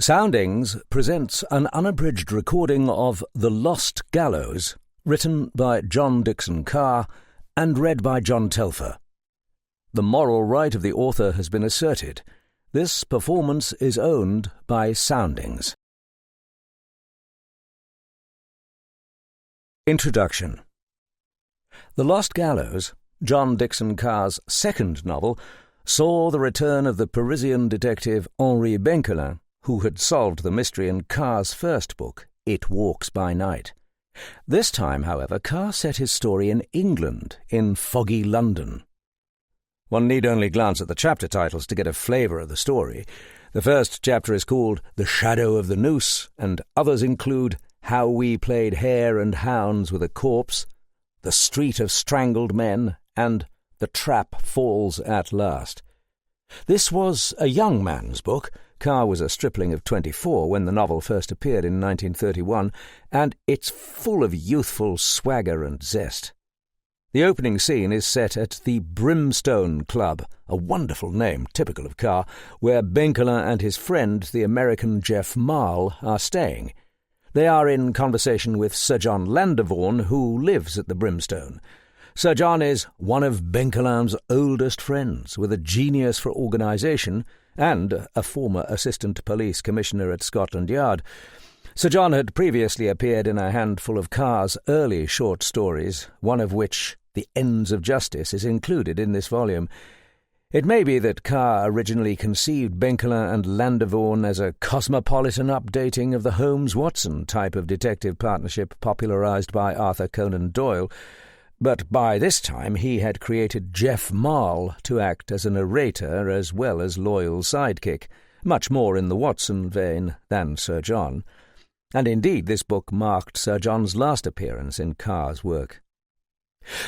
Soundings presents an unabridged recording of The Lost Gallows, written by John Dickson Carr and read by John Telfer. The moral right of the author has been asserted. This performance is owned by Soundings. Introduction. The Lost Gallows, John Dickson Carr's second novel, saw the return of the Parisian detective Henri Benkelin, who had solved the mystery in Carr's first book, It Walks by Night. This time, however, Carr set his story in England, in foggy London. One need only glance at the chapter titles to get a flavour of the story. The first chapter is called The Shadow of the Noose, and others include How We Played Hare and Hounds with a Corpse, The Street of Strangled Men, and The Trap Falls at Last. This was a young man's book. Carr was a stripling of 24 when the novel first appeared in 1931, and it's full of youthful swagger and zest. The opening scene is set at the Brimstone Club, a wonderful name typical of Carr, where Benkelin and his friend, the American Jeff Marl, are staying. They are in conversation with Sir John Landervaughan, who lives at the Brimstone. Sir John is one of Benkelin's oldest friends, with a genius for organisation, and a former assistant police commissioner at Scotland Yard. Sir John had previously appeared in a handful of Carr's early short stories, one of which, The Ends of Justice, is included in this volume. It may be that Carr originally conceived Benkelin and Landervaughan as a cosmopolitan updating of the Holmes-Watson type of detective partnership popularised by Arthur Conan Doyle, but by this time he had created Jeff Marl to act as a narrator as well as loyal sidekick, much more in the Watson vein than Sir John. And indeed this book marked Sir John's last appearance in Carr's work.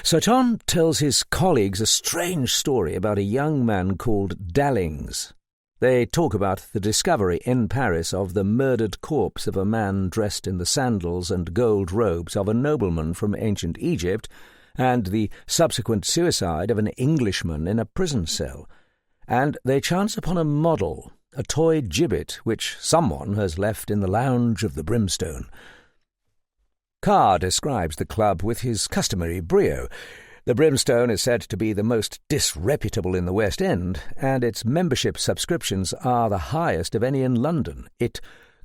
Sir John tells his colleagues a strange story about a young man called Dallings. They talk about the discovery in Paris of the murdered corpse of a man dressed in the sandals and gold robes of a nobleman from ancient Egypt, and the subsequent suicide of an Englishman in a prison cell, and they chance upon a model, a toy gibbet, which someone has left in the lounge of the Brimstone. Carr describes the club with his customary brio. The Brimstone is said to be the most disreputable in the West End, and its membership subscriptions are the highest of any in London. It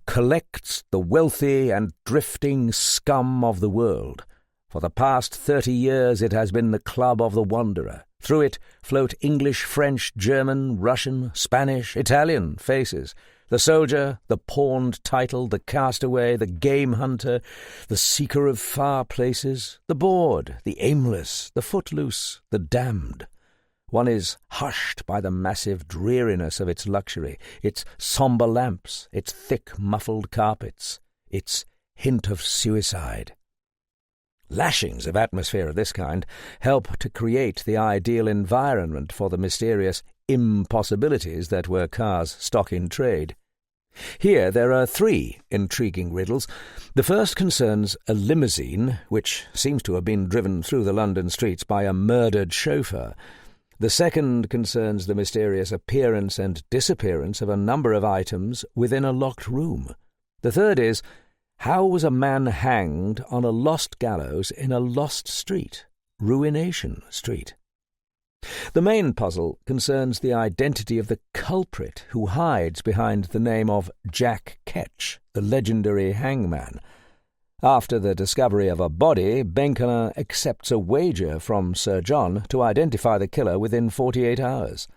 collects the wealthy and drifting scum of the world. For the past 30 years it has been the club of the wanderer. Through it float English, French, German, Russian, Spanish, Italian faces. The soldier, the pawned title, the castaway, the game hunter, the seeker of far places, the bored, the aimless, the footloose, the damned. One is hushed by the massive dreariness of its luxury, its sombre lamps, its thick muffled carpets, its hint of suicide. Lashings of atmosphere of this kind help to create the ideal environment for the mysterious impossibilities that were Carr's stock in trade. Here there are 3 intriguing riddles. The first concerns a limousine, which seems to have been driven through the London streets by a murdered chauffeur. The second concerns the mysterious appearance and disappearance of a number of items within a locked room. The third is, how was a man hanged on a lost gallows in a lost street, Ruination Street? The main puzzle concerns the identity of the culprit who hides behind the name of Jack Ketch, the legendary hangman. After the discovery of a body, Benkelin accepts a wager from Sir John to identify the killer within 48 hours.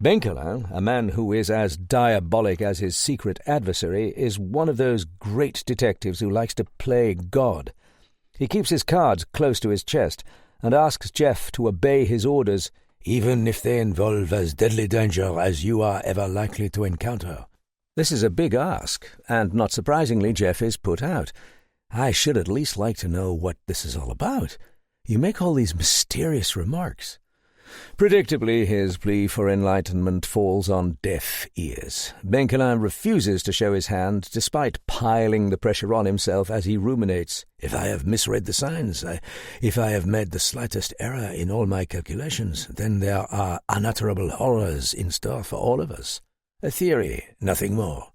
Benkelin, a man who is as diabolic as his secret adversary, is one of those great detectives who likes to play God. He keeps his cards close to his chest and asks Jeff to obey his orders, even if they involve as deadly danger as you are ever likely to encounter. This is a big ask, and not surprisingly Jeff is put out. I should at least like to know what this is all about. You make all these mysterious remarks. Predictably, his plea for enlightenment falls on deaf ears. Benkelin refuses to show his hand, despite piling the pressure on himself as he ruminates. If I have misread the signs, if I have made the slightest error in all my calculations, then there are unutterable horrors in store for all of us. A theory, nothing more.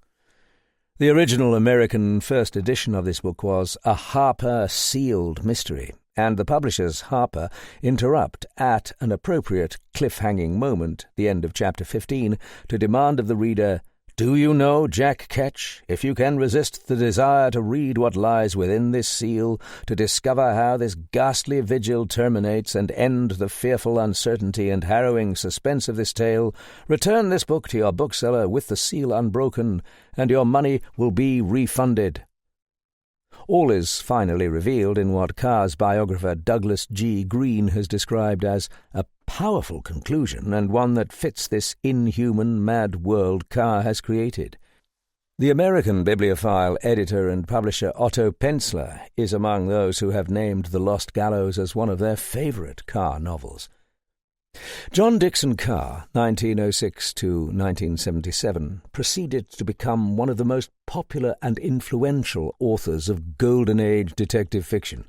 The original American first edition of this book was a Harper sealed mystery, and the publishers, Harper, interrupt at an appropriate cliffhanging moment, the end of chapter 15, to demand of the reader, "Do you know, Jack Ketch, if you can resist the desire to read what lies within this seal, to discover how this ghastly vigil terminates and end the fearful uncertainty and harrowing suspense of this tale, return this book to your bookseller with the seal unbroken, and your money will be refunded." All is finally revealed in what Carr's biographer Douglas G. Green has described as a powerful conclusion, and one that fits this inhuman, mad world Carr has created. The American bibliophile, editor and publisher Otto Penzler is among those who have named The Lost Gallows as one of their favourite Carr novels. John Dickson Carr, 1906 to 1977, proceeded to become one of the most popular and influential authors of Golden Age detective fiction.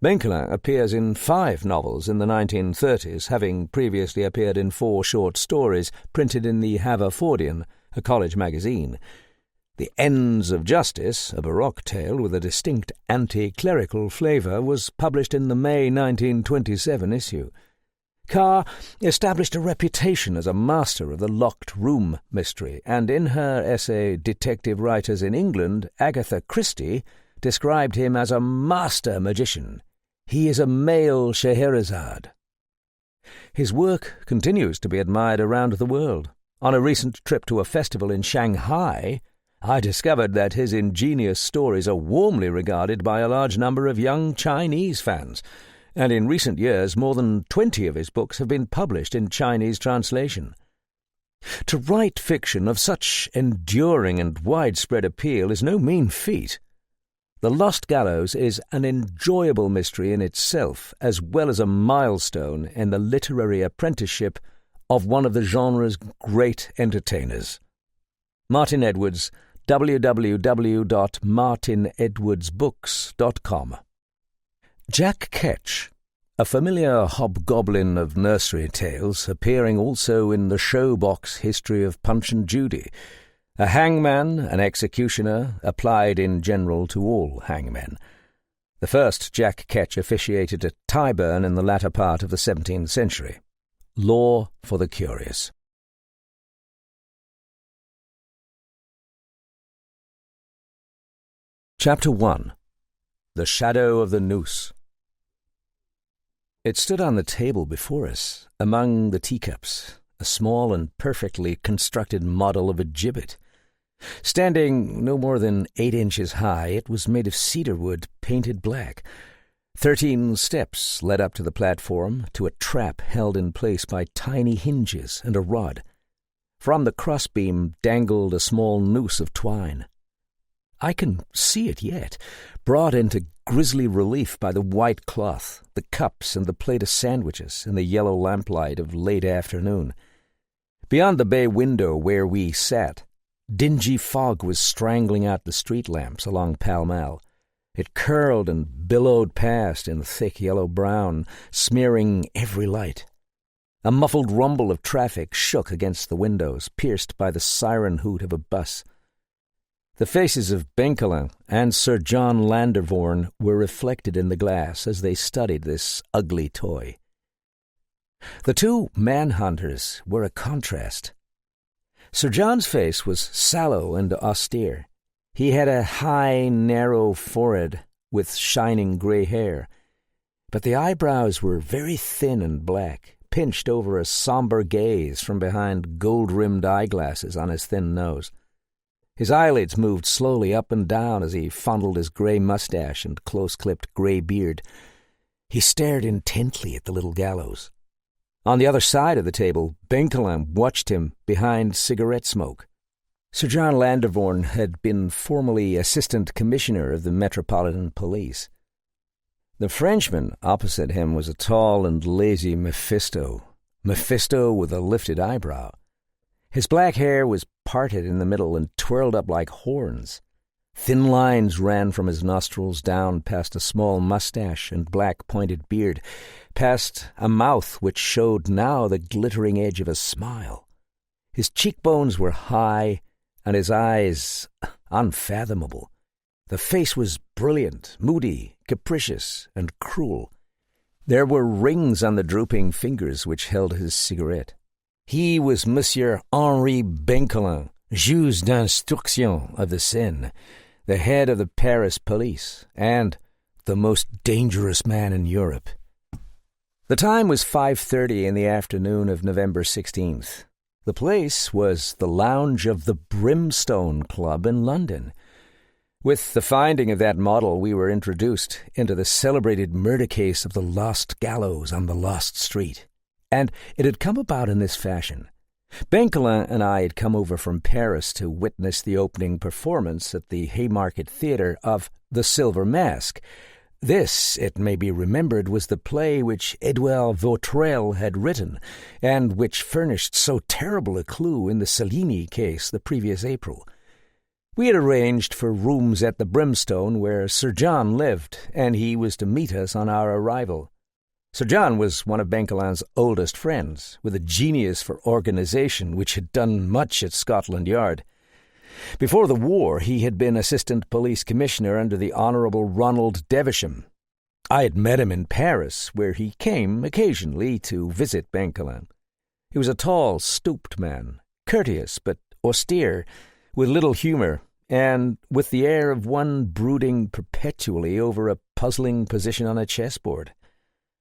Benkelin appears in 5 novels in the 1930s, having previously appeared in 4 short stories printed in the Haverfordian, a college magazine. The Ends of Justice, a Baroque tale with a distinct anti-clerical flavour, was published in the May 1927 issue. Carr established a reputation as a master of the locked room mystery, and in her essay Detective Writers in England, Agatha Christie described him as a master magician. He is a male Scheherazade. His work continues to be admired around the world. On a recent trip to a festival in Shanghai, I discovered that his ingenious stories are warmly regarded by a large number of young Chinese fans, and in recent years more than 20 of his books have been published in Chinese translation. To write fiction of such enduring and widespread appeal is no mean feat. The Lost Gallows is an enjoyable mystery in itself, as well as a milestone in the literary apprenticeship of one of the genre's great entertainers. Martin Edwards, www.martinedwardsbooks.com. Jack Ketch, a familiar hobgoblin of nursery tales, appearing also in the showbox history of Punch and Judy. A hangman, an executioner, applied in general to all hangmen. The first Jack Ketch officiated at Tyburn in the latter part of the 17th century. Law for the curious. Chapter 1. The Shadow of the Noose. It stood on the table before us, among the teacups, a small and perfectly constructed model of a gibbet. Standing no more than 8 inches high, it was made of cedar wood painted black. 13 steps led up to the platform, to a trap held in place by tiny hinges and a rod. From the crossbeam dangled a small noose of twine. I can see it yet, brought into grisly relief by the white cloth, the cups and the plate of sandwiches in the yellow lamplight of late afternoon. Beyond the bay window where we sat, dingy fog was strangling out the street lamps along Pall Mall. It curled and billowed past in thick yellow-brown, smearing every light. A muffled rumble of traffic shook against the windows, pierced by the siren hoot of a bus. The faces of Benkelin and Sir John Landervorn were reflected in the glass as they studied this ugly toy. The 2 manhunters were a contrast. Sir John's face was sallow and austere. He had a high, narrow forehead with shining grey hair, but the eyebrows were very thin and black, pinched over a sombre gaze from behind gold-rimmed eyeglasses on his thin nose. His eyelids moved slowly up and down as he fondled his grey mustache and close-clipped grey beard. He stared intently at the little Gallows. On the other side of the table, Benkelin watched him behind cigarette smoke. Sir John Landervorn had been formerly Assistant Commissioner of the Metropolitan Police. The Frenchman opposite him was a tall and lazy Mephisto with a lifted eyebrow. His black hair was parted in the middle and twirled up like horns. Thin lines ran from his nostrils down past a small mustache and black pointed beard, past a mouth which showed now the glittering edge of a smile. His cheekbones were high, and his eyes unfathomable. The face was brilliant, moody, capricious, and cruel. There were rings on the drooping fingers which held his cigarette. He was Monsieur Henri Bencolin, juge d'instruction of the Seine, the head of the Paris police, and the most dangerous man in Europe. The time was 5:30 in the afternoon of November 16th. The place was the lounge of the Brimstone Club in London. With the finding of that model, we were introduced into the celebrated murder case of the lost gallows on the lost street. And it had come about in this fashion. Bencolin and I had come over from Paris to witness the opening performance at the Haymarket Theatre of The Silver Mask. This, it may be remembered, was the play which Edouard Vautrelle had written, and which furnished so terrible a clue in the Cellini case the previous April. We had arranged for rooms at the Brimstone where Sir John lived, and he was to meet us on our arrival. Sir John was one of Bencolin's oldest friends, with a genius for organization which had done much at Scotland Yard. Before the war, he had been Assistant Police Commissioner under the Honourable Ronald Devisham. I had met him in Paris, where he came occasionally to visit Bencolin. He was a tall, stooped man, courteous but austere, with little humour, and with the air of one brooding perpetually over a puzzling position on a chessboard.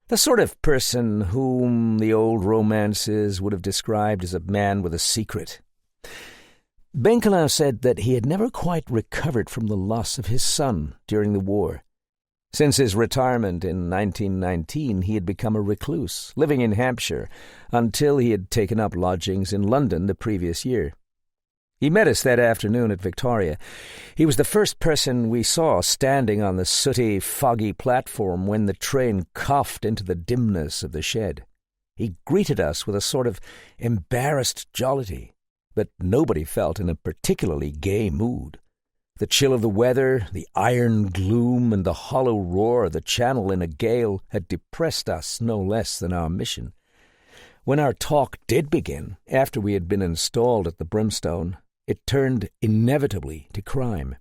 The sort of person whom the old romances would have described as a man with a secret. Bencolin said that he had never quite recovered from the loss of his son during the war. Since his retirement in 1919, he had become a recluse, living in Hampshire, until he had taken up lodgings in London the previous year. He met us that afternoon at Victoria. He was the first person we saw standing on the sooty, foggy platform when the train coughed into the dimness of the shed. He greeted us with a sort of embarrassed jollity, but nobody felt in a particularly gay mood. The chill of the weather, the iron gloom, and the hollow roar of the Channel in a gale had depressed us no less than our mission. When our talk did begin, after we had been installed at the Brimstone, it turned inevitably to crime.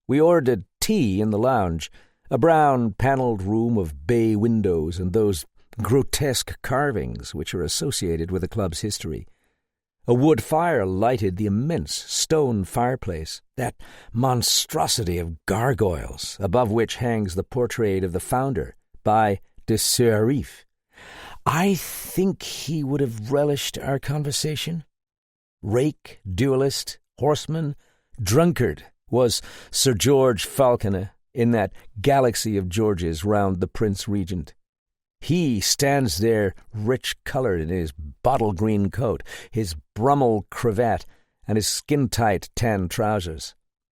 We ordered tea in the lounge, a brown panelled room of bay windows and those grotesque carvings which are associated with the club's history. A wood fire lighted the immense stone fireplace, that monstrosity of gargoyles above which hangs the portrait of the founder by de Serif. I think he would have relished our conversation. Rake, duellist, horseman, drunkard was Sir George Falconer in that galaxy of Georges round the Prince Regent. He stands there rich-coloured in his bottle-green coat, his Brummel cravat, and his skin-tight tan trousers.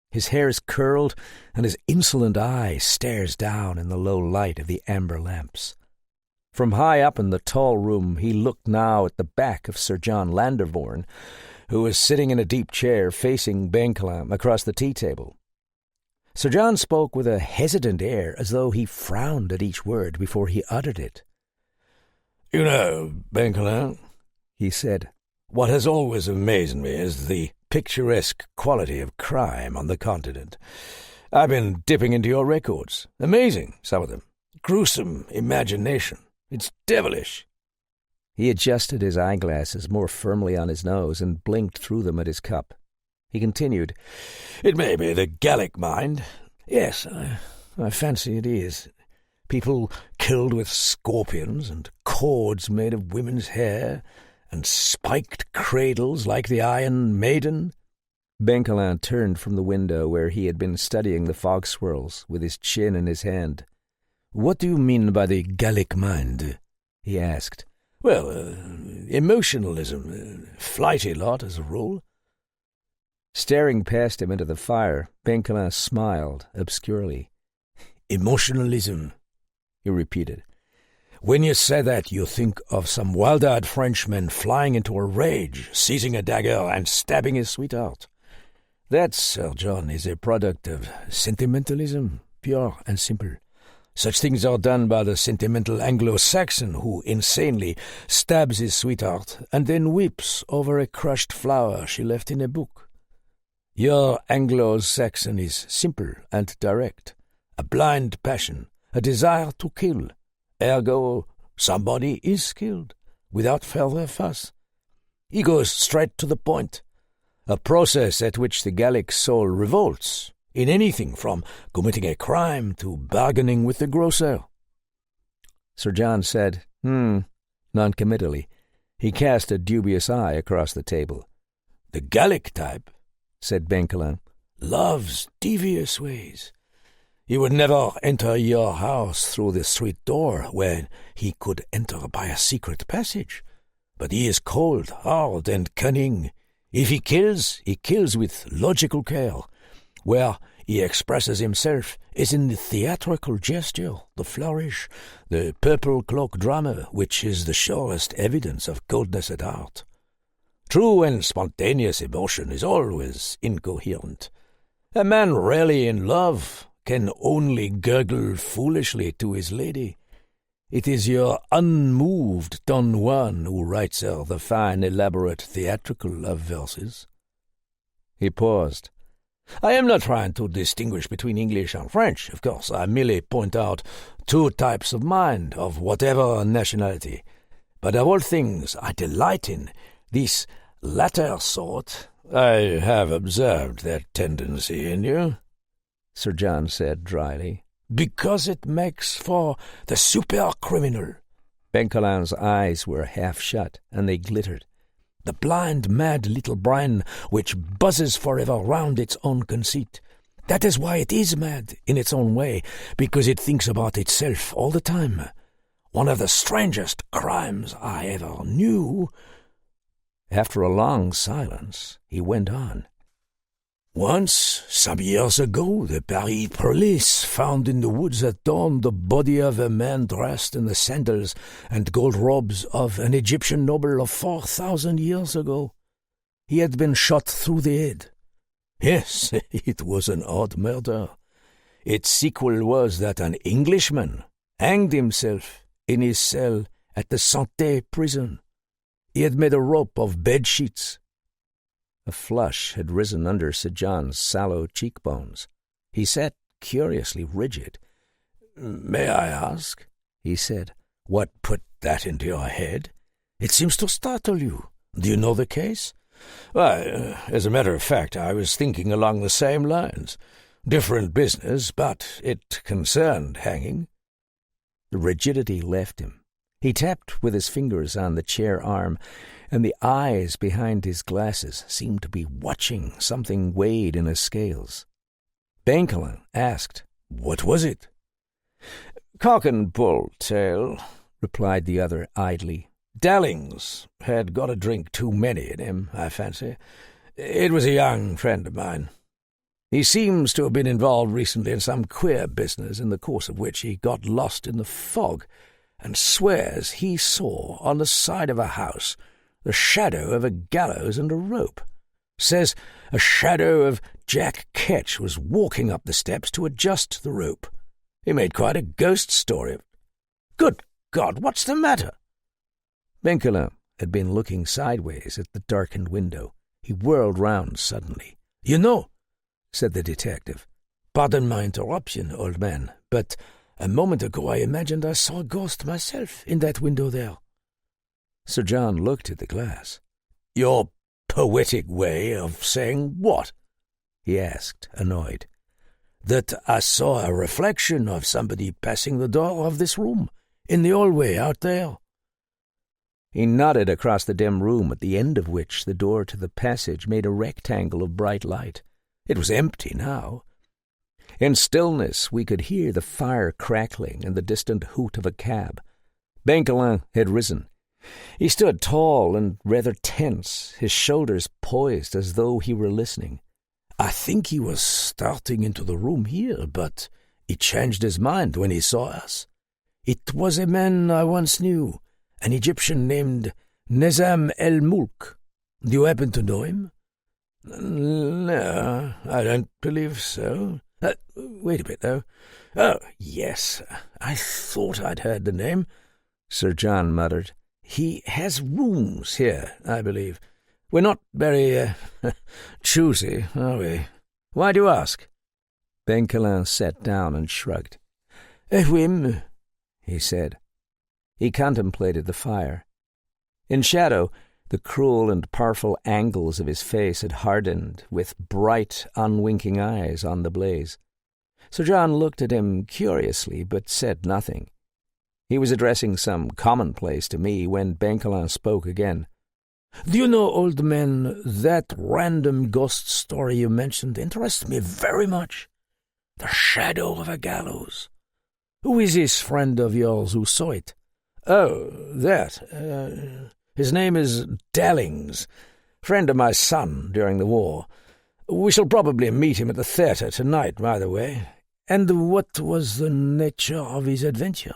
His hair is curled, and his insolent eye stares down in the low light of the amber lamps. From high up in the tall room he looked now at the back of Sir John Landerbourne, who was sitting in a deep chair facing Bencolin across the tea-table. Sir John spoke with a hesitant air, as though he frowned at each word before he uttered it. "You know, Bencolin," he said, "what has always amazed me is the picturesque quality of crime on the continent. I've been dipping into your records. Amazing, some of them. Gruesome imagination. It's devilish." He adjusted his eyeglasses more firmly on his nose and blinked through them at his cup. He continued, "It may be the Gallic mind. Yes, I fancy it is. People killed with scorpions and cords made of women's hair and spiked cradles like the Iron Maiden." Bencolin turned from the window where he had been studying the fog swirls with his chin in his hand. "What do you mean by the Gallic mind?" he asked. "Well, emotionalism. Flighty lot, as a rule." Staring past him into the fire, Bencolin smiled obscurely. "Emotionalism," he repeated. "When you say that, you think of some wild-eyed Frenchman flying into a rage, seizing a dagger and stabbing his sweetheart. That, Sir John, is a product of sentimentalism, pure and simple. Such things are done by the sentimental Anglo-Saxon who insanely stabs his sweetheart and then weeps over a crushed flower she left in a book. Your Anglo-Saxon is simple and direct, a blind passion, a desire to kill. Ergo, somebody is killed, without further fuss. He goes straight to the point, a process at which the Gallic soul revolts, in anything from committing a crime to bargaining with the grocer. Sir John said, noncommittally. He cast a dubious eye across the table. The Gallic type, said Benkelin, loves devious ways. He would never enter your house through the street door when he could enter by a secret passage. But he is cold, hard, and cunning. If he kills with logical care. Where he expresses himself is in the theatrical gesture, the flourish, the purple cloak drama, which is the surest evidence of coldness at heart. True and spontaneous emotion is always incoherent. A man rarely in love can only gurgle foolishly to his lady. It is your unmoved Don Juan who writes her the fine, elaborate theatrical of verses. He paused. I am not trying to distinguish between English and French, of course. I merely point out two types of mind, of whatever nationality. But of all things I delight in this latter sort. I have observed that tendency in you, Sir John said dryly. Because it makes for the super-criminal. Benkelin's eyes were half shut, and they glittered. The blind, mad little brain which buzzes forever round its own conceit. That is why it is mad, in its own way, because it thinks about itself all the time. One of the strangest crimes I ever knew. After a long silence, he went on. Once, some years ago, the Paris police found in the woods at dawn the body of a man dressed in the sandals and gold robes of an Egyptian noble of 4,000 years ago. He had been shot through the head. Yes, it was an odd murder. Its sequel was that an Englishman hanged himself in his cell at the Santé prison. He had made a rope of bed-sheets. A flush had risen under Sir John's sallow cheekbones. He sat curiously rigid. "May I ask," he said, "what put that into your head? It seems to startle you. Do you know the case?" "Why, as a matter of fact, I was thinking along the same lines. Different business, but it concerned hanging." The rigidity left him. He tapped with his fingers on the chair arm, and the eyes behind his glasses seemed to be watching something weighed in his scales. Benkelin asked, "What was it?" "Cock and bull tale," replied the other idly. "Dallings had got a drink too many in him, I fancy. It was a young friend of mine. He seems to have been involved recently in some queer business, in the course of which he got lost in the fog, and swears he saw on the side of a house the shadow of a gallows and a rope. Says a shadow of Jack Ketch was walking up the steps to adjust the rope. He made quite a ghost story of it. Good God, what's the matter?" Benkelin had been looking sideways at the darkened window. He whirled round suddenly. "You know," said the detective, "pardon my interruption, old man, but a moment ago I imagined I saw a ghost myself in that window there." Sir John looked at the glass. "Your poetic way of saying what?" he asked, annoyed. "That I saw a reflection of somebody passing the door of this room, in the hallway out there." He nodded across the dim room, at the end of which the door to the passage made a rectangle of bright light. It was empty now. In stillness we could hear the fire crackling and the distant hoot of a cab. Benkelin had risen. He stood tall and rather tense, his shoulders poised as though he were listening. "I think he was starting into the room here, but he changed his mind when he saw us. It was a man I once knew, an Egyptian named Nizam el-Mulk. Do you happen to know him?" "No, I don't believe so. Wait a bit, though. Oh, yes, I thought I'd heard the name," Sir John muttered. "He has rooms here, I believe. We're not very choosy, are we? Why do you ask?" Benkelin sat down and shrugged. "A whim," he said. He contemplated the fire. In shadow, the cruel and powerful angles of his face had hardened, with bright, unwinking eyes on the blaze. Sir John looked at him curiously, but said nothing. He was addressing some commonplace to me when Benkelin spoke again. "Do you know, old man, that random ghost story you mentioned interests me very much. The shadow of a gallows. Who is this friend of yours who saw it?" "Oh, that. His name is Dallings, friend of my son during the war. We shall probably meet him at the theatre tonight, by the way." "And what was the nature of his adventure?"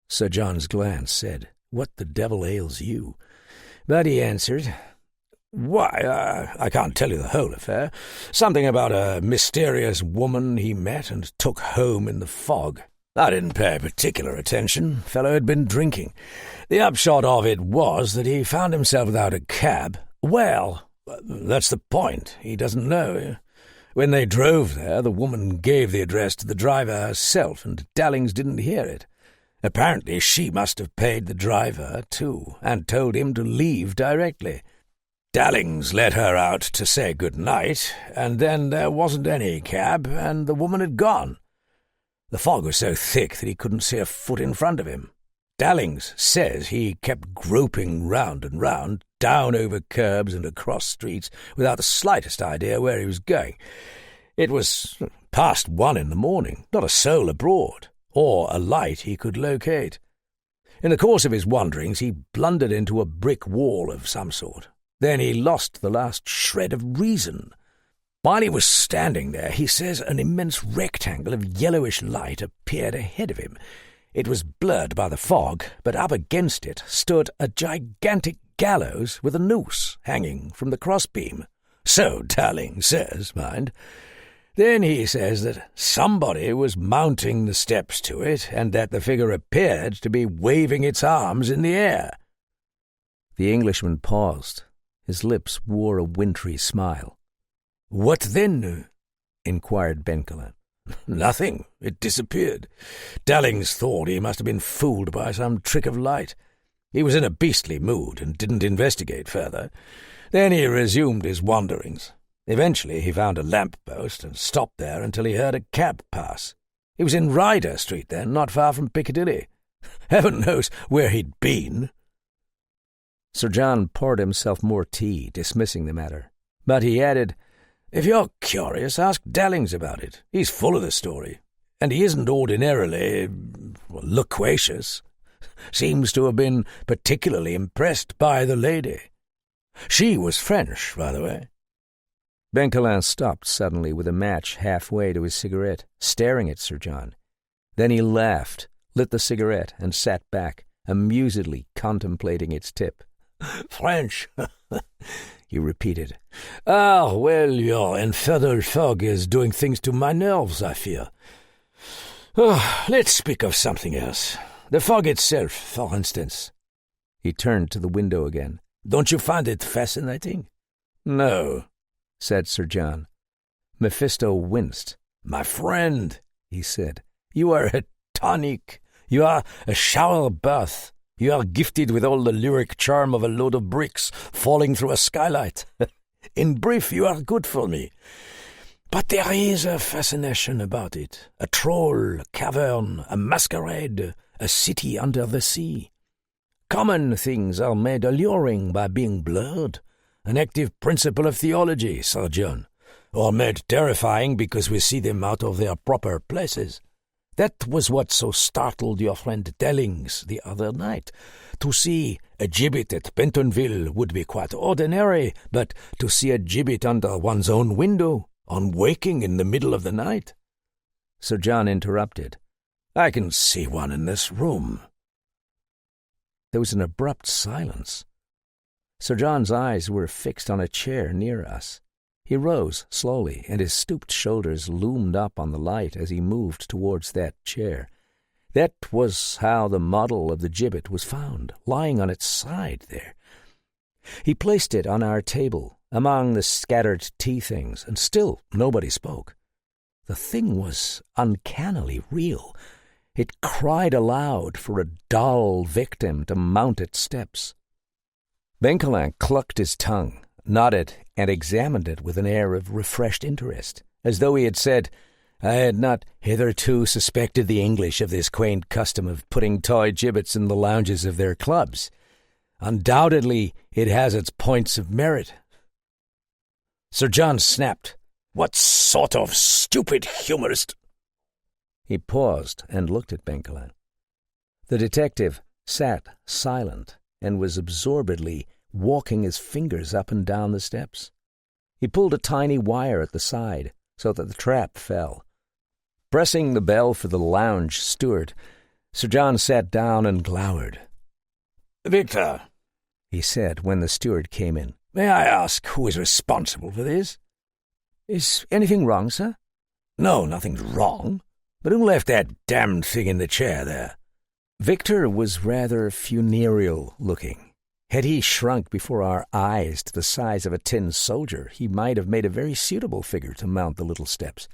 Sir John's glance said, "What the devil ails you?" But he answered, "Why, I can't tell you the whole affair. Something about a mysterious woman he met and took home in the fog. I didn't pay particular attention. Fellow had been drinking. The upshot of it was that he found himself without a cab. Well, that's the point. He doesn't know. When they drove there, the woman gave the address to the driver herself, and Dallings didn't hear it. Apparently she must have paid the driver, too, and told him to leave directly. Dallings let her out to say good night, and then there wasn't any cab, and the woman had gone. The fog was so thick that he couldn't see a foot in front of him. Dallings says he kept groping round and round, down over curbs and across streets, without the slightest idea where he was going. It was past 1 in the morning, not a soul abroad, or a light he could locate. In the course of his wanderings he blundered into a brick wall of some sort. Then he lost the last shred of reason. While he was standing there, he says an immense rectangle of yellowish light appeared ahead of him. It was blurred by the fog, but up against it stood a gigantic gallows with a noose hanging from the crossbeam. So Dallings says, mind. Then he says that somebody was mounting the steps to it, and that the figure appeared to be waving its arms in the air." The Englishman paused. His lips wore a wintry smile. "What then?" inquired Benkelin. "Nothing. It disappeared. Dallings thought he must have been fooled by some trick of light. He was in a beastly mood and didn't investigate further. Then he resumed his wanderings. Eventually he found a lamp-post and stopped there until he heard a cab pass. He was in Ryder Street then, not far from Piccadilly. Heaven knows where he'd been." Sir John poured himself more tea, dismissing the matter. But he added, "If you're curious, ask Dallings about it. He's full of the story. And he isn't ordinarily loquacious. Seems to have been particularly impressed by the lady. She was French, by the way." Benkelin stopped suddenly with a match halfway to his cigarette, staring at Sir John. Then he laughed, lit the cigarette, and sat back, amusedly contemplating its tip. "French," he repeated. "Ah, well, your infernal fog is doing things to my nerves, I fear. Oh, let's speak of something else. The fog itself, for instance." He turned to the window again. "Don't you find it fascinating?" "No," said Sir John. Mephisto winced. "My friend," he said, "you are a tonic. You are a shower bath. You are gifted with all the lyric charm of a load of bricks falling through a skylight. In brief, you are good for me. But there is a fascination about it. A troll, a cavern, a masquerade, a city under the sea. Common things are made alluring by being blurred. An active principle of theology, Sir John. Or made terrifying because we see them out of their proper places. That was what so startled your friend Dallings the other night. To see a gibbet at Pentonville would be quite ordinary, but to see a gibbet under one's own window, on waking in the middle of the night—" Sir John interrupted. "I can see one in this room." There was an abrupt silence. Sir John's eyes were fixed on a chair near us. He rose slowly, and his stooped shoulders loomed up on the light as he moved towards that chair. That was how the model of the gibbet was found, lying on its side there. He placed it on our table, among the scattered tea things, and still nobody spoke. The thing was uncannily real. It cried aloud for a dull victim to mount its steps. Benkelin clucked his tongue, nodded, and examined it with an air of refreshed interest, as though he had said, "I had not hitherto suspected the English of this quaint custom of putting toy gibbets in the lounges of their clubs. Undoubtedly it has its points of merit." Sir John snapped. "What sort of stupid humorist—" He paused and looked at Benkelin. The detective sat silent and was absorbedly walking his fingers up and down the steps. He pulled a tiny wire at the side so that the trap fell. Pressing the bell for the lounge steward, Sir John sat down and glowered. "Victor," he said when the steward came in, "may I ask who is responsible for this?" "Is anything wrong, sir?" "No, nothing's wrong. But who left that damned thing in the chair there?" Victor was rather funereal-looking. Had he shrunk before our eyes to the size of a tin soldier, he might have made a very suitable figure to mount the little steps.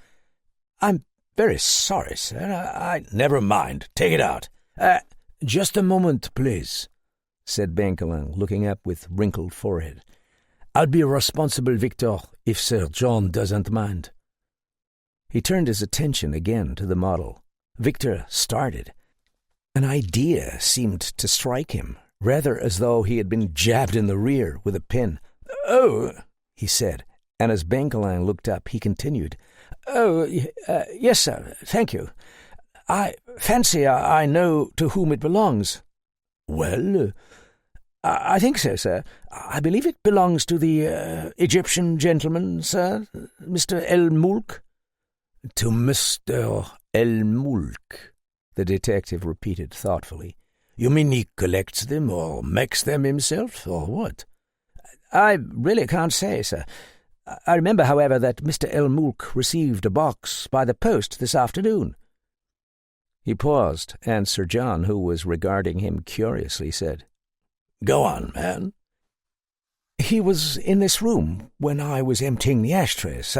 "I'm very sorry, sir. Never mind. Take it out." Just a moment, please," said Benkelin, looking up with wrinkled forehead. "I'll be responsible, Victor, if Sir John doesn't mind." He turned his attention again to the model. Victor started. An idea seemed to strike him, rather as though he had been jabbed in the rear with a pin. "Oh," he said, and as Benkelin looked up, he continued, "Yes, sir, thank you. I fancy I know to whom it belongs." "Well?" "I think so, sir. I believe it belongs to the Egyptian gentleman, sir, Mr. El-Mulk." "To Mr. El-Mulk," the detective repeated thoughtfully. "You mean he collects them or makes them himself, or what?" "I really can't say, sir. I remember, however, that Mr. El-Mulk received a box by the post this afternoon." He paused, and Sir John, who was regarding him curiously, said, "Go on, man." "He was in this room when I was emptying the ashtrays.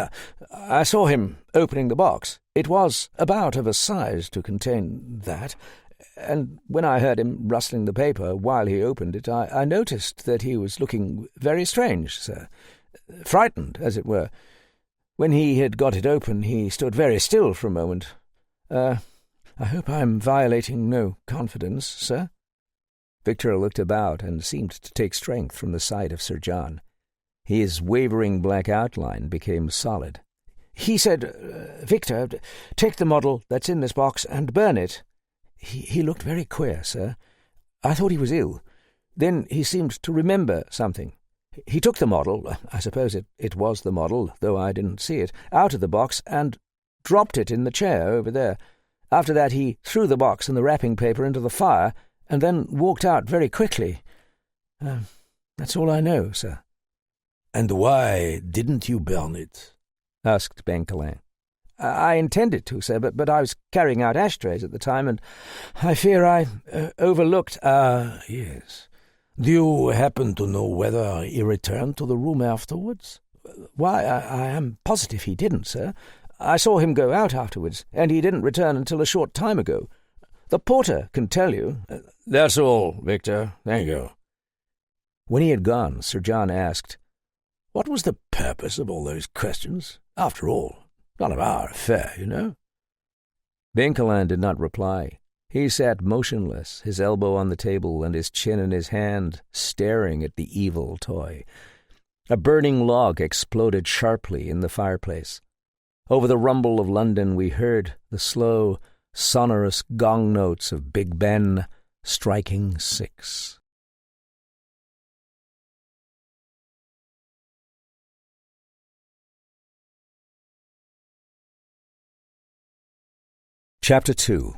I saw him opening the box. It was about of a size to contain that, and when I heard him rustling the paper while he opened it, I noticed that he was looking very strange, sir, frightened, as it were. When he had got it open, he stood very still for a moment. I hope I'm violating no confidence, sir?" Victor looked about and seemed to take strength from the sight of Sir John. His wavering black outline became solid. "He said, 'Victor, take the model that's in this box and burn it.' He looked very queer, sir. I thought he was ill. Then he seemed to remember something. He took the model, I suppose it was the model, though I didn't see it, out of the box and dropped it in the chair over there. After that he threw the box and the wrapping paper into the fire, and then walked out very quickly. That's all I know, sir." "And why didn't you burn it?" asked Benkelin. "I intended to, sir, but I was carrying out ashtrays at the time, and I fear I overlooked—" "Ah, yes. Do you happen to know whether he returned to the room afterwards?" "Why, I am positive he didn't, sir. I saw him go out afterwards, and he didn't return until a short time ago. The porter can tell you." "That's all, Victor. Thank you." When he had gone, Sir John asked, "What was the purpose of all those questions? After all, none of our affair, you know." Benkelin did not reply. He sat motionless, his elbow on the table and his chin in his hand, staring at the evil toy. A burning log exploded sharply in the fireplace. Over the rumble of London we heard the slow, sonorous gong notes of Big Ben striking 6. Chapter 2.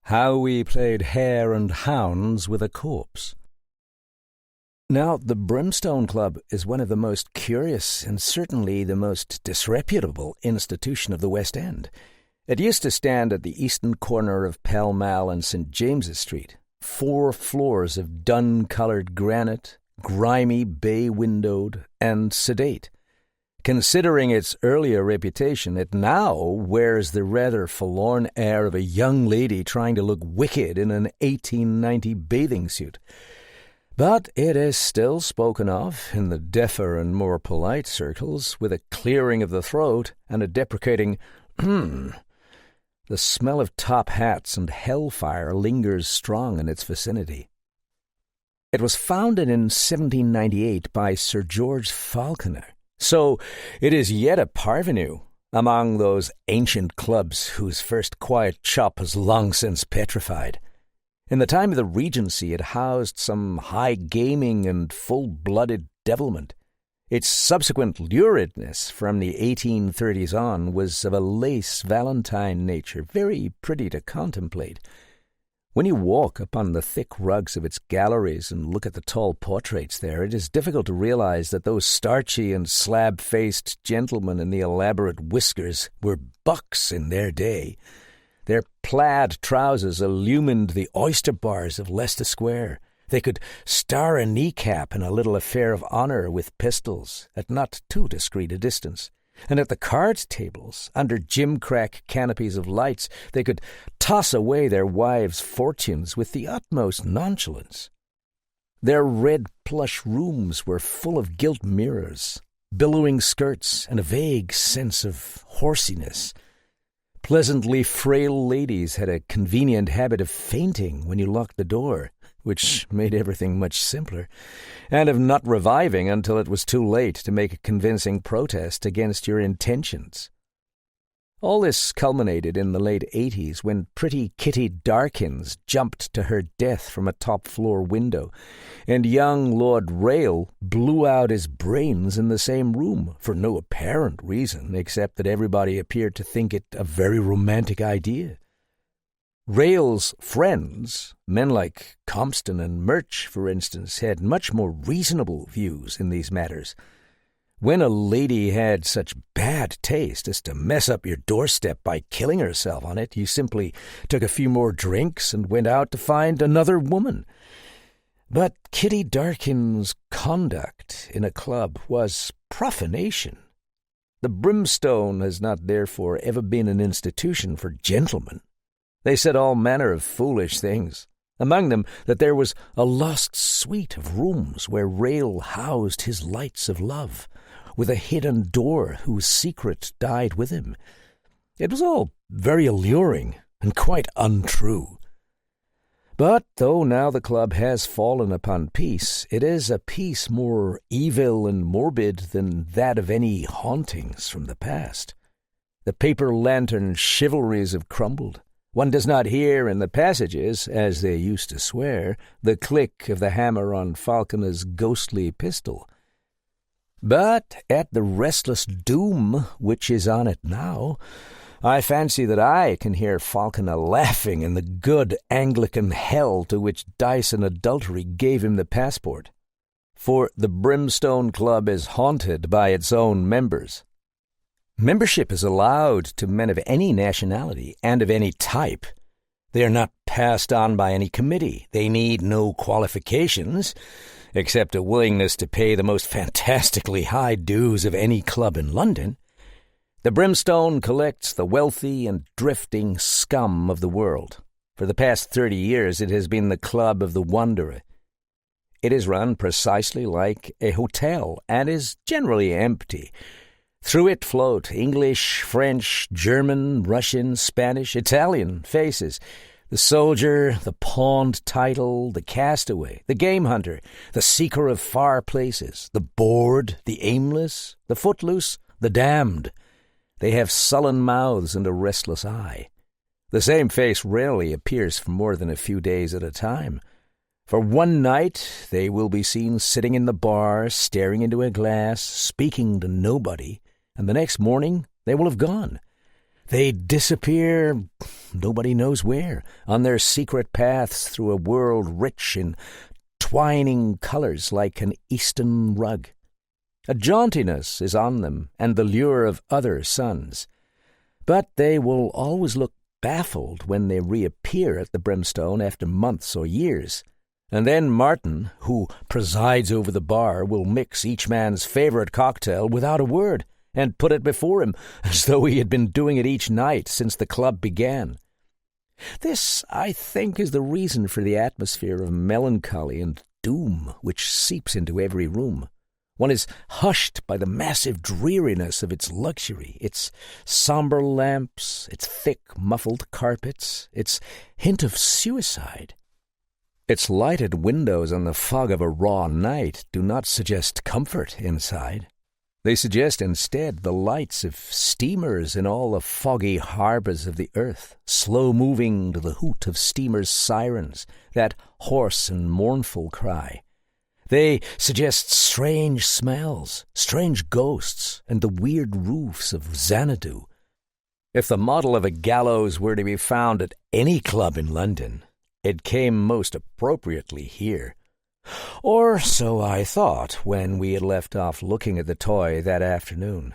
How We Played Hare and Hounds with a Corpse. Now, the Brimstone Club is one of the most curious and certainly the most disreputable institution of the West End. It used to stand at the eastern corner of Pall Mall and St. James's Street, 4 floors of dun-coloured granite, grimy, bay-windowed, and sedate. Considering its earlier reputation, it now wears the rather forlorn air of a young lady trying to look wicked in an 1890 bathing suit. But it is still spoken of, in the deafer and more polite circles, with a clearing of the throat and a deprecating, The smell of top hats and hellfire lingers strong in its vicinity. It was founded in 1798 by Sir George Falconer, so it is yet a parvenu among those ancient clubs whose first quiet chop has long since petrified. In the time of the Regency, it housed some high gaming and full-blooded devilment. Its subsequent luridness from the 1830s on was of a lace valentine nature, very pretty to contemplate. When you walk upon the thick rugs of its galleries and look at the tall portraits there, it is difficult to realize that those starchy and slab-faced gentlemen in the elaborate whiskers were bucks in their day. Their plaid trousers illumined the oyster bars of Leicester Square. They could star a kneecap in a little affair of honour with pistols at not too discreet a distance. And at the card tables, under gimcrack canopies of lights, they could toss away their wives' fortunes with the utmost nonchalance. Their red plush rooms were full of gilt mirrors, billowing skirts, and a vague sense of horsiness. Pleasantly frail ladies had a convenient habit of fainting when you locked the door, which made everything much simpler, and of not reviving until it was too late to make a convincing protest against your intentions. All this culminated in the late 80s when pretty Kitty Darkins jumped to her death from a top-floor window, and young Lord Rail blew out his brains in the same room for no apparent reason except that everybody appeared to think it a very romantic idea. Rail's friends, men like Compston and Murch, for instance, had much more reasonable views in these matters. When a lady had such bad taste as to mess up your doorstep by killing herself on it, you simply took a few more drinks and went out to find another woman. But Kitty Darkin's conduct in a club was profanation. The Brimstone has not therefore ever been an institution for gentlemen. They said all manner of foolish things, among them that there was a lost suite of rooms where Rail housed his lights of love, with a hidden door whose secret died with him. It was all very alluring and quite untrue. But though now the club has fallen upon peace, it is a peace more evil and morbid than that of any hauntings from the past. The paper lantern chivalries have crumbled. One does not hear in the passages, as they used to swear, the click of the hammer on Falconer's ghostly pistol. But at the restless doom which is on it now, I fancy that I can hear Falconer laughing in the good Anglican hell to which dice and adultery gave him the passport. For the Brimstone Club is haunted by its own members. Membership is allowed to men of any nationality and of any type. They are not passed on by any committee. They need no qualifications, except a willingness to pay the most fantastically high dues of any club in London. The Brimstone collects the wealthy and drifting scum of the world. For the past 30 years it has been the club of the wanderer. It is run precisely like a hotel and is generally empty. Through it float English, French, German, Russian, Spanish, Italian faces. The soldier, the pawned title, the castaway, the game hunter, the seeker of far places, the bored, the aimless, the footloose, the damned. They have sullen mouths and a restless eye. The same face rarely appears for more than a few days at a time. For one night they will be seen sitting in the bar, staring into a glass, speaking to nobody, and the next morning they will have gone. They disappear, nobody knows where, on their secret paths through a world rich in twining colours like an Eastern rug. A jauntiness is on them, and the lure of other suns. But they will always look baffled when they reappear at the Brimstone after months or years. And then Martin, who presides over the bar, will mix each man's favourite cocktail without a word and put it before him as though he had been doing it each night since the club began. This, I think, is the reason for the atmosphere of melancholy and doom which seeps into every room. One is hushed by the massive dreariness of its luxury, its sombre lamps, its thick, muffled carpets, its hint of suicide. Its lighted windows and the fog of a raw night do not suggest comfort inside. They suggest instead the lights of steamers in all the foggy harbours of the earth, slow-moving to the hoot of steamers' sirens, that hoarse and mournful cry. They suggest strange smells, strange ghosts, and the weird roofs of Xanadu. If the model of a gallows were to be found at any club in London, it came most appropriately here. Or so I thought when we had left off looking at the toy that afternoon.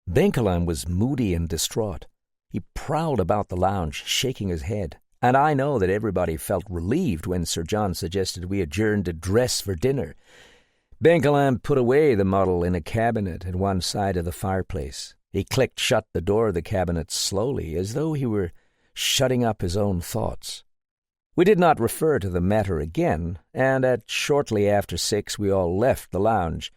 Benkelin was moody and distraught. He prowled about the lounge, shaking his head, and I know that everybody felt relieved when Sir John suggested we adjourn to dress for dinner. Benkelin put away the model in a cabinet at one side of the fireplace. He clicked shut the door of the cabinet slowly, as though he were shutting up his own thoughts. We did not refer to the matter again, and at shortly after 6 we all left the lounge.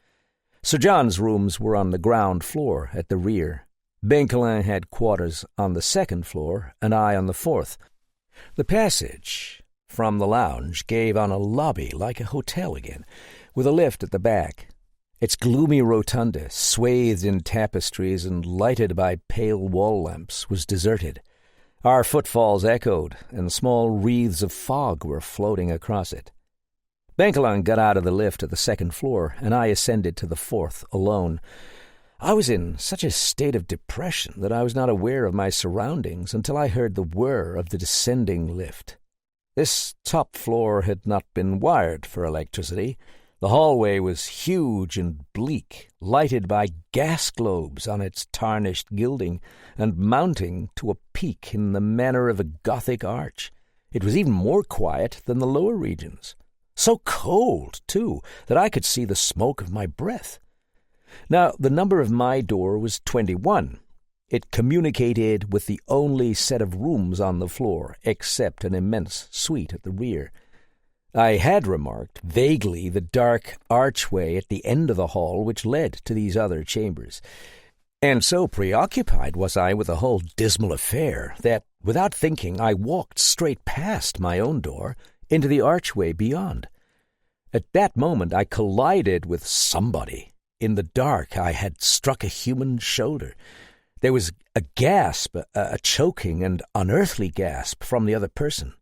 Sir John's rooms were on the ground floor at the rear. Benkelin had quarters on the 2nd floor, and I on the 4th. The passage from the lounge gave on a lobby like a hotel again, with a lift at the back. Its gloomy rotunda, swathed in tapestries and lighted by pale wall lamps, was deserted. Our footfalls echoed, and small wreaths of fog were floating across it. Benkelin got out of the lift at the 2nd floor, and I ascended to the 4th alone. I was in such a state of depression that I was not aware of my surroundings until I heard the whir of the descending lift. This top floor had not been wired for electricity. The hallway was huge and bleak, lighted by gas globes on its tarnished gilding, and mounting to a peak in the manner of a Gothic arch. It was even more quiet than the lower regions. So cold, too, that I could see the smoke of my breath. Now, the number of my door was 21. It communicated with the only set of rooms on the floor, except an immense suite at the rear. I had remarked vaguely the dark archway at the end of the hall which led to these other chambers, and so preoccupied was I with the whole dismal affair that, without thinking, I walked straight past my own door into the archway beyond. At that moment I collided with somebody. In the dark I had struck a human shoulder. There was a gasp, a choking and unearthly gasp from the other person.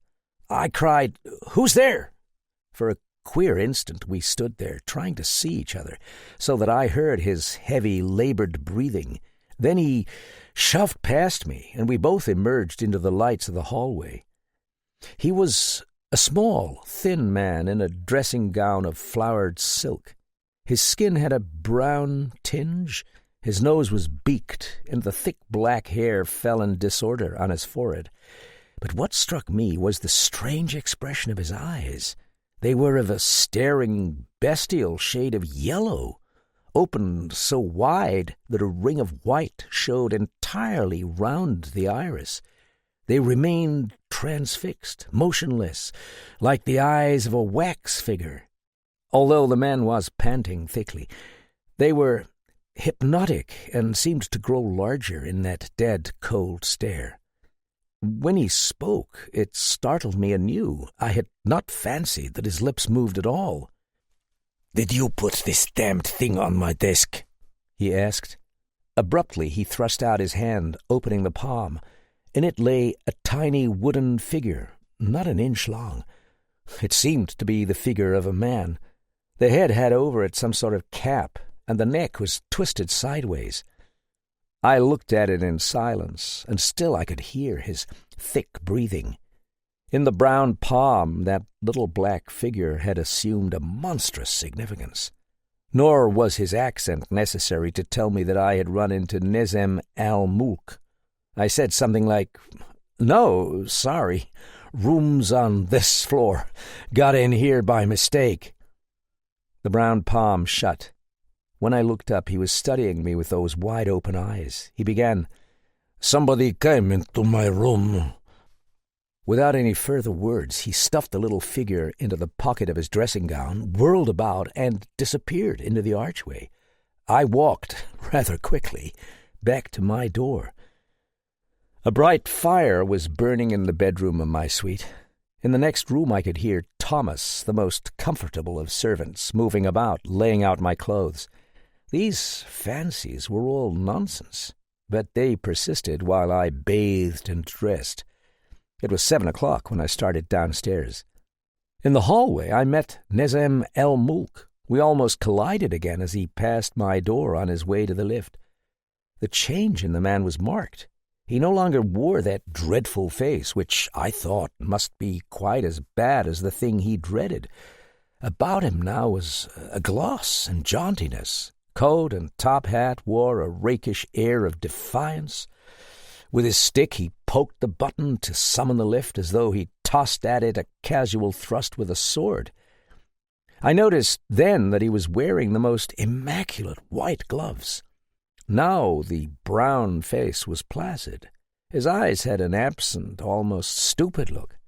I cried, "Who's there?" For a queer instant we stood there, trying to see each other, so that I heard his heavy, laboured breathing. Then he shoved past me, and we both emerged into the lights of the hallway. He was a small, thin man in a dressing gown of flowered silk. His skin had a brown tinge, his nose was beaked, and the thick black hair fell in disorder on his forehead. But what struck me was the strange expression of his eyes. They were of a staring, bestial shade of yellow, opened so wide that a ring of white showed entirely round the iris. They remained transfixed, motionless, like the eyes of a wax figure. Although the man was panting thickly, they were hypnotic and seemed to grow larger in that dead, cold stare. When he spoke, it startled me anew. I had not fancied that his lips moved at all. "Did you put this damned thing on my desk?" he asked. Abruptly he thrust out his hand, opening the palm. In it lay a tiny wooden figure, not an inch long. It seemed to be the figure of a man. The head had over it some sort of cap, and the neck was twisted sideways. I looked at it in silence, and still I could hear his thick breathing. In the brown palm, that little black figure had assumed a monstrous significance. Nor was his accent necessary to tell me that I had run into Nezem al-Mulk. I said something like, "No, sorry," Rooms on this floor. Got in here by mistake." The brown palm shut. When I looked up, he was studying me with those wide-open eyes. He began, "Somebody came into my room." Without any further words, he stuffed the little figure into the pocket of his dressing gown, whirled about, and disappeared into the archway. I walked, rather quickly, back to my door. A bright fire was burning in the bedroom of my suite. In the next room I could hear Thomas, the most comfortable of servants, moving about, laying out my clothes. These fancies were all nonsense, but they persisted while I bathed and dressed. It was 7 o'clock when I started downstairs. In the hallway I met Nezem el-Mulk. We almost collided again as he passed my door on his way to the lift. The change in the man was marked. He no longer wore that dreadful face, which I thought must be quite as bad as the thing he dreaded. About him now was a gloss and jauntiness. Coat and top hat wore a rakish air of defiance. With his stick he poked the button to summon the lift as though he tossed at it a casual thrust with a sword. I noticed then that he was wearing the most immaculate white gloves. Now the brown face was placid. His eyes had an absent, almost stupid look.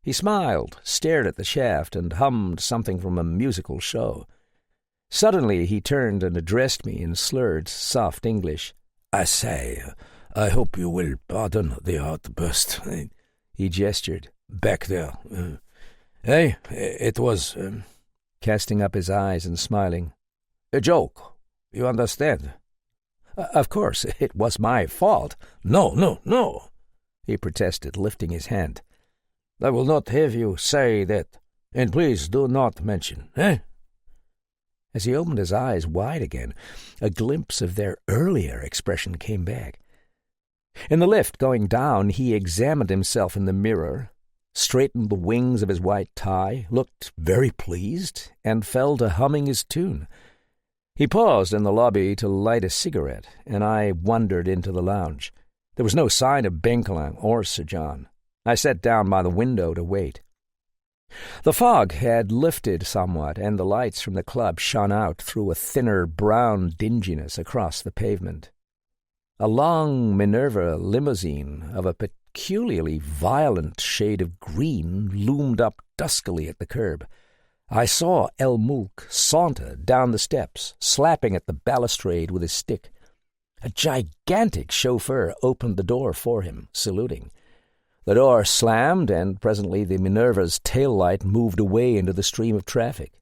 He smiled, stared at the shaft, and hummed something from a musical show. Suddenly he turned and addressed me in slurred, soft English. "I say, I hope you will pardon the outburst." He gestured. "Back there. It was—" casting up his eyes and smiling. "A joke. You understand?" Of course, it was my fault." No, he protested, lifting his hand. "I will not have you say that, and please do not mention, As he opened his eyes wide again, a glimpse of their earlier expression came back. In the lift going down, he examined himself in the mirror, straightened the wings of his white tie, looked very pleased, and fell to humming his tune. He paused in the lobby to light a cigarette, and I wandered into the lounge. There was no sign of Benkelin or Sir John. I sat down by the window to wait. The fog had lifted somewhat, and the lights from the club shone out through a thinner brown dinginess across the pavement. A long Minerva limousine of a peculiarly violent shade of green loomed up duskily at the curb. I saw El-Mulk saunter down the steps, slapping at the balustrade with his stick. A gigantic chauffeur opened the door for him, saluting. The door slammed, and presently the Minerva's tail light moved away into the stream of traffic.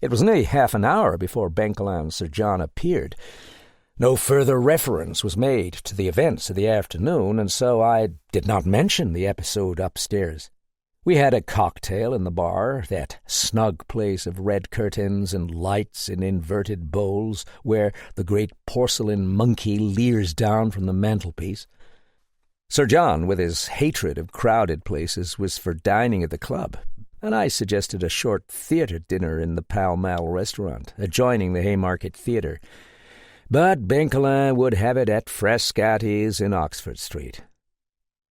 It was nearly half an hour before Benkelin and Sir John appeared. No further reference was made to the events of the afternoon, and so I did not mention the episode upstairs. We had a cocktail in the bar, that snug place of red curtains and lights in inverted bowls, where the great porcelain monkey leers down from the mantelpiece. Sir John, with his hatred of crowded places, was for dining at the club, and I suggested a short theatre dinner in the Pall Mall restaurant, adjoining the Haymarket Theatre. But Benkelin would have it at Frascati's in Oxford Street.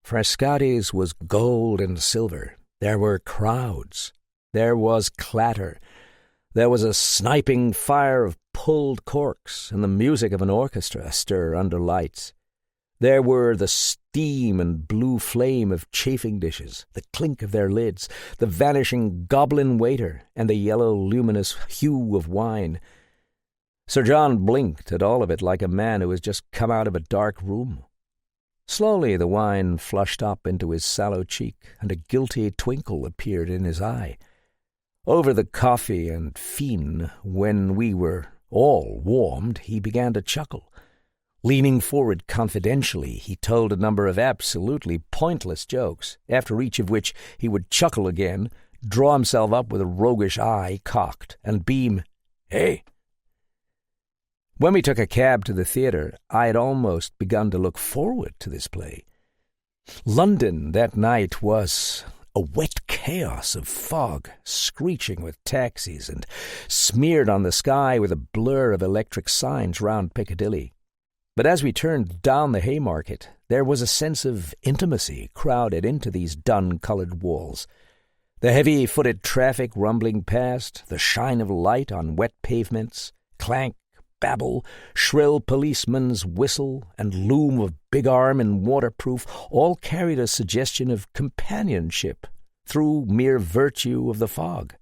Frascati's was gold and silver. There were crowds. There was clatter. There was a sniping fire of pulled corks and the music of an orchestra astir under lights. There were the steam and blue flame of chafing dishes, the clink of their lids, the vanishing goblin waiter, and the yellow luminous hue of wine. Sir John blinked at all of it like a man who has just come out of a dark room. Slowly the wine flushed up into his sallow cheek, and a guilty twinkle appeared in his eye. Over the coffee and fin, when we were all warmed, he began to chuckle. Leaning forward confidentially, he told a number of absolutely pointless jokes, after each of which he would chuckle again, draw himself up with a roguish eye cocked, and beam, "Hey!" When we took a cab to the theatre, I had almost begun to look forward to this play. London that night was a wet chaos of fog, screeching with taxis, and smeared on the sky with a blur of electric signs round Piccadilly. But as we turned down the Haymarket, There was a sense of intimacy crowded into these dun-coloured walls. The heavy-footed traffic rumbling past, the shine of light on wet pavements, clank, babble, shrill policeman's whistle, and loom of big arm in waterproof all carried a suggestion of companionship through mere virtue of the fog.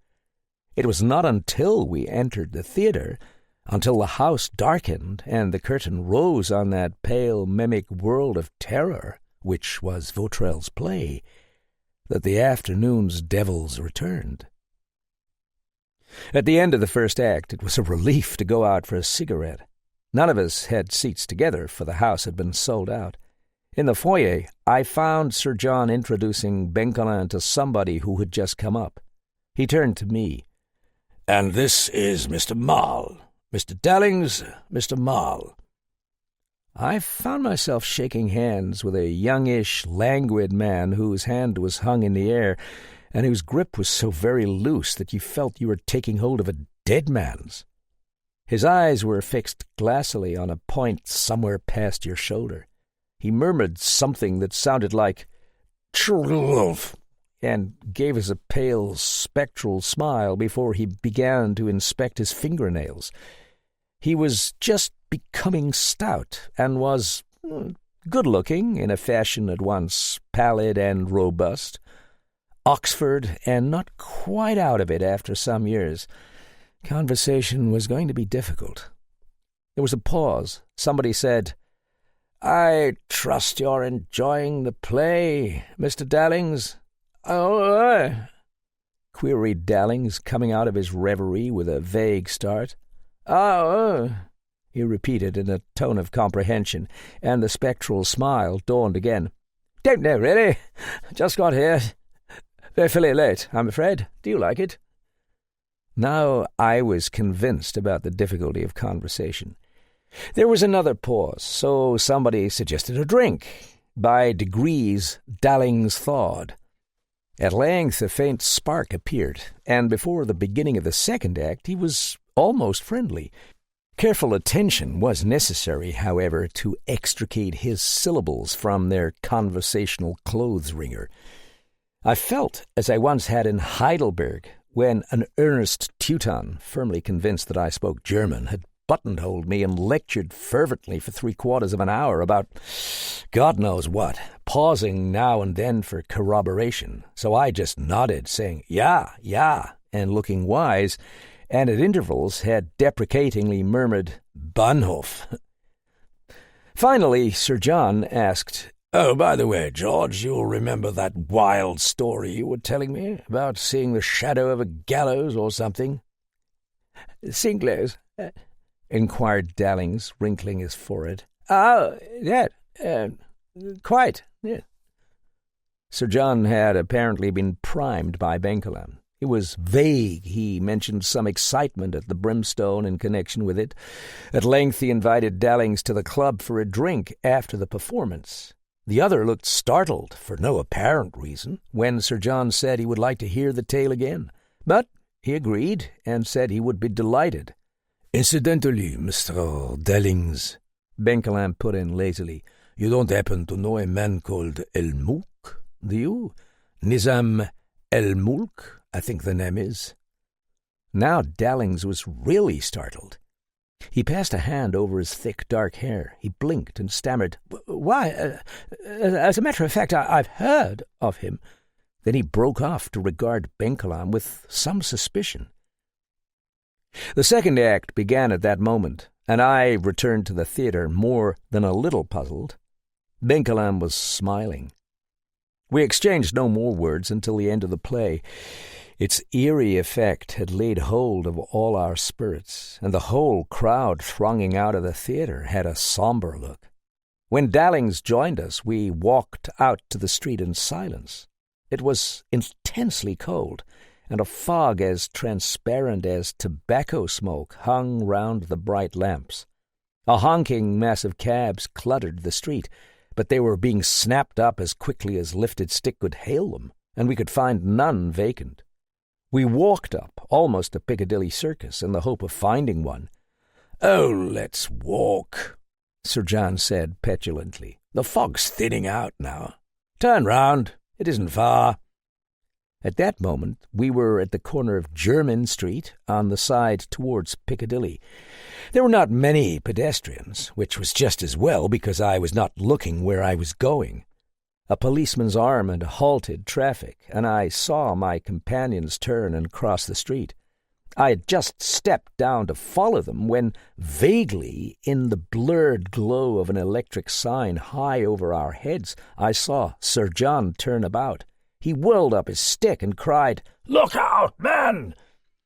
It was not until we entered the theatre, until the house darkened and the curtain rose on that pale mimic world of terror which was Vautrelle's play, that the afternoon's devils returned. At the end of the first act, it was a relief to go out for a cigarette. None of us had seats together, for the house had been sold out. In the foyer, I found Sir John introducing Bencolin to somebody who had just come up. He turned to me. "And this is Mr. Maule. Mr. Dallings, Mr. Maule." I found myself shaking hands with a youngish, languid man whose hand was hung in the air, and whose grip was so very loose that you felt you were taking hold of a dead man's. His eyes were fixed glassily on a point somewhere past your shoulder. He murmured something that sounded like "Trulove," and gave us a pale, spectral smile before he began to inspect his fingernails. He was just becoming stout, and was good-looking in a fashion at once pallid and robust. Oxford, and not quite out of it after some years. Conversation was going to be difficult. There was a pause. Somebody said, "I trust you're enjoying the play, Mr. Dallings." "Oh, queried Dallings, coming out of his reverie with a vague start. "Oh, he repeated in a tone of comprehension, and the spectral smile dawned again. "Don't know, really. Just got here. They're fairly late, I'm afraid. Do you like it?" Now I was convinced about the difficulty of conversation. There was another pause, so somebody suggested a drink. By degrees, Dallings thawed. At length a faint spark appeared, and before the beginning of the second act he was almost friendly. Careful attention was necessary, however, to extricate his syllables from their conversational clothes-wringer. I felt, as I once had in Heidelberg, when an earnest Teuton, firmly convinced that I spoke German, had buttonholed me and lectured fervently for 3/4 of an hour about God knows what, pausing now and then for corroboration. So I just nodded, saying, yeah, and looking wise, and at intervals had deprecatingly murmured, "Bahnhof." Finally, Sir John asked, "Oh, by the way, George, you'll remember that wild story you were telling me about seeing the shadow of a gallows or something?" "Sinclair's?" inquired Dallings, wrinkling his forehead. "Oh, that, quite, yeah." Sir John had apparently been primed by Bencolin. It was vague. He mentioned some excitement at the Brimstone in connection with it. At length he invited Dallings to the club for a drink after the performance. The other looked startled, for no apparent reason, when Sir John said he would like to hear the tale again. But he agreed, and said he would be delighted. "Incidentally, Mr. Dallings," Bencolin put in lazily, "you don't happen to know a man called El Mulk, do you? Nizam El Mulk, I think the name is." Now Dallings was really startled. He passed a hand over his thick, dark hair. He blinked and stammered, "Why, as a matter of fact, I've heard of him." Then he broke off to regard Bencolin with some suspicion. The second act began at that moment, and I returned to the theatre more than a little puzzled. Bencolin was smiling. We exchanged no more words until the end of the play. Its eerie effect had laid hold of all our spirits, and the whole crowd thronging out of the theatre had a sombre look. When Dallings joined us, we walked out to the street in silence. It was intensely cold, and a fog as transparent as tobacco smoke hung round the bright lamps. A honking mass of cabs cluttered the street, but they were being snapped up as quickly as lifted stick could hail them, and we could find none vacant. We walked up, almost to Piccadilly Circus, in the hope of finding one. "Oh, let's walk," Sir John said petulantly. The fog's thinning out now. Turn round. It isn't far." At that moment we were at the corner of Jermyn Street, on the side towards Piccadilly. There were not many pedestrians, which was just as well because I was not looking where I was going. A policeman's arm had halted traffic, and I saw my companions turn and cross the street. I had just stepped down to follow them when, vaguely, in the blurred glow of an electric sign high over our heads, I saw Sir John turn about. He whirled up his stick and cried, "Look out, man!"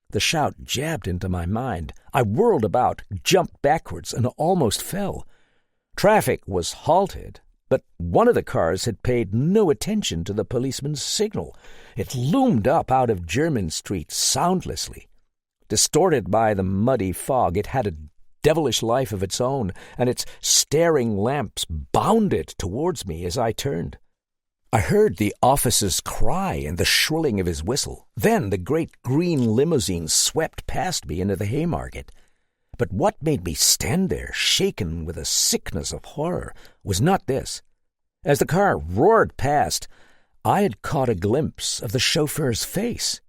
The shout jabbed into my mind. I whirled about, jumped backwards, and almost fell. Traffic was halted, but one of the cars had paid no attention to the policeman's signal. It loomed up out of Jermyn Street soundlessly. Distorted by the muddy fog, it had a devilish life of its own, and its staring lamps bounded towards me as I turned. I heard the officer's cry and the shrilling of his whistle. Then the great green limousine swept past me into the Haymarket. But what made me stand there, shaken with a sickness of horror, was not this. As the car roared past, I had caught a glimpse of the chauffeur's face.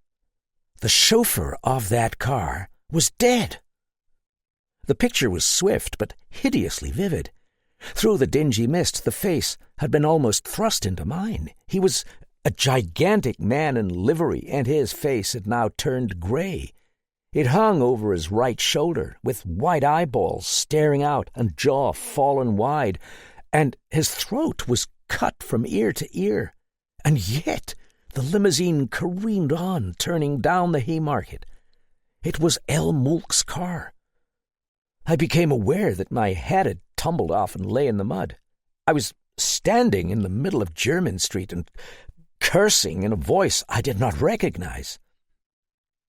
The chauffeur of that car was dead. The picture was swift but hideously vivid. Through the dingy mist, the face had been almost thrust into mine. He was a gigantic man in livery, and his face had now turned grey. It hung over his right shoulder, with white eyeballs staring out and jaw fallen wide, and his throat was cut from ear to ear. And yet the limousine careened on, turning down the Haymarket. It was L. Mulk's car. I became aware that my hat had tumbled off and lay in the mud. I was standing in the middle of Jermyn Street and cursing in a voice I did not recognize.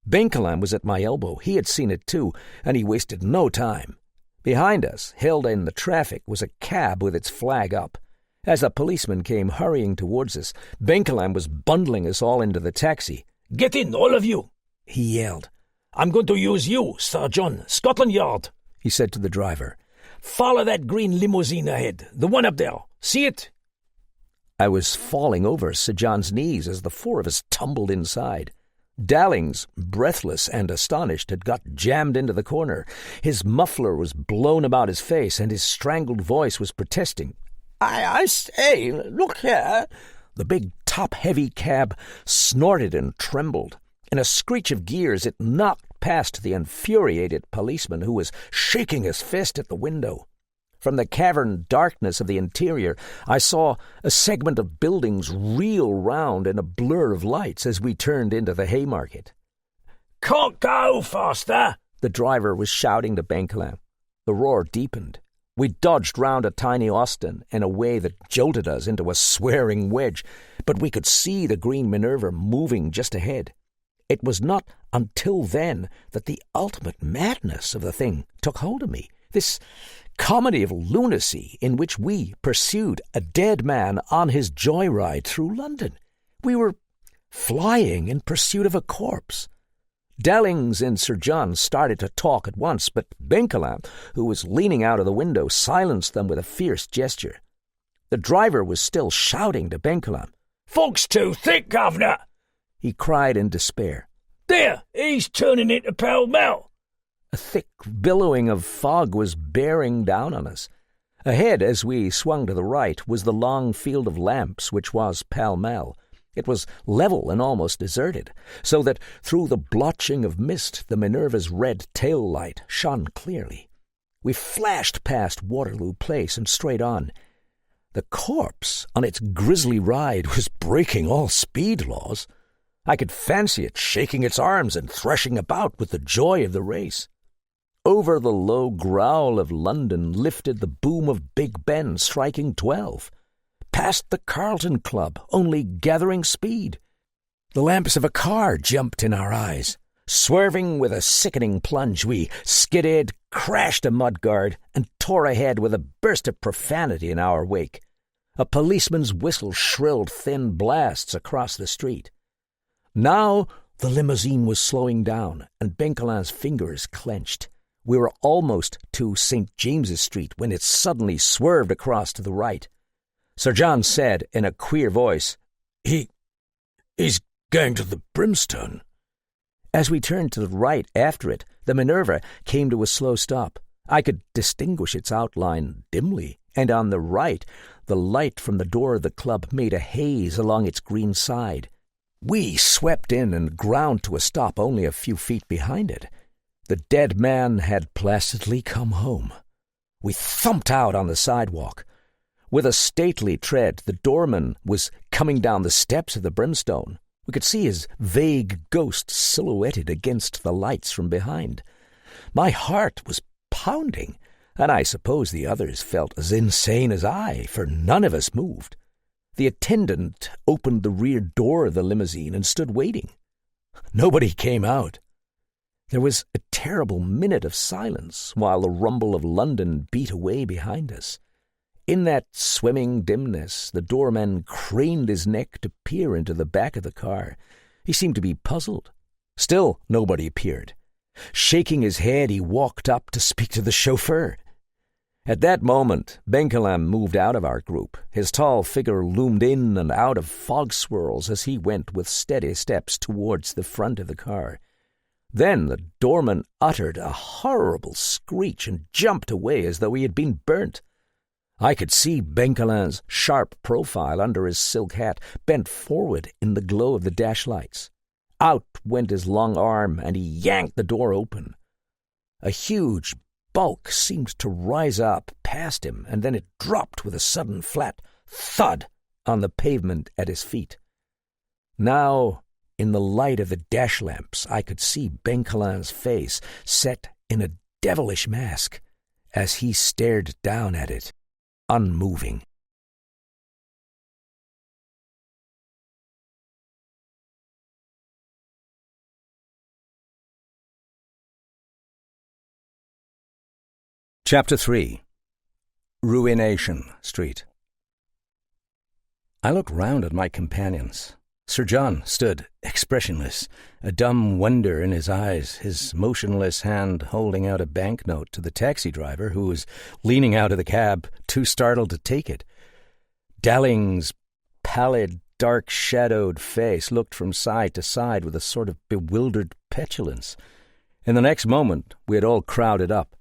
Benkelam was at my elbow. He had seen it too, and he wasted no time. Behind us, held in the traffic, was a cab with its flag up. As the policeman came hurrying towards us, Benkelam was bundling us all into the taxi. "Get in, all of you," he yelled. "I'm going to use you, Sir John. Scotland Yard," he said to the driver. "Follow that green limousine ahead, the one up there. See it?" I was falling over Sir John's knees as the four of us tumbled inside. Dallings, breathless and astonished, had got jammed into the corner. His muffler was blown about his face, and his strangled voice was protesting. I say, look here." The big top-heavy cab snorted and trembled. In a screech of gears, it knocked past the infuriated policeman, who was shaking his fist at the window. From the cavern darkness of the interior, I saw a segment of buildings reel round in a blur of lights as we turned into the Haymarket. "Can't go faster," the driver was shouting to Benkelam. The roar deepened. We dodged round a tiny Austin in a way that jolted us into a swearing wedge, but we could see the green Minerva moving just ahead. It was not until then that the ultimate madness of the thing took hold of me. This comedy of lunacy in which we pursued a dead man on his joyride through London. We were flying in pursuit of a corpse. Dallings and Sir John started to talk at once, but Benkelam, who was leaning out of the window, silenced them with a fierce gesture. The driver was still shouting to Benkelam. "Fog's too thick, governor," he cried in despair. "There, he's turning into Pall Mall." A thick billowing of fog was bearing down on us. Ahead, as we swung to the right, was the long field of lamps which was Pall Mall. It was level and almost deserted, so that through the blotching of mist the Minerva's red tail light shone clearly. We flashed past Waterloo Place and straight on. The corpse, on its grisly ride, was breaking all speed laws. I could fancy it shaking its arms and threshing about with the joy of the race. Over the low growl of London lifted the boom of Big Ben striking 12. Past the Carlton Club, only gathering speed. The lamps of a car jumped in our eyes. Swerving with a sickening plunge, we skidded, crashed a mudguard, and tore ahead with a burst of profanity in our wake. A policeman's whistle shrilled thin blasts across the street. Now the limousine was slowing down, and Benkelam's fingers clenched. We were almost to St. James's Street when it suddenly swerved across to the right. Sir John said in a queer voice, He's going to the Brimstone. As we turned to the right after it, the Minerva came to a slow stop. I could distinguish its outline dimly, and on the right, the light from the door of the club made a haze along its green side. We swept in and ground to a stop only a few feet behind it. The dead man had placidly come home. We thumped out on the sidewalk. With a stately tread, the doorman was coming down the steps of the Brimstone. We could see his vague ghost silhouetted against the lights from behind. My heart was pounding, and I suppose the others felt as insane as I, for none of us moved. The attendant opened the rear door of the limousine and stood waiting. Nobody came out. There was a terrible minute of silence while the rumble of London beat away behind us. In that swimming dimness, the doorman craned his neck to peer into the back of the car. He seemed to be puzzled. Still nobody appeared. Shaking his head, he walked up to speak to the chauffeur. At that moment, Benkelam moved out of our group. His tall figure loomed in and out of fog swirls as he went with steady steps towards the front of the car. Then the doorman uttered a horrible screech and jumped away as though he had been burnt. I could see Benkelam's sharp profile under his silk hat bent forward in the glow of the dash lights. Out went his long arm, and he yanked the door open. A huge bulk seemed to rise up past him, and then it dropped with a sudden flat thud on the pavement at his feet. Now, in the light of the dash lamps, I could see Benkelam's face set in a devilish mask as he stared down at it, unmoving. Chapter 3. Ruination Street. I looked round at my companions. Sir John stood expressionless, a dumb wonder in his eyes, his motionless hand holding out a banknote to the taxi driver, who was leaning out of the cab, too startled to take it. Dalling's pallid, dark-shadowed face looked from side to side with a sort of bewildered petulance. In the next moment, we had all crowded up.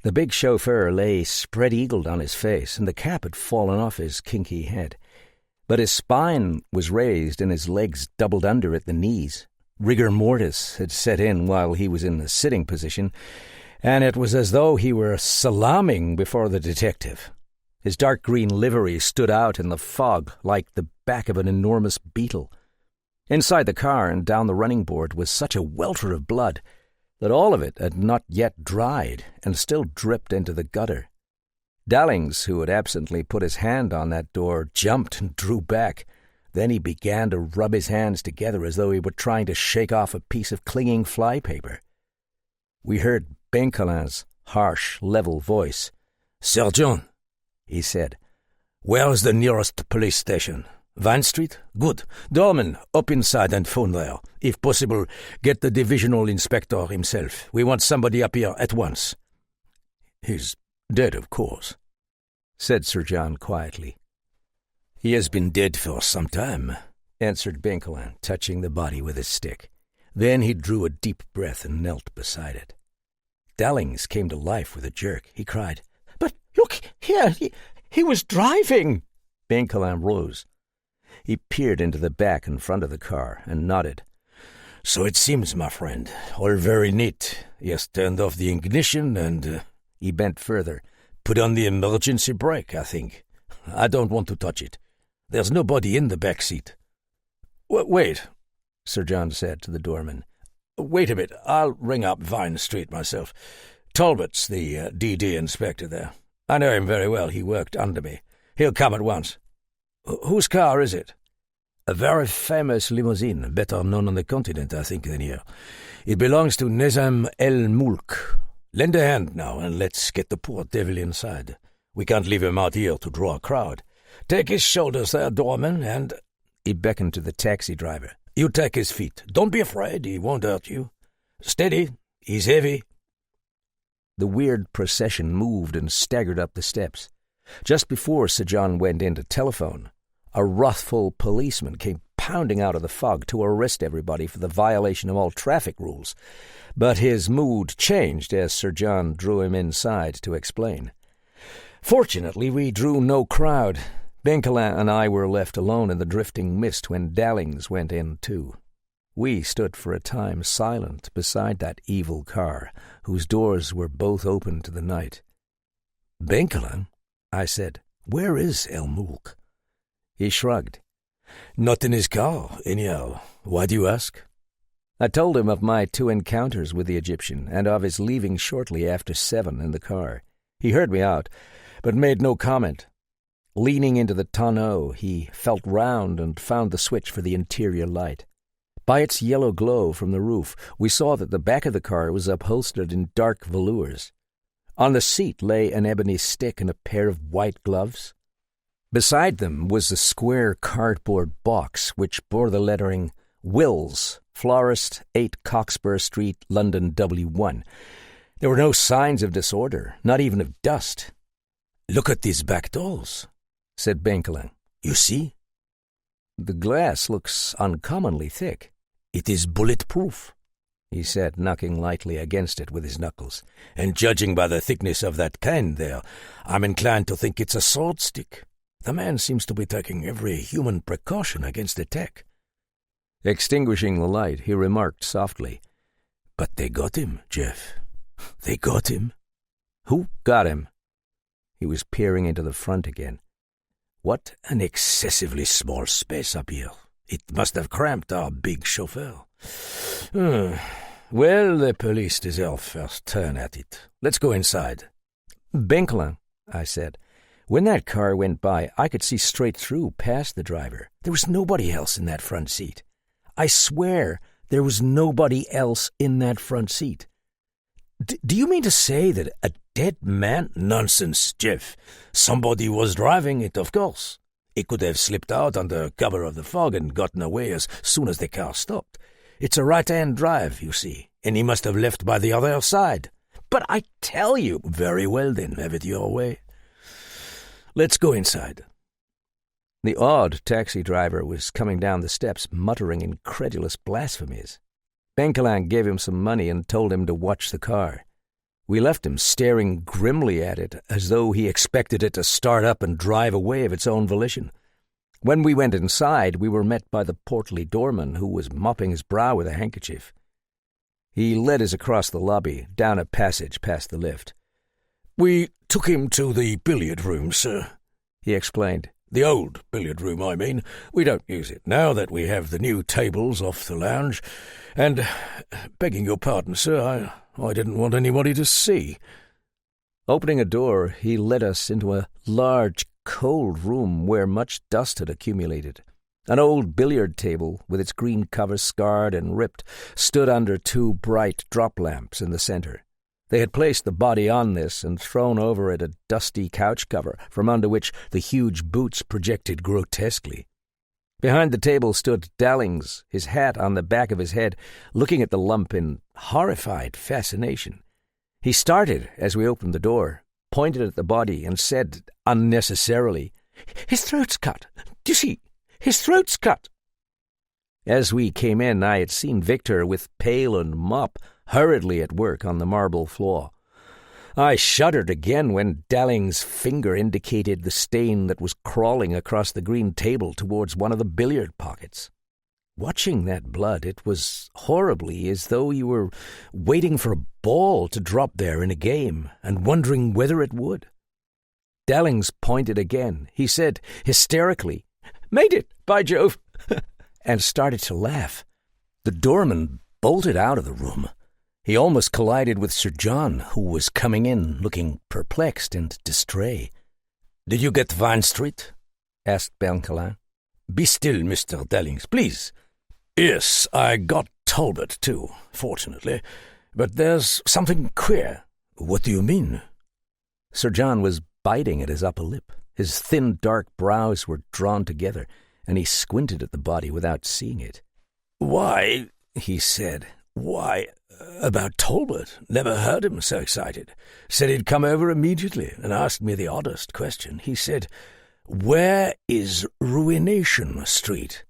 The big chauffeur lay spread-eagled on his face, and the cap had fallen off his kinky head. But his spine was raised and his legs doubled under at the knees. Rigor mortis had set in while he was in the sitting position, and it was as though he were salaaming before the detective. His dark green livery stood out in the fog like the back of an enormous beetle. Inside the car and down the running board was such a welter of blood that all of it had not yet dried and still dripped into the gutter. Dallings, who had absently put his hand on that door, jumped and drew back. Then he began to rub his hands together as though he were trying to shake off a piece of clinging flypaper. We heard Benkelam's harsh, level voice. "Sir John," he said, "where is the nearest police station? Vine Street? Good. Doorman, up inside and phone there. If possible, get the divisional inspector himself. We want somebody up here at once." "He's dead, of course," said Sir John quietly. "He has been dead for some time," answered Benkelam, touching the body with his stick. Then he drew a deep breath and knelt beside it. Dallings came to life with a jerk. He cried, "But look here, he was driving!" Benkelam rose. He peered into the back and front of the car and nodded. "So it seems, my friend. All very neat. He has turned off the ignition and..." He bent further. "Put on the emergency brake, I think. I don't want to touch it. There's nobody in the back seat." Wait," Sir John said to the doorman. "Wait a bit. I'll ring up Vine Street myself. Talbot's the DD inspector there. I know him very well. He worked under me. He'll come at once." "Whose car is it?" "A very famous limousine, better known on the continent, I think, than here. It belongs to Nizam el-Mulk. Lend a hand now, and let's get the poor devil inside. We can't leave him out here to draw a crowd. Take his shoulders there, doorman, and..." He beckoned to the taxi driver. "You take his feet. Don't be afraid, he won't hurt you. Steady, he's heavy." The weird procession moved and staggered up the steps. Just before Sir John went in to telephone, a wrathful policeman came pounding out of the fog to arrest everybody for the violation of all traffic rules, but his mood changed as Sir John drew him inside to explain. Fortunately, we drew no crowd. Benkelin and I were left alone in the drifting mist when Dallings went in too. We stood for a time silent beside that evil car, whose doors were both open to the night. "Benkelin," I said, "where is El Mulk?" He shrugged. "Not in his car, anyhow. Why do you ask?" I told him of my 2 encounters with the Egyptian and of his leaving shortly after 7 in the car. He heard me out, but made no comment. Leaning into the tonneau, he felt round and found the switch for the interior light. By its yellow glow from the roof, we saw that the back of the car was upholstered in dark velours. On the seat lay an ebony stick and a pair of white gloves. Beside them was a square cardboard box which bore the lettering Wills, Florist, 8 Cockspur Street, London W1. There were no signs of disorder, not even of dust. "Look at these back doors," said Benkelin. "You see?" "The glass looks uncommonly thick." "It is bulletproof," he said, knocking lightly against it with his knuckles. "And judging by the thickness of that cane there, I'm inclined to think it's a sword stick. The man seems to be taking every human precaution against attack." Extinguishing the light, he remarked softly, "But they got him, Jeff. They got him." "Who got him?" He was peering into the front again. "What an excessively small space up here. It must have cramped our big chauffeur. Well, the police deserve first turn at it. Let's go inside." "Benkelin," I said, "when that car went by, I could see straight through past the driver. There was nobody else in that front seat. I swear there was nobody else in that front seat." Do you mean to say that a dead man? Nonsense, Jeff. Somebody was driving it, of course. He could have slipped out under cover of the fog and gotten away as soon as the car stopped. It's a right-hand drive, you see, and he must have left by the other side. "But I tell you—" "Very well, then, have it your way. Let's go inside." The odd taxi driver was coming down the steps, muttering incredulous blasphemies. Benkelin gave him some money and told him to watch the car. We left him staring grimly at it, as though he expected it to start up and drive away of its own volition. When we went inside, we were met by the portly doorman, who was mopping his brow with a handkerchief. He led us across the lobby, down a passage past the lift. "We took him to the billiard room, sir," he explained. "The old billiard room, I mean. We don't use it now that we have the new tables off the lounge. And, begging your pardon, sir, I didn't want anybody to see." Opening a door, he led us into a large, cold room where much dust had accumulated. An old billiard table, with its green cover scarred and ripped, stood under 2 bright drop lamps in the centre. They had placed the body on this and thrown over it a dusty couch cover, from under which the huge boots projected grotesquely. Behind the table stood Dallings, his hat on the back of his head, looking at the lump in horrified fascination. He started as we opened the door, pointed at the body, and said unnecessarily, "His throat's cut. Do you see? His throat's cut." As we came in, I had seen Victor, with pail and mop, hurriedly at work on the marble floor. I shuddered again when Dalling's finger indicated the stain that was crawling across the green table towards one of the billiard pockets. Watching that blood, it was horribly as though you were waiting for a ball to drop there in a game and wondering whether it would. Dallings pointed again. He said hysterically, "Made it, by Jove!" and started to laugh. The doorman bolted out of the room. He almost collided with Sir John, who was coming in, looking perplexed and distrait. "Did you get Vine Street?" asked Benkelin. "Be still, Mr. Dallings, please." "Yes, I got Talbot, too, fortunately. But there's something queer." "What do you mean?" Sir John was biting at his upper lip. His thin, dark brows were drawn together, and he squinted at the body without seeing it. "Why," he said, "why, About Talbot. Never heard him so excited. Said he'd come over immediately and asked me the oddest question. He said, 'Where is Ruination Street?'"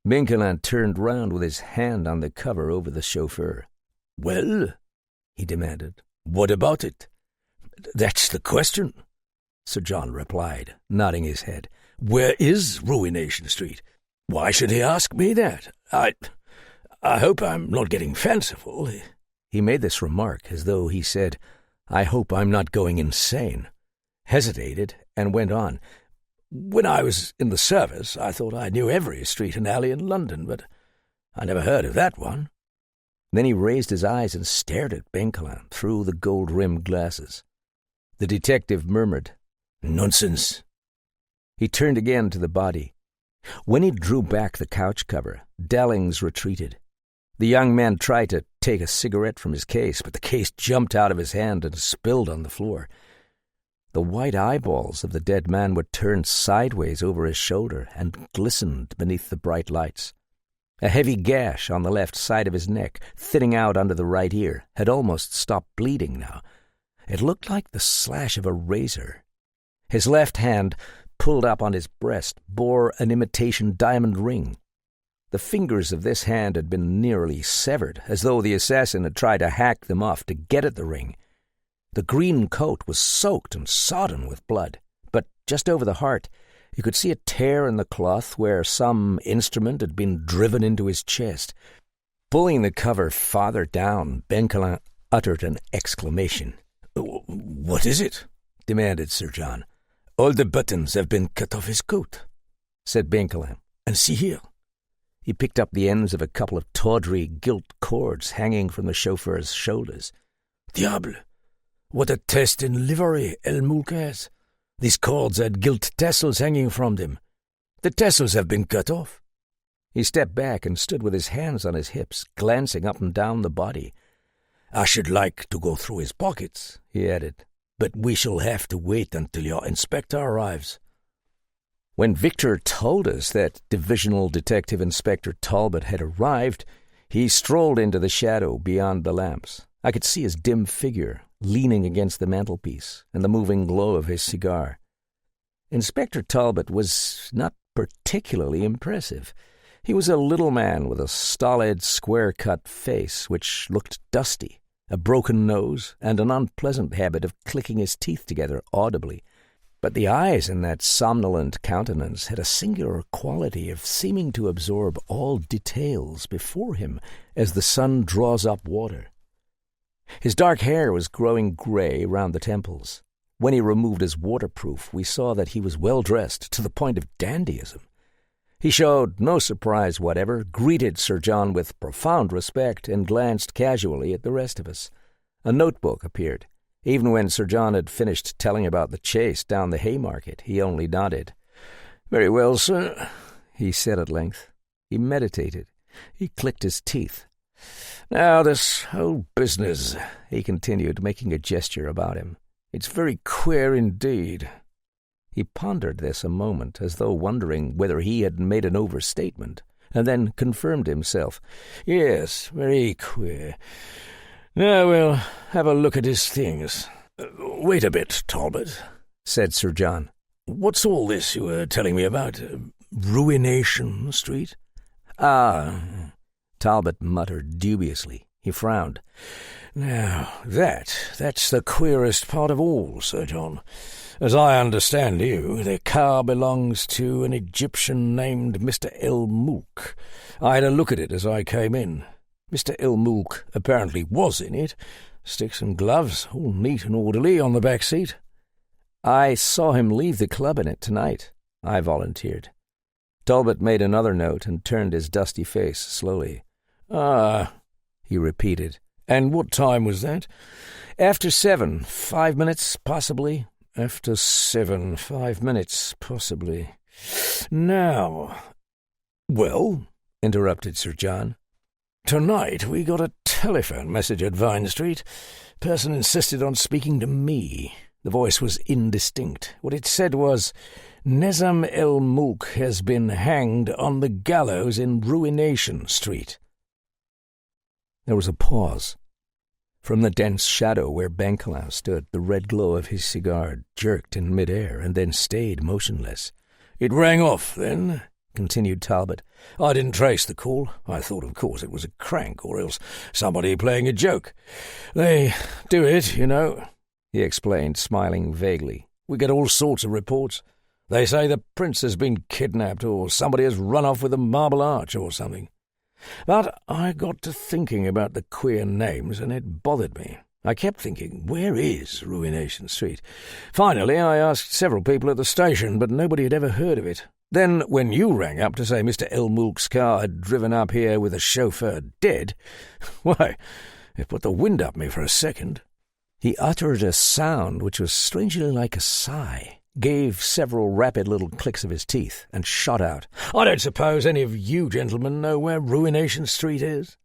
Benkelin turned round with his hand on the cover over the chauffeur. "Well," he demanded, "what about it?" "That's the question," Sir John replied, nodding his head. "Where is Ruination Street? Why should he ask me that? I hope I'm not getting fanciful." He made this remark as though he said, "I hope I'm not going insane," hesitated, and went on. "When I was in the service, I thought I knew every street and alley in London, but I never heard of that one." Then he raised his eyes and stared at Benkelin through the gold-rimmed glasses. The detective murmured, "Nonsense." He turned again to the body. When he drew back the couch cover, Dellings retreated. The young man tried to take a cigarette from his case, but the case jumped out of his hand and spilled on the floor. The white eyeballs of the dead man were turned sideways over his shoulder and glistened beneath the bright lights. A heavy gash on the left side of his neck, thinning out under the right ear, had almost stopped bleeding now. It looked like the slash of a razor. His left hand, pulled up on his breast, bore an imitation diamond ring. The fingers of this hand had been nearly severed, as though the assassin had tried to hack them off to get at the ring. The green coat was soaked and sodden with blood, but just over the heart you could see a tear in the cloth where some instrument had been driven into his chest. Pulling the cover farther down, Benkelin uttered an exclamation. "What is it?" demanded Sir John. "All the buttons have been cut off his coat," said Benkelin. "And see here." He picked up the ends of a couple of tawdry gilt cords hanging from the chauffeur's shoulders. "Diable! What a taste in livery El Moulk has. These cords had gilt tassels hanging from them. The tassels have been cut off." He stepped back and stood with his hands on his hips, glancing up and down the body. "I should like to go through his pockets," he added, "but we shall have to wait until your inspector arrives." When Victor told us that Divisional Detective Inspector Talbot had arrived, he strolled into the shadow beyond the lamps. I could see his dim figure leaning against the mantelpiece and the moving glow of his cigar. Inspector Talbot was not particularly impressive. He was a little man with a stolid, square-cut face which looked dusty, a broken nose, and an unpleasant habit of clicking his teeth together audibly. But the eyes in that somnolent countenance had a singular quality of seeming to absorb all details before him as the sun draws up water. His dark hair was growing grey round the temples. When he removed his waterproof, we saw that he was well-dressed to the point of dandyism. He showed no surprise whatever, greeted Sir John with profound respect, and glanced casually at the rest of us. A notebook appeared. Even when Sir John had finished telling about the chase down the Haymarket, he only nodded. "Very well, sir," he said at length. He meditated. He clicked his teeth. "Now, this whole business," he continued, making a gesture about him. "It's very queer indeed." He pondered this a moment, as though wondering whether he had made an overstatement, and then confirmed himself. "Yes, very queer. Now we'll have a look at his things." "Wait a bit, Talbot," said Sir John. "What's all this you were telling me about? Ruination Street?" "Ah," Talbot muttered dubiously. He frowned. "Now, that's the queerest part of all, Sir John. As I understand you, the car belongs to an Egyptian named Mr. El Moulk. I had a look at it as I came in. Mr. El Moulk apparently was in it. Sticks and gloves, all neat and orderly, on the back seat." "I saw him leave the club in it tonight," I volunteered. Talbot made another note and turned his dusty face slowly. "Ah," he repeated. "And what time was that?" "After 7, 5 minutes, possibly." "After 7, 5 minutes, possibly. Now—" "Well," interrupted Sir John. "Tonight we got a telephone message at Vine Street. Person insisted on speaking to me. The voice was indistinct. What it said was, 'Nizam El Moulk has been hanged on the gallows in Ruination Street.'" There was a pause. From the dense shadow where Benkelin stood, the red glow of his cigar jerked in mid-air and then stayed motionless. "It rang off, then," continued Talbot. "I didn't trace the call. I thought, of course, it was a crank or else somebody playing a joke. They do it, you know," he explained, smiling vaguely. "We get all sorts of reports. They say the prince has been kidnapped or somebody has run off with a marble arch or something. But I got to thinking about the queer names, and it bothered me. I kept thinking, where is Ruination Street? Finally, I asked several people at the station, but nobody had ever heard of it. Then, when you rang up to say Mr. Elmulk's car had driven up here with a chauffeur dead, why, it put the wind up me for a second." He uttered a sound which was strangely like a sigh, gave several rapid little clicks of his teeth, and shot out, "I don't suppose any of you gentlemen know where Ruination Street is?"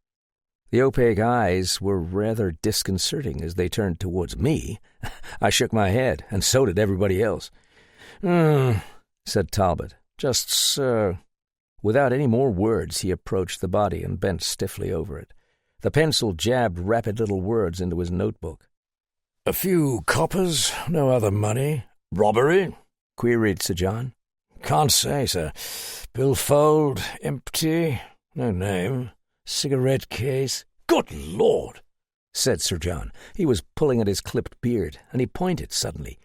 The opaque eyes were rather disconcerting as they turned towards me. I shook my head, and so did everybody else. Said Talbot. "Just so." Without any more words, he approached the body and bent stiffly over it. The pencil jabbed rapid little words into his notebook. "A few coppers, no other money. Robbery?" queried Sir John. "Can't say, sir. Billfold, empty, no name. Cigarette case." "Good Lord!" said Sir John. He was pulling at his clipped beard, and he pointed suddenly.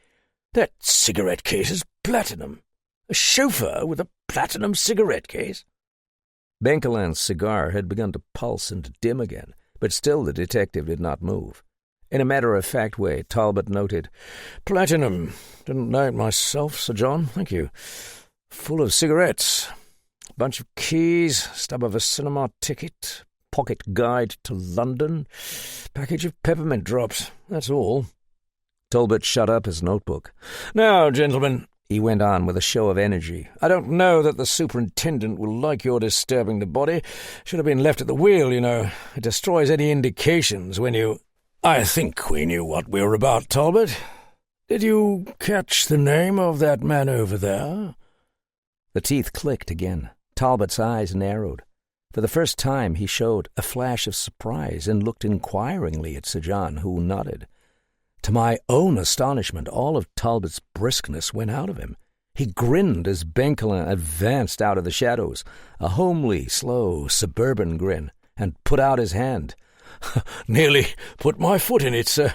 "That cigarette case is platinum. A chauffeur with a platinum cigarette case?" Benkelin's cigar had begun to pulse and dim again, but still the detective did not move. In a matter-of-fact way, Talbot noted, "Platinum. Didn't know it myself, Sir John. Thank you. Full of cigarettes. Bunch of keys, stub of a cinema ticket, pocket guide to London, package of peppermint drops. That's all." Talbot shut up his notebook. "Now, gentlemen," he went on with a show of energy, "I don't know that the superintendent will like your disturbing the body. Should have been left at the wheel, you know. It destroys any indications when you—" "I think we knew what we were about, Talbot. Did you catch the name of that man over there?" The teeth clicked again. Talbot's eyes narrowed. For the first time he showed a flash of surprise and looked inquiringly at Sir John, who nodded. To my own astonishment, all of Talbot's briskness went out of him. He grinned as Benkelin advanced out of the shadows, a homely, slow, suburban grin, and put out his hand. "Nearly put my foot in it, sir.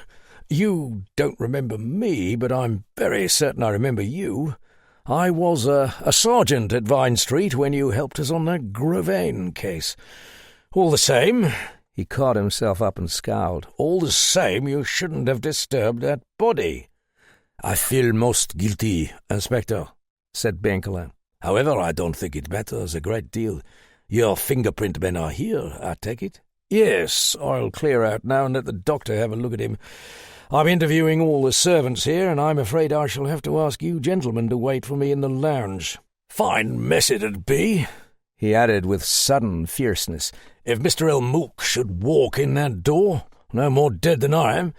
You don't remember me, but I'm very certain I remember you. I was a sergeant at Vine Street when you helped us on the Grovane case. All the same," he caught himself up and scowled, "all the same you shouldn't have disturbed that body." "I feel most guilty, Inspector," said Benkelin. "However, I don't think it matters a great deal. Your fingerprint men are here, I take it?" "Yes, I'll clear out now and let the doctor have a look at him. I'm interviewing all the servants here, and I'm afraid I shall have to ask you gentlemen to wait for me in the lounge. Fine mess it'd be," he added with sudden fierceness, "if Mr. Elmulk should walk in that door, no more dead than I am.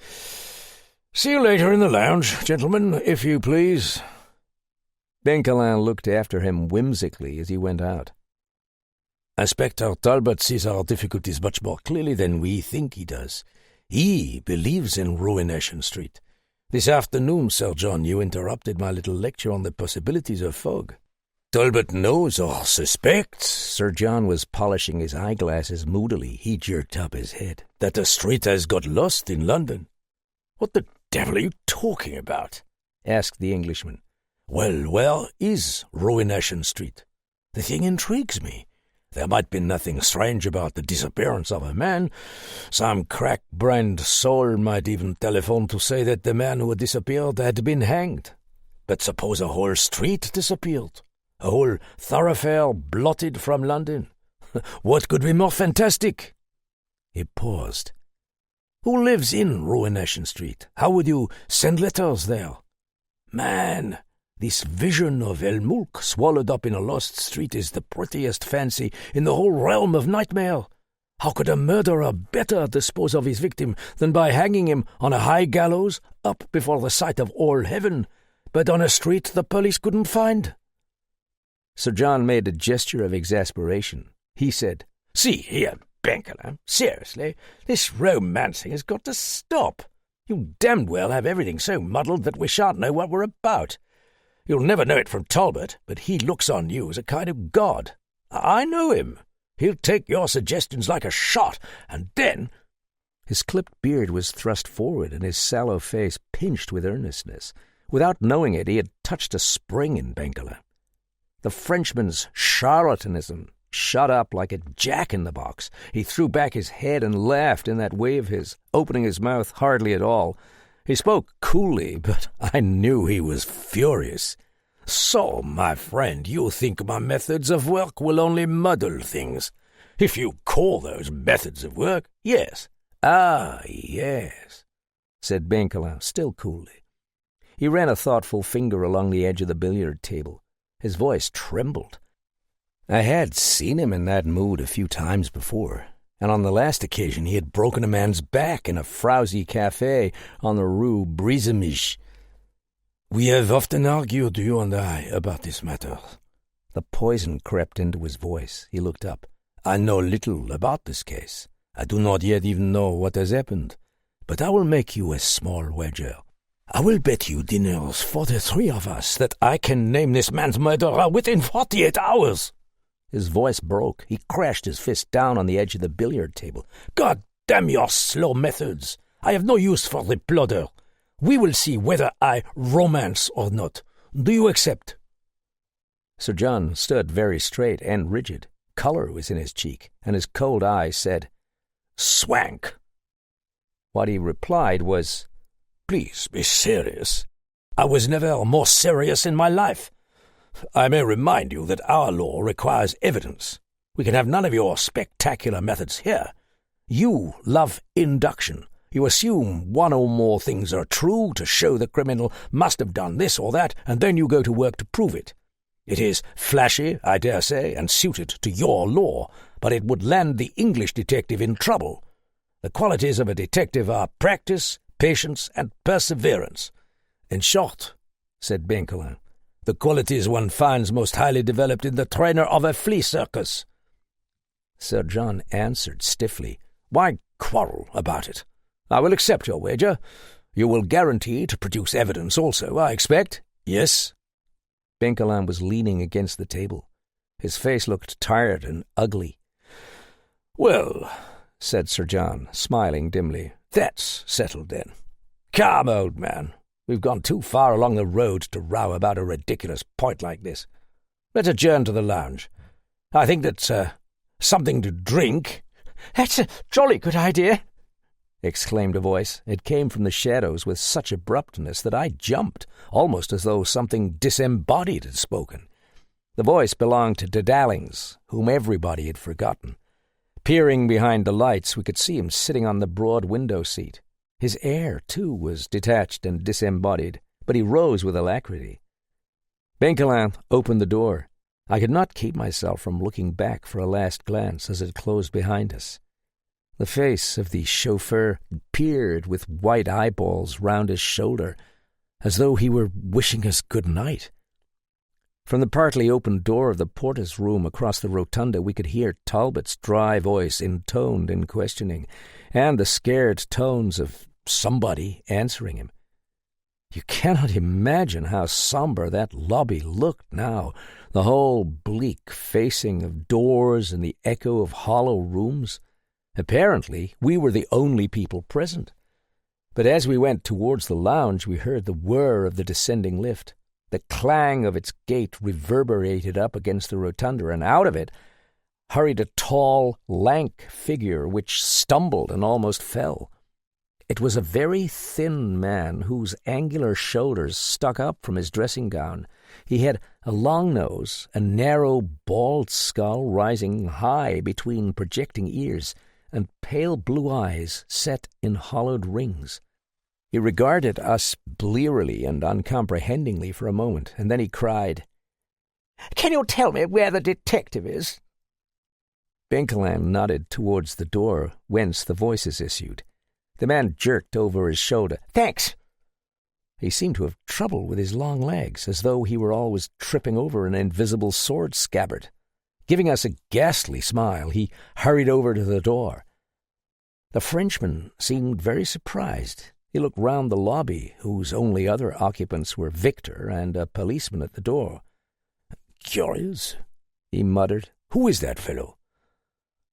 See you later in the lounge, gentlemen, if you please." Benkelin looked after him whimsically as he went out. "Inspector Talbot sees our difficulties much more clearly than we think he does. He believes in Ruination Street. This afternoon, Sir John, you interrupted my little lecture on the possibilities of fog. Talbot knows or suspects," Sir John was polishing his eyeglasses moodily. He jerked up his head, "that the street has got lost in London." "What the devil are you talking about?" asked the Englishman. "Well, where is Ruination Street? The thing intrigues me. There might be nothing strange about the disappearance of a man. Some crack-brained soul might even telephone to say that the man who had disappeared had been hanged. But suppose a whole street disappeared, a whole thoroughfare blotted from London. What could be more fantastic?" He paused. "Who lives in Ruination Street? How would you send letters there? Man, this vision of Elmulk swallowed up in a lost street is the prettiest fancy in the whole realm of nightmare. How could a murderer better dispose of his victim than by hanging him on a high gallows up before the sight of all heaven, but on a street the police couldn't find?" Sir John made a gesture of exasperation. He said, "See here, Benkelman, seriously, this romancing has got to stop. You damned well have everything so muddled that we shan't know what we're about. You'll never know it from Talbot, but he looks on you as a kind of god. I know him. He'll take your suggestions like a shot, and then—" His clipped beard was thrust forward, and his sallow face pinched with earnestness. Without knowing it, he had touched a spring in Benkelman. The Frenchman's charlatanism shot up like a jack-in-the-box. He threw back his head and laughed in that way of his, opening his mouth hardly at all. He spoke coolly, but I knew he was furious. "So, my friend, you think my methods of work will only muddle things. If you call those methods of work, yes." "Ah, yes," said Benkelman, still coolly. He ran a thoughtful finger along the edge of the billiard table. His voice trembled. I had seen him in that mood a few times before, and on the last occasion he had broken a man's back in a frowsy café on the Rue Brizemich. "We have often argued, you and I, about this matter." The poison crept into his voice. He looked up. "I know little about this case. I do not yet even know what has happened. But I will make you a small wager. I will bet you dinners for the three of us that I can name this man's murderer within 48 hours. His voice broke. He crashed his fist down on the edge of the billiard table. "God damn your slow methods! I have no use for the plodder. We will see whether I romance or not. Do you accept?" Sir John stood very straight and rigid. Colour was in his cheek, and his cold eye said, "Swank." What he replied was, "Please be serious. I was never more serious in my life. I may remind you that our law requires evidence. We can have none of your spectacular methods here. You love induction. You assume one or more things are true to show the criminal must have done this or that, and then you go to work to prove it. It is flashy, I dare say, and suited to your law, but it would land the English detective in trouble. The qualities of a detective are practice, patience, and perseverance. In short," said Benkelman, "the qualities one finds most highly developed in the trainer of a flea circus." Sir John answered stiffly, "Why quarrel about it? I will accept your wager. You will guarantee to produce evidence also, I expect?" "Yes." Benkelman was leaning against the table. His face looked tired and ugly. "Well," said Sir John, smiling dimly, "that's settled then. Come, old man, we've gone too far along the road to row about a ridiculous point like this. Let's adjourn to the lounge. I think that's something to drink." "That's a jolly good idea," exclaimed a voice. It came from the shadows with such abruptness that I jumped, almost as though something disembodied had spoken. The voice belonged to Dedalings, whom everybody had forgotten. Peering behind the lights, we could see him sitting on the broad window seat. His air, too, was detached and disembodied, but he rose with alacrity. Benkelman opened the door. I could not keep myself from looking back for a last glance as it closed behind us. The face of the chauffeur peered with white eyeballs round his shoulder, as though he were wishing us good night. From the partly opened door of the porter's room across the rotunda we could hear Talbot's dry voice intoned in questioning, and the scared tones of somebody answering him. You cannot imagine how sombre that lobby looked now, the whole bleak facing of doors and the echo of hollow rooms. Apparently, we were the only people present. But as we went towards the lounge, we heard the whir of the descending lift. The clang of its gate reverberated up against the rotunda, and out of it hurried a tall, lank figure which stumbled and almost fell. It was a very thin man whose angular shoulders stuck up from his dressing gown. He had a long nose, a narrow, bald skull rising high between projecting ears, and pale blue eyes set in hollowed rings. He regarded us blearily and uncomprehendingly for a moment, and then he cried, "Can you tell me where the detective is?" Benkelman nodded towards the door, whence the voices issued. The man jerked over his shoulder. "Thanks." He seemed to have trouble with his long legs, as though he were always tripping over an invisible sword scabbard. Giving us a ghastly smile, he hurried over to the door. The Frenchman seemed very surprised. He looked round the lobby, whose only other occupants were Victor and a policeman at the door. "Curious," he muttered. "Who is that fellow?"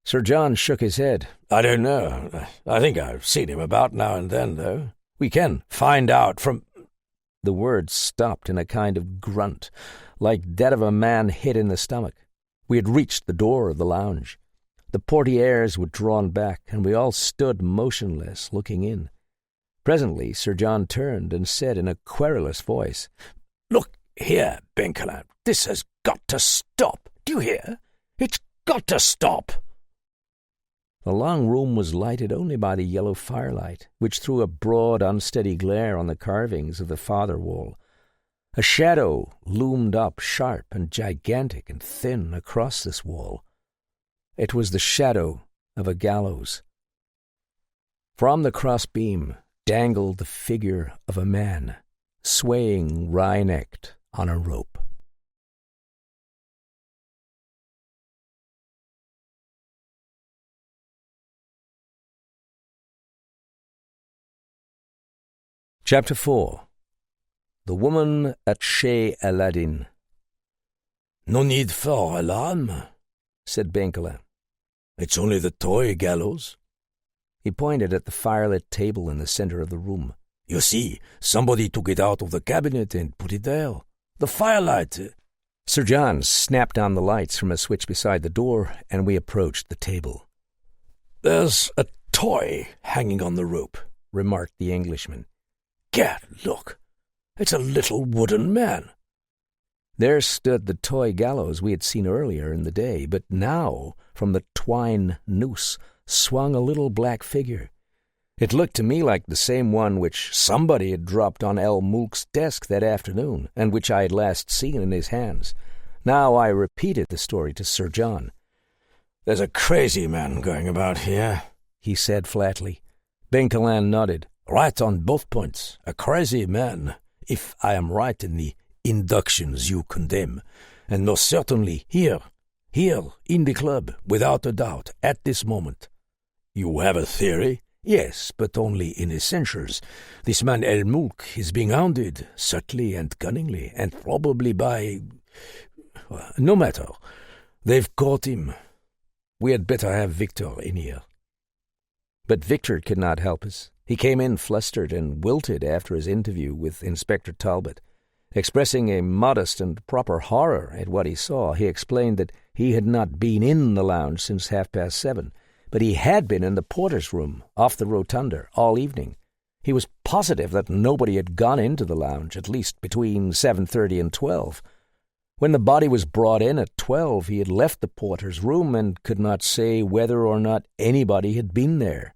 Sir John shook his head. "I don't know. I think I've seen him about now and then, though. We can find out from—" The words stopped in a kind of grunt, like that of a man hit in the stomach. We had reached the door of the lounge. The portieres were drawn back, and we all stood motionless, looking in. Presently Sir John turned and said in a querulous voice, "Look here, Benkelin, this has got to stop. Do you hear? It's got to stop." The long room was lighted only by the yellow firelight, which threw a broad, unsteady glare on the carvings of the farther wall. A shadow loomed up sharp and gigantic and thin across this wall. It was the shadow of a gallows. From the cross-beam dangled the figure of a man, swaying wry-necked on a rope. Chapter 4. The Woman at Chez Aladdin. "No need for alarm," said Benkelin. "It's only the toy gallows." He pointed at the firelit table in the center of the room. "You see, somebody took it out of the cabinet and put it there. The firelight." Sir John snapped on the lights from a switch beside the door, and we approached the table. "There's a toy hanging on the rope," remarked the Englishman. "Gad, look. It's a little wooden man." There stood the toy gallows we had seen earlier in the day, but now, from the twine noose, swung a little black figure. It looked to me like the same one which somebody had dropped on El Mulk's desk that afternoon, and which I had last seen in his hands. Now I repeated the story to Sir John. "There's a crazy man going about here," he said flatly. Benkelin nodded. "Right on both points. A crazy man, if I am right in the inductions you condemn. And most certainly here, in the club, without a doubt, at this moment." "You have a theory?" "Yes, but only in essentials. This man El Mulk is being hounded, subtly and cunningly, and probably by... No matter. They've caught him. We had better have Victor in here." But Victor could not help us. He came in flustered and wilted after his interview with Inspector Talbot. Expressing a modest and proper horror at what he saw, he explained that he had not been in the lounge since 7:30, but he had been in the porter's room off the rotunda all evening. He was positive that nobody had gone into the lounge, at least between 7:30 and 12. When the body was brought in at 12, he had left the porter's room and could not say whether or not anybody had been there.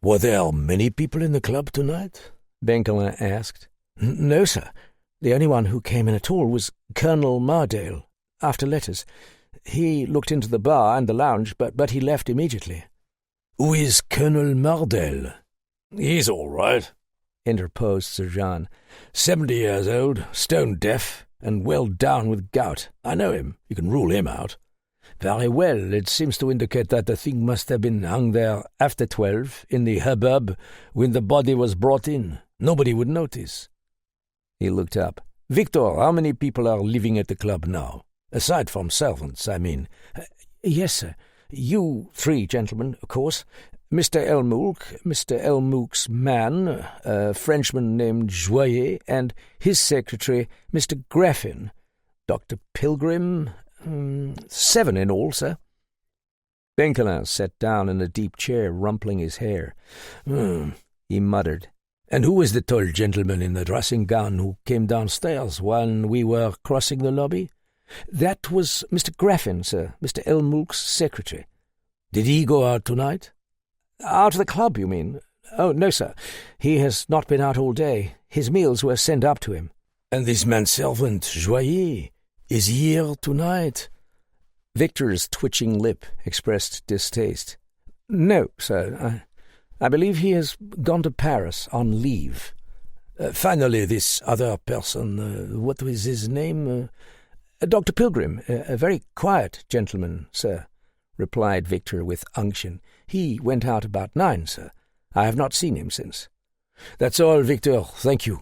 "Were there many people in the club tonight?" Benkelin asked. "No, sir. The only one who came in at all was Colonel Mardale, after letters. He looked into the bar and the lounge, but he left immediately." "Who is Colonel Mardale?" "He's all right," interposed Sir John. 70 years old, stone deaf, and well down with gout. I know him. You can rule him out." "Very well. It seems to indicate that the thing must have been hung there after 12, in the hubbub, when the body was brought in. Nobody would notice." He looked up. "Victor, how many people are living at the club now? Aside from servants, I mean." "Yes, sir. You 3 gentlemen, of course. Mr. El Mulk, Mr. El Mulk's man, a Frenchman named Joyer, and his secretary, Mr. Graffin. Dr. Pilgrim... 7 in all, sir." Benkelin sat down in a deep chair, rumpling his hair. He muttered. "And who was the tall gentleman in the dressing gown who came downstairs when we were crossing the lobby?" "That was Mr. Graffin, sir, Mr. El Mulk's secretary." "Did he go out tonight?" "Out of the club, you mean? Oh, no, sir. He has not been out all day. His meals were sent up to him." "And this manservant, Joyer, is here tonight?" Victor's twitching lip expressed distaste. "No, sir. I believe he has gone to Paris on leave." Finally, this other person, what was his name? Dr. Pilgrim, a very quiet gentleman, sir," replied Victor with unction. "He went out about 9, sir. I have not seen him since." "That's all, Victor. Thank you."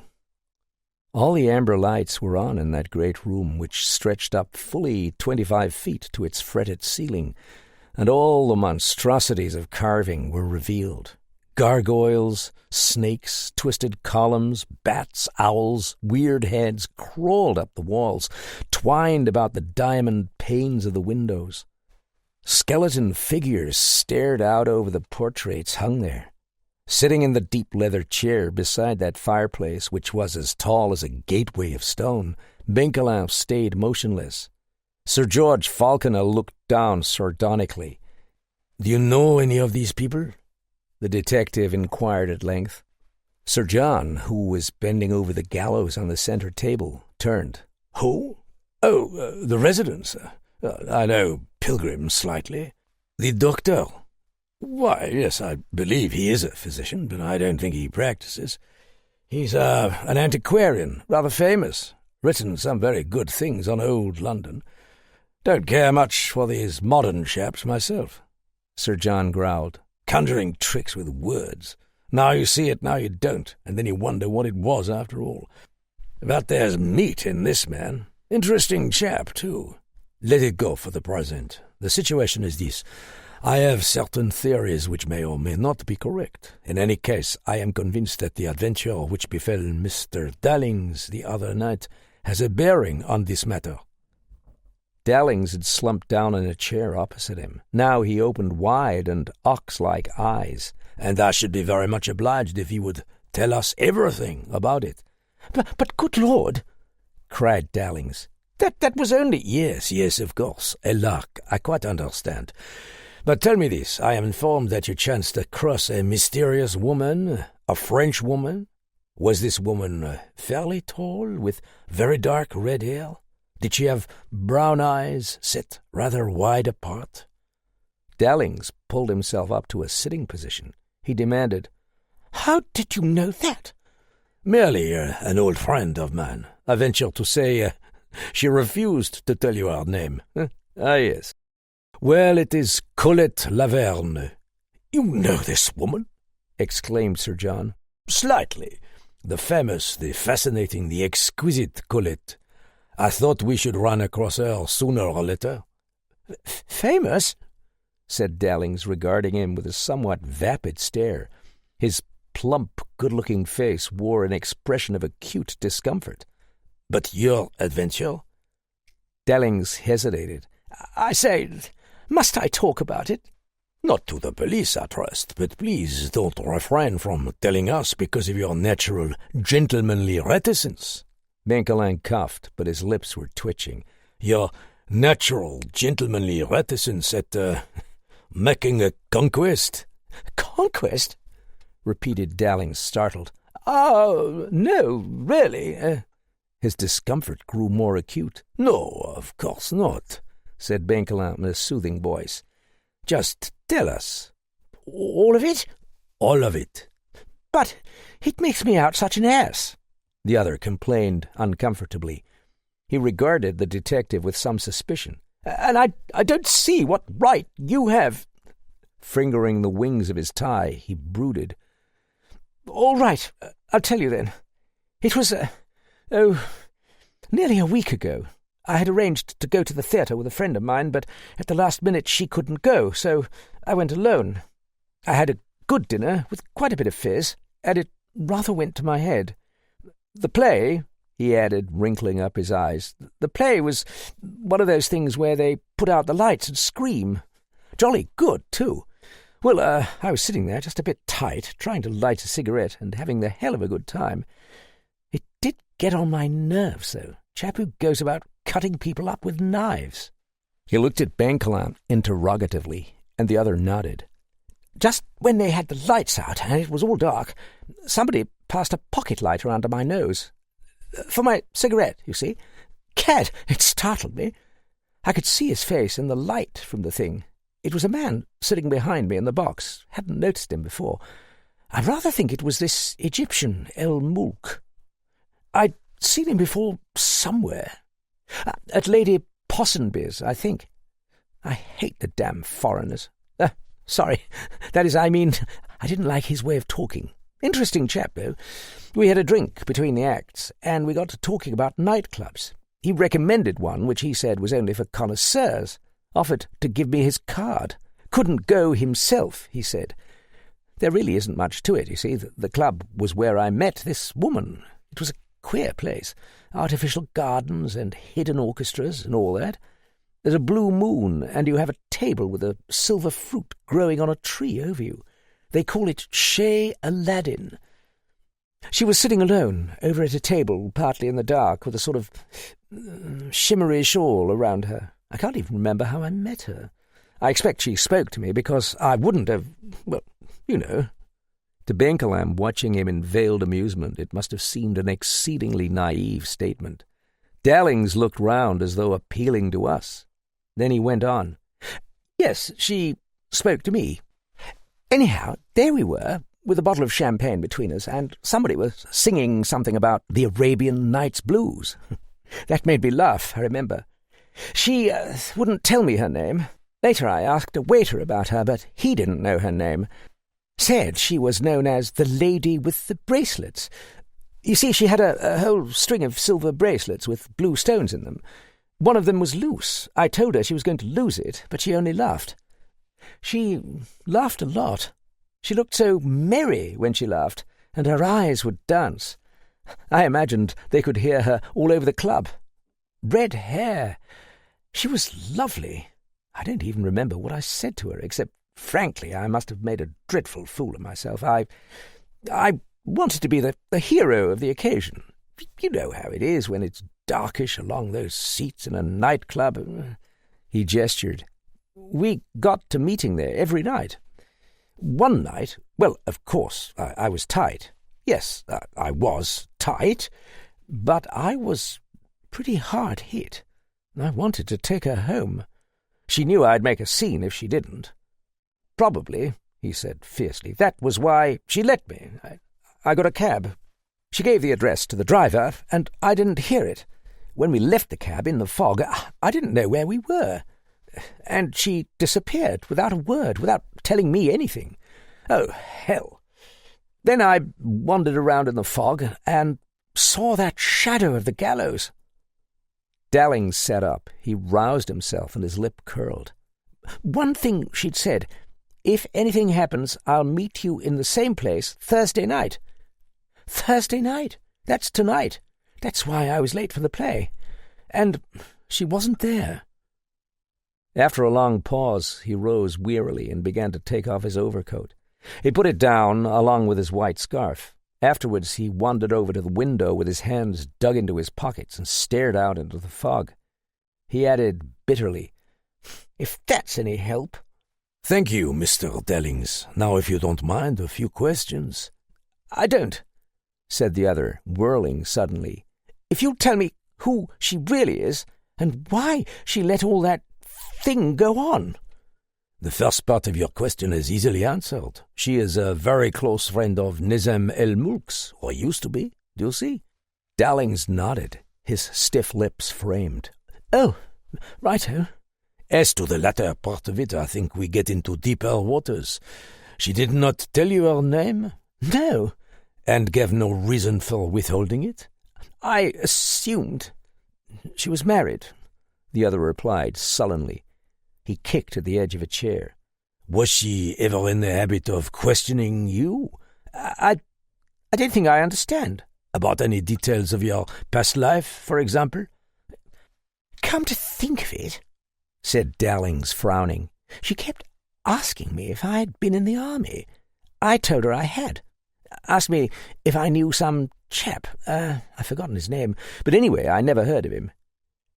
All the amber lights were on in that great room, which stretched up fully 25 feet to its fretted ceiling, and all the monstrosities of carving were revealed. Gargoyles, snakes, twisted columns, bats, owls, weird heads crawled up the walls, twined about the diamond panes of the windows. Skeleton figures stared out over the portraits hung there. Sitting in the deep leather chair beside that fireplace, which was as tall as a gateway of stone, Benkelin stayed motionless. Sir George Falconer looked down sardonically. "Do you know any of these people?" the detective inquired at length. Sir John, who was bending over the gallows on the centre table, turned. "Who? Oh, the residents. I know Pilgrim slightly. The doctor. Why, yes, I believe he is a physician, but I don't think he practices. He's an antiquarian, rather famous, written some very good things on old London. Don't care much for these modern chaps myself." Sir John growled. "Conjuring tricks with words. Now you see it, now you don't, and then you wonder what it was after all. But there's meat in this man. Interesting chap, too. Let it go for the present. The situation is this. I have certain theories which may or may not be correct. In any case, I am convinced that the adventure which befell Mr. Dallings the other night has a bearing on this matter." Dallings had slumped down in a chair opposite him. Now he opened wide and ox-like eyes. "And I should be very much obliged if you would tell us everything about it." But good Lord!" cried Dallings. That was only— Yes, of course. A lark. I quite understand. But tell me this. I am informed that you chanced across a mysterious woman, a French woman. Was this woman fairly tall, with very dark red hair? Did she have brown eyes set rather wide apart? Dallings pulled himself up to a sitting position. He demanded, "How did you know that?" "Merely an old friend of mine. I venture to say she refused to tell you her name." "Ah, yes. "Well, it is Colette Laverne." "You know this woman?" exclaimed Sir John. "Slightly. The famous, the fascinating, the exquisite Colette. I thought we should run across her sooner or later." "Famous?" said Dallings, regarding him with a somewhat vapid stare. His plump, good-looking face wore an expression of acute discomfort. "But your adventure?" Dallings hesitated. "I say, must I talk about it?" "Not to the police, I trust, but please don't refrain from telling us because of your natural gentlemanly reticence." Benkelin coughed, but his lips were twitching. "Your natural gentlemanly reticence at making a conquest." "Conquest?" repeated Dallings, startled. "Oh, no, really." His discomfort grew more acute. "No, of course not," said Benkelin in a soothing voice. "Just tell us." "All of it?" "All of it." "But it makes me out such an ass," the other complained uncomfortably. He regarded the detective with some suspicion. "And I don't see what right you have—" Fingering the wings of his tie, he brooded. "All right, I'll tell you then. It was, nearly a week ago. I had arranged to go to the theatre with a friend of mine, but at the last minute she couldn't go, so I went alone. I had a good dinner with quite a bit of fizz, and it rather went to my head. The play," he added, wrinkling up his eyes, "the play was one of those things where they put out the lights and scream. Jolly good, too. Well, I was sitting there just a bit tight, trying to light a cigarette and having the hell of a good time. It did get on my nerves, though. Chap who goes about cutting people up with knives." He looked at Benkelin interrogatively, and the other nodded. "Just when they had the lights out and it was all dark, somebody passed a pocket lighter under my nose. For my cigarette, you see. Cad, it startled me. I could see his face in the light from the thing. It was a man sitting behind me in the box. Hadn't noticed him before. I rather think it was this Egyptian, El Mulk. I'd seen him before somewhere. At Lady Ponsonby's, I think. I hate the damn foreigners. Sorry. That is, I mean, I didn't like his way of talking. Interesting chap, though. We had a drink between the acts, and we got to talking about nightclubs. He recommended one which he said was only for connoisseurs. Offered to give me his card. Couldn't go himself, he said. There really isn't much to it, you see. The club was where I met this woman. It was a queer place. Artificial gardens and hidden orchestras and all that. There's a blue moon, and you have a table with a silver fruit growing on a tree over you. They call it Chez Aladdin. She was sitting alone, over at a table, partly in the dark, with a sort of shimmery shawl around her. I can't even remember how I met her. I expect she spoke to me, because I wouldn't have, well, you know. To Benkelam, watching him in veiled amusement, it must have seemed an exceedingly naive statement. Dallings looked round as though appealing to us. Then he went on. Yes, she spoke to me. Anyhow, there we were, with a bottle of champagne between us, and somebody was singing something about the Arabian Nights Blues. That made me laugh, I remember. She wouldn't tell me her name. Later I asked a waiter about her, but he didn't know her name. Said she was known as the Lady with the Bracelets. You see, she had a whole string of silver bracelets with blue stones in them. One of them was loose. I told her she was going to lose it, but she only laughed. She laughed a lot. She looked so merry when she laughed, and her eyes would dance. I imagined they could hear her all over the club. Red hair. She was lovely. I don't even remember what I said to her, except, frankly, I must have made a dreadful fool of myself. I wanted to be the hero of the occasion. You know how it is when it's darkish along those seats in a nightclub. He gestured. We got to meeting there every night. One night, well, of course, I was tight. Yes, I was tight, but I was pretty hard hit. I wanted to take her home. She knew I'd make a scene if she didn't. Probably, he said fiercely. That was why she let me. I got a cab. She gave the address to the driver, and I didn't hear it. When we left the cab in the fog, I didn't know where we were. And she disappeared without a word, without telling me anything. Oh, hell. Then I wandered around in the fog and saw that shadow of the gallows. Dallings sat up. He roused himself, and his lip curled. One thing she'd said, if anything happens, I'll meet you in the same place Thursday night. Thursday night? That's tonight. That's why I was late for the play. And she wasn't there. After a long pause, he rose wearily and began to take off his overcoat. He put it down along with his white scarf. Afterwards he wandered over to the window with his hands dug into his pockets and stared out into the fog. He added bitterly, "If that's any help." "Thank you, Mr. Dallings. Now, if you don't mind, a few questions." "I don't," said the other, whirling suddenly. "If you'll tell me who she really is, and why she let all that thing go on." "The first part of your question is easily answered. She is a very close friend of Nizam el-Mulk's, or used to be. Do you see?" Dallings nodded, his stiff lips framed. "Oh, righto." "As to the latter part of it, I think we get into deeper waters. She did not tell you her name?" "No." "And gave no reason for withholding it?" "I assumed she was married," the other replied sullenly. He kicked at the edge of a chair. "Was she ever in the habit of questioning you?" I don't think I understand." "About any details of your past life, for example?" "Come to think of it," said Dallings, frowning, "she kept asking me if I had been in the army. I told her I had. Asked me if I knew some chap. I've forgotten his name, but anyway, I never heard of him.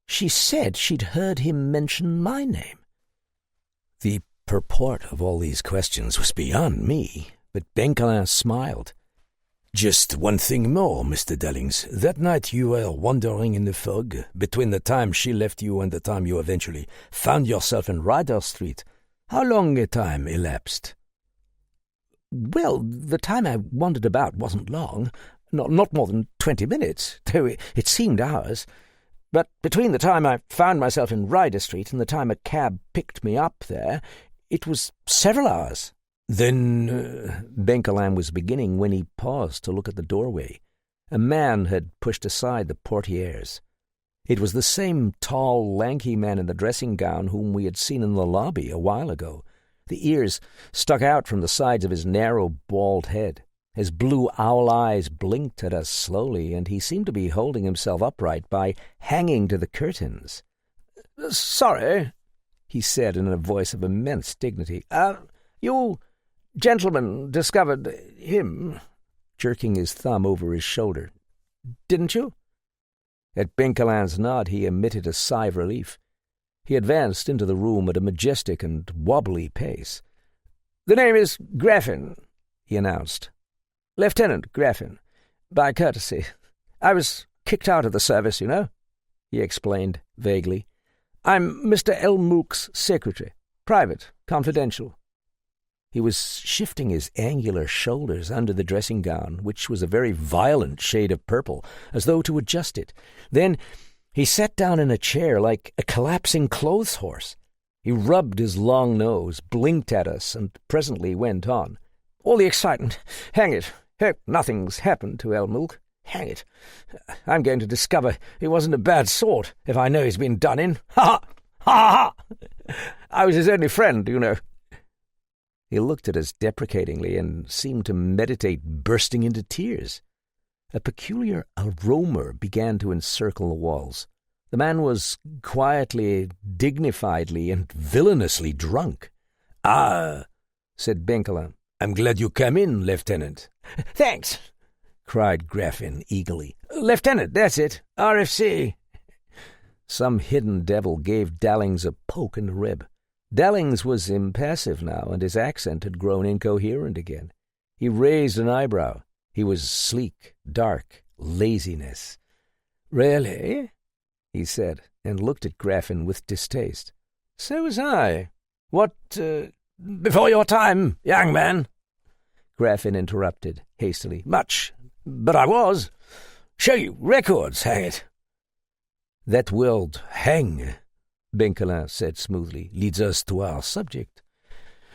She said she'd heard him mention my name." The purport of all these questions was beyond me, but Benkelin smiled. "Just one thing more, Mr. Dallings. That night you were wandering in the fog, between the time she left you and the time you eventually found yourself in Ryder Street. How long a time elapsed?" "Well, the time I wandered about wasn't long. Not more than 20 minutes, though it seemed hours. But between the time I found myself in Ryder Street and the time a cab picked me up there, it was several hours." "Then—" Benkelan was beginning when he paused to look at the doorway. A man had pushed aside the portieres. It was the same tall, lanky man in the dressing-gown whom we had seen in the lobby a while ago. The ears stuck out from the sides of his narrow, bald head. His blue owl eyes blinked at us slowly, and he seemed to be holding himself upright by hanging to the curtains. "Sorry," he said in a voice of immense dignity. You gentlemen discovered him," jerking his thumb over his shoulder, "didn't you?" At Benkelan's nod he emitted a sigh of relief. He advanced into the room at a majestic and wobbly pace. "The name is Graffin," he announced. "Lieutenant Graffin, by courtesy. I was kicked out of the service, you know," he explained vaguely. "I'm Mr. Elmulk's secretary. Private, confidential." He was shifting his angular shoulders under the dressing-gown, which was a very violent shade of purple, as though to adjust it. Then he sat down in a chair like a collapsing clothes-horse. He rubbed his long nose, blinked at us, and presently went on. "All the excitement. Hang it. Hope nothing's happened to Elmulk. Hang it. I'm going to discover he wasn't a bad sort if I know he's been done in. Ha! Ha! Ha! I was his only friend, you know." He looked at us deprecatingly and seemed to meditate bursting into tears. A peculiar aroma began to encircle the walls. The man was quietly, dignifiedly, and villainously drunk. "Ah," said Benkelan. "I'm glad you came in, Lieutenant." "Thanks," cried Graffin eagerly. "Lieutenant, that's it. RFC." Some hidden devil gave Dallings a poke in the rib. Dallings was impassive now, and his accent had grown incoherent again. He raised an eyebrow. He was sleek, dark, laziness. "Really?" he said, and looked at Graffin with distaste. "So was I. What, before your time, young man?" Graffin interrupted hastily. "Much, but I was. Show you records, hang it." "That word, hang," Benkelan said smoothly, "leads us to our subject.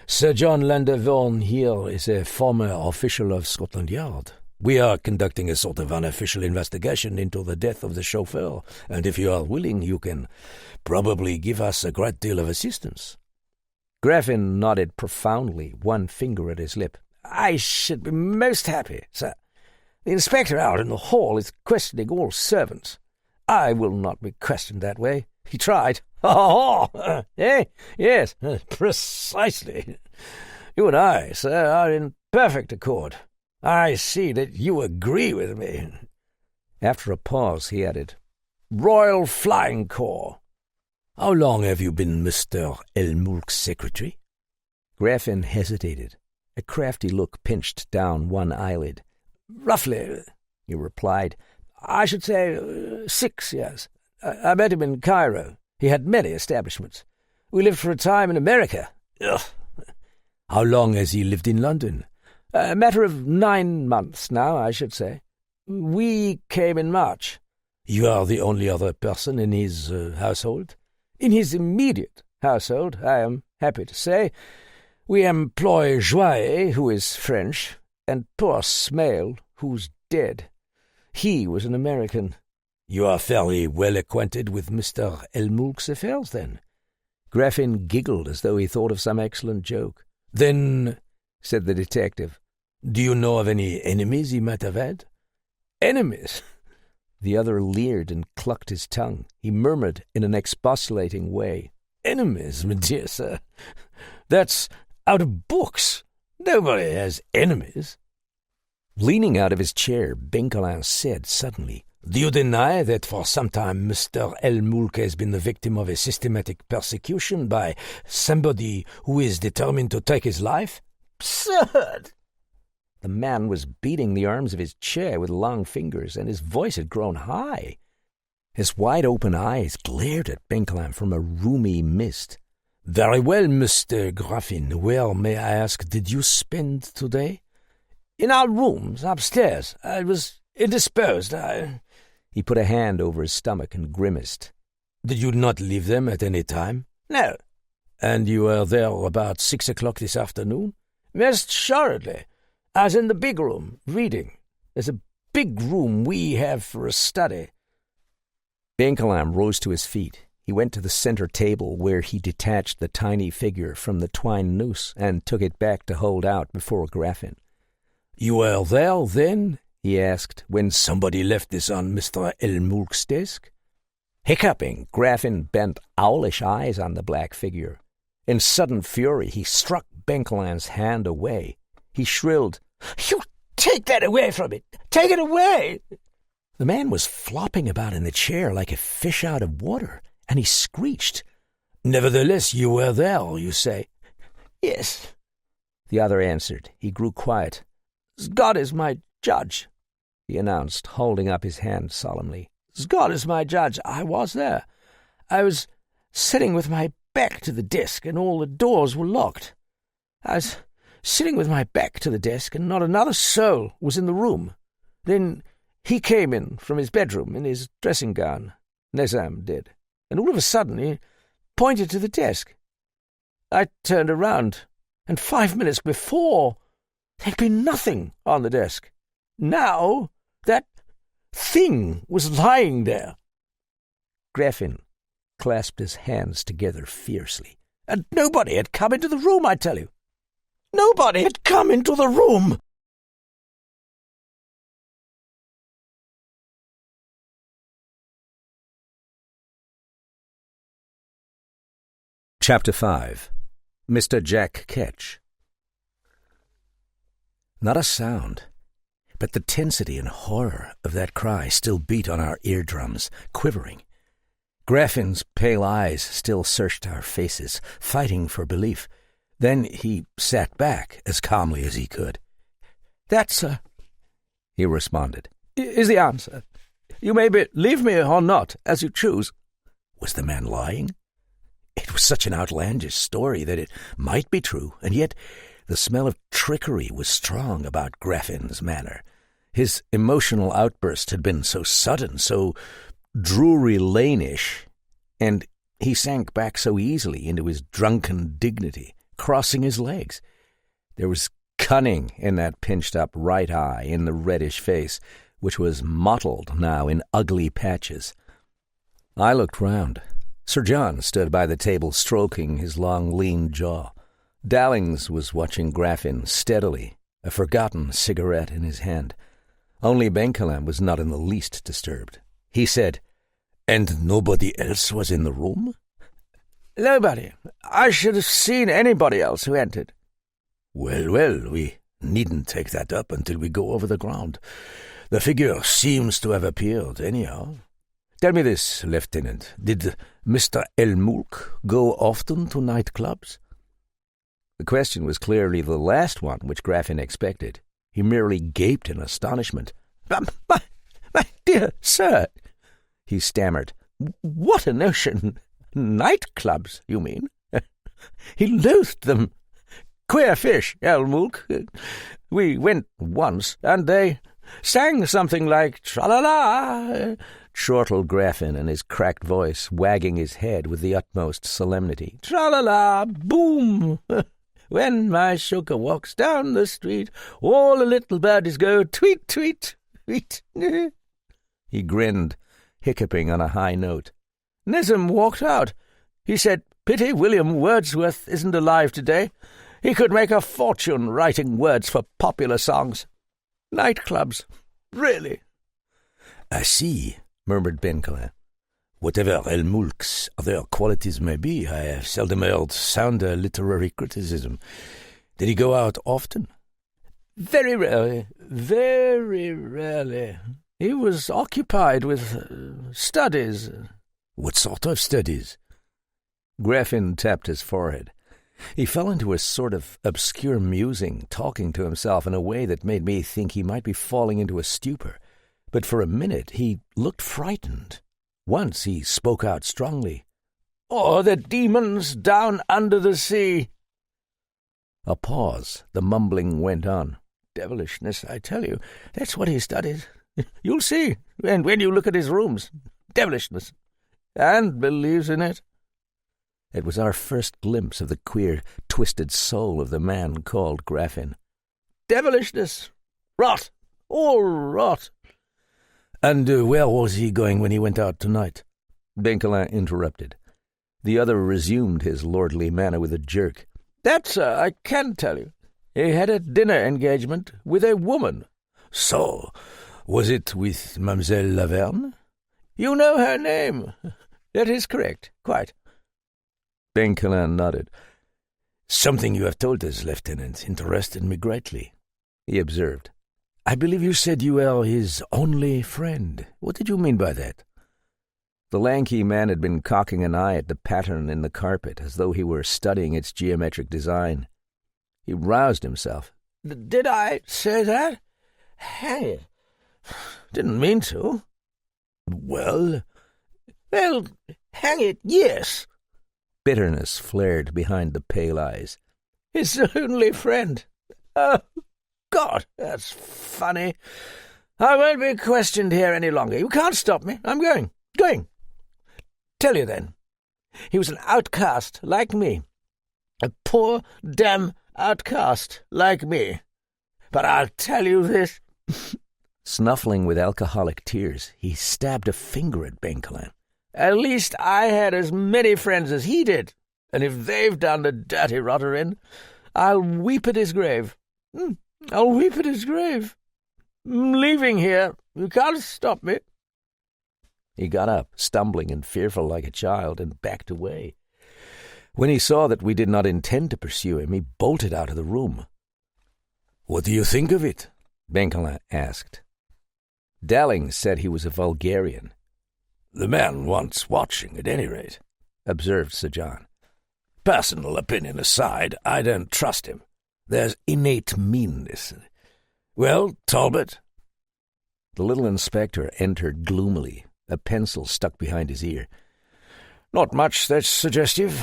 Sir John Landervorn here is a former official of Scotland Yard. We are conducting a sort of unofficial investigation into the death of the chauffeur, and if you are willing, you can probably give us a great deal of assistance." Graffin nodded profoundly, one finger at his lip. "I should be most happy, sir. The inspector out in the hall is questioning all servants. I will not be questioned that way. He tried. Ha! Eh? Yes, precisely. You and I, sir, are in perfect accord. I see that you agree with me." After a pause, he added, "Royal Flying Corps." "How long have you been Mr. Elmulk's secretary?" Graffin hesitated. A crafty look pinched down one eyelid. "Roughly," he replied. "I should say 6 years. I met him in Cairo. He had many establishments. We lived for a time in America." Ugh. "How long has he lived in London?" "A matter of 9 months now, I should say. We came in March." "You are the only other person in his household?" "In his immediate household, I am happy to say. We employ Joye, who is French, and poor Smale, who's dead. He was an American." "You are fairly well acquainted with Mr. Elmulk's affairs, then?" Graffin giggled as though he thought of some excellent joke. "Then," said the detective, "do you know of any enemies he might have had?" "Enemies?" The other leered and clucked his tongue. He murmured in an expostulating way, "Enemies, my dear sir? That's out of books. Nobody has enemies." Leaning out of his chair, Benkelan said suddenly, "Do you deny that for some time Mr. Elmulk has been the victim of a systematic persecution by somebody who is determined to take his life?" "Absurd!" The man was beating the arms of his chair with long fingers, and his voice had grown high. His wide-open eyes glared at Benkelan from a rheumy mist. "Very well, Mr. Graffin. Where, may I ask, did you spend today?" "In our rooms upstairs. I was indisposed. He put a hand over his stomach and grimaced. "Did you not leave them at any time?" "No." "And you were there about 6 o'clock this afternoon?" "Most assuredly. I was in the big room, reading. There's a big room we have for a study." Benkelam rose to his feet. He went to the center table where he detached the tiny figure from the twine noose and took it back to hold out before Graffin. "You were there, then?" he asked, "when somebody left this on Mr. Elmulk's desk?" Hiccuping, Graffin bent owlish eyes on the black figure. In sudden fury, he struck Benkelam's hand away. He shrilled, "You take that away from it! Take it away!" The man was flopping about in the chair like a fish out of water, and he screeched. "Nevertheless, you were there, you say?" "Yes," the other answered. He grew quiet. "God is my judge," he announced, holding up his hand solemnly. "God is my judge. I was there. I was sitting with my back to the desk, and all the doors were locked. I was sitting with my back to the desk, and not another soul was in the room. Then he came in from his bedroom in his dressing gown. Nizam did. And all of a sudden he pointed to the desk. I turned around, and 5 minutes before there'd been nothing on the desk. Now that thing was lying there." Graffin clasped his hands together fiercely. "And nobody had come into the room, I tell you. Nobody had come into the room!" Chapter 5. Mr. Jack Ketch. Not a sound, but the tensity and horror of that cry still beat on our eardrums, quivering. Graffin's pale eyes still searched our faces, fighting for belief. Then he sat back as calmly as he could. "That, sir," he responded, "is the answer. You may believe me or not, as you choose." Was the man lying? It was such an outlandish story that it might be true, and yet the smell of trickery was strong about Graffin's manner. His emotional outburst had been so sudden, so Drury Lane-ish, and he sank back so easily into his drunken dignity, crossing his legs. There was cunning in that pinched-up right eye, in the reddish face, which was mottled now in ugly patches. I looked round. Sir John stood by the table stroking his long, lean jaw. Dallings was watching Graffin steadily, a forgotten cigarette in his hand. Only Benkelam was not in the least disturbed. He said, "And nobody else was in the room?" "Nobody. I should have seen anybody else who entered." Well, we needn't take that up until we go over the ground. The figure seems to have appeared, anyhow. Tell me this, Lieutenant. Did Mr. Elmulk go often to nightclubs?" The question was clearly the last one which Graffin expected. He merely gaped in astonishment. My dear sir," he stammered, "what a notion! Nightclubs, you mean? He loathed them. Queer fish, Elmulk. We went once, and they sang something like tra-la-la," chortled Graffin in his cracked voice, wagging his head with the utmost solemnity. "Tra-la-la, boom! When my sugar walks down the street, all the little birdies go tweet, tweet, tweet." He grinned, hiccuping on a high note. "Nizam walked out. He said, 'Pity William Wordsworth isn't alive today. He could make a fortune writing words for popular songs.' Nightclubs, really." "I see," murmured Benkelam. "Whatever Elmulk's other qualities may be, I have seldom heard sounder literary criticism. Did he go out often?" Very rarely. He was occupied with studies." "What sort of studies?" Graffin tapped his forehead. He fell into a sort of obscure musing, talking to himself in a way that made me think he might be falling into a stupor. But for a minute he looked frightened. Once he spoke out strongly. "Oh, the demons down under the sea." A pause. The mumbling went on. "Devilishness, I tell you. That's what he studied. You'll see, and when you look at his rooms, devilishness, and believes in it. It was our first glimpse of the queer, twisted soul of the man called Graffin. Devilishness! Rot! All rot! And where was he going when he went out tonight? Benkelin interrupted. The other resumed his lordly manner with a jerk. That, sir, I can tell you. He had a dinner engagement with a woman. So, was it with Mademoiselle Laverne? You know her name. That is correct, quite. Benkelin nodded. Something you have told us, Lieutenant, interested me greatly, he observed. I believe you said you were his only friend. What did you mean by that? The lanky man had been cocking an eye at the pattern in the carpet, as though he were studying its geometric design. He roused himself. Did I say that? Hang it. Didn't mean to. Well, hang it, yes. Bitterness flared behind the pale eyes. His only friend. Oh, God, that's funny. I won't be questioned here any longer. You can't stop me. I'm going. Tell you then. He was an outcast like me. A poor, damn outcast like me. But I'll tell you this. Snuffling with alcoholic tears, he stabbed a finger at Benkelin. At least I had as many friends as he did, and if they've done the dirty rotter in, I'll weep at his grave. I'll weep at his grave. I'm leaving here. You can't stop me. He got up, stumbling and fearful like a child, and backed away. When he saw that we did not intend to pursue him, he bolted out of the room. What do you think of it? Benkelin asked. Dowling said he was a vulgarian. The man wants watching, at any rate, observed Sir John. Personal opinion aside, I don't trust him. There's innate meanness. Well, Talbot? The little inspector entered gloomily, a pencil stuck behind his ear. Not much that's suggestive,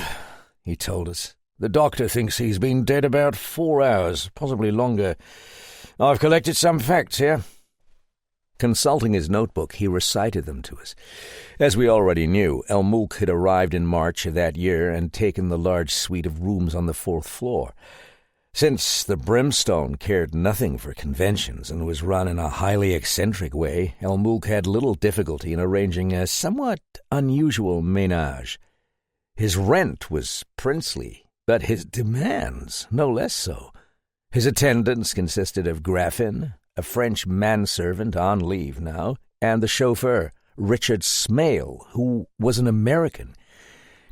he told us. The doctor thinks he's been dead about 4 hours, possibly longer. I've collected some facts here. Consulting his notebook, he recited them to us. As we already knew, El Mulk had arrived in March of that year and taken the large suite of rooms on the 4th floor. Since the Brimstone cared nothing for conventions and was run in a highly eccentric way, El Mulk had little difficulty in arranging a somewhat unusual ménage. His rent was princely, but his demands no less so. His attendants consisted of Graffin, a French manservant on leave now, and the chauffeur, Richard Smale, who was an American.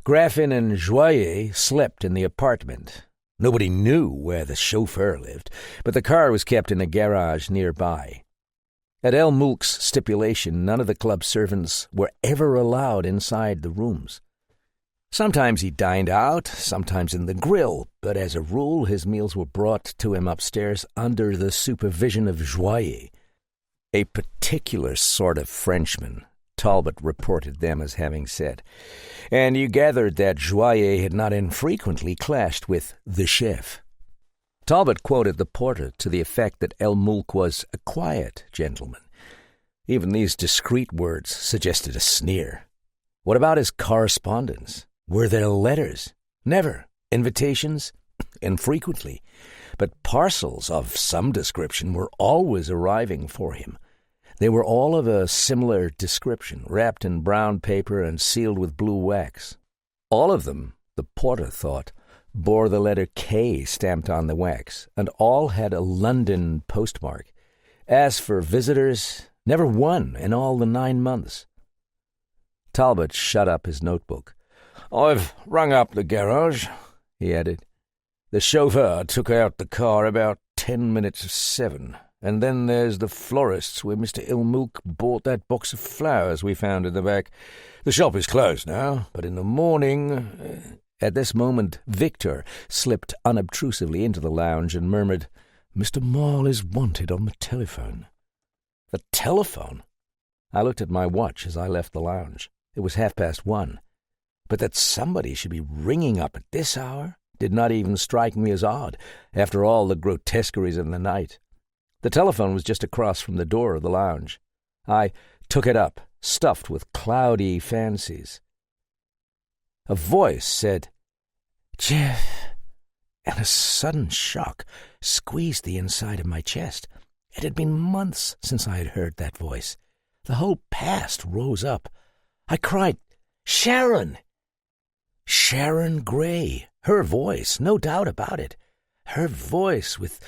Graffin and Joyer slept in the apartment. Nobody knew where the chauffeur lived, but the car was kept in a garage nearby. At El Mulk's stipulation, none of the club servants were ever allowed inside the rooms. Sometimes he dined out, sometimes in the grill, but as a rule his meals were brought to him upstairs under the supervision of Joyer, a particular sort of Frenchman, Talbot reported them as having said, and you gathered that Joyer had not infrequently clashed with the chef. Talbot quoted the porter to the effect that El Mulk was a quiet gentleman. Even these discreet words suggested a sneer. What about his correspondence? Were there letters? Never. Invitations? Infrequently. But parcels of some description were always arriving for him. They were all of a similar description, wrapped in brown paper and sealed with blue wax. All of them, the porter thought, bore the letter K stamped on the wax, and all had a London postmark. As for visitors, never one in all the 9 months. Talbot shut up his notebook. I've rung up the garage, he added. The chauffeur took out the car about 10 minutes of 7, and then there's the florist's where Mr. El Mulk bought that box of flowers we found in the back. The shop is closed now, but in the morning... At this moment, Victor slipped unobtrusively into the lounge and murmured, Mr. Maule is wanted on the telephone. The telephone? I looked at my watch as I left the lounge. It was 1:30. But that somebody should be ringing up at this hour did not even strike me as odd, after all the grotesqueries of the night. The telephone was just across from the door of the lounge. I took it up, stuffed with cloudy fancies. A voice said, "Jeff," and a sudden shock squeezed the inside of my chest. It had been months since I had heard that voice. The whole past rose up. I cried, "Sharon!" Sharon Gray. Her voice, no doubt about it. Her voice with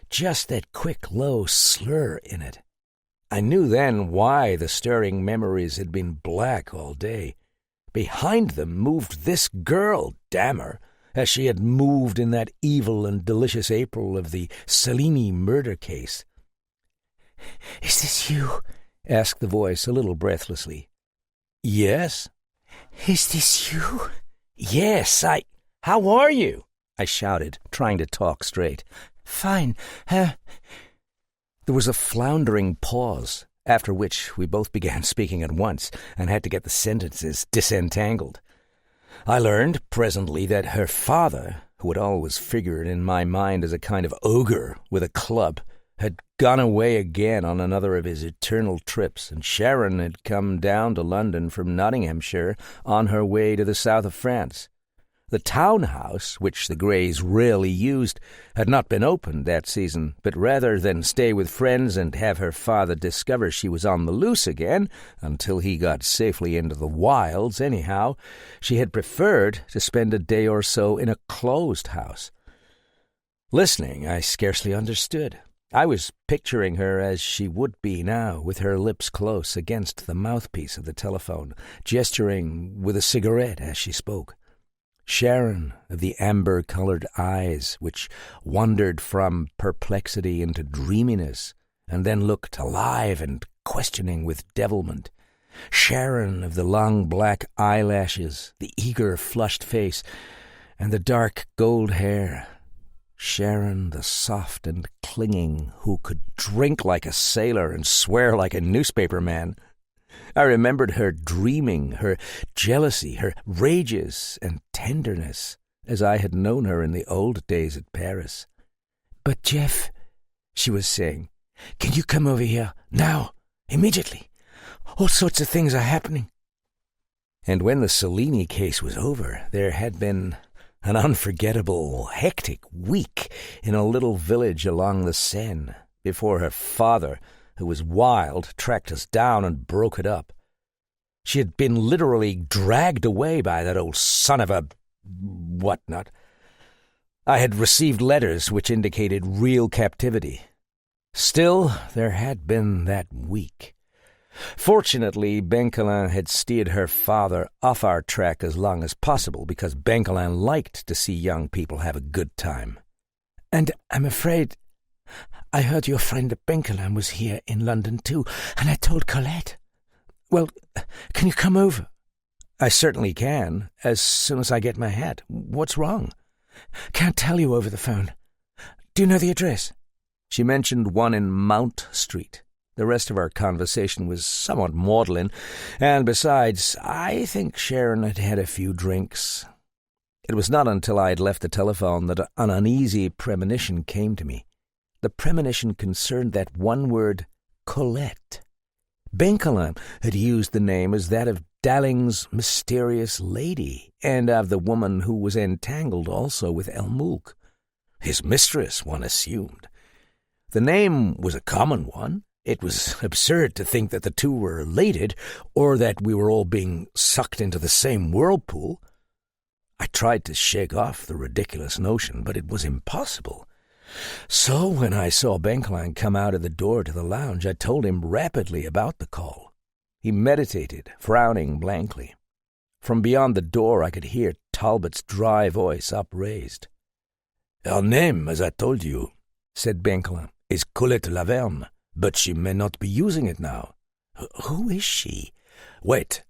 just that quick, low slur in it. I knew then why the stirring memories had been black all day. Behind them moved this girl, damn her, as she had moved in that evil and delicious April of the Cellini murder case. "Is this you?" asked the voice a little breathlessly. "Yes." "Is this you?" "Yes, How are you?" I shouted, trying to talk straight. "Fine. There was a floundering pause, after which we both began speaking at once and had to get the sentences disentangled. I learned presently that her father, who had always figured in my mind as a kind of ogre with a club, had gone away again on another of his eternal trips, and Sharon had come down to London from Nottinghamshire on her way to the south of France. The townhouse, which the Greys rarely used, had not been opened that season, but rather than stay with friends and have her father discover she was on the loose again, until he got safely into the wilds anyhow, she had preferred to spend a day or so in a closed house. Listening, I scarcely understood. I was picturing her as she would be now, with her lips close against the mouthpiece of the telephone, gesturing with a cigarette as she spoke. Sharon of the amber-colored eyes, which wandered from perplexity into dreaminess, and then looked alive and questioning with devilment. Sharon of the long black eyelashes, the eager flushed face, and the dark gold hair. Sharon the soft and clinging, who could drink like a sailor and swear like a newspaper man. I remembered her dreaming, her jealousy, her rages and tenderness, as I had known her in the old days at Paris. "But, Jeff," she was saying, "can you come over here, now, immediately? All sorts of things are happening." And when the Cellini case was over, there had been an unforgettable, hectic week in a little village along the Seine, before her father, who was wild, tracked us down and broke it up. She had been literally dragged away by that old son of a whatnot. I had received letters which indicated real captivity. Still, there had been that week. Fortunately, Benkelin had steered her father off our track as long as possible, because Benkelin liked to see young people have a good time. "And I'm afraid I heard your friend Benkelin was here in London too, and I told Colette. Well, can you come over?" "I certainly can, as soon as I get my hat. What's wrong?" "Can't tell you over the phone. Do you know the address?" She mentioned one in Mount Street. The rest of our conversation was somewhat maudlin, and besides, I think Sharon had had a few drinks. It was not until I had left the telephone that an uneasy premonition came to me. The premonition concerned that one word, Colette. Benkelin had used the name as that of Dalling's mysterious lady, and of the woman who was entangled also with Elmouk. His mistress, one assumed. The name was a common one. It was absurd to think that the two were related, or that we were all being sucked into the same whirlpool. I tried to shake off the ridiculous notion, but it was impossible. So when I saw Benkelin come out of the door to the lounge, I told him rapidly about the call. He meditated, frowning blankly. From beyond the door I could hear Talbot's dry voice upraised. "Her name, as I told you," said Benkelin, "is Colette Laverne, but she may not be using it now." "Who is she?" "Wait."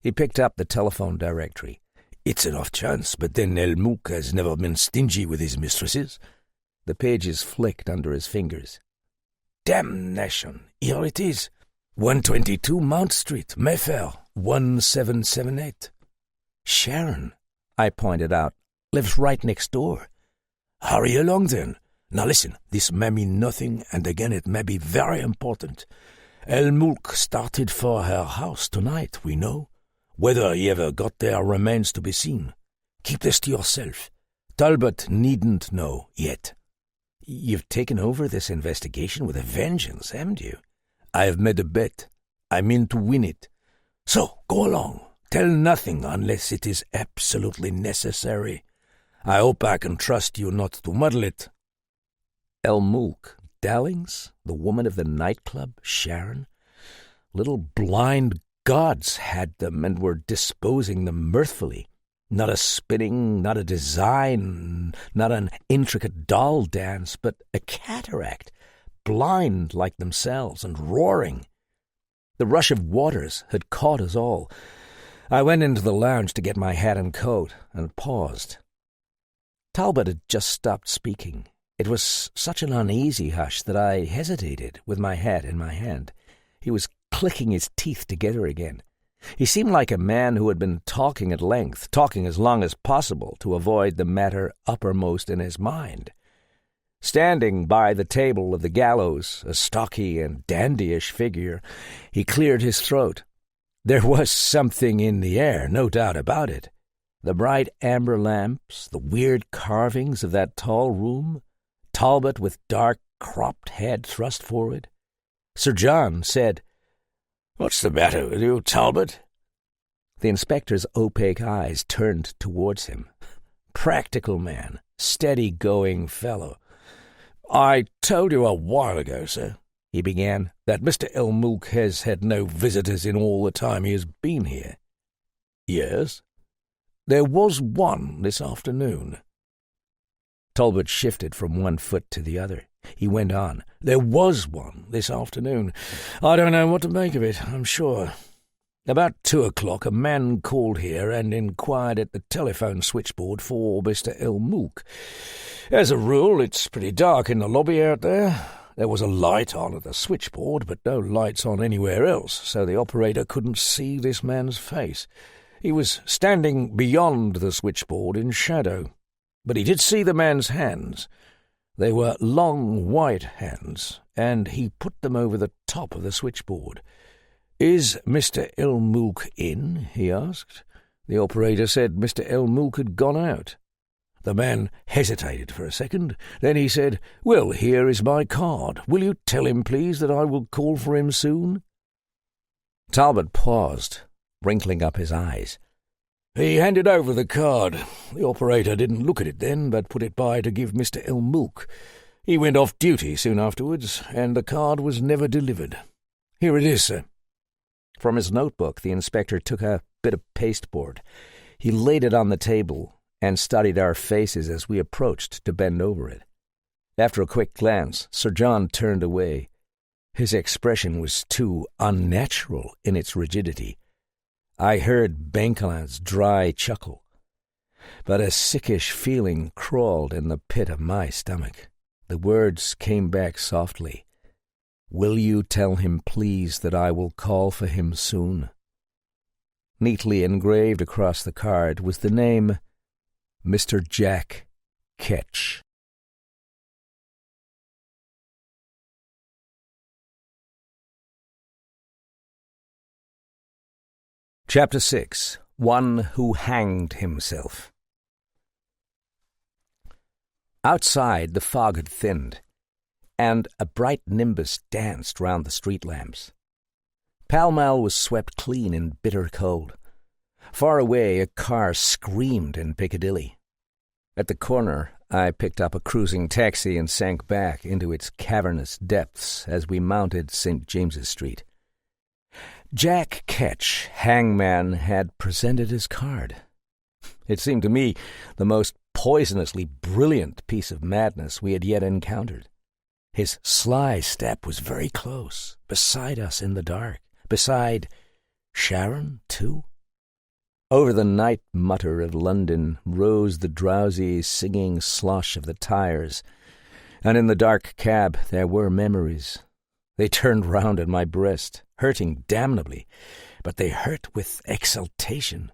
He picked up the telephone directory. "It's an off chance, but then Elmouk has never been stingy with his mistresses." The pages flicked under his fingers. "Damnation! Here it is. 122 Mount Street, Mayfair, 1778. "Sharon," I pointed out, "lives right next door." "Hurry along, then. Now listen, this may mean nothing, and again it may be very important. Elmulk started for her house tonight, we know. Whether he ever got there remains to be seen. Keep this to yourself. Talbot needn't know yet. You've taken over this investigation with a vengeance, haven't you? I have made a bet. I mean to win it. So, go along. Tell nothing unless it is absolutely necessary. I hope I can trust you not to muddle it. Elmulk, Dowlings, the woman of the nightclub, Sharon. Little blind gods had them and were disposing them mirthfully. Not a spinning, not a design, not an intricate doll dance, but a cataract, blind like themselves and roaring. The rush of waters had caught us all. I went into the lounge to get my hat and coat and paused. Talbot had just stopped speaking. It was such an uneasy hush that I hesitated with my hat in my hand. He was clicking his teeth together again. He seemed like a man who had been talking at length, talking as long as possible to avoid the matter uppermost in his mind. Standing by the table of the Gallows, a stocky and dandyish figure, he cleared his throat. There was something in the air, no doubt about it. The bright amber lamps, the weird carvings of that tall room, Talbot with dark cropped head thrust forward. Sir John said, "What's the matter with you, Talbot?" The inspector's opaque eyes turned towards him. Practical man, steady-going fellow. "I told you a while ago, sir," he began, "that Mr. Elmulk has had no visitors in all the time he has been here." "Yes." "There was one this afternoon." Talbot shifted from one foot to the other. He went on. "There was one this afternoon. I don't know what to make of it, I'm sure. About 2:00, a man called here and inquired at the telephone switchboard for Mr. Elmulk. As a rule, it's pretty dark in the lobby out there. There was a light on at the switchboard, but no lights on anywhere else, so the operator couldn't see this man's face. He was standing beyond the switchboard in shadow, but he did see the man's hands. They were long white hands, and he put them over the top of the switchboard. 'Is Mr. Elmulk in?' he asked. The operator said Mr. Elmulk had gone out. The man hesitated for a second. Then he said, 'Well, here is my card. Will you tell him, please, that I will call for him soon?' Talbot paused, wrinkling up his eyes. He handed over the card. The operator didn't look at it then, but put it by to give Mr. Elmulk. He went off duty soon afterwards, and the card was never delivered. Here it is, sir." From his notebook, the inspector took a bit of pasteboard. He laid it on the table and studied our faces as we approached to bend over it. After a quick glance, Sir John turned away. His expression was too unnatural in its rigidity. I heard Benkelin's dry chuckle, but a sickish feeling crawled in the pit of my stomach. The words came back softly. "Will you tell him, please, that I will call for him soon?" Neatly engraved across the card was the name Mr. Jack Ketch. Chapter 6. One Who Hanged Himself. Outside, the fog had thinned, and a bright nimbus danced round the street lamps. Pall Mall was swept clean in bitter cold. Far away, a car screamed in Piccadilly. At the corner, I picked up a cruising taxi and sank back into its cavernous depths as we mounted St. James's Street. Jack Ketch, hangman, had presented his card. It seemed to me the most poisonously brilliant piece of madness we had yet encountered. His sly step was very close, beside us in the dark, beside Sharon, too. Over the night mutter of London rose the drowsy, singing slosh of the tires, and in the dark cab there were memories. They turned round in my breast, hurting damnably, but they hurt with exultation.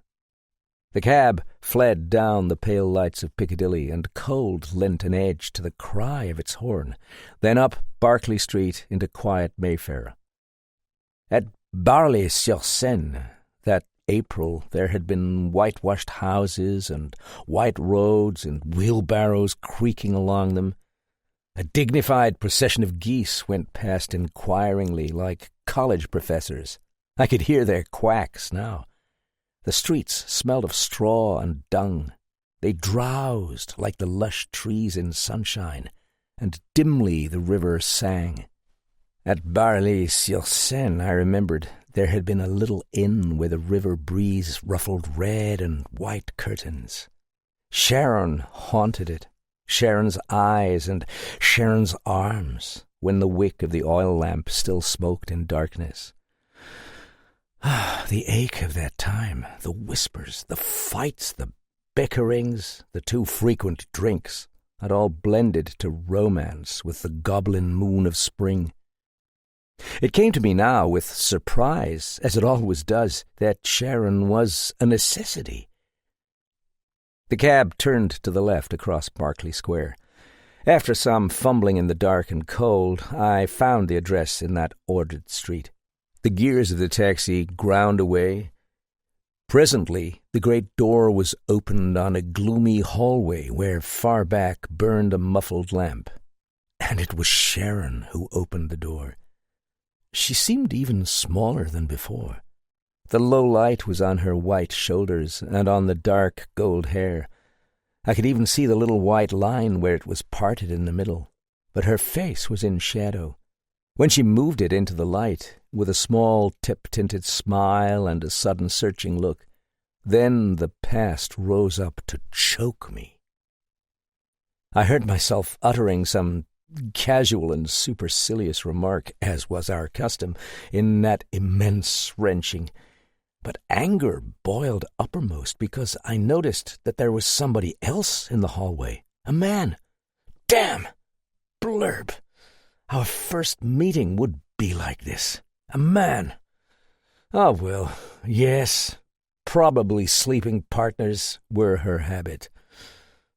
The cab fled down the pale lights of Piccadilly, and cold lent an edge to the cry of its horn, then up Berkeley Street into quiet Mayfair. At Barley-sur-Seine, that April, there had been whitewashed houses and white roads and wheelbarrows creaking along them. A dignified procession of geese went past inquiringly, like college professors. I could hear their quacks now. The streets smelled of straw and dung. They drowsed like the lush trees in sunshine, and dimly the river sang. At Barley-sur-Seine, I remembered, there had been a little inn where the river breeze ruffled red and white curtains. Sharon haunted it, Sharon's eyes and Sharon's arms, when the wick of the oil lamp still smoked in darkness. The ache of that time, the whispers, the fights, the bickerings, the too frequent drinks, had all blended to romance with the goblin moon of spring. It came to me now with surprise, as it always does, that Sharon was a necessity. The cab turned to the left across Berkeley Square. After some fumbling in the dark and cold, I found the address in that ordered street. The gears of the taxi ground away. Presently, the great door was opened on a gloomy hallway where far back burned a muffled lamp. And it was Sharon who opened the door. She seemed even smaller than before. The low light was on her white shoulders and on the dark gold hair. I could even see the little white line where it was parted in the middle, but her face was in shadow. When she moved it into the light, with a small tip-tinted smile and a sudden searching look, then the past rose up to choke me. I heard myself uttering some casual and supercilious remark, as was our custom, in that immense wrenching. But anger boiled uppermost because I noticed that there was somebody else in the hallway. A man. Damn! Blurb! Our first meeting would be like this. A man. Oh, well, yes. Probably sleeping partners were her habit.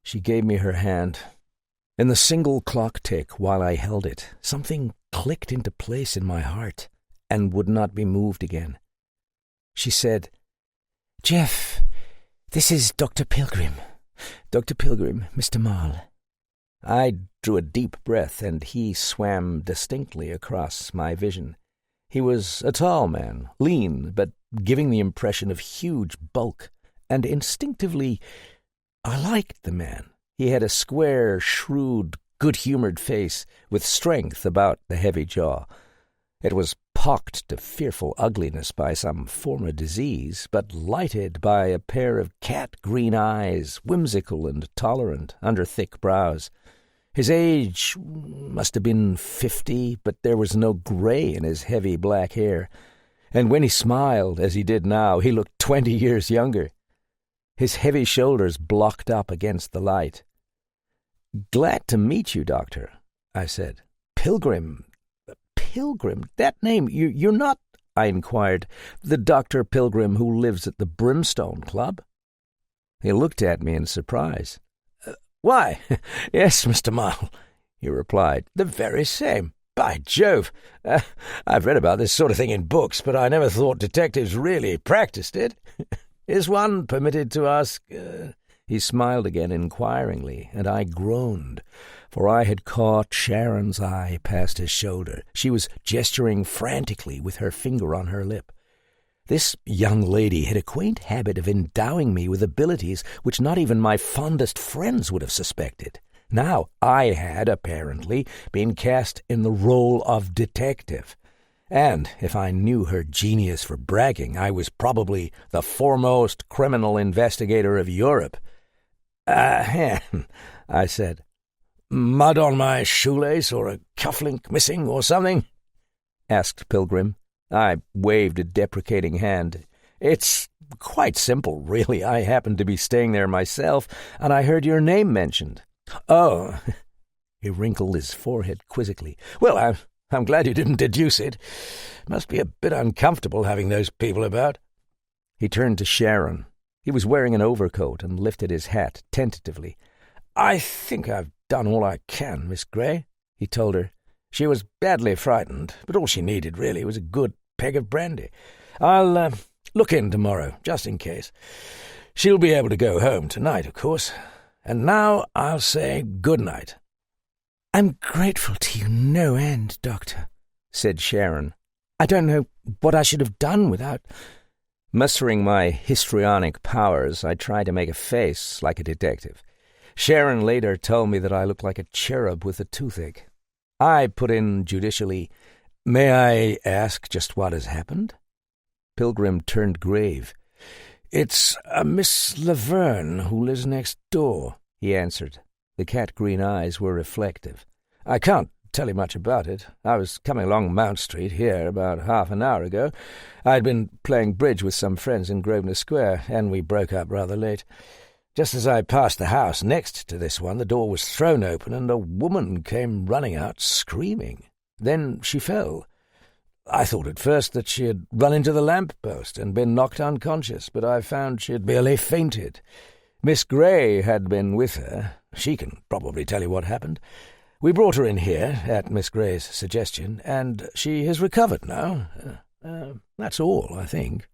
She gave me her hand. In the single clock tick while I held it, something clicked into place in my heart and would not be moved again. She said, "Jeff, this is Dr. Pilgrim. Dr. Pilgrim, Mr. Marl." I drew a deep breath, and he swam distinctly across my vision. He was a tall man, lean, but giving the impression of huge bulk, and instinctively I liked the man. He had a square, shrewd, good-humored face, with strength about the heavy jaw. It was pocked to fearful ugliness by some former disease, but lighted by a pair of cat-green eyes, whimsical and tolerant, under thick brows. His age must have been 50, but there was no grey in his heavy black hair, and when he smiled, as he did now, he looked 20 years younger. His heavy shoulders blocked up against the light. "Glad to meet you, Doctor," I said. "Pilgrim, that name, you're not," I inquired, "the Dr. Pilgrim who lives at the Brimstone Club?" He looked at me in surprise. "Why, yes, Mr. Marl," he replied, "the very same. By Jove, I've read about this sort of thing in books, but I never thought detectives really practiced it. Is one permitted to ask—" He smiled again inquiringly, and I groaned, for I had caught Sharon's eye past his shoulder. She was gesturing frantically with her finger on her lip. This young lady had a quaint habit of endowing me with abilities which not even my fondest friends would have suspected. Now I had, apparently, been cast in the role of detective. And if I knew her genius for bragging, I was probably the foremost criminal investigator of Europe. I said. "Mud on my shoelace or a cufflink missing or something?" asked Pilgrim. I waved a deprecating hand. "It's quite simple, really. I happened to be staying there myself, and I heard your name mentioned." "Oh," he wrinkled his forehead quizzically. "Well, I'm glad you didn't deduce it. Must be a bit uncomfortable having those people about." He turned to Sharon. He was wearing an overcoat and lifted his hat tentatively. "I think I've done all I can, Miss Gray," he told her. "She was badly frightened, but all she needed, really, was a good peg of brandy. I'll look in tomorrow, just in case. She'll be able to go home tonight, of course. And now I'll say good night." "I'm grateful to you no end, Doctor," said Sharon. "I don't know what I should have done without—" Mustering my histrionic powers, I tried to make a face like a detective. Sharon later told me that I looked like a cherub with a toothache. I put in judicially, "May I ask just what has happened?" Pilgrim turned grave. "It's a Miss Laverne who lives next door," he answered. The cat-green eyes were reflective. "I can't tell you much about it. I was coming along Mount Street here about half an hour ago. I'd been playing bridge with some friends in Grosvenor Square, and we broke up rather late. Just as I passed the house next to this one, the door was thrown open, and a woman came running out screaming. Then she fell. I thought at first that she had run into the lamp-post and been knocked unconscious, but I found she had merely fainted. Miss Gray had been with her. She can probably tell you what happened. We brought her in here, at Miss Gray's suggestion, and she has recovered now. That's all, I think."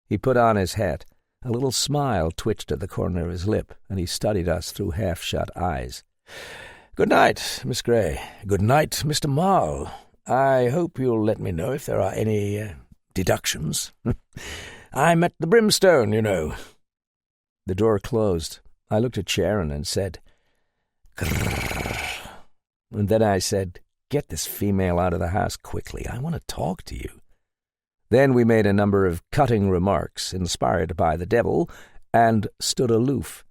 He put on his hat. A little smile twitched at the corner of his lip, and he studied us through half-shut eyes. "Good night, Miss Gray. Good night, Mr. Marl. I hope you'll let me know if there are any deductions. I'm at the Brimstone, you know." The door closed. I looked at Sharon and said, "Grrr." And then I said, "Get this female out of the house quickly. I want to talk to you." Then we made a number of cutting remarks, inspired by the devil, and stood aloof.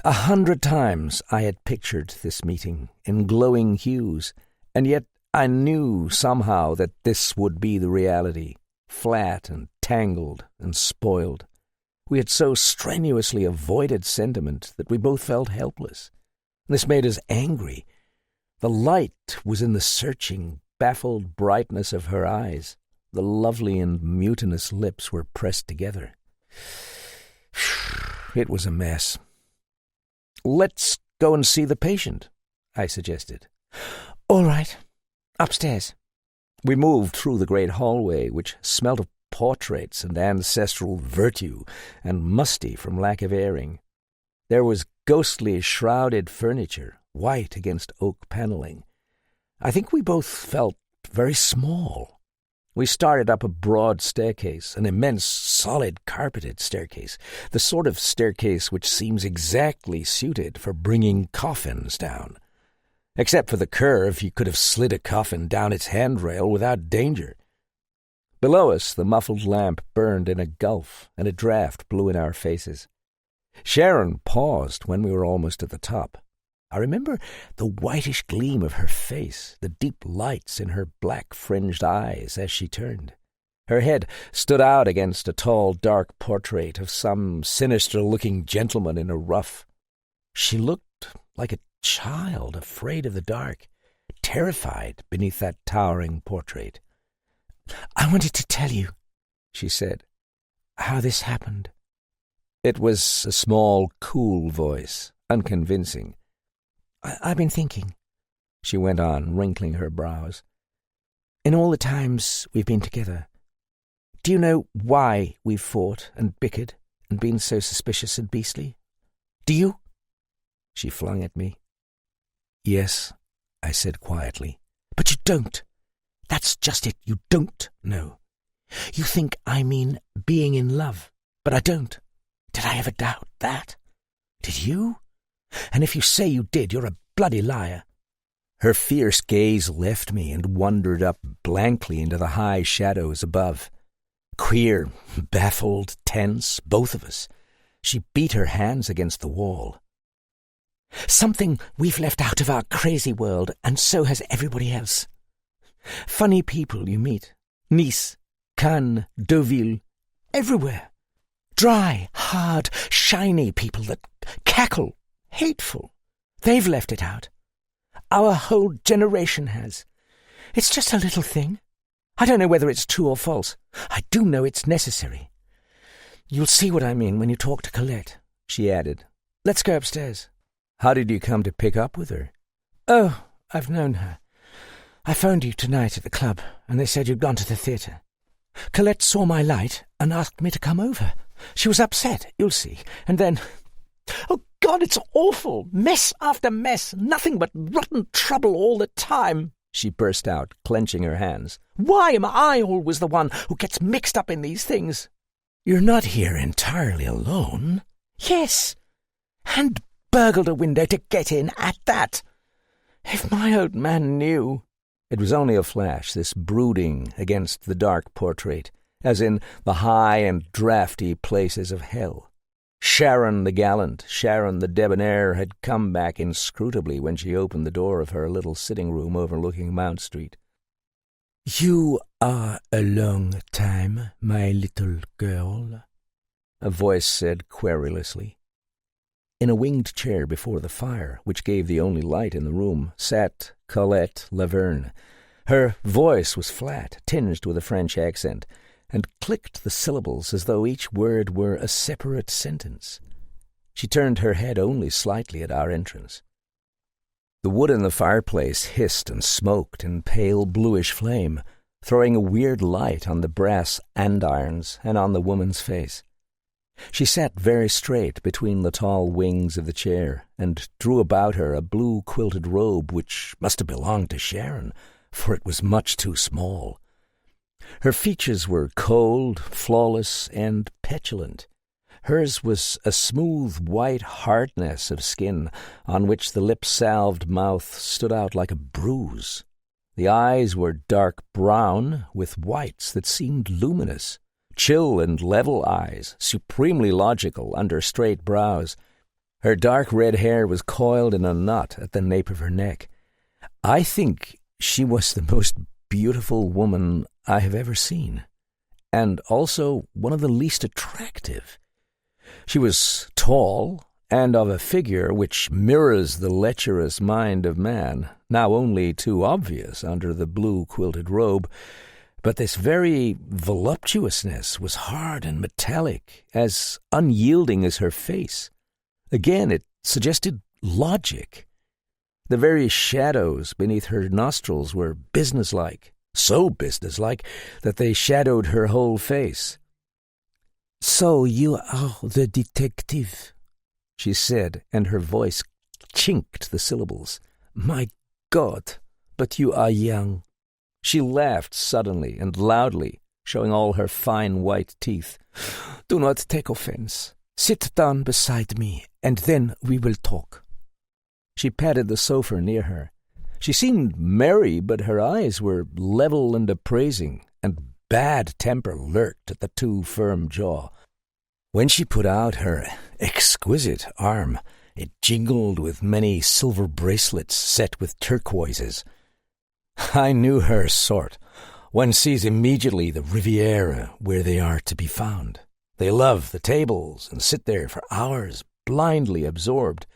100 times I had pictured this meeting in glowing hues, and yet I knew somehow that this would be the reality, flat and tangled and spoiled. We had so strenuously avoided sentiment that we both felt helpless. This made us angry. The light was in the searching, baffled brightness of her eyes. The lovely and mutinous lips were pressed together. It was a mess. "Let's go and see the patient," I suggested. "All right. Upstairs." We moved through the great hallway, which smelt of portraits and ancestral virtue, and musty from lack of airing. There was ghostly shrouded furniture, white against oak panelling. I think we both felt very small. We started up a broad staircase, an immense, solid, carpeted staircase, the sort of staircase which seems exactly suited for bringing coffins down. Except for the curve, you could have slid a coffin down its handrail without danger. Below us, the muffled lamp burned in a gulf, and a draught blew in our faces. Sharon paused when we were almost at the top. I remember the whitish gleam of her face, the deep lights in her black-fringed eyes as she turned. Her head stood out against a tall, dark portrait of some sinister-looking gentleman in a ruff. She looked like a child afraid of the dark, terrified beneath that towering portrait. "I wanted to tell you," she said, "how this happened." It was a small, cool voice, unconvincing. I've been thinking," she went on, wrinkling her brows. "In all the times we've been together, do you know why we've fought and bickered and been so suspicious and beastly? Do you?" She flung at me. "Yes," I said quietly. "But you don't. That's just it. You don't know. You think I mean being in love, but I don't. Did I ever doubt that? Did you? And if you say you did, you're a bloody liar." Her fierce gaze left me and wandered up blankly into the high shadows above. Queer, baffled, tense, both of us. She beat her hands against the wall. "Something we've left out of our crazy world, and so has everybody else. Funny people you meet. Nice, Cannes, Deauville, everywhere. Dry, hard, shiny people that cackle, hateful. They've left it out. Our whole generation has. It's just a little thing. I don't know whether it's true or false. I do know it's necessary. You'll see what I mean when you talk to Colette," she added. "Let's go upstairs." "How did you come to pick up with her?" "Oh, I've known her. I phoned you tonight at the club, and they said you'd gone to the theatre. Colette saw my light and asked me to come over. She was upset, you'll see, and then... Oh, God, it's awful! Mess after mess, nothing but rotten trouble all the time, she burst out, clenching her hands. Why am I always the one who gets mixed up in these things? You're not here entirely alone. Yes, and burgled a window to get in at that. If my old man knew... It was only a flash, this brooding against the dark portrait, as in the high and draughty places of hell. Sharon the gallant, Sharon the debonair had come back inscrutably when she opened the door of her little sitting-room overlooking Mount Street. "You are a long time, my little girl," a voice said querulously. In a winged chair before the fire, which gave the only light in the room, sat Colette Laverne. Her voice was flat, tinged with a French accent, and clicked the syllables as though each word were a separate sentence. She turned her head only slightly at our entrance. The wood in the fireplace hissed and smoked in pale bluish flame, throwing a weird light on the brass andirons and on the woman's face. She sat very straight between the tall wings of the chair and drew about her a blue quilted robe which must have belonged to Sharon, for it was much too small. Her features were cold, flawless, and petulant. Hers was a smooth white hardness of skin on which the lip-salved mouth stood out like a bruise. The eyes were dark brown with whites that seemed luminous. Chill and level eyes, supremely logical under straight brows. Her dark red hair was coiled in a knot at the nape of her neck. I think she was the most beautiful woman I have ever seen, and also one of the least attractive. She was tall, and of a figure which mirrors the lecherous mind of man, now only too obvious under the blue quilted robe, but this very voluptuousness was hard and metallic, as unyielding as her face. Again, it suggested logic. The very shadows beneath her nostrils were businesslike, so businesslike that they shadowed her whole face. "So you are the detective," she said, and her voice chinked the syllables. "My God, but you are young." She laughed suddenly and loudly, showing all her fine white teeth. "Do not take offense. Sit down beside me, and then we will talk." She patted the sofa near her. She seemed merry, but her eyes were level and appraising, and bad temper lurked at the too firm jaw. When she put out her exquisite arm, it jingled with many silver bracelets set with turquoises. I knew her sort. One sees immediately the Riviera where they are to be found. They love the tables and sit there for hours, blindly absorbed.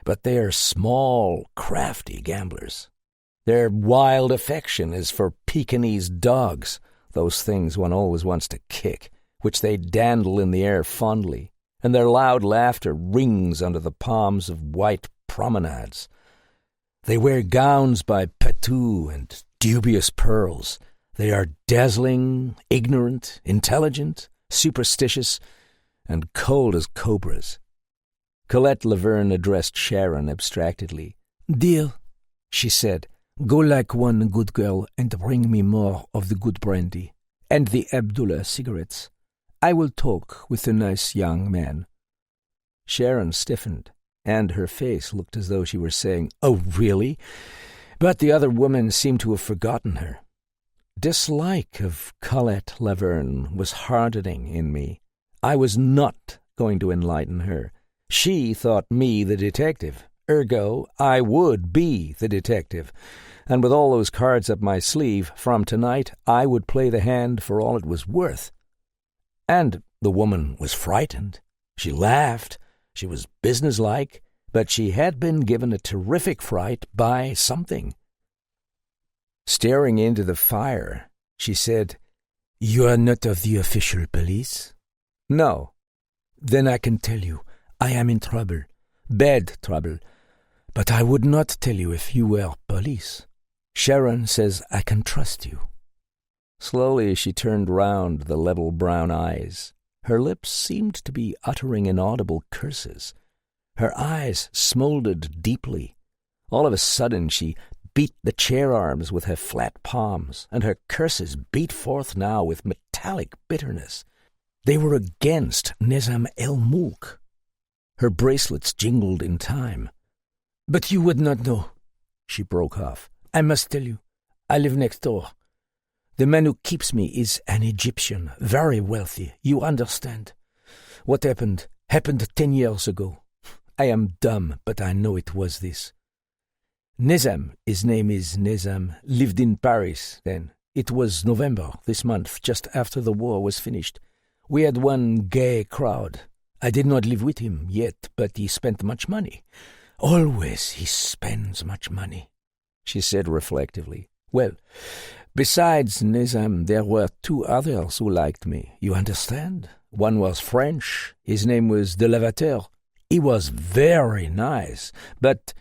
But they are small, crafty gamblers. Their wild affection is for Pekingese dogs, those things one always wants to kick, which they dandle in the air fondly, and their loud laughter rings under the palms of white promenades. They wear gowns by Patou and dubious pearls. They are dazzling, ignorant, intelligent, superstitious, and cold as cobras. Colette Laverne addressed Sharon abstractedly. "Dear," she said, "go like one good girl and bring me more of the good brandy and the Abdullah cigarettes. I will talk with the nice young man." Sharon stiffened, and her face looked as though she were saying, "Oh, really?" But the other woman seemed to have forgotten her. Dislike of Colette Laverne was hardening in me. I was not going to enlighten her. She thought me the detective. Ergo, I would be the detective. And with all those cards up my sleeve, from tonight I would play the hand for all it was worth. And the woman was frightened. She laughed. She was businesslike, but she had been given a terrific fright by something. Staring into the fire, she said, "You are not of the official police?" "No." "Then I can tell you, I am in trouble, bad trouble, but I would not tell you if you were police. Sharon says I can trust you. Slowly she turned round the level brown eyes. Her lips seemed to be uttering inaudible curses. Her eyes smouldered deeply. All of a sudden she beat the chair arms with her flat palms, and her curses beat forth now with metallic bitterness. They were against Nizam el-Mulk. Her bracelets jingled in time. "But you would not know," she broke off. "I must tell you. I live next door. The man who keeps me is an Egyptian, very wealthy. You understand. What happened 10 years ago. I am dumb, but I know it was this. Nizam, his name is Nizam, lived in Paris then. It was November, this month, just after the war was finished. We had one gay crowd. I did not live with him yet, but he spent much money. Always he spends much money," she said reflectively. "Well, besides Nizam, there were 2 others who liked me. You understand? One was French. His name was de Lavater. He was very nice, but—"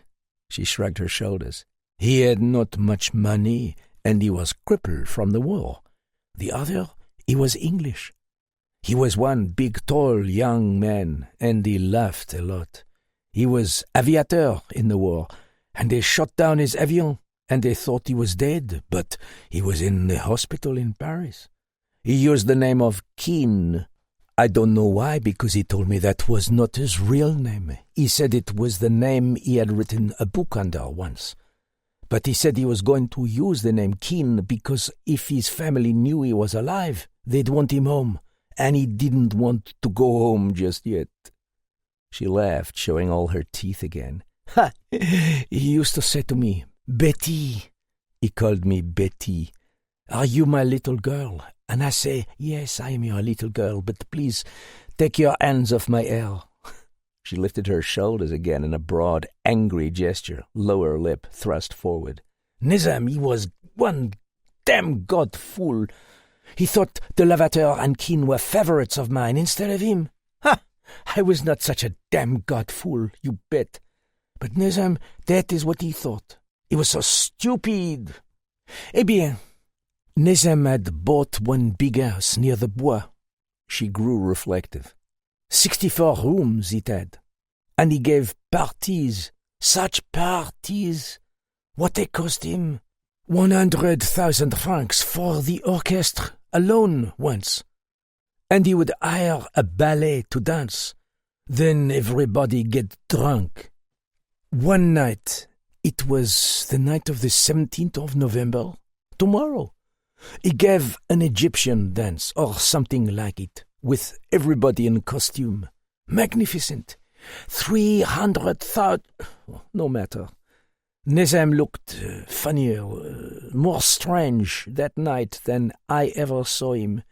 she shrugged her shoulders. "He had not much money, and he was crippled from the war. The other, he was English. He was one big, tall, young man, and he laughed a lot. He was aviator in the war, and they shot down his avion, and they thought he was dead, but he was in the hospital in Paris. He used the name of Keane. I don't know why, because he told me that was not his real name. He said it was the name he had written a book under once. But he said he was going to use the name Keane because if his family knew he was alive, they'd want him home, and he didn't want to go home just yet." She laughed, showing all her teeth again. "Ha! He used to say to me, 'Betty.' He called me Betty. 'Are you my little girl?' And I say, 'Yes, I am your little girl, but please take your hands off my hair.'" She lifted her shoulders again in a broad, angry gesture, lower lip thrust forward. "Nizam, he was one damn god fool. He thought de Lavater and Keane were favorites of mine instead of him. Ha! I was not such a damn god fool, you bet. But Nizam, that is what he thought. He was so stupid. Eh bien, Nizam had bought one big house near the Bois." She grew reflective. 64 rooms it had. And he gave parties. Such parties. What they cost him? 100,000 francs for the orchestra alone once. And he would hire a ballet to dance. Then everybody get drunk. One night, it was the night of the 17th of November, tomorrow, he gave an Egyptian dance, or something like it, with everybody in costume. Magnificent. 300,000... No matter. Nizam looked funnier, more strange that night than I ever saw him.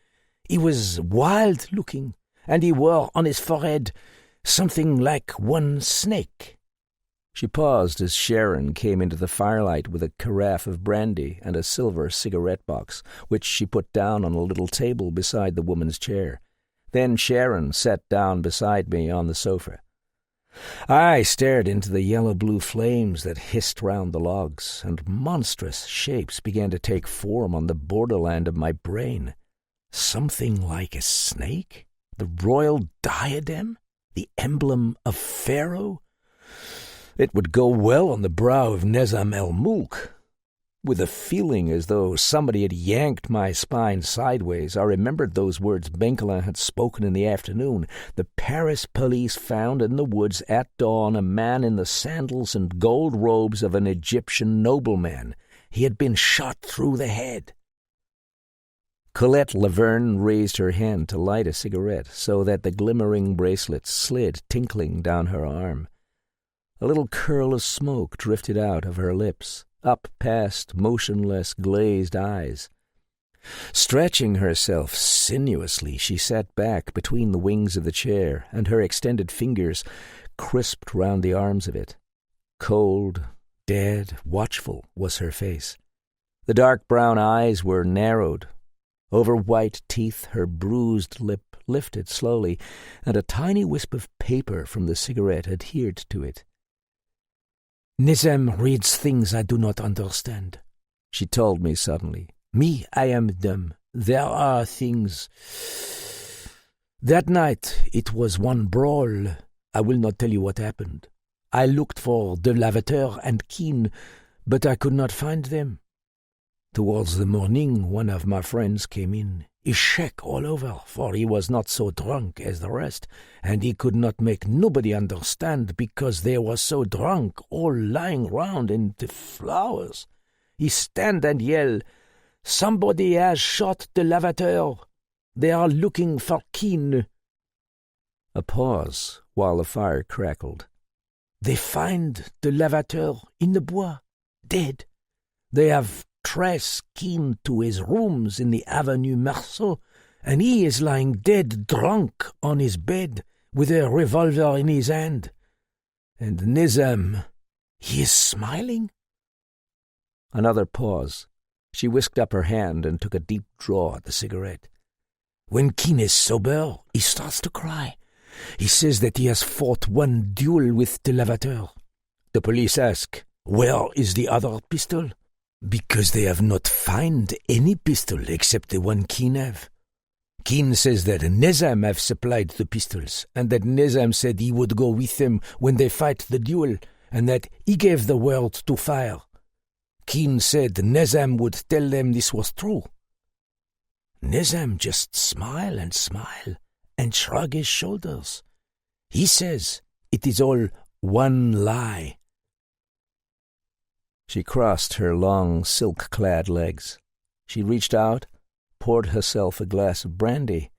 He was wild-looking, and he wore on his forehead something like one snake. She paused as Sharon came into the firelight with a carafe of brandy and a silver cigarette box, which she put down on a little table beside the woman's chair. Then Sharon sat down beside me on the sofa. I stared into the yellow-blue flames that hissed round the logs, and monstrous shapes began to take form on the borderland of my brain. Something like a snake? The royal diadem? The emblem of Pharaoh? It would go well on the brow of Nizam el-Mulk. With a feeling as though somebody had yanked my spine sideways, I remembered those words Benkelin had spoken in the afternoon. The Paris police found in the woods at dawn a man in the sandals and gold robes of an Egyptian nobleman. He had been shot through the head. Colette Laverne raised her hand to light a cigarette, so that the glimmering bracelet slid tinkling down her arm. A little curl of smoke drifted out of her lips, up past motionless, glazed eyes. Stretching herself sinuously, she sat back between the wings of the chair, and her extended fingers crisped round the arms of it. Cold, dead, watchful was her face. The dark brown eyes were narrowed. Over white teeth her bruised lip lifted slowly, and a tiny wisp of paper from the cigarette adhered to it. Nizam reads things I do not understand. she told me suddenly. Me, I am dumb. There are things. That night it was one brawl. I will not tell you what happened. I looked for de Lavater and Keene, but I could not find them. Towards the morning, one of my friends came in. He shook all over, for he was not so drunk as the rest, and he could not make nobody understand because they were so drunk, all lying round in the flowers. He stand and yell, "Somebody has shot the Lavater. They are looking for Keene." A pause while the fire crackled. "They find the Lavater in the bois, dead. They have traced Keene to his rooms in the Avenue Marceau, and he is lying dead drunk on his bed with a revolver in his hand. And Nizam, he is smiling." Another pause. She whisked up her hand and took a deep draw at the cigarette. "When Keene is sober, he starts to cry. He says that he has fought one duel with the Lavater. The police ask, where is the other pistol? Because they have not found any pistol except the one Keene have. Keene says that Nizam have supplied the pistols, and that Nizam said he would go with them when they fight the duel, and that he gave the word to fire. Keene said Nizam would tell them this was true. Nizam just smile and shrug his shoulders. He says it is all one lie." She crossed her long, silk-clad legs. She reached out, poured herself a glass of brandy,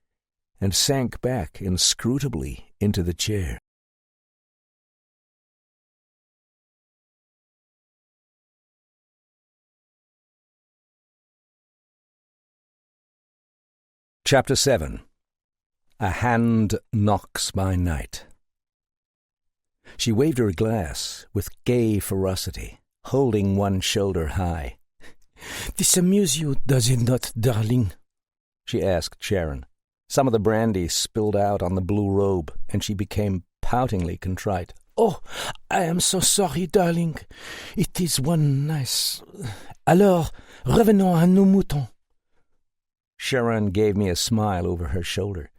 and sank back inscrutably into the chair. Chapter 7. A Hand Knocks by Night. She waved her glass with gay ferocity, holding one shoulder high. "This amuse you, does it not, darling?" she asked Sharon. Some of the brandy spilled out on the blue robe, and she became poutingly contrite. "Oh, I am so sorry, darling. It is one nice. Alors, revenons à nos moutons." Sharon gave me a smile over her shoulder.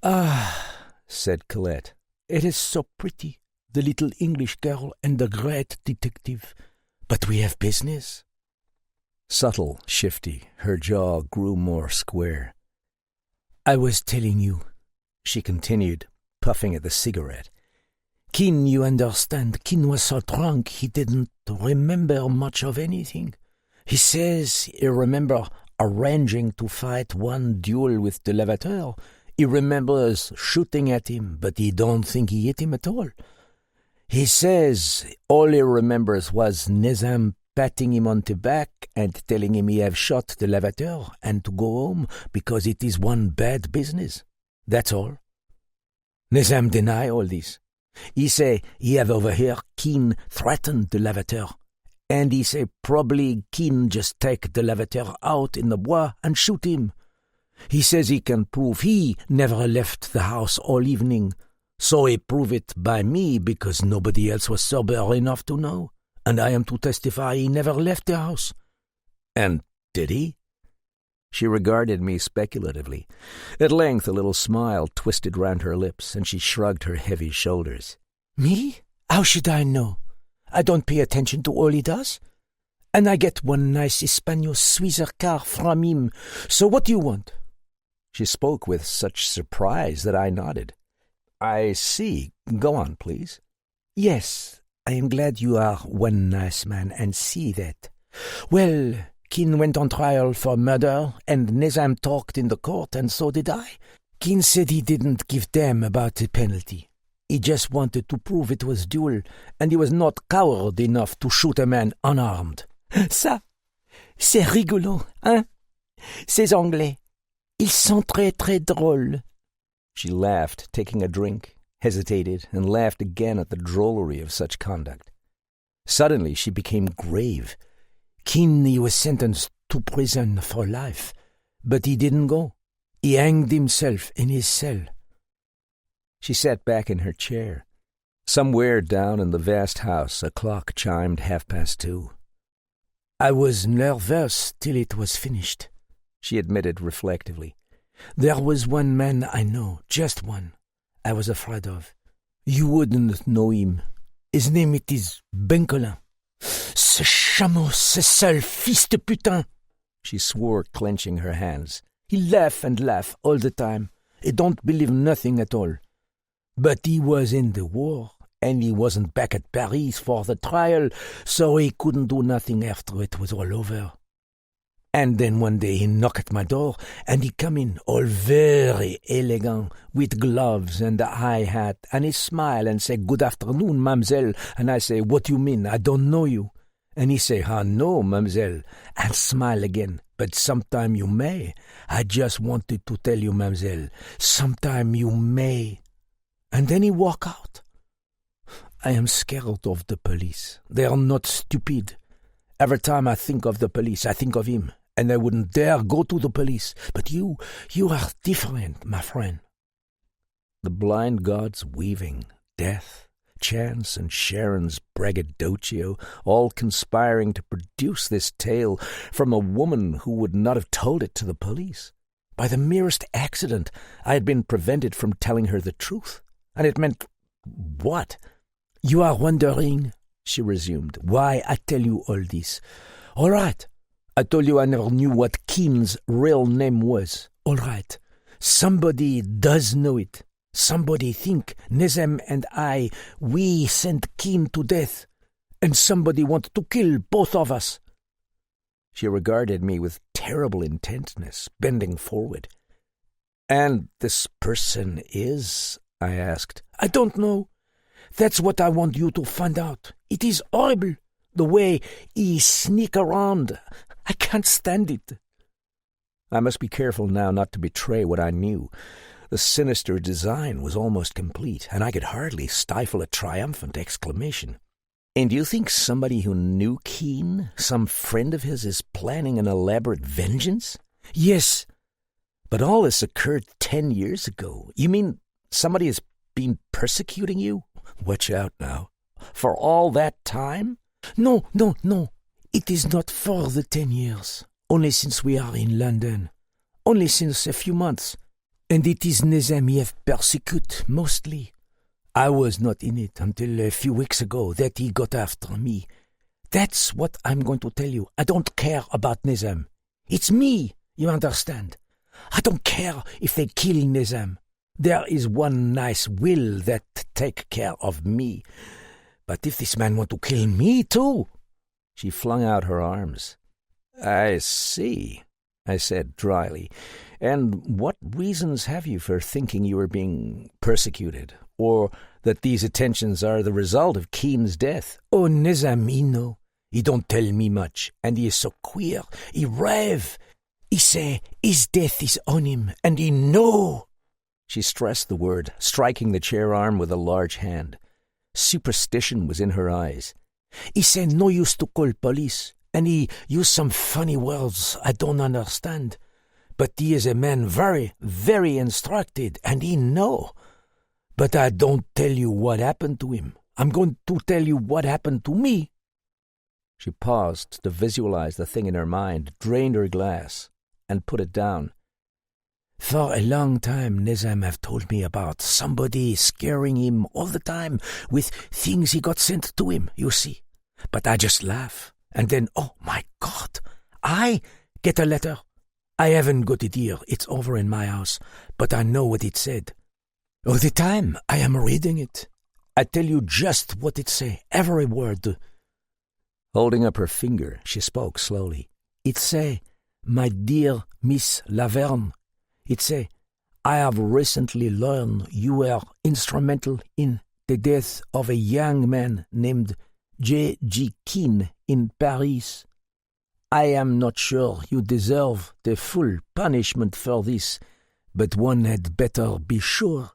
"Ah," said Colette, "it is so pretty, the little English girl and the great detective. But we have business." Subtle, shifty, her jaw grew more square. "I was telling you," she continued, puffing at the cigarette. "Keene, you understand, Keene was so drunk he didn't remember much of anything. He says he remember arranging to fight one duel with the Lavater. He remembers shooting at him, but he don't think he hit him at all. He says all he remembers was Nizam patting him on the back and telling him he have shot the Lavater and to go home because it is one bad business. That's all. Nizam deny all this. He say he have overheard Keene threaten the Lavater, and he say probably Keene just take the Lavater out in the bois and shoot him. He says he can prove he never left the house all evening, so he prove it by me because nobody else was sober enough to know, and I am to testify he never left the house." "And did he?" She regarded me speculatively. At length a little smile twisted round her lips, and she shrugged her heavy shoulders. "Me? How should I know? I don't pay attention to all he does. And I get one nice Hispano Suizer Carr from him, so what do you want?" She spoke with such surprise that I nodded. "I see. Go on, please." "Yes, I am glad you are one nice man and see that. Well, Keene went on trial for murder, and Nizam talked in the court, and so did I. Keene said he didn't give damn about the penalty. He just wanted to prove it was duel, and he was not coward enough to shoot a man unarmed. Ça, c'est rigolo, hein? Ces Anglais, ils sont très, très drôles." She laughed, taking a drink, hesitated, and laughed again at the drollery of such conduct. Suddenly she became grave. "Keene, he was sentenced to prison for life, but he didn't go. He hanged himself in his cell." She sat back in her chair. Somewhere down in the vast house a clock chimed 2:30. I was nervous till it was finished, she admitted reflectively. There was one man I know, just one, I was afraid of. You wouldn't know him. His name it is Bencolin. Ce chameau, ce sale fils de putain, she swore, clenching her hands. He laugh and laugh all the time. He don't believe nothing at all. But he was in the war, and he wasn't back at Paris for the trial, so he couldn't do nothing after it was all over. And then one day he knocked at my door, and he come in all very elegant, with gloves and a high hat, and he smile and say, "Good afternoon, mademoiselle." And I say, "What you mean? I don't know you." And he say, "Ah, no, mademoiselle," and smile again. "But sometime you may. I just wanted to tell you, mademoiselle, sometime you may." And then he walk out. I am scared of the police. They are not stupid. Every time I think of the police, I think of him, and I wouldn't dare go to the police. But you are different, my friend. The blind gods weaving, death, chance, and Sharon's braggadocio, all conspiring to produce this tale from a woman who would not have told it to the police. By the merest accident, I had been prevented from telling her the truth. And it meant what? "You are wondering," she resumed, "why I tell you all this. All right. I told you I never knew what Keen's real name was. All right. Somebody does know it. Somebody think Nezem and we sent Keen to death. And somebody want to kill both of us." She regarded me with terrible intentness, bending forward. "And this person is?" I asked. "I don't know. That's what I want you to find out. It is horrible, the way he sneak around. I can't stand it." I must be careful now not to betray what I knew. The sinister design was almost complete, and I could hardly stifle a triumphant exclamation. "And you think somebody who knew Keen, some friend of his, is planning an elaborate vengeance?" "Yes." "But all this occurred 10 years ago. You mean somebody has been persecuting you? Watch out now. For all that time?" No. It is not for the 10 years. Only since we are in London. Only since a few months. And it is Nezem he have persecute, mostly. I was not in it until a few weeks ago that he got after me. That's what I'm going to tell you. I don't care about Nezem. It's me, you understand. I don't care if they kill Nezem. There is one nice will that take care of me. But if this man want to kill me too..." She flung out her arms. "I see," I said dryly. "And what reasons have you for thinking you are being persecuted, or that these attentions are the result of Keen's death?" "Oh, Nezem, he know. He don't tell me much, and he is so queer. He rave. He say his death is on him, and he know." She stressed the word, striking the chair arm with a large hand. Superstition was in her eyes. "He say no use to call police, and he use some funny words I don't understand. But he is a man very, very instructed, and he know. But I don't tell you what happened to him. I'm going to tell you what happened to me." She paused to visualize the thing in her mind, drained her glass, and put it down. "For a long time, Nezem have told me about somebody scaring him all the time with things he got sent to him, you see. But I just laugh. And then, oh my God, I get a letter. I haven't got it here. It's over in my house. But I know what it said. All the time I am reading it. I tell you just what it say, every word." Holding up her finger, she spoke slowly. "It say, 'My dear Miss Laverne,' it say, 'I have recently learned you were instrumental in the death of a young man named J.G. Keen in Paris. I am not sure you deserve the full punishment for this, but one had better be sure.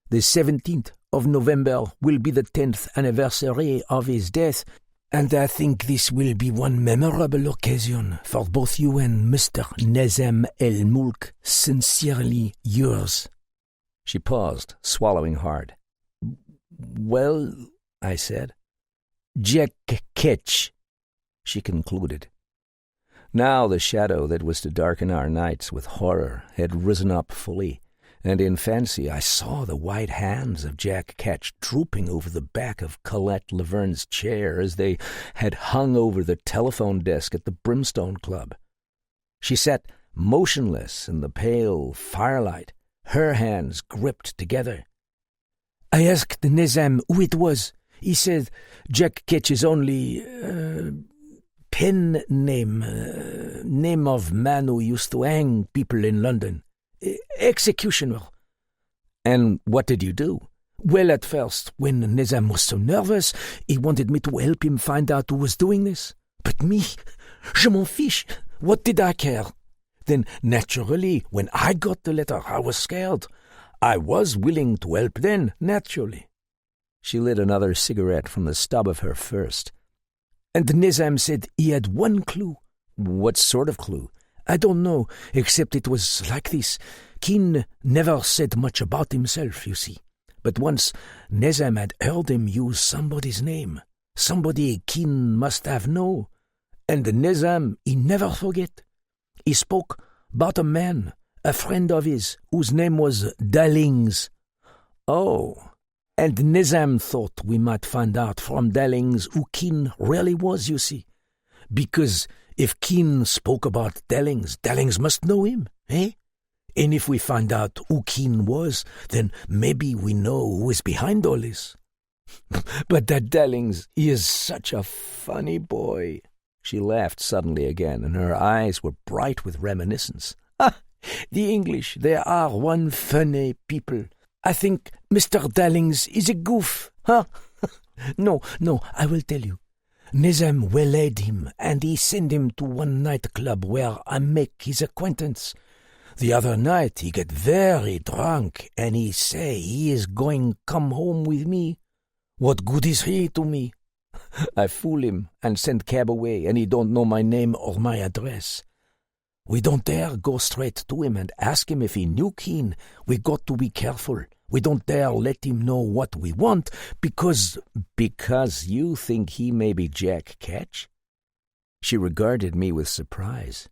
The 17th of November will be the 10th anniversary of his death, and I think this will be one memorable occasion for both you and Mr. Nezem el-Mulk. Sincerely yours." She paused, swallowing hard. "Well," I said. "Jack Ketch," she concluded. Now the shadow that was to darken our nights with horror had risen up fully, and in fancy I saw the white hands of Jack Ketch drooping over the back of Colette Laverne's chair as they had hung over the telephone desk at the Brimstone Club. She sat motionless in the pale firelight, her hands gripped together. I asked Nizam who it was. He said Jack Ketch's only pen name, name of man who used to hang people in London. Executioner. And what did you do? Well, at first, when Nizam was so nervous, he wanted me to help him find out who was doing this. But me, je m'en fiche. What did I care? Then, naturally, when I got the letter, I was scared. I was willing to help then, naturally. She lit another cigarette from the stub of her first. And Nizam said he had one clue. What sort of clue? I don't know, except it was like this. Keane never said much about himself, you see. But once Nizam had heard him use somebody's name. Somebody Keane must have known. And Nizam, he never forget. He spoke about a man, a friend of his, whose name was Dallings. Oh. And Nizam thought we might find out from Dallings who Keane really was, you see. Because if Keane spoke about Dallings, Dallings must know him, eh? And if we find out who Keane was, then maybe we know who is behind all this. But that Dallings, he is such a funny boy. She laughed suddenly again, and her eyes were bright with reminiscence. Ah, the English, they are one funny people. I think Mr. Dallings is a goof, huh? No, I will tell you. Nizam waylaid him, and he sent him to one nightclub where I make his acquaintance. The other night he get very drunk, and he say he is going come home with me. What good is he to me? I fool him and send cab away, and he don't know my name or my address. We don't dare go straight to him and ask him if he knew Keane. We got to be careful. We don't dare let him know what we want, because... Because you think he may be Jack Ketch? She regarded me with surprise.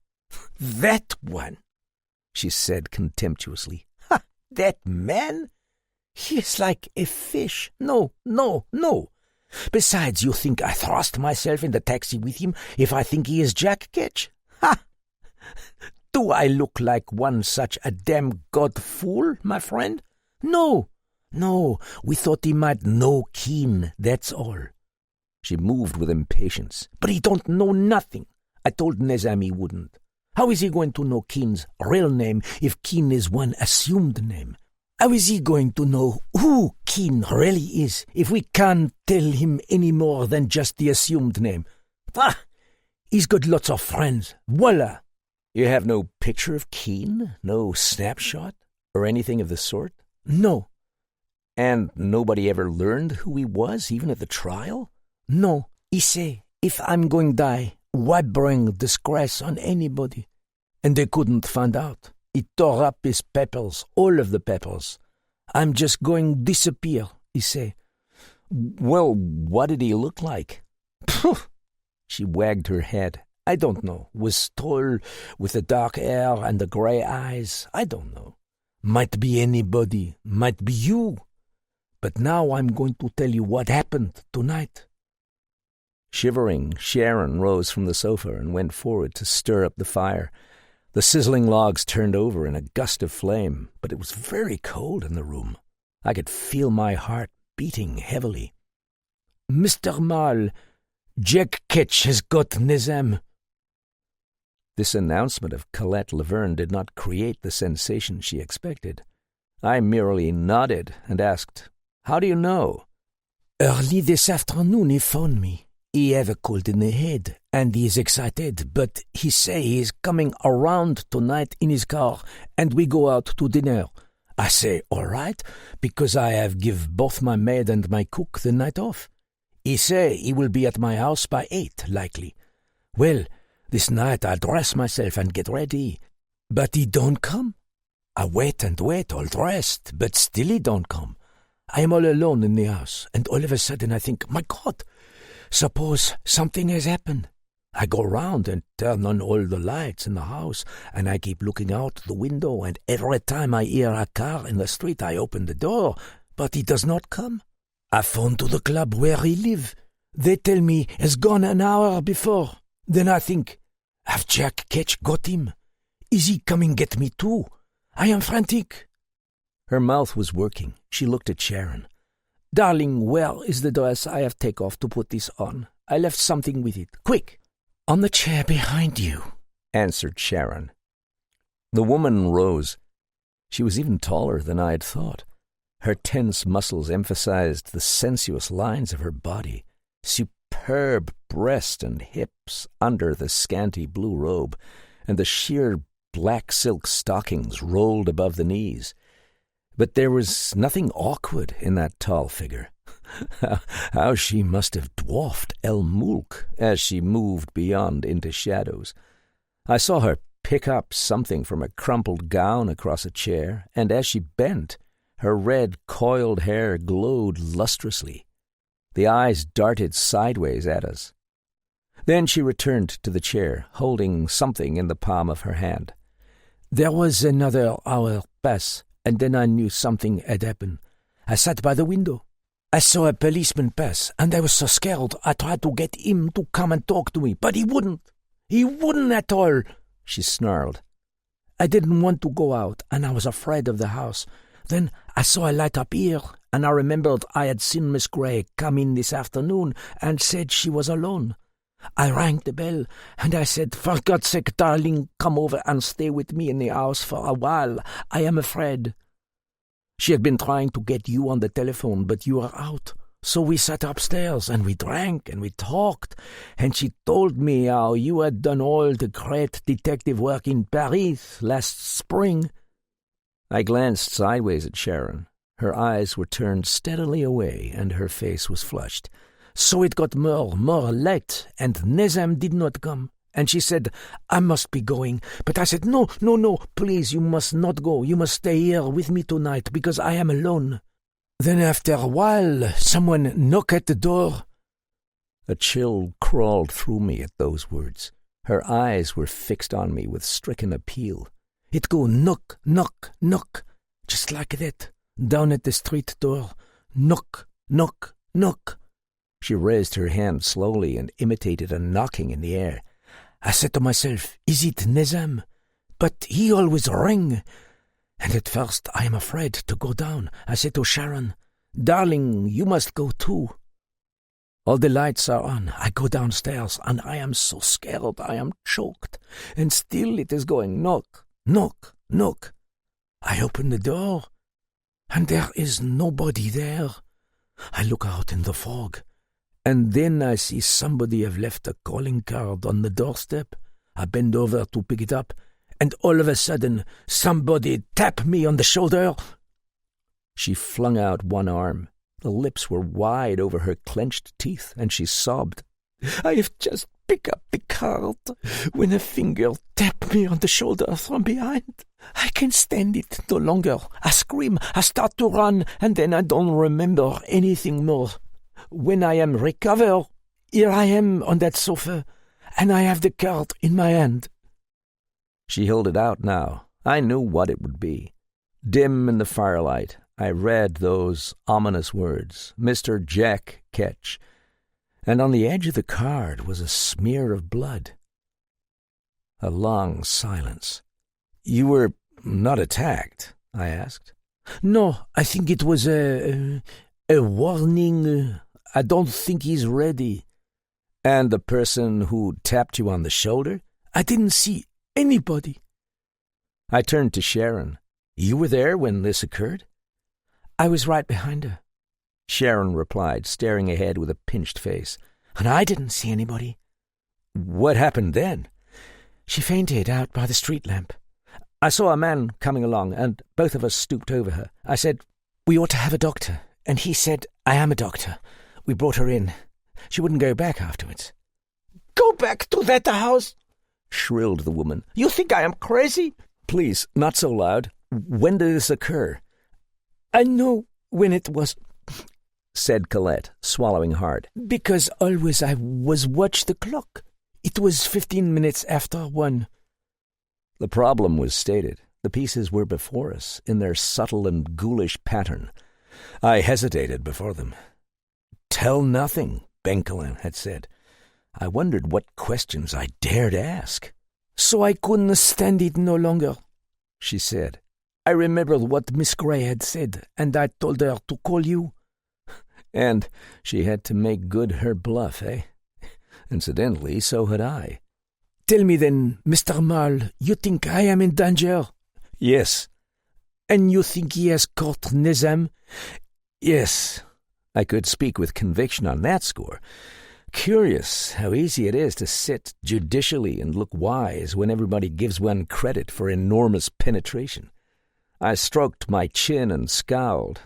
That one, she said contemptuously. Ha! That man? He is like a fish. No. Besides, you think I thrust myself in the taxi with him if I think he is Jack Ketch? Ha! Do I look like one such a damn god fool, my friend? No, we thought he might know Keane, that's all. She moved with impatience. But he don't know nothing. I told Nizam he wouldn't. How is he going to know Keane's real name if Keane is one assumed name? How is he going to know who Keane really is if we can't tell him any more than just the assumed name? Ah, he's got lots of friends. Voila! You have no picture of Keane? No snapshot? Or anything of the sort? No. And nobody ever learned who he was, even at the trial? No. He say, if I'm going to die, why bring disgrace on anybody? And they couldn't find out. He tore up his papers, all of the papers. I'm just going to disappear, he say. Well, what did he look like? Phew! She wagged her head. I don't know. Was tall, with the dark hair and the grey eyes. I don't know. Might be anybody. Might be you. But now I'm going to tell you what happened tonight. Shivering, Sharon rose from the sofa and went forward to stir up the fire. The sizzling logs turned over in a gust of flame, but it was very cold in the room. I could feel my heart beating heavily. Mr. Mal, Jack Ketch has got Nizam. This announcement of Colette Laverne did not create the sensation she expected. I merely nodded and asked, "How do you know?" Early this afternoon he phoned me. He have a cold in the head, and he is excited, but he say he is coming around tonight in his car, and we go out to dinner. I say, all right, because I have give both my maid and my cook the night off. He say he will be at my house by 8, likely. Well, this night I dress myself and get ready, but he don't come. I wait and wait, all dressed, but still he don't come. I am all alone in the house, and all of a sudden I think, my God, suppose something has happened. I go round and turn on all the lights in the house, and I keep looking out the window, and every time I hear a car in the street, I open the door, but he does not come. I phone to the club where he live. They tell me he's gone an hour before. Then I think, have Jack Ketch got him? Is he coming get me too? I am frantic. Her mouth was working. She looked at Sharon. Darling, where is the dress I have take off to put this on? I left something with it. Quick! On the chair behind you, answered Sharon. The woman rose. She was even taller than I had thought. Her tense muscles emphasized the sensuous lines of her body, superb breast and hips under the scanty blue robe, and the sheer black silk stockings rolled above the knees. But there was nothing awkward in that tall figure. How she must have dwarfed El Mulk as she moved beyond into shadows. I saw her pick up something from a crumpled gown across a chair, and as she bent, her red, coiled hair glowed lustrously. The eyes darted sideways at us. Then she returned to the chair, holding something in the palm of her hand. There was another hour pass, and then I knew something had happened. I sat by the window. I saw a policeman pass, and I was so scared I tried to get him to come and talk to me, but he wouldn't. He wouldn't at all, she snarled. I didn't want to go out, and I was afraid of the house. Then I saw a light up here, and I remembered I had seen Miss Gray come in this afternoon and said she was alone. I rang the bell, and I said, "For God's sake, darling, come over and stay with me in the house for a while. I am afraid." She had been trying to get you on the telephone, but you were out. So we sat upstairs, and we drank, and we talked, and she told me how you had done all the great detective work in Paris last spring. I glanced sideways at Sharon. Her eyes were turned steadily away, and her face was flushed. So it got more late, and Nizam did not come. And she said, I must be going. But I said, no, please, you must not go. You must stay here with me tonight, because I am alone. Then after a while, someone knocked at the door. A chill crawled through me at those words. Her eyes were fixed on me with stricken appeal. It go knock, knock, knock, just like that, down at the street door. Knock, knock, knock. She raised her hand slowly and imitated a knocking in the air. I said to myself, is it Nizam? But he always rang. And at first I am afraid to go down. I said to Sharon, darling, you must go too. All the lights are on. I go downstairs, and I am so scared I am choked. And still it is going knock, knock, knock. I open the door, and there is nobody there. I look out in the fog, and then I see somebody have left a calling card on the doorstep. I bend over to pick it up, and all of a sudden somebody tapped me on the shoulder. She flung out one arm. The lips were wide over her clenched teeth, and she sobbed. I have just picked up the card when a finger tapped me on the shoulder from behind. I can stand it no longer. I scream, I start to run, and then I don't remember anything more. When I am recovered, here I am on that sofa, and I have the card in my hand. She held it out now. I knew what it would be. Dim in the firelight, I read those ominous words, Mr. Jack Ketch, and on the edge of the card was a smear of blood. A long silence. You were not attacked? I asked. No, I think it was a warning. I don't think he's ready. And the person who tapped you on the shoulder? I didn't see anybody. I turned to Sharon. You were there when this occurred? I was right behind her. Sharon replied, staring ahead with a pinched face. And I didn't see anybody. What happened then? She fainted out by the street lamp. I saw a man coming along, and both of us stooped over her. I said, we ought to have a doctor. And he said, I am a doctor. We brought her in. She wouldn't go back afterwards. Go back to that house, shrilled the woman. You think I am crazy? Please, not so loud. When did this occur? I know when it was, said Colette, swallowing hard. Because always I was watch the clock. It was 15 minutes after 1. The problem was stated. The pieces were before us, in their subtle and ghoulish pattern. I hesitated before them. "Tell nothing," Benkelin had said. I wondered what questions I dared ask. "So I couldn't stand it no longer," she said. "I remembered what Miss Gray had said, and I told her to call you." And she had to make good her bluff, eh? Incidentally, so had I. "Tell me then, Mr. Marl, you think I am in danger?" "Yes." "And you think he has caught Nizam?" "Yes." I could speak with conviction on that score. Curious how easy it is to sit judicially and look wise when everybody gives one credit for enormous penetration. I stroked my chin and scowled,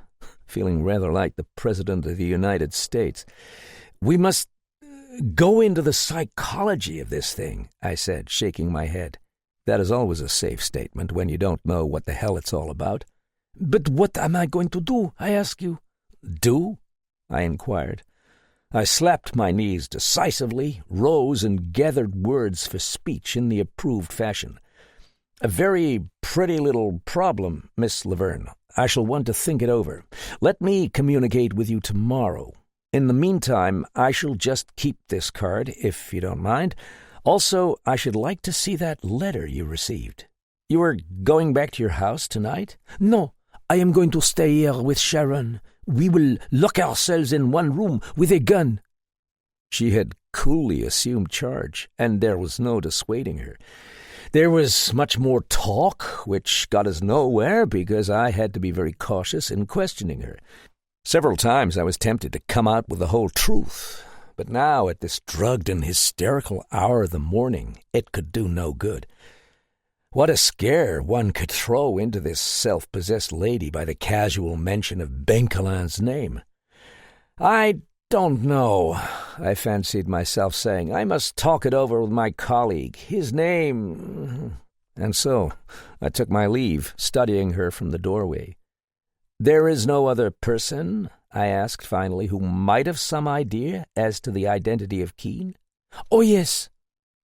feeling rather like the President of the United States. "We must go into the psychology of this thing," I said, shaking my head. That is always a safe statement when you don't know what the hell it's all about. "But what am I going to do, I ask you?" "Do?" I inquired. I slapped my knees decisively, rose, and gathered words for speech in the approved fashion. "A very pretty little problem, Miss Laverne. I shall want to think it over. Let me communicate with you tomorrow. In the meantime, I shall just keep this card, if you don't mind. Also, I should like to see that letter you received. You are going back to your house tonight?" "No, I am going to stay here with Sharon. We will lock ourselves in one room with a gun." She had coolly assumed charge, and there was no dissuading her. There was much more talk, which got us nowhere because I had to be very cautious in questioning her. Several times I was tempted to come out with the whole truth, but now at this drugged and hysterical hour of the morning it could do no good. What a scare one could throw into this self-possessed lady by the casual mention of Benkelin's name. "I don't know," I fancied myself saying. "I must talk it over with my colleague. His name—" And so I took my leave, studying her from the doorway. "There is no other person," I asked finally, "who might have some idea as to the identity of Keene?" "Oh, yes,"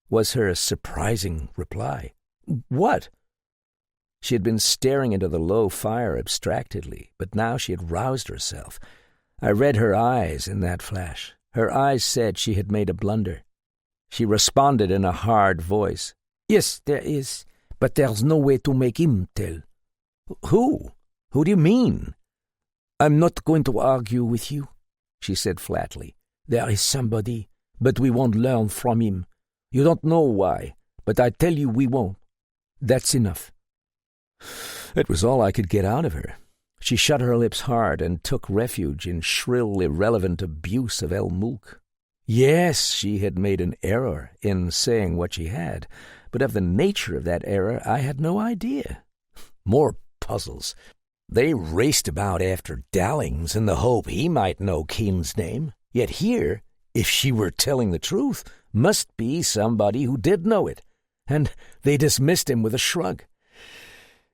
was her surprising reply. "What?" She had been staring into the low fire abstractedly, but now she had roused herself. I read her eyes in that flash. Her eyes said she had made a blunder. She responded in a hard voice. "Yes, there is, but there's no way to make him tell." "Who? Who do you mean?" "I'm not going to argue with you," she said flatly. "There is somebody, but we won't learn from him. You don't know why, but I tell you we won't. That's enough." It was all I could get out of her. She shut her lips hard and took refuge in shrill, irrelevant abuse of El Mulk. Yes, she had made an error in saying what she had, but of the nature of that error I had no idea. More puzzles. They raced about after Dallings in the hope he might know Keene's name. Yet here, if she were telling the truth, must be somebody who did know it, and they dismissed him with a shrug.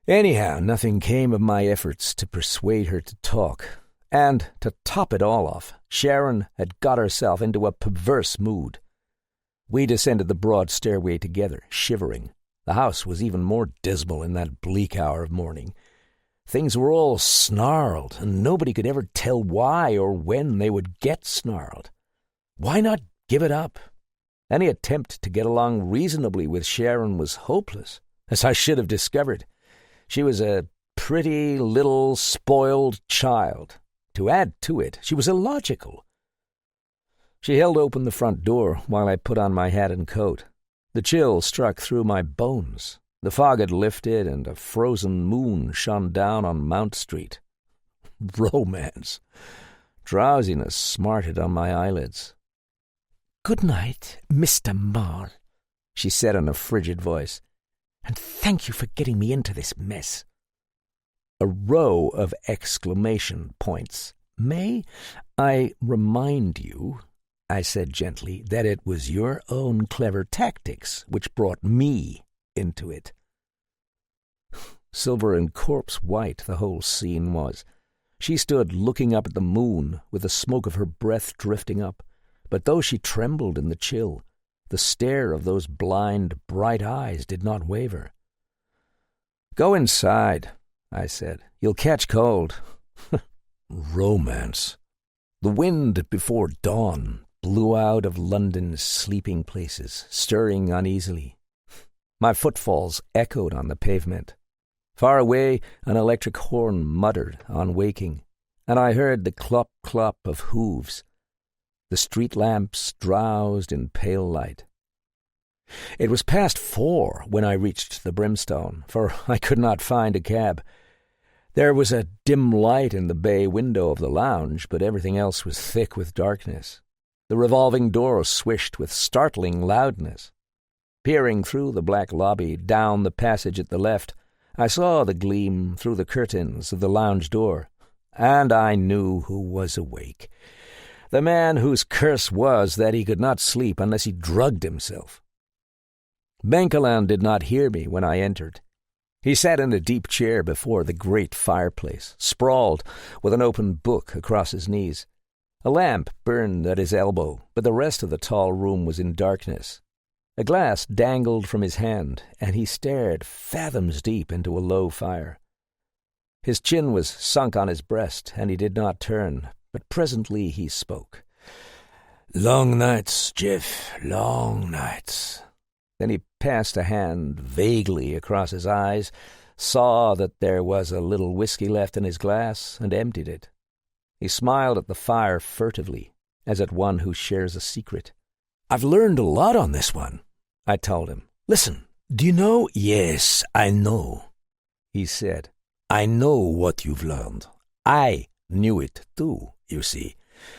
Anyhow, nothing came of my efforts to persuade her to talk. And, to top it all off, Sharon had got herself into a perverse mood. We descended the broad stairway together, shivering. The house was even more dismal in that bleak hour of morning. Things were all snarled, and nobody could ever tell why or when they would get snarled. Why not give it up? Any attempt to get along reasonably with Sharon was hopeless, as I should have discovered. She was a pretty little spoiled child. To add to it, she was illogical. She held open the front door while I put on my hat and coat. The chill struck through my bones. The fog had lifted, and a frozen moon shone down on Mount Street. Romance. Drowsiness smarted on my eyelids. "Good night, Mr. Marl," she said in a frigid voice. "And thank you for getting me into this mess." A row of exclamation points. "May I remind you," I said gently, "that it was your own clever tactics which brought me into it." Silver and corpse white the whole scene was. She stood looking up at the moon, with the smoke of her breath drifting up. But though she trembled in the chill, The stare of those blind, bright eyes did not waver. "Go inside," I said. "You'll catch cold." Romance. The wind before dawn blew out of London's sleeping places, stirring uneasily. My footfalls echoed on the pavement. Far away, an electric horn muttered on waking, and I heard the clop-clop of hooves. The street lamps drowsed in pale light. It was past 4 when I reached the Brimstone, for I could not find a cab. There was a dim light in the bay window of the lounge, but everything else was thick with darkness. The revolving door swished with startling loudness. Peering through the black lobby, down the passage at the left, I saw the gleam through the curtains of the lounge door, and I knew who was awake. The man whose curse was that he could not sleep unless he drugged himself. Benkelan did not hear me when I entered. He sat in a deep chair before the great fireplace, sprawled with an open book across his knees. A lamp burned at his elbow, but the rest of the tall room was in darkness. A glass dangled from his hand, and he stared fathoms deep into a low fire. His chin was sunk on his breast, and he did not turn, but presently he spoke. "Long nights, Jeff, long nights." Then he passed a hand vaguely across his eyes, saw that there was a little whiskey left in his glass, and emptied it. He smiled at the fire furtively, as at one who shares a secret. "I've learned a lot on this one," I told him. "Listen, do you know?" "Yes, I know," he said. "I know what you've learned. I knew it too, you see.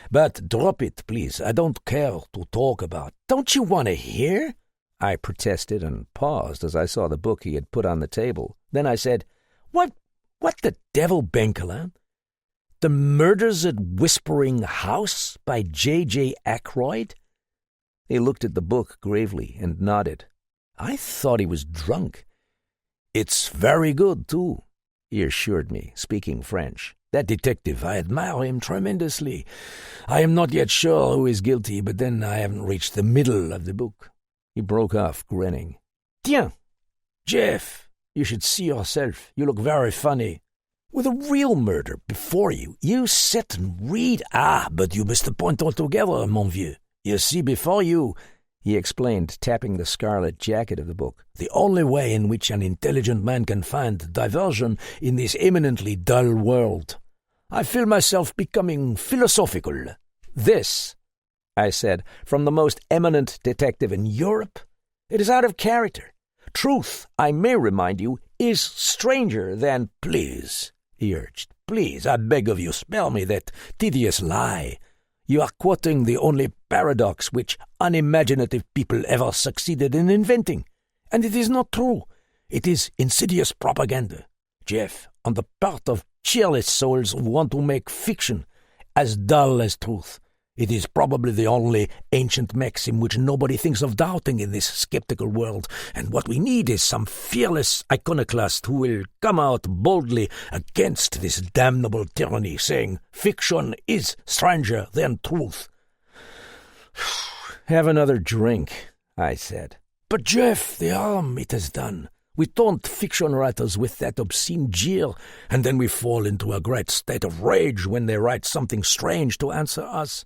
But drop it, please. I don't care to talk about." "Don't you want to hear?" I protested and paused as I saw the book he had put on the table. Then I said, What the devil, Benkelan? The Murders at Whispering House by J.J. Ackroyd?" He looked at the book gravely and nodded. I thought he was drunk. "It's very good, too," he assured me, speaking French. "That detective, I admire him tremendously. I am not yet sure who is guilty, but then I haven't reached the middle of the book." He broke off, grinning. "Tiens, Jeff, you should see yourself. You look very funny. With a real murder before you, you sit and read." "Ah, but you missed the point altogether, mon vieux. You see before you," he explained, tapping the scarlet jacket of the book, "the only way in which an intelligent man can find diversion in this eminently dull world. I feel myself becoming philosophical." "This," I said, "from the most eminent detective in Europe? It is out of character. Truth, I may remind you, is stranger than—" "Please," he urged, "please, I beg of you, spare me that tedious lie. You are quoting the only paradox which unimaginative people ever succeeded in inventing, and it is not true. It is insidious propaganda, Jeff, on the part of cheerless souls who want to make fiction as dull as truth. It is probably the only ancient maxim which nobody thinks of doubting in this skeptical world, and what we need is some fearless iconoclast who will come out boldly against this damnable tyranny, saying fiction is stranger than truth." "Have another drink," I said. "But Jeff, the harm it has done. We taunt fiction writers with that obscene jeer, and then we fall into a great state of rage when they write something strange to answer us.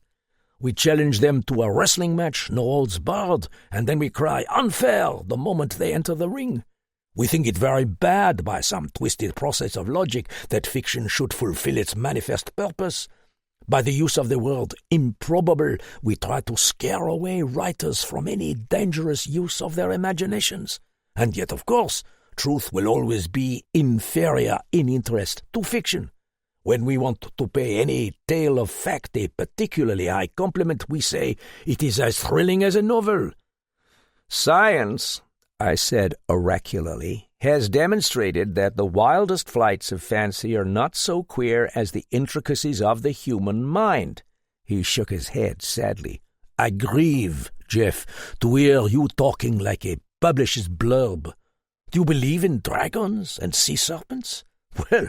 We challenge them to a wrestling match, no holds barred, and then we cry, 'Unfair!' the moment they enter the ring. We think it very bad, by some twisted process of logic, that fiction should fulfill its manifest purpose. By the use of the word improbable, we try to scare away writers from any dangerous use of their imaginations. And yet, of course, truth will always be inferior in interest to fiction. When we want to pay any tale of fact a particularly high compliment, we say it is as thrilling as a novel." "Science," I said oracularly, "has demonstrated that the wildest flights of fancy are not so queer as the intricacies of the human mind." He shook his head sadly. "I grieve, Jeff, to hear you talking like a publisher's blurb. Do you believe in dragons and sea serpents? Well,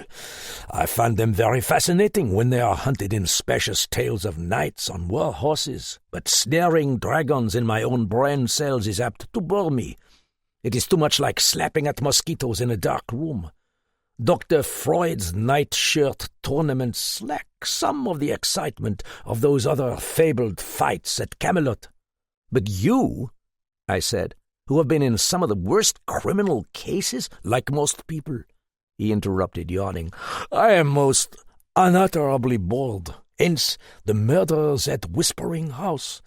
I find them very fascinating when they are hunted in specious tales of knights on war horses, but snaring dragons in my own brain cells is apt to bore me. It is too much like slapping at mosquitoes in a dark room. Dr. Freud's night shirt tournaments lack some of the excitement of those other fabled fights at Camelot. But you, I said, who have been in some of the worst criminal cases, like most people, he interrupted, yawning. I am most unutterably bored. Hence the murders at Whispering House.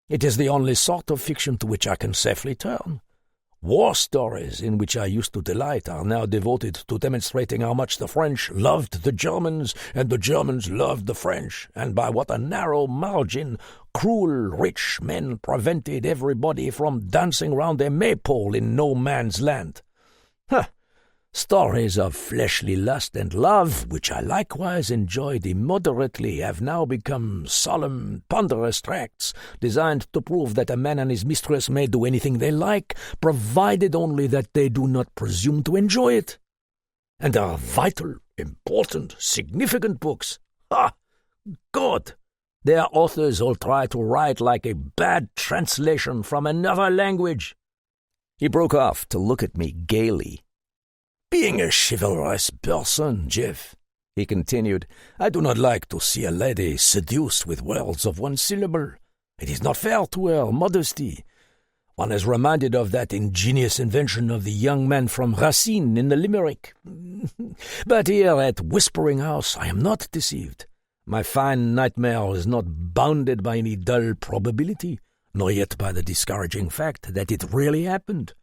It is the only sort of fiction to which I can safely turn. War stories in which I used to delight are now devoted to demonstrating how much the French loved the Germans and the Germans loved the French, and by what a narrow margin cruel rich men prevented everybody from dancing round a maypole in no man's land. Stories of fleshly lust and love, which I likewise enjoyed immoderately, have now become solemn, ponderous tracts designed to prove that a man and his mistress may do anything they like, provided only that they do not presume to enjoy it. And are vital, important, significant books. God! Their authors all try to write like a bad translation from another language. He broke off to look at me gaily. Being a chivalrous person, Jeff, he continued, I do not like to see a lady seduced with words of one syllable. It is not fair to her modesty. One is reminded of that ingenious invention of the young man from Racine in the Limerick. But here at Whispering House I am not deceived. My fine nightmare is not bounded by any dull probability, nor yet by the discouraging fact that it really happened.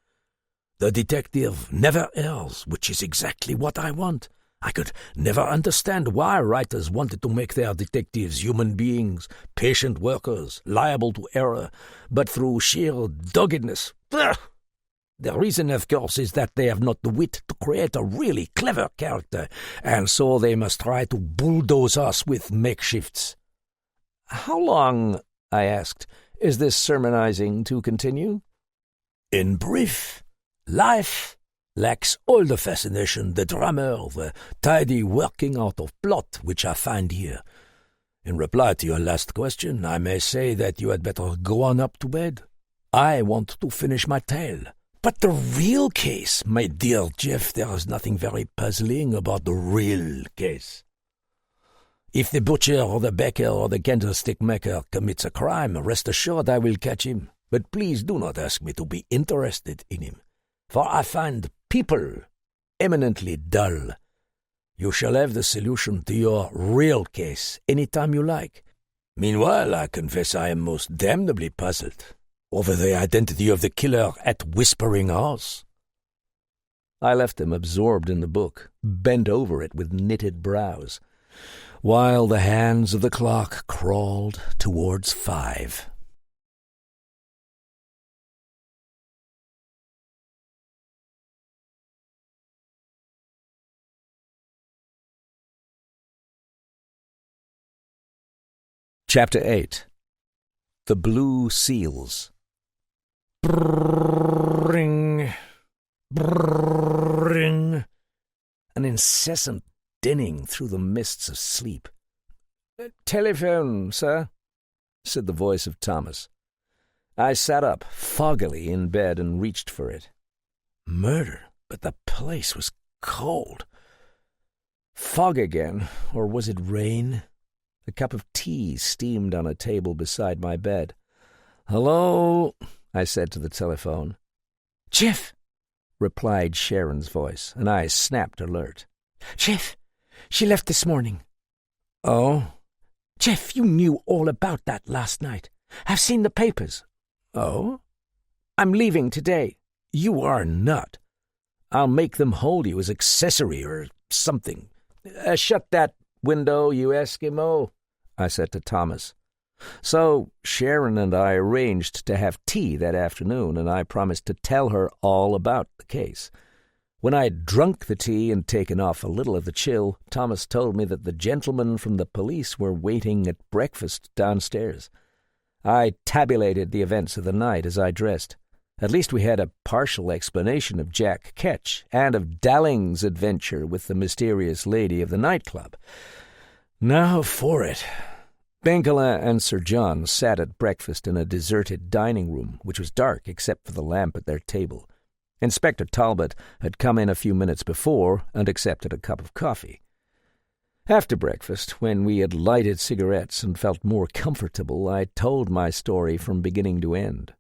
The detective never errs, which is exactly what I want. I could never understand why writers wanted to make their detectives human beings, patient workers, liable to error, but through sheer doggedness. The reason, of course, is that they have not the wit to create a really clever character, and so they must try to bulldoze us with makeshifts. How long, I asked, is this sermonizing to continue? In brief, life lacks all the fascination, the drama, the tidy working out of plot which I find here. In reply to your last question, I may say that you had better go on up to bed. I want to finish my tale. But the real case, my dear Jeff, there is nothing very puzzling about the real case. If the butcher or the baker or the candlestick maker commits a crime, rest assured I will catch him. But please do not ask me to be interested in him, for I find people eminently dull. You shall have the solution to your real case any time you like. Meanwhile, I confess I am most damnably puzzled over the identity of the killer at Whispering House. I left him absorbed in the book, bent over it with knitted brows, while the hands of the clock crawled towards 5. Chapter 8. The Blue Seals. Brrring, brrring. An incessant dinning through the mists of sleep. "Telephone, sir," said the voice of Thomas. I sat up foggily in bed and reached for it. Murder, but the place was cold. Fog again, or was it rain? A cup of tea steamed on a table beside my bed. "Hello," I said to the telephone. "Jeff," replied Sharon's voice, and I snapped alert. "Jeff, she left this morning." "Oh?" "Jeff, you knew all about that last night. I've seen the papers." "Oh?" "I'm leaving today." "You are not. I'll make them hold you as accessory or something." Shut that window, you Eskimo," I said to Thomas. So Sharon and I arranged to have tea that afternoon, and I promised to tell her all about the case. When I had drunk the tea and taken off a little of the chill, Thomas told me that the gentlemen from the police were waiting at breakfast downstairs. I tabulated the events of the night as I dressed. At least we had a partial explanation of Jack Ketch and of Dalling's adventure with the mysterious lady of the nightclub. Now for it. Benkelin and Sir John sat at breakfast in a deserted dining room, which was dark except for the lamp at their table. Inspector Talbot had come in a few minutes before and accepted a cup of coffee. After breakfast, when we had lighted cigarettes and felt more comfortable, I told my story from beginning to end.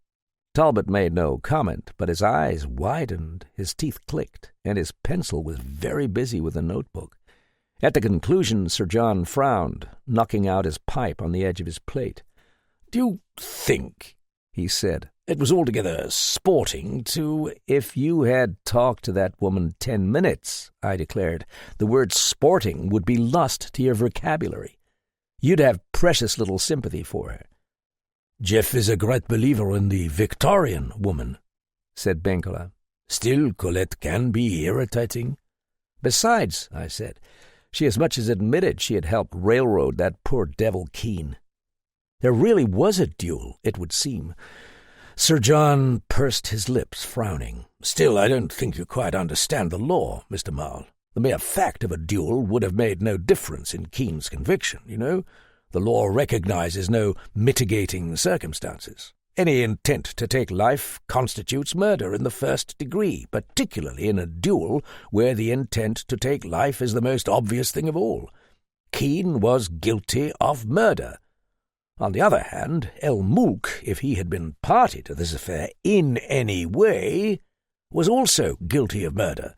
Talbot made no comment, but his eyes widened, his teeth clicked, and his pencil was very busy with a notebook. At the conclusion, Sir John frowned, knocking out his pipe on the edge of his plate. "Do you think," he said, "it was altogether sporting to—" "If you had talked to that woman 10 minutes, I declared, the word sporting would be lost to your vocabulary. You'd have precious little sympathy for her." "Jeff is a great believer in the Victorian woman," said Benkelin. "Still, Colette can be irritating." "Besides," I said, "she as much as admitted she had helped railroad that poor devil Keene. There really was a duel, it would seem." Sir John pursed his lips, frowning. "Still, I don't think you quite understand the law, Mr. Marle. The mere fact of a duel would have made no difference in Keene's conviction, you know. The law recognizes no mitigating circumstances. Any intent to take life constitutes murder in the first degree, particularly in a duel where the intent to take life is the most obvious thing of all. Keene was guilty of murder. On the other hand, El Mulk, if he had been party to this affair in any way, was also guilty of murder.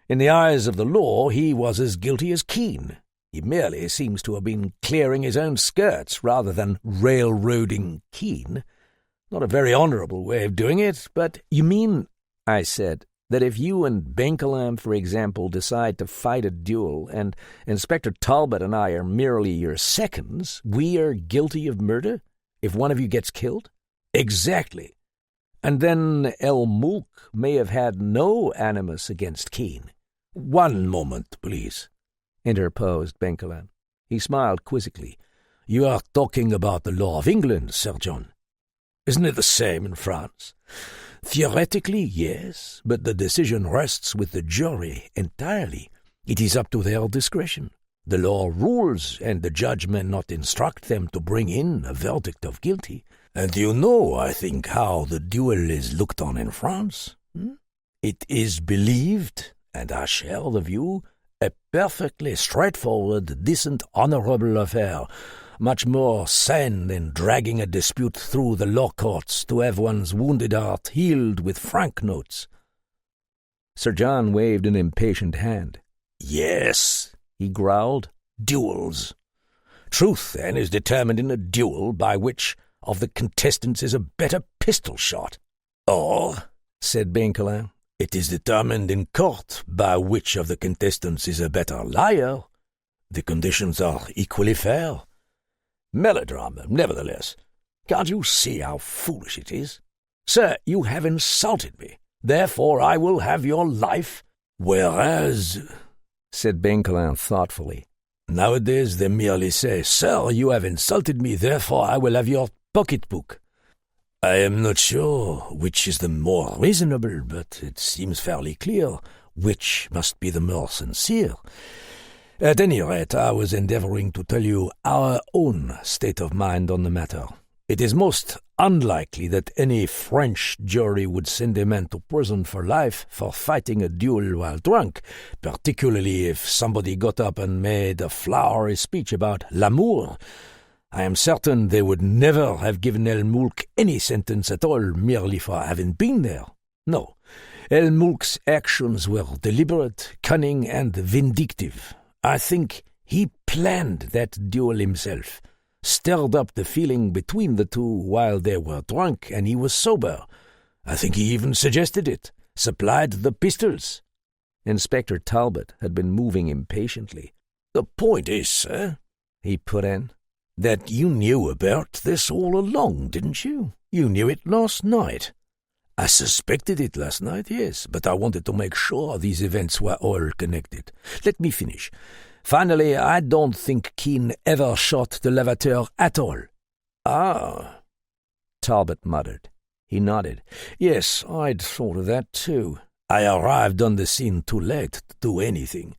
In the eyes of the law, he was as guilty as Keene. He merely seems to have been clearing his own skirts rather than railroading Keene. Not a very honourable way of doing it, but—" "You mean," I said, "that if you and Benkelin, for example, decide to fight a duel, and Inspector Talbot and I are merely your seconds, we are guilty of murder, if one of you gets killed?" "Exactly." "And then El Mulk may have had no animus against Keene." "One moment, please," interposed Benkelin. He smiled quizzically. "You are talking about the law of England, Sir John. Isn't it the same in France? Theoretically, yes, but the decision rests with the jury entirely. It is up to their discretion. The law rules, and the judge may not instruct them to bring in a verdict of guilty. And you know, I think, how the duel is looked on in France. It is believed, and I share the view, a perfectly straightforward, decent, honourable affair, much more sane than dragging a dispute through the law courts to have one's wounded heart healed with franc notes." Sir John waved an impatient hand. "Yes," he growled, "duels. Truth, then, is determined in a duel by which of the contestants is a better pistol shot. Or," said Benkelin, "it is determined in court by which of the contestants is a better liar. The conditions are equally fair. Melodrama, nevertheless. Can't you see how foolish it is? Sir, you have insulted me. Therefore I will have your life. Whereas," said Benkelin thoughtfully, "nowadays they merely say, 'Sir, you have insulted me, therefore I will have your pocketbook.' I am not sure which is the more reasonable, but it seems fairly clear which must be the more sincere. At any rate, I was endeavouring to tell you our own state of mind on the matter. It is most unlikely that any French jury would send a man to prison for life for fighting a duel while drunk, particularly if somebody got up and made a flowery speech about l'amour. I am certain they would never have given El Mulk any sentence at all merely for having been there. No, El Mulk's actions were deliberate, cunning, and vindictive. I think he planned that duel himself, stirred up the feeling between the two while they were drunk and he was sober. I think he even suggested it, supplied the pistols." Inspector Talbot had been moving impatiently. "The point is, sir," he put in, "that you knew about this all along, didn't you? You knew it last night." "I suspected it last night, yes, but I wanted to make sure these events were all connected. Let me finish. Finally, I don't think Keene ever shot the Lavateur at all." "Ah," Talbot muttered. He nodded. "Yes, I'd thought of that too." "I arrived on the scene too late to do anything,"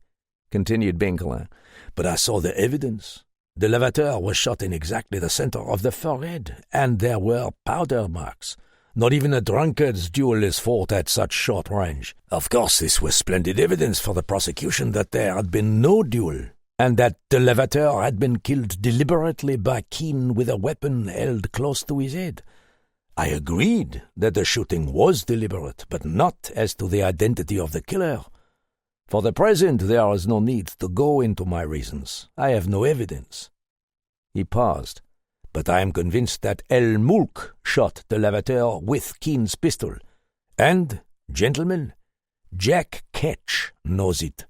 continued Benkelin, "but I saw the evidence. The levateur was shot in exactly the center of the forehead, and there were powder marks. Not even a drunkard's duel is fought at such short range. Of course, this was splendid evidence for the prosecution that there had been no duel, and that the levateur had been killed deliberately by Keene with a weapon held close to his head. I agreed that the shooting was deliberate, but not as to the identity of the killer. For the present, there is no need to go into my reasons. I have no evidence." He paused. "But I am convinced that El Moulk shot the levateur with Keene's pistol. And, gentlemen, Jack Ketch knows it."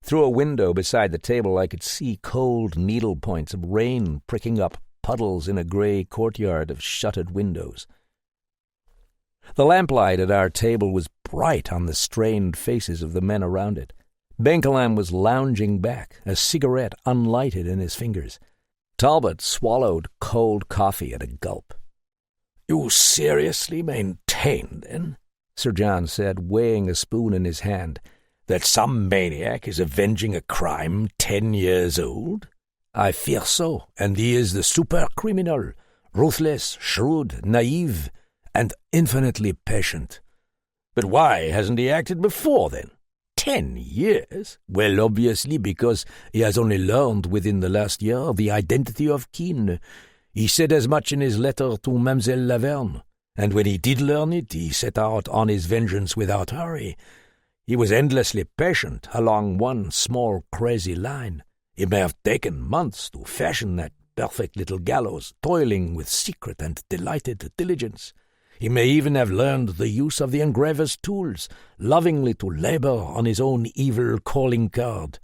Through a window beside the table I could see cold needle points of rain pricking up puddles in a grey courtyard of shuttered windows. The lamplight at our table was bright on the strained faces of the men around it. Benkelin was lounging back, a cigarette unlighted in his fingers. Talbot swallowed cold coffee at a gulp. "You seriously maintain, then," Sir John said, weighing a spoon in his hand, "that some maniac is avenging a crime 10 years old?" "I fear so, and he is the super-criminal, ruthless, shrewd, naive, and infinitely patient." "But why hasn't he acted before, then?" 10 years? Well, obviously because he has only learned within the last year the identity of Keene. He said as much in his letter to Mademoiselle Laverne, and when he did learn it, he set out on his vengeance without hurry. He was endlessly patient along one small crazy line. It may have taken months to fashion that perfect little gallows, toiling with secret and delighted diligence. He may even have learned the use of the engraver's tools, lovingly to labor on his own evil calling card.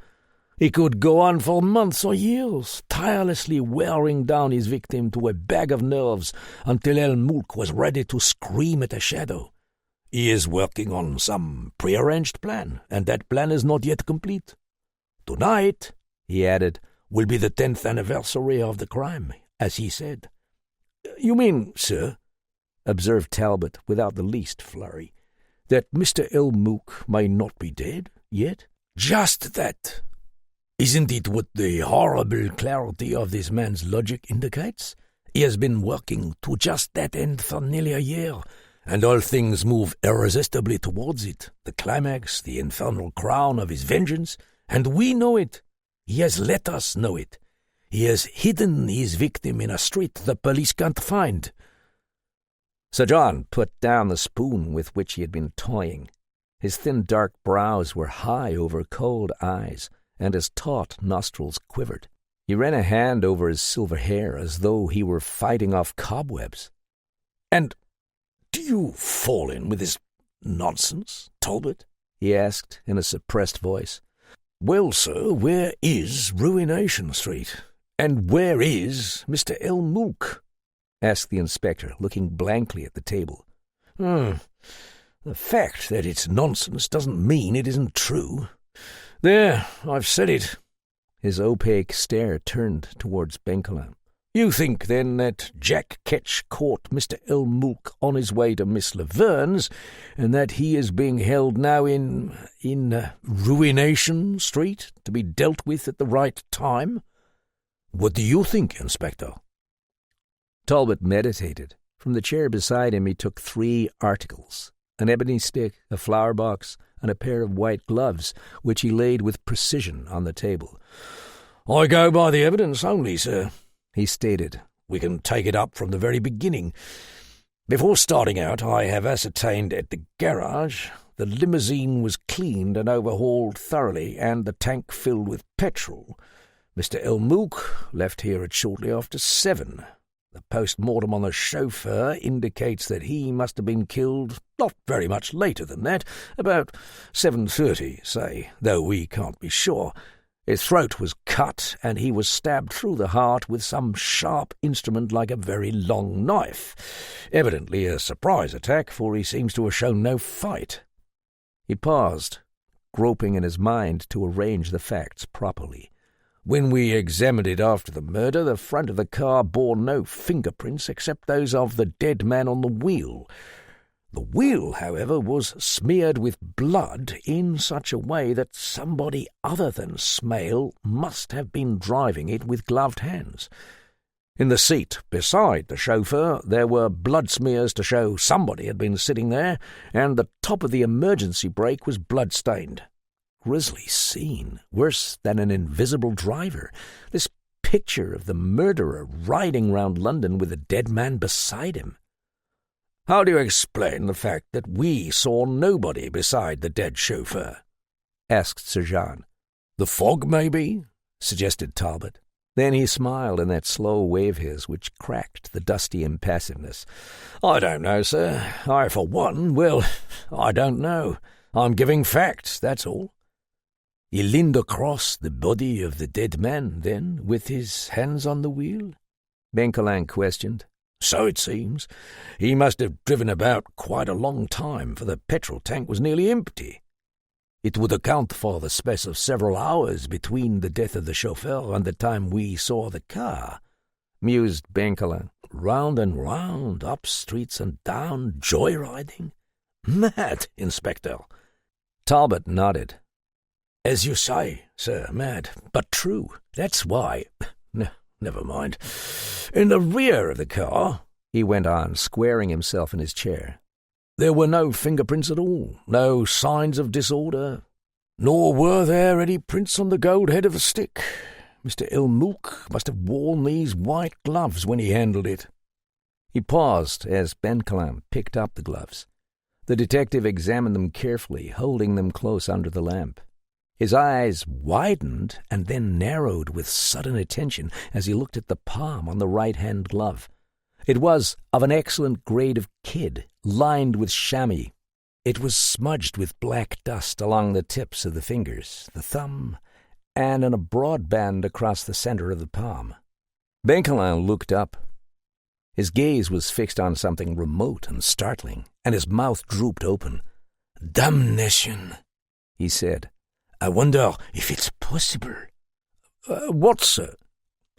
He could go on for months or years, tirelessly wearing down his victim to a bag of nerves until El Moulk was ready to scream at a shadow. He is working on some prearranged plan, and that plan is not yet complete. Tonight, he added, will be the 10th anniversary of the crime, as he said. "You mean, sir," observed Talbot without the least flurry, "that Mr. El Moulk may not be dead yet?" "Just that. Isn't it what the horrible clarity of this man's logic indicates? He has been working to just that end for nearly a year, and all things move irresistibly towards it, the climax, the infernal crown of his vengeance, and we know it. He has let us know it. He has hidden his victim in a street the police can't find." Sir John put down the spoon with which he had been toying. His thin dark brows were high over cold eyes, and his taut nostrils quivered. He ran a hand over his silver hair as though he were fighting off cobwebs. "And do you fall in with this nonsense, Talbot?" he asked in a suppressed voice. "Well, sir, where is Ruination Street? And where is Mr. El Moulk?" asked the inspector, looking blankly at the table. The fact that it's nonsense doesn't mean it isn't true. There, I've said it." His opaque stare turned towards Benkelin. "You think, then, that Jack Ketch caught Mr. El Moulk on his way to Miss Laverne's, and that he is being held now in Ruination Street, to be dealt with at the right time? What do you think, Inspector?" Talbot meditated. From the chair beside him he took 3 articles, an ebony stick, a flower box, and a pair of white gloves, which he laid with precision on the table. "I go by the evidence only, sir," he stated. "We can take it up from the very beginning. Before starting out, I have ascertained at the garage the limousine was cleaned and overhauled thoroughly, and the tank filled with petrol. Mr. El Moulk left here at shortly after 7. The post-mortem on the chauffeur indicates that he must have been killed not very much later than that, about 7:30, say, though we can't be sure. His throat was cut, and he was stabbed through the heart with some sharp instrument like a very long knife. Evidently a surprise attack, for he seems to have shown no fight." He paused, groping in his mind to arrange the facts properly. When we examined it after the murder, the front of the car bore no fingerprints except those of the dead man on the wheel. The wheel, however, was smeared with blood in such a way that somebody other than Smale must have been driving it with gloved hands. In the seat beside the chauffeur there were blood smears to show somebody had been sitting there, and the top of the emergency brake was blood-stained. Grisly scene, worse than an invisible driver. This picture of the murderer riding round London with a dead man beside him. How do you explain the fact that we saw nobody beside the dead chauffeur? Asked Sir John. The fog, maybe? Suggested Talbot. Then he smiled in that slow way of his which cracked the dusty impassiveness. I don't know, sir. I, for one, I don't know. I'm giving facts, that's all. He leaned across the body of the dead man, then, with his hands on the wheel? Benkelin questioned. So it seems. He must have driven about quite a long time, for the petrol tank was nearly empty. It would account for the space of several hours between the death of the chauffeur and the time we saw the car, mused Benkelin. Round and round, up streets and down, joyriding. Mad, Inspector. Talbot nodded. As you say, sir, mad, but true. That's why. Never mind. In the rear of the car, he went on, squaring himself in his chair, there were no fingerprints at all, no signs of disorder, nor were there any prints on the gold head of a stick. Mr. Elmook must have worn these white gloves when he handled it. He paused as Benkelin picked up the gloves. The detective examined them carefully, holding them close under the lamp. His eyes widened and then narrowed with sudden attention as he looked at the palm on the right-hand glove. It was of an excellent grade of kid, lined with chamois. It was smudged with black dust along the tips of the fingers, the thumb, and in a broad band across the center of the palm. Benkelin looked up. His gaze was fixed on something remote and startling, and his mouth drooped open. "Damnation," he said. "I wonder if it's possible." What, sir?"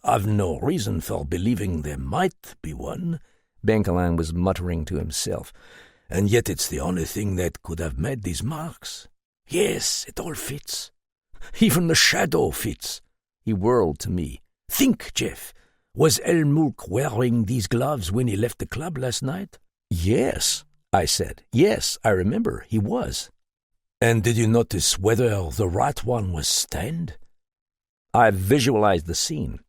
"I've no reason for believing there might be one," Benkelin was muttering to himself. "And yet it's the only thing that could have made these marks. Yes, it all fits. Even the shadow fits." He whirled to me. "Think, Jeff. Was Elmook wearing these gloves when he left the club last night?" "Yes," I said. "Yes, I remember. He was." "And did you notice whether the right one was stained?" I visualized the scene.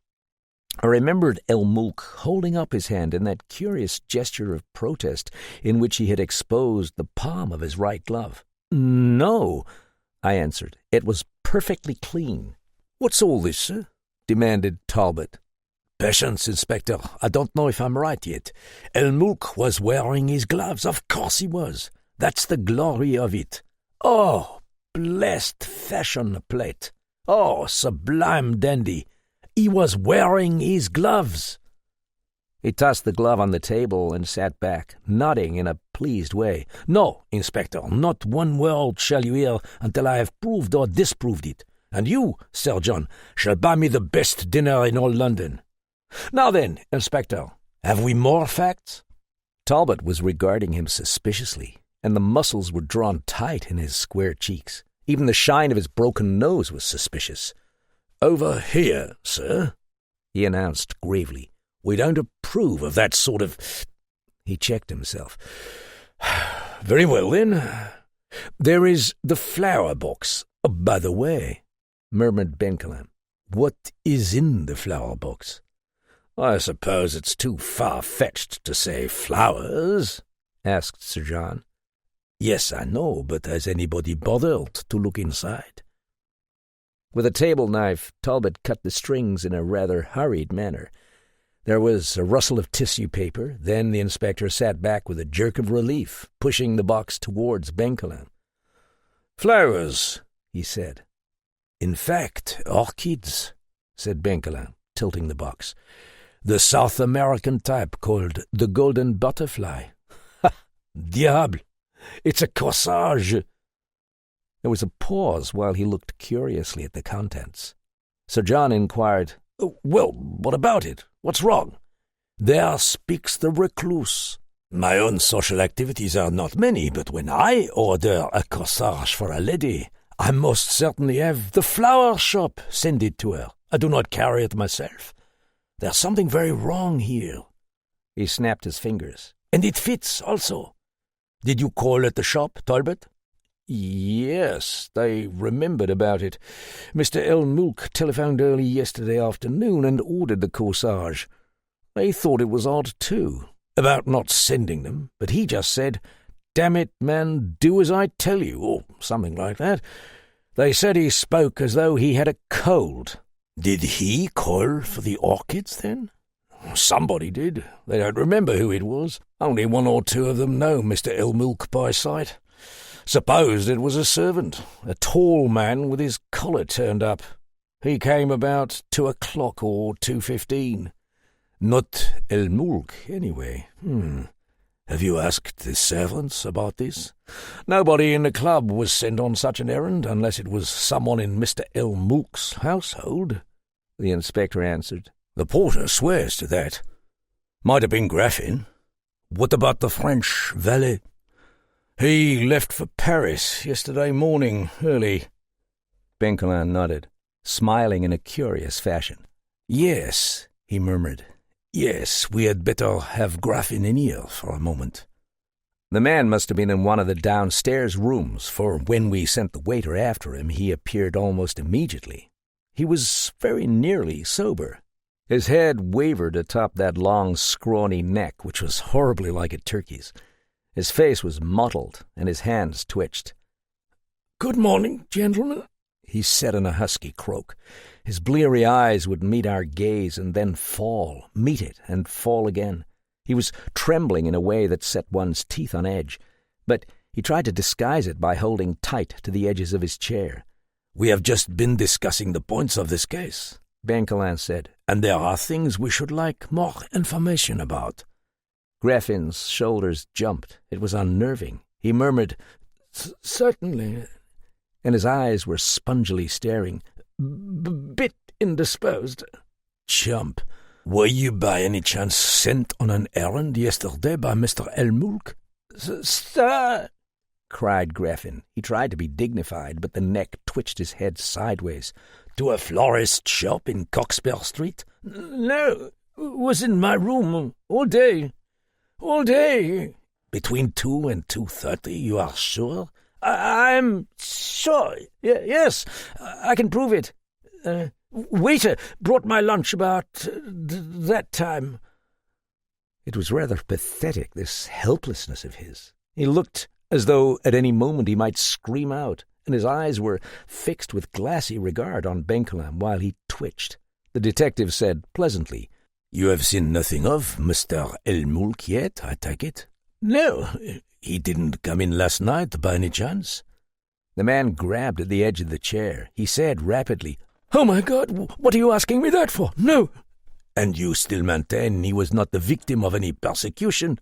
I remembered Elmook holding up his hand in that curious gesture of protest in which he had exposed the palm of his right glove. "No," I answered. "It was perfectly clean." "What's all this, sir?" demanded Talbot. "Patience, Inspector. I don't know if I'm right yet. Elmook was wearing his gloves. Of course he was. That's the glory of it. Oh, blessed fashion plate. Oh, sublime dandy. He was wearing his gloves." He tossed the glove on the table and sat back, nodding in a pleased way. "No, Inspector, not one word shall you hear until I have proved or disproved it. And you, Sir John, shall buy me the best dinner in all London. Now then, Inspector, have we more facts?" Talbot was regarding him suspiciously, and the muscles were drawn tight in his square cheeks. Even the shine of his broken nose was suspicious. "Over here, sir," he announced gravely. "We don't approve of that sort of—" He checked himself. "Very well, then. There is the flower box. By the way," murmured Benkelin, "what is in the flower box?" "I suppose it's too far-fetched to say flowers?" asked Sir John. "Yes, I know, but has anybody bothered to look inside?" With a table knife, Talbot cut the strings in a rather hurried manner. There was a rustle of tissue paper. Then the inspector sat back with a jerk of relief, pushing the box towards Benkelin. "Flowers," he said. "In fact, orchids," said Benkelin, tilting the box. "The South American type called the golden butterfly. Ha! Diable! It's a corsage." There was a pause while he looked curiously at the contents. Sir John inquired, Well, what about it? What's wrong? There speaks the recluse. My own social activities are not many, but when I order a corsage for a lady, I most certainly have the flower shop send it to her. I do not carry it myself. There's something very wrong here. He snapped his fingers. And it fits also. Did you call at the shop, Talbot? Yes, they remembered about it. Mr. Elmulk telephoned early yesterday afternoon and ordered the corsage. They thought it was odd, too, about not sending them, but he just said, "Damn it, man, do as I tell you," or something like that. They said he spoke as though he had a cold. Did he call for the orchids, then? Somebody did. They don't remember who it was. Only one or two of them know Mr. Elmulk by sight. Supposed it was a servant, a tall man with his collar turned up. He came about 2:00 or 2:15. Not Elmulk, anyway. Have you asked the servants about this? Nobody in the club was sent on such an errand, unless it was someone in Mr. Elmulk's household, the inspector answered. The porter swears to that. Might have been Graffin. What about the French valet? He left for Paris yesterday morning, early. Benkelin nodded, smiling in a curious fashion. Yes, he murmured. Yes, we had better have Graffin in here for a moment. The man must have been in one of the downstairs rooms, for when we sent the waiter after him, he appeared almost immediately. He was very nearly sober. His head wavered atop that long, scrawny neck, which was horribly like a turkey's. His face was mottled, and his hands twitched. "Good morning, gentlemen," he said in a husky croak. His bleary eyes would meet our gaze and then fall, meet it, and fall again. He was trembling in a way that set one's teeth on edge, but he tried to disguise it by holding tight to the edges of his chair. "We have just been discussing the points of this case," Benkelin said, "and there are things we should like more information about." Graffin's shoulders jumped. It was unnerving. He murmured, "Certainly," and his eyes were spongily staring. "Bit indisposed." "Chump, were you by any chance sent on an errand yesterday by Mr. Elmulk?" "Sir!" cried Graffin. He tried to be dignified, but the neck twitched his head sideways. "To a florist's shop in Cockspur Street?" "No, was in my room all day. All day." "Between 2 and 2:30, you are sure?" I'm sure. Yes, I can prove it. Waiter brought my lunch about that time." It was rather pathetic, this helplessness of his. He looked as though at any moment he might scream out, and his eyes were fixed with glassy regard on Benkelin while he twitched. The detective said pleasantly, "You have seen nothing of Mr. Elmulk yet, I take it?" "No." "He didn't come in last night, by any chance?" The man grabbed at the edge of the chair. He said rapidly, "Oh, my God, what are you asking me that for? No." "And you still maintain he was not the victim of any persecution?"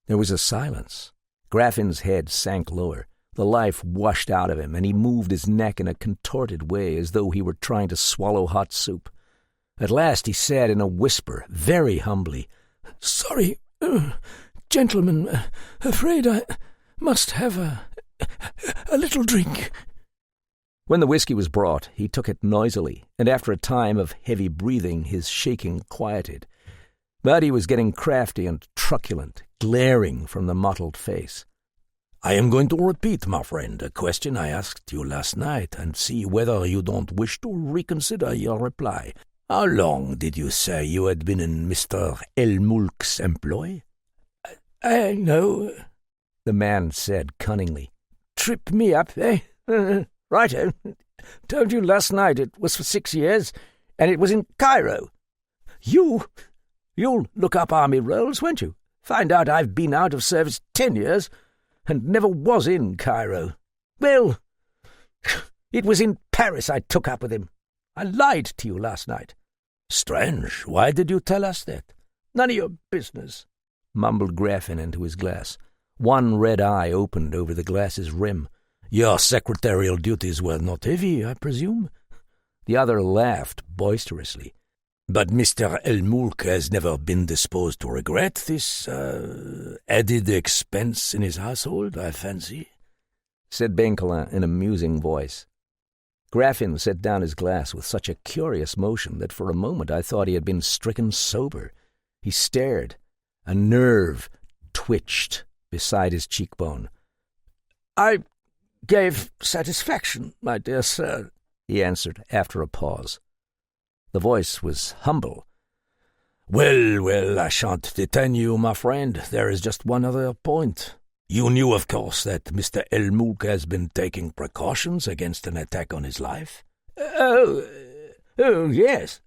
There was a silence. Graffin's head sank lower. The life washed out of him, and he moved his neck in a contorted way as though he were trying to swallow hot soup. At last he said in a whisper, very humbly, "Sorry, gentlemen, afraid I must have a little drink." When the whiskey was brought, he took it noisily, and after a time of heavy breathing, his shaking quieted. But he was getting crafty and truculent, glaring from the mottled face. "I am going to repeat, my friend, a question I asked you last night, and see whether you don't wish to reconsider your reply. How long did you say you had been in Mr. Elmulk's employ?" "I know," the man said cunningly. "Trip me up, eh? Righto. Told you last night it was for 6 years, and it was in Cairo. You'll look up army rolls, won't you? Find out I've been out of service 10 years, and never was in Cairo. Well, it was in Paris I took up with him. I lied to you last night." "Strange. Why did you tell us that?" "None of your business," mumbled Graffin into his glass. One red eye opened over the glass's rim. "Your secretarial duties were not heavy, I presume?" The other laughed boisterously. But Mr. Elmulk has never been disposed to regret this added expense in his household, I fancy, said Benkelin in a musing voice. Graffin set down his glass with such a curious motion that for a moment I thought he had been stricken sober. He stared. A nerve twitched beside his cheekbone. "I gave satisfaction, my dear sir," he answered after a pause. The voice was humble. Well, I shan't detain you, my friend. There is just one other point. You knew, of course, that Mr. Elmulk has been taking precautions against an attack on his life? Oh, yes.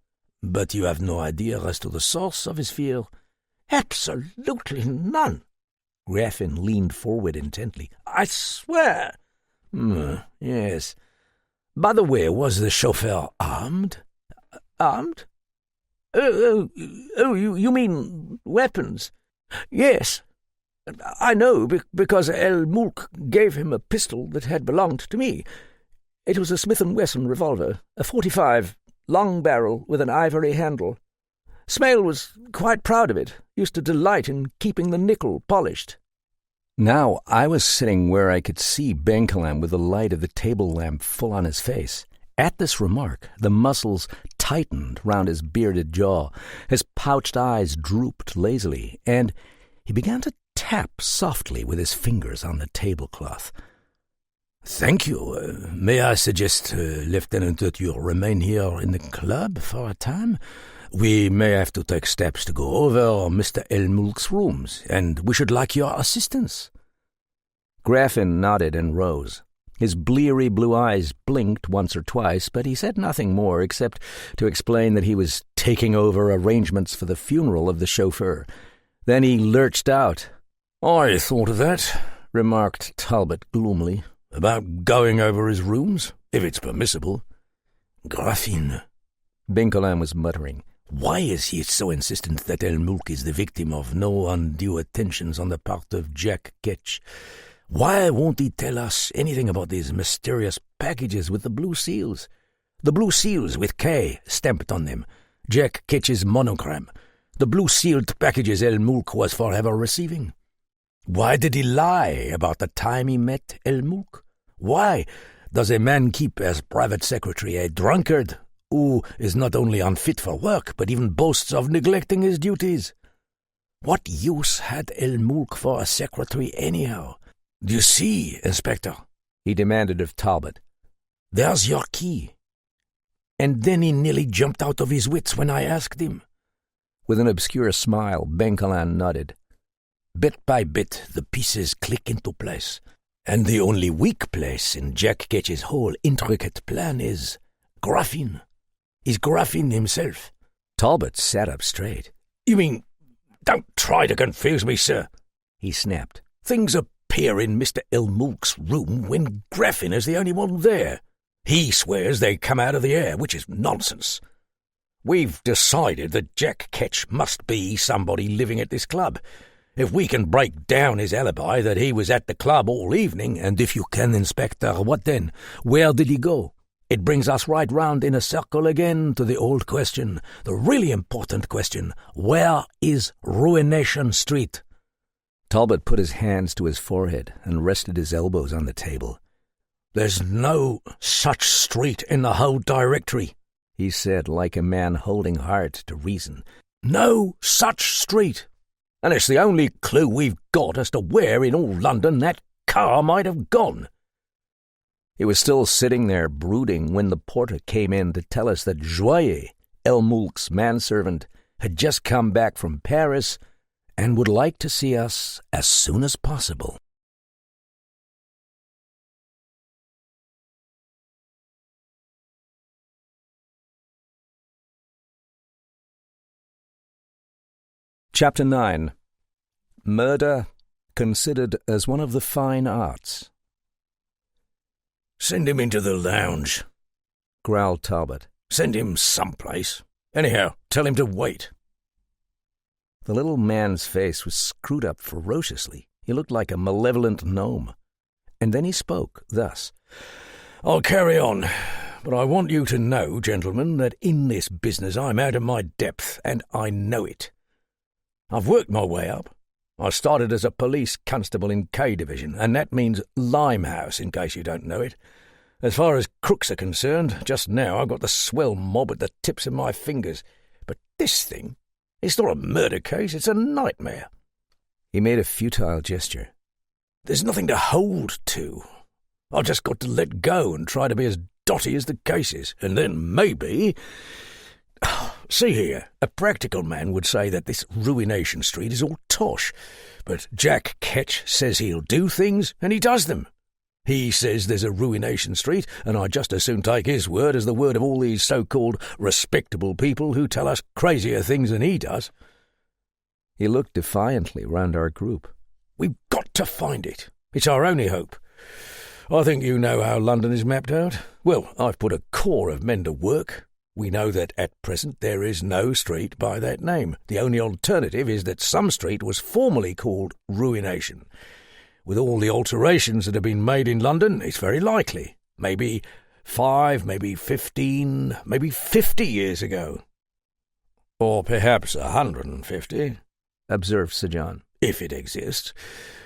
But you have no idea as to the source of his fear? Absolutely none. Graffin leaned forward intently. I swear. Yes. By the way, was the chauffeur armed? Armed? You mean weapons? Yes. I know, because Elmulk gave him a pistol that had belonged to me. It was a Smith & Wesson revolver, a .45, long barrel with an ivory handle. Smale was quite proud of it, used to delight in keeping the nickel polished. Now I was sitting where I could see Benkelin with the light of the table lamp full on his face. At this remark, the muscles tightened round his bearded jaw, his pouched eyes drooped lazily, and he began to tap softly with his fingers on the tablecloth. "Thank you. May I suggest, Lieutenant, that you remain here in the club for a time? We may have to take steps to go over Mr. Elmulk's rooms, and we should like your assistance." Graffin nodded and rose. His bleary blue eyes blinked once or twice, but he said nothing more except to explain that he was taking over arrangements for the funeral of the chauffeur. Then he lurched out. "I thought of that," remarked Talbot gloomily. "About going over his rooms, if it's permissible." "Graffin," Benkelin was muttering. "why is he so insistent that Elmulk is the victim of no undue attentions on the part of Jack Ketch? Why won't he tell us anything about these mysterious packages with the blue seals? The blue seals with K stamped on them, Jack Ketch's monogram, the blue-sealed packages Elmulk was forever receiving. Why did he lie about the time he met Elmulk? Why does a man keep as private secretary a drunkard who is not only unfit for work, but even boasts of neglecting his duties? What use had Elmulk for a secretary anyhow? Do you see, Inspector?" he demanded of Talbot. "There's your key." And then he nearly jumped out of his wits when I asked him. With an obscure smile, Benkelin nodded. Bit by bit, the pieces click into place, and the only weak place in Jack Ketch's whole intricate plan is Graffin. Is Graffin himself. Talbot sat up straight. "You mean, don't try to confuse me, sir," he snapped. "Things appear in Mr. Elmulk's room when Graffin is the only one there. He swears they come out of the air, which is nonsense. We've decided that Jack Ketch must be somebody living at this club. If we can break down his alibi that he was at the club all evening, and if you can, Inspector, what then? Where did he go? It brings us right round in a circle again to the old question, the really important question. Where is Ruination Street?" Talbot put his hands to his forehead and rested his elbows on the table. "There's no such street in the whole directory," he said, like a man holding hard to reason. "No such street. And it's the only clue we've got as to where in all London that Carr might have gone." He was still sitting there brooding when the porter came in to tell us that Joyer, Elmulk's manservant, had just come back from Paris and would like to see us as soon as possible. Chapter 9. Murder considered as one of the fine arts. "Send him into the lounge," growled Talbot. "Send him someplace. Anyhow, tell him to wait." The little man's face was screwed up ferociously. He looked like a malevolent gnome. And then he spoke thus. "I'll carry on. but I want you to know, gentlemen, that in this business I'm out of my depth, and I know it. I've worked my way up. I started as a police constable in K Division, and that means Limehouse, in case you don't know it. As far as crooks are concerned, just now I've got the swell mob at the tips of my fingers. But this thing, it's not a murder case, it's a nightmare. He made a futile gesture. There's nothing to hold to. I've just got to let go and try to be as dotty as the cases, and then maybe... See here, a practical man would say that this Ruination Street is all tosh, but Jack Ketch says he'll do things, and he does them. He says there's a Ruination Street, and I'd just as soon take his word as the word of all these so-called respectable people who tell us crazier things than he does. He looked defiantly round our group. We've got to find it. It's our only hope. I think you know how London is mapped out. Well, I've put a corps of men to work. We know that at present there is no street by that name. The only alternative is that some street was formerly called Ruination. With all the alterations that have been made in London, it's very likely. Maybe 5, maybe 15, maybe 50 years ago. Or perhaps 150, observed Sir John. If it exists.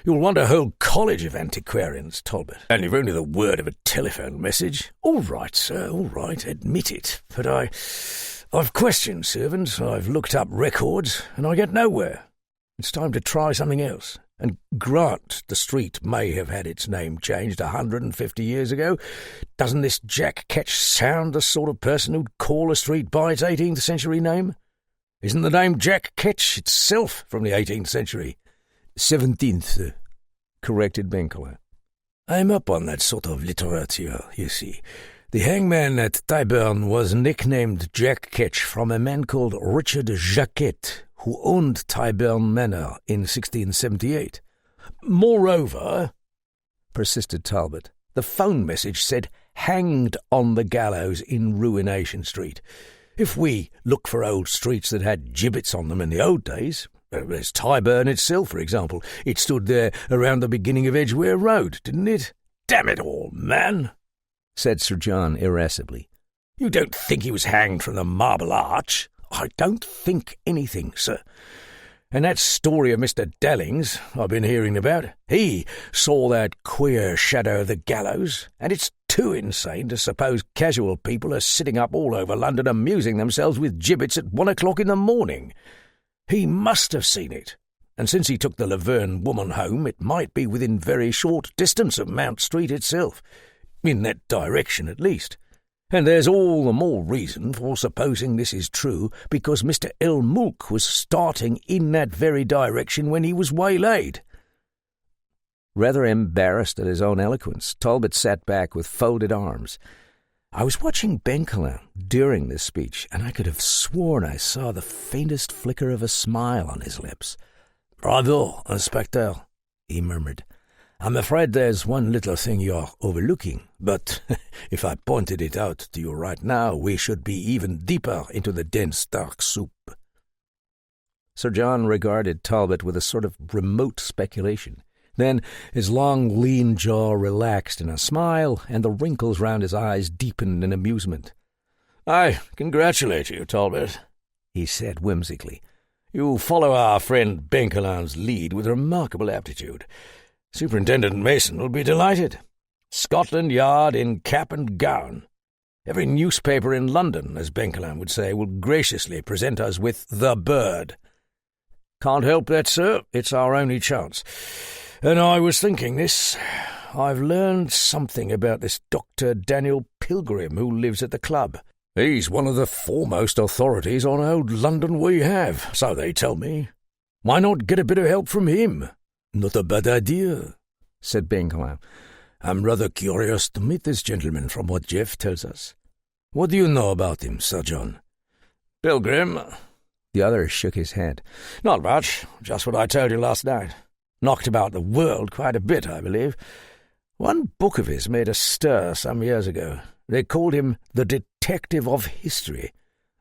You'll want a whole college of antiquarians, Talbot. And if only the word of a telephone message. All right, sir, all right, admit it. But I've questioned servants, I've looked up records, and I get nowhere. It's time to try something else. And grant the street may have had its name changed 150 years ago. Doesn't this Jack Ketch sound the sort of person who'd call a street by its 18th century name? Isn't the name Jack Ketch itself from the 18th century? 17th, corrected Benkeler. I'm up on that sort of literature, you see. The hangman at Tyburn was nicknamed Jack Ketch from a man called Richard Jacquet, who owned Tyburn Manor in 1678. Moreover, persisted Talbot, the phone message said hanged on the gallows in Ruination Street. If we look for old streets that had gibbets on them in the old days, there's Tyburn itself, for example. It stood there around the beginning of Edgware Road, didn't it? Damn it all, man, said Sir John irascibly. You don't think he was hanged from the Marble Arch? I don't think anything, sir. And that story of Mr. Dalling's I've been hearing about, he saw that queer shadow of the gallows, and it's too insane to suppose casual people are sitting up all over London amusing themselves with gibbets at 1 o'clock in the morning. He must have seen it, and since he took the Laverne woman home, it might be within very short distance of Mount Street itself, in that direction at least. And there's all the more reason for supposing this is true, because Mr. El Mulk was starting in that very direction when he was waylaid. Rather embarrassed at his own eloquence, Talbot sat back with folded arms. I was watching Benkeler during this speech, and I could have sworn I saw the faintest flicker of a smile on his lips. "Bravo, Inspector," he murmured. "I'm afraid there's one little thing you're overlooking, but if I pointed it out to you right now, we should be even deeper into the dense, dark soup." Sir John regarded Talbot with a sort of remote speculation. Then his long, lean jaw relaxed in a smile, and the wrinkles round his eyes deepened in amusement. "I congratulate you, Talbot," he said whimsically. "You follow our friend Benkeler's lead with remarkable aptitude. Superintendent Mason will be delighted. Scotland Yard in cap and gown. Every newspaper in London, as Benkeler would say, will graciously present us with the bird. Can't help that, sir. It's our only chance. And I was thinking this. I've learned something about this Dr. Daniel Pilgrim who lives at the club. He's one of the foremost authorities on old London we have, so they tell me. Why not get a bit of help from him?" "Not a bad idea," said Benkeler. "I'm rather curious to meet this gentleman from what Jeff tells us. What do you know about him, Sir John?" "Pilgrim?" The other shook his head. "Not much, just what I told you last night. Knocked about the world quite a bit, I believe. One book of his made a stir some years ago. They called him the Detective of History."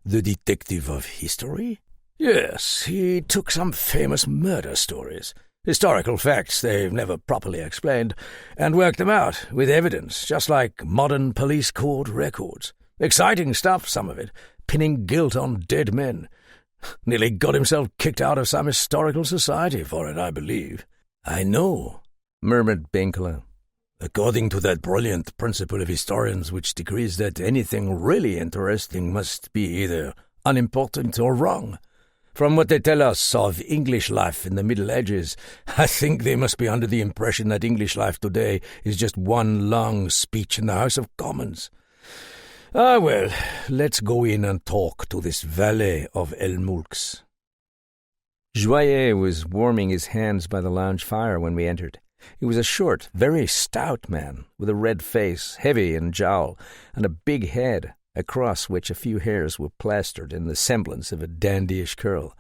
"The Detective of History?" "Yes, he took some famous murder stories. Historical facts they've never properly explained, and worked them out with evidence, just like modern police court records. Exciting stuff, some of it, pinning guilt on dead men. Nearly got himself kicked out of some historical society for it, I believe. I know, murmured Benkelin. According to that brilliant principle of historians which decrees that anything really interesting must be either unimportant or wrong. From what they tell us of English life in the Middle Ages, I think they must be under the impression that English life today is just one long speech in the House of Commons. Ah, well, let's go in and talk to this valet of Elmulk's. Joyer was warming his hands by the lounge fire when we entered. He was a short, very stout man, with a red face, heavy in jowl, and a big head, across which a few hairs were plastered in the semblance of a dandyish curl.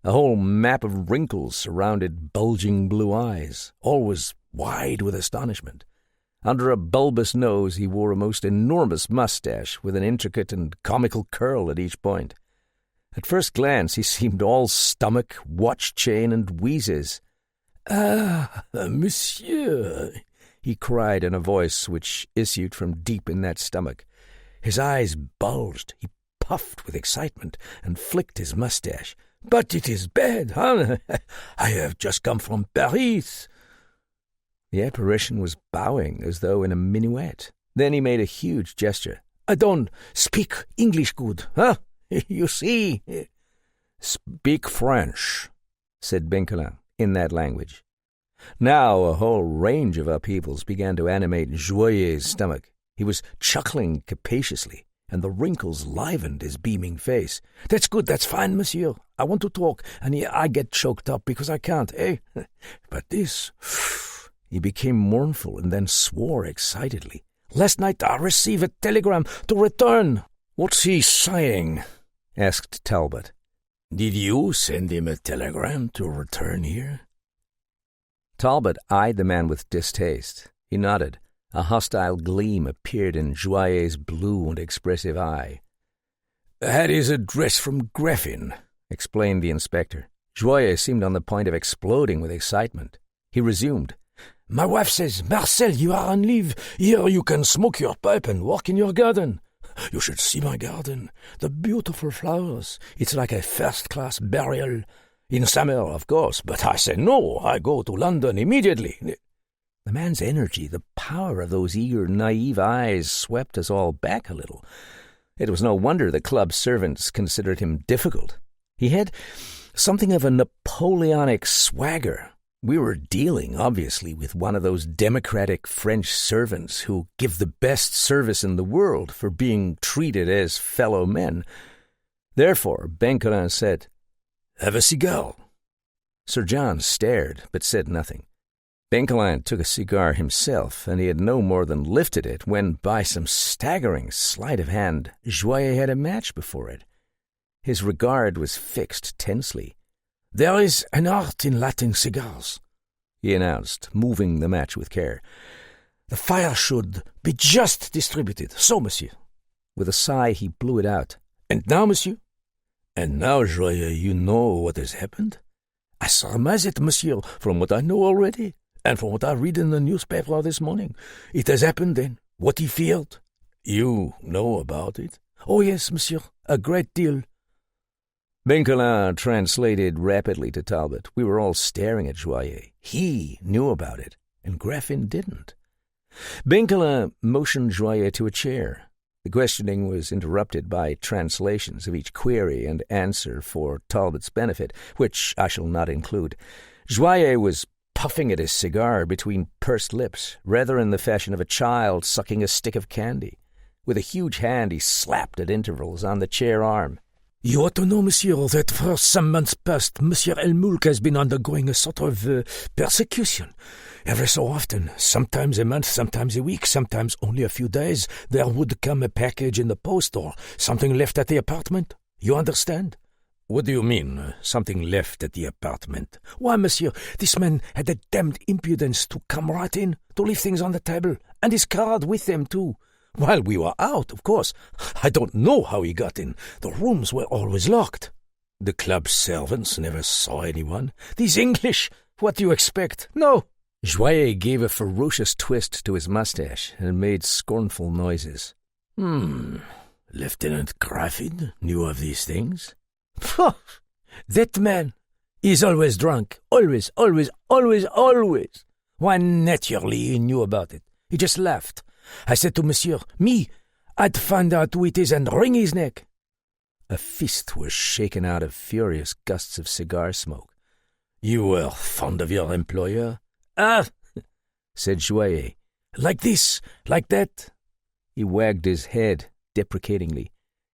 A whole map of wrinkles surrounded bulging blue eyes, always wide with astonishment. Under a bulbous nose he wore a most enormous moustache with an intricate and comical curl at each point. At first glance he seemed all stomach, watch-chain, and wheezes. "Ah, monsieur," he cried in a voice which issued from deep in that stomach. His eyes bulged, he puffed with excitement, and flicked his moustache. "But it is bad, huh? I have just come from Paris." The apparition was bowing as though in a minuet. Then he made a huge gesture. "I don't speak English good, huh? You see." "Speak French," said Benkelin, in that language. Now a whole range of upheavals began to animate Joyer's stomach. He was chuckling capaciously, and the wrinkles livened his beaming face. "That's good, that's fine, monsieur. I want to talk, and I get choked up because I can't, eh? But this..." He became mournful and then swore excitedly. "Last night I received a telegram to return." "What's he saying?" asked Talbot. "Did you send him a telegram to return here?" Talbot eyed the man with distaste. He nodded. A hostile gleam appeared in Joyer's blue and expressive eye. "Had his address from Graffin," explained the inspector. Joyer seemed on the point of exploding with excitement. He resumed. "My wife says, 'Marcel, you are on leave. Here you can smoke your pipe and walk in your garden. You should see my garden. The beautiful flowers. It's like a first-class burial. In summer, of course, but I say no. I go to London immediately." The man's energy, the power of those eager, naive eyes swept us all back a little. It was no wonder the club servants considered him difficult. He had something of a Napoleonic swagger. We were dealing, obviously, with one of those democratic French servants who give the best service in the world for being treated as fellow men. Therefore, Benkelin said, "Have a cigar." Sir John stared, but said nothing. Benkelin took a cigar himself, and he had no more than lifted it when, by some staggering sleight of hand, Joyer had a match before it. His regard was fixed tensely. "There is an art in lighting cigars," he announced, moving the match with care. "The fire should be just distributed. So, monsieur." With a sigh, he blew it out. "And now, monsieur?" "And now, Joyer, you know what has happened?" "I surmise it, monsieur, from what I know already. And from what I read in the newspaper this morning, it has happened then, what he feared." "You know about it?" "Oh, yes, monsieur, a great deal." Benkelin translated rapidly to Talbot. We were all staring at Joyer. He knew about it, and Graffin didn't. Benkelin motioned Joyer to a chair. The questioning was interrupted by translations of each query and answer for Talbot's benefit, which I shall not include. Joyer was puffing at his cigar between pursed lips, rather in the fashion of a child sucking a stick of candy. With a huge hand he slapped at intervals on the chair arm. "You ought to know, monsieur, that for some months past, Monsieur Elmulk has been undergoing a sort of persecution. Every so often, sometimes a month, sometimes a week, sometimes only a few days, there would come a package in the post or something left at the apartment. You understand?" "What do you mean, something left at the apartment?" "Why, monsieur, this man had the damned impudence to come right in, to leave things on the table, and his card with them, too. While we were out, of course. I don't know how he got in. The rooms were always locked." The club servants never saw anyone. These English, what do you expect? No. Joyer gave a ferocious twist to his mustache and made scornful noises. Lieutenant Graffin knew of these things? That man is always drunk. Always. Why, naturally he knew about it. He just laughed. I said to Monsieur, I'd find out who it is and wring his neck. A fist was shaken out of furious gusts of cigar smoke. You were fond of your employer? Ah, said Joyer. Like this, like that. He wagged his head deprecatingly.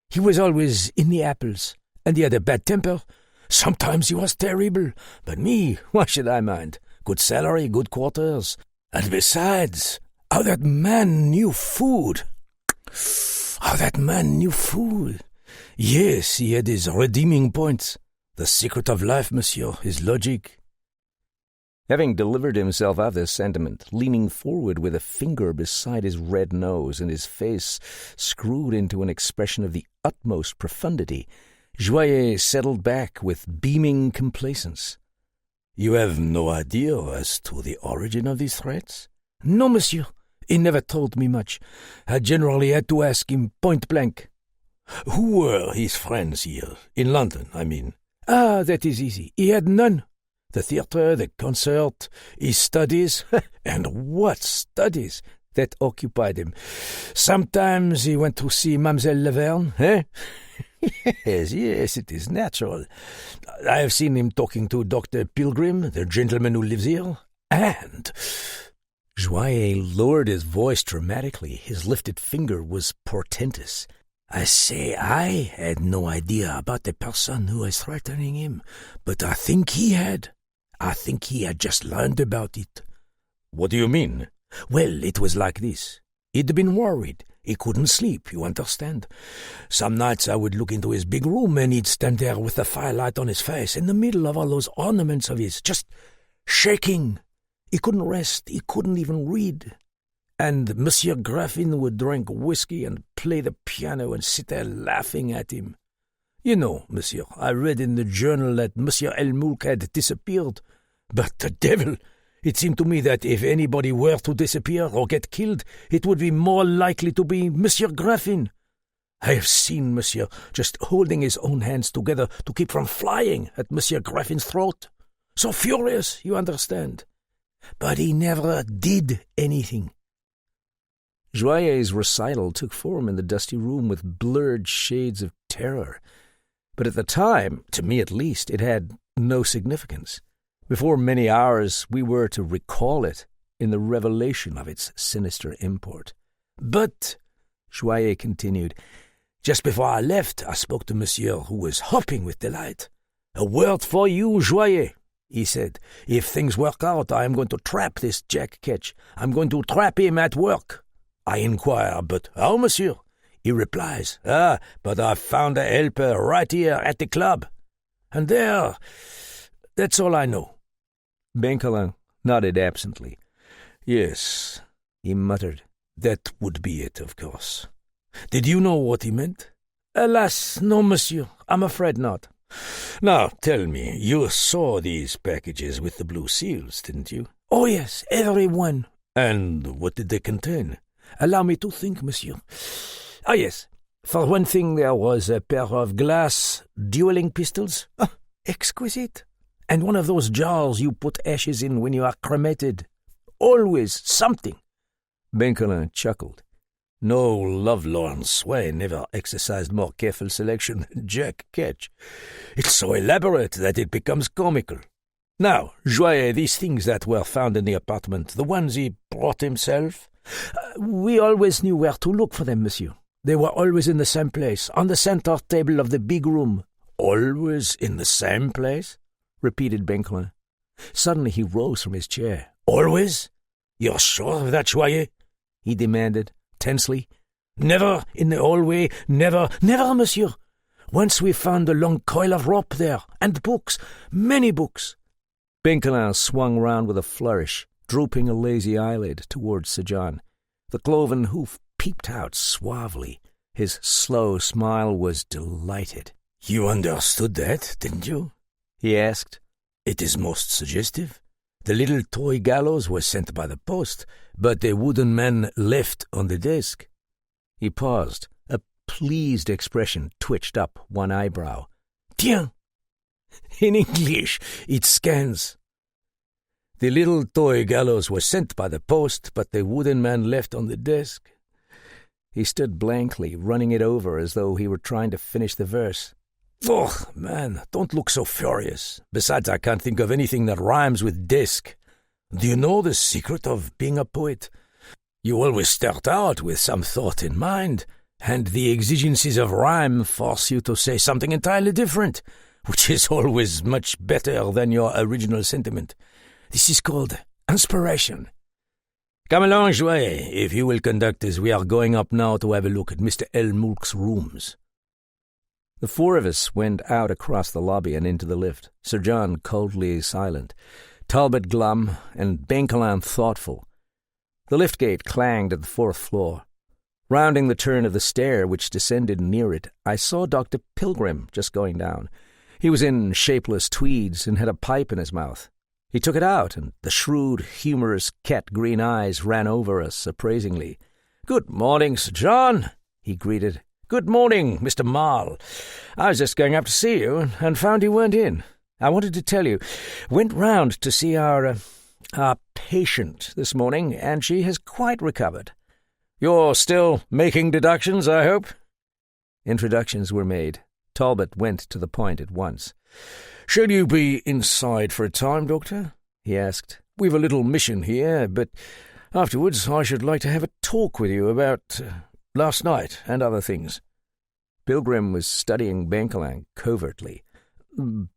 He was always in the apples, and he had a bad temper. Sometimes he was terrible, but me, why should I mind? Good salary, good quarters. And besides, how that man knew food. Yes, he had his redeeming points. The secret of life, monsieur, is logic. Having delivered himself of this sentiment, leaning forward with a finger beside his red nose and his face screwed into an expression of the utmost profundity, Joyer settled back with beaming complacence. You have no idea as to the origin of these threats? No, monsieur. He never told me much. I generally had to ask him point blank. Who were his friends here? In London, I mean. Ah, that is easy. He had none. The theatre, the concert, his studies. And what studies that occupied him. Sometimes he went to see Mademoiselle Laverne, eh? Yes, it is natural. I have seen him talking to Dr. Pilgrim, the gentleman who lives here, and... Joyer lowered his voice dramatically. His lifted finger was portentous. I say I had no idea about the person who was threatening him, but I think he had. I think he had just learned about it. What do you mean? Well, it was like this. He'd been worried. He couldn't sleep, you understand. Some nights I would look into his big room and he'd stand there with the firelight on his face in the middle of all those ornaments of his, just shaking. He couldn't rest. He couldn't even read. And Monsieur Graffin would drink whiskey and play the piano and sit there laughing at him. You know, monsieur, I read in the journal that Monsieur Elmoulk had disappeared. But the devil! It seemed to me that if anybody were to disappear or get killed, it would be more likely to be Monsieur Graffin. I have seen Monsieur just holding his own hands together to keep from flying at Monsieur Graffin's throat. So furious, you understand. But he never did anything. Joyer's recital took form in the dusty room with blurred shades of terror. But at the time, to me at least, it had no significance. Before many hours we were to recall it in the revelation of its sinister import. But, Joyer continued, just before I left, I spoke to Monsieur, who was hopping with delight. A word for you, Joyer, he said. If things work out, I am going to trap this Jack Ketch. I'm going to trap him at work. I inquire, but how, monsieur? He replies, but I've found a helper right here at the club. And that's all I know. Benkelin nodded absently. Yes, he muttered. That would be it, of course. Did you know what he meant? Alas, no, monsieur. I'm afraid not. Now, tell me, you saw these packages with the blue seals, didn't you? Oh, yes, every one. And what did they contain? Allow me to think, monsieur. Ah, yes. For one thing, there was a pair of glass dueling pistols. Exquisite. And one of those jars you put ashes in when you are cremated. Always something. Benkelin chuckled. No lovelorn swain never exercised more careful selection than Jack Ketch. It's so elaborate that it becomes comical. Now, Joyer, these things that were found in the apartment, the ones he brought himself? We always knew where to look for them, monsieur. They were always in the same place, on the center table of the big room. Always in the same place? Repeated Benkelin. Suddenly he rose from his chair. Always? You're sure of that, Joyer? He demanded, tensely. Never in the hallway, never, monsieur. Once we found a long coil of rope there, and books, many books. Benkelin swung round with a flourish, drooping a lazy eyelid towards Sir John. The cloven hoof peeped out suavely. His slow smile was delighted. You understood that, didn't you? He asked. It is most suggestive. The little toy gallows was sent by the post, but a wooden man left on the desk. He paused. A pleased expression twitched up one eyebrow. Tiens! In English, it scans. The little toy gallows was sent by the post, but the wooden man left on the desk. He stood blankly, running it over as though he were trying to finish the verse. Oh, man, don't look so furious. Besides, I can't think of anything that rhymes with desk. Do you know the secret of being a poet? You always start out with some thought in mind, and the exigencies of rhyme force you to say something entirely different, which is always much better than your original sentiment. This is called inspiration. Come along, Jouet, if you will conduct us. We are going up now to have a look at Mr. Elmoulk's rooms. The four of us went out across the lobby and into the lift, Sir John coldly silent, Talbot glum, and Benkelin thoughtful. The lift gate clanged at the 4th floor. Rounding the turn of the stair which descended near it, I saw Dr. Pilgrim just going down. He was in shapeless tweeds and had a pipe in his mouth. He took it out, and the shrewd, humorous cat-green eyes ran over us appraisingly. "Good morning, Sir John," he greeted. "Good morning, Mr. Marl. I was just going up to see you and found you weren't in. I wanted to tell you. Went round to see our patient this morning, and she has quite recovered. You're still making deductions, I hope?" Introductions were made. Talbot went to the point at once. "Shall you be inside for a time, Doctor?" he asked. "We've a little mission here, but afterwards I should like to have a talk with you about last night and other things." Pilgrim was studying Benkelin covertly.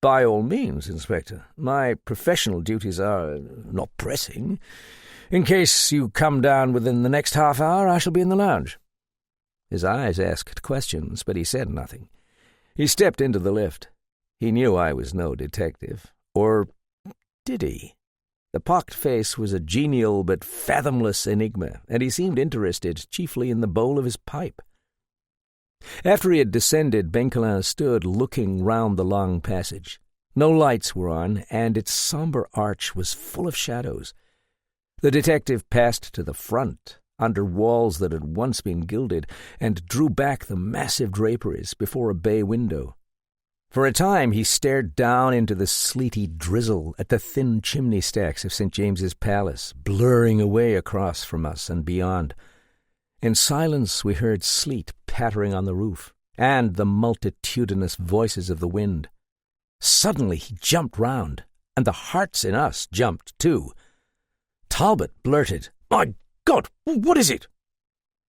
"By all means, Inspector. My professional duties are not pressing. In case you come down within the next half hour, I shall be in the lounge." His eyes asked questions, but he said nothing. He stepped into the lift. He knew I was no detective. Or did he? The pocked face was a genial but fathomless enigma, and he seemed interested chiefly in the bowl of his pipe. After he had descended, Benkelin stood looking round the long passage. No lights were on, and its sombre arch was full of shadows. The detective passed to the front, under walls that had once been gilded, and drew back the massive draperies before a bay window. For a time he stared down into the sleety drizzle at the thin chimney stacks of St. James's Palace, blurring away across from us and beyond. In silence we heard sleet pattering on the roof, and the multitudinous voices of the wind. Suddenly he jumped round, and the hearts in us jumped too. Talbot blurted, "My God, what is it?"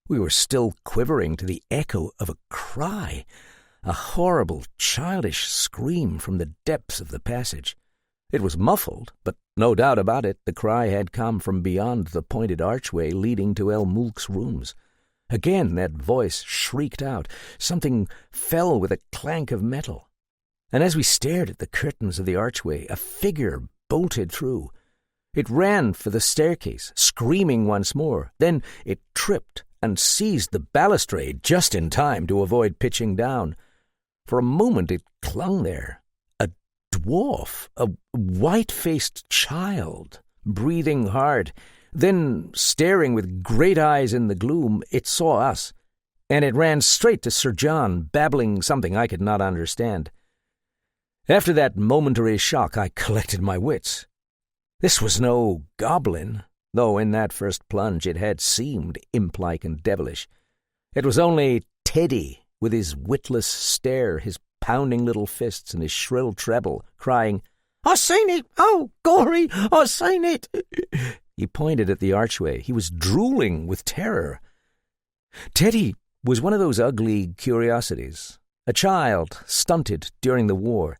We were still quivering to the echo of a cry, a horrible, childish scream from the depths of the passage. It was muffled, but no doubt about it, the cry had come from beyond the pointed archway leading to Elmoulk's rooms. Again that voice shrieked out. Something fell with a clank of metal. And as we stared at the curtains of the archway, a figure bolted through. It ran for the staircase, screaming once more. Then it tripped and seized the balustrade just in time to avoid pitching down. For a moment it clung there, a dwarf, a white-faced child, breathing hard. Then, staring with great eyes in the gloom, it saw us, and it ran straight to Sir John, babbling something I could not understand. After that momentary shock, I collected my wits. This was no goblin, though in that first plunge it had seemed imp-like and devilish. It was only Teddy, with his witless stare, his pounding little fists, and his shrill treble, crying, "I seen it! Oh, gory! I seen it!" He pointed at the archway. He was drooling with terror. Teddy was one of those ugly curiosities, a child stunted during the war.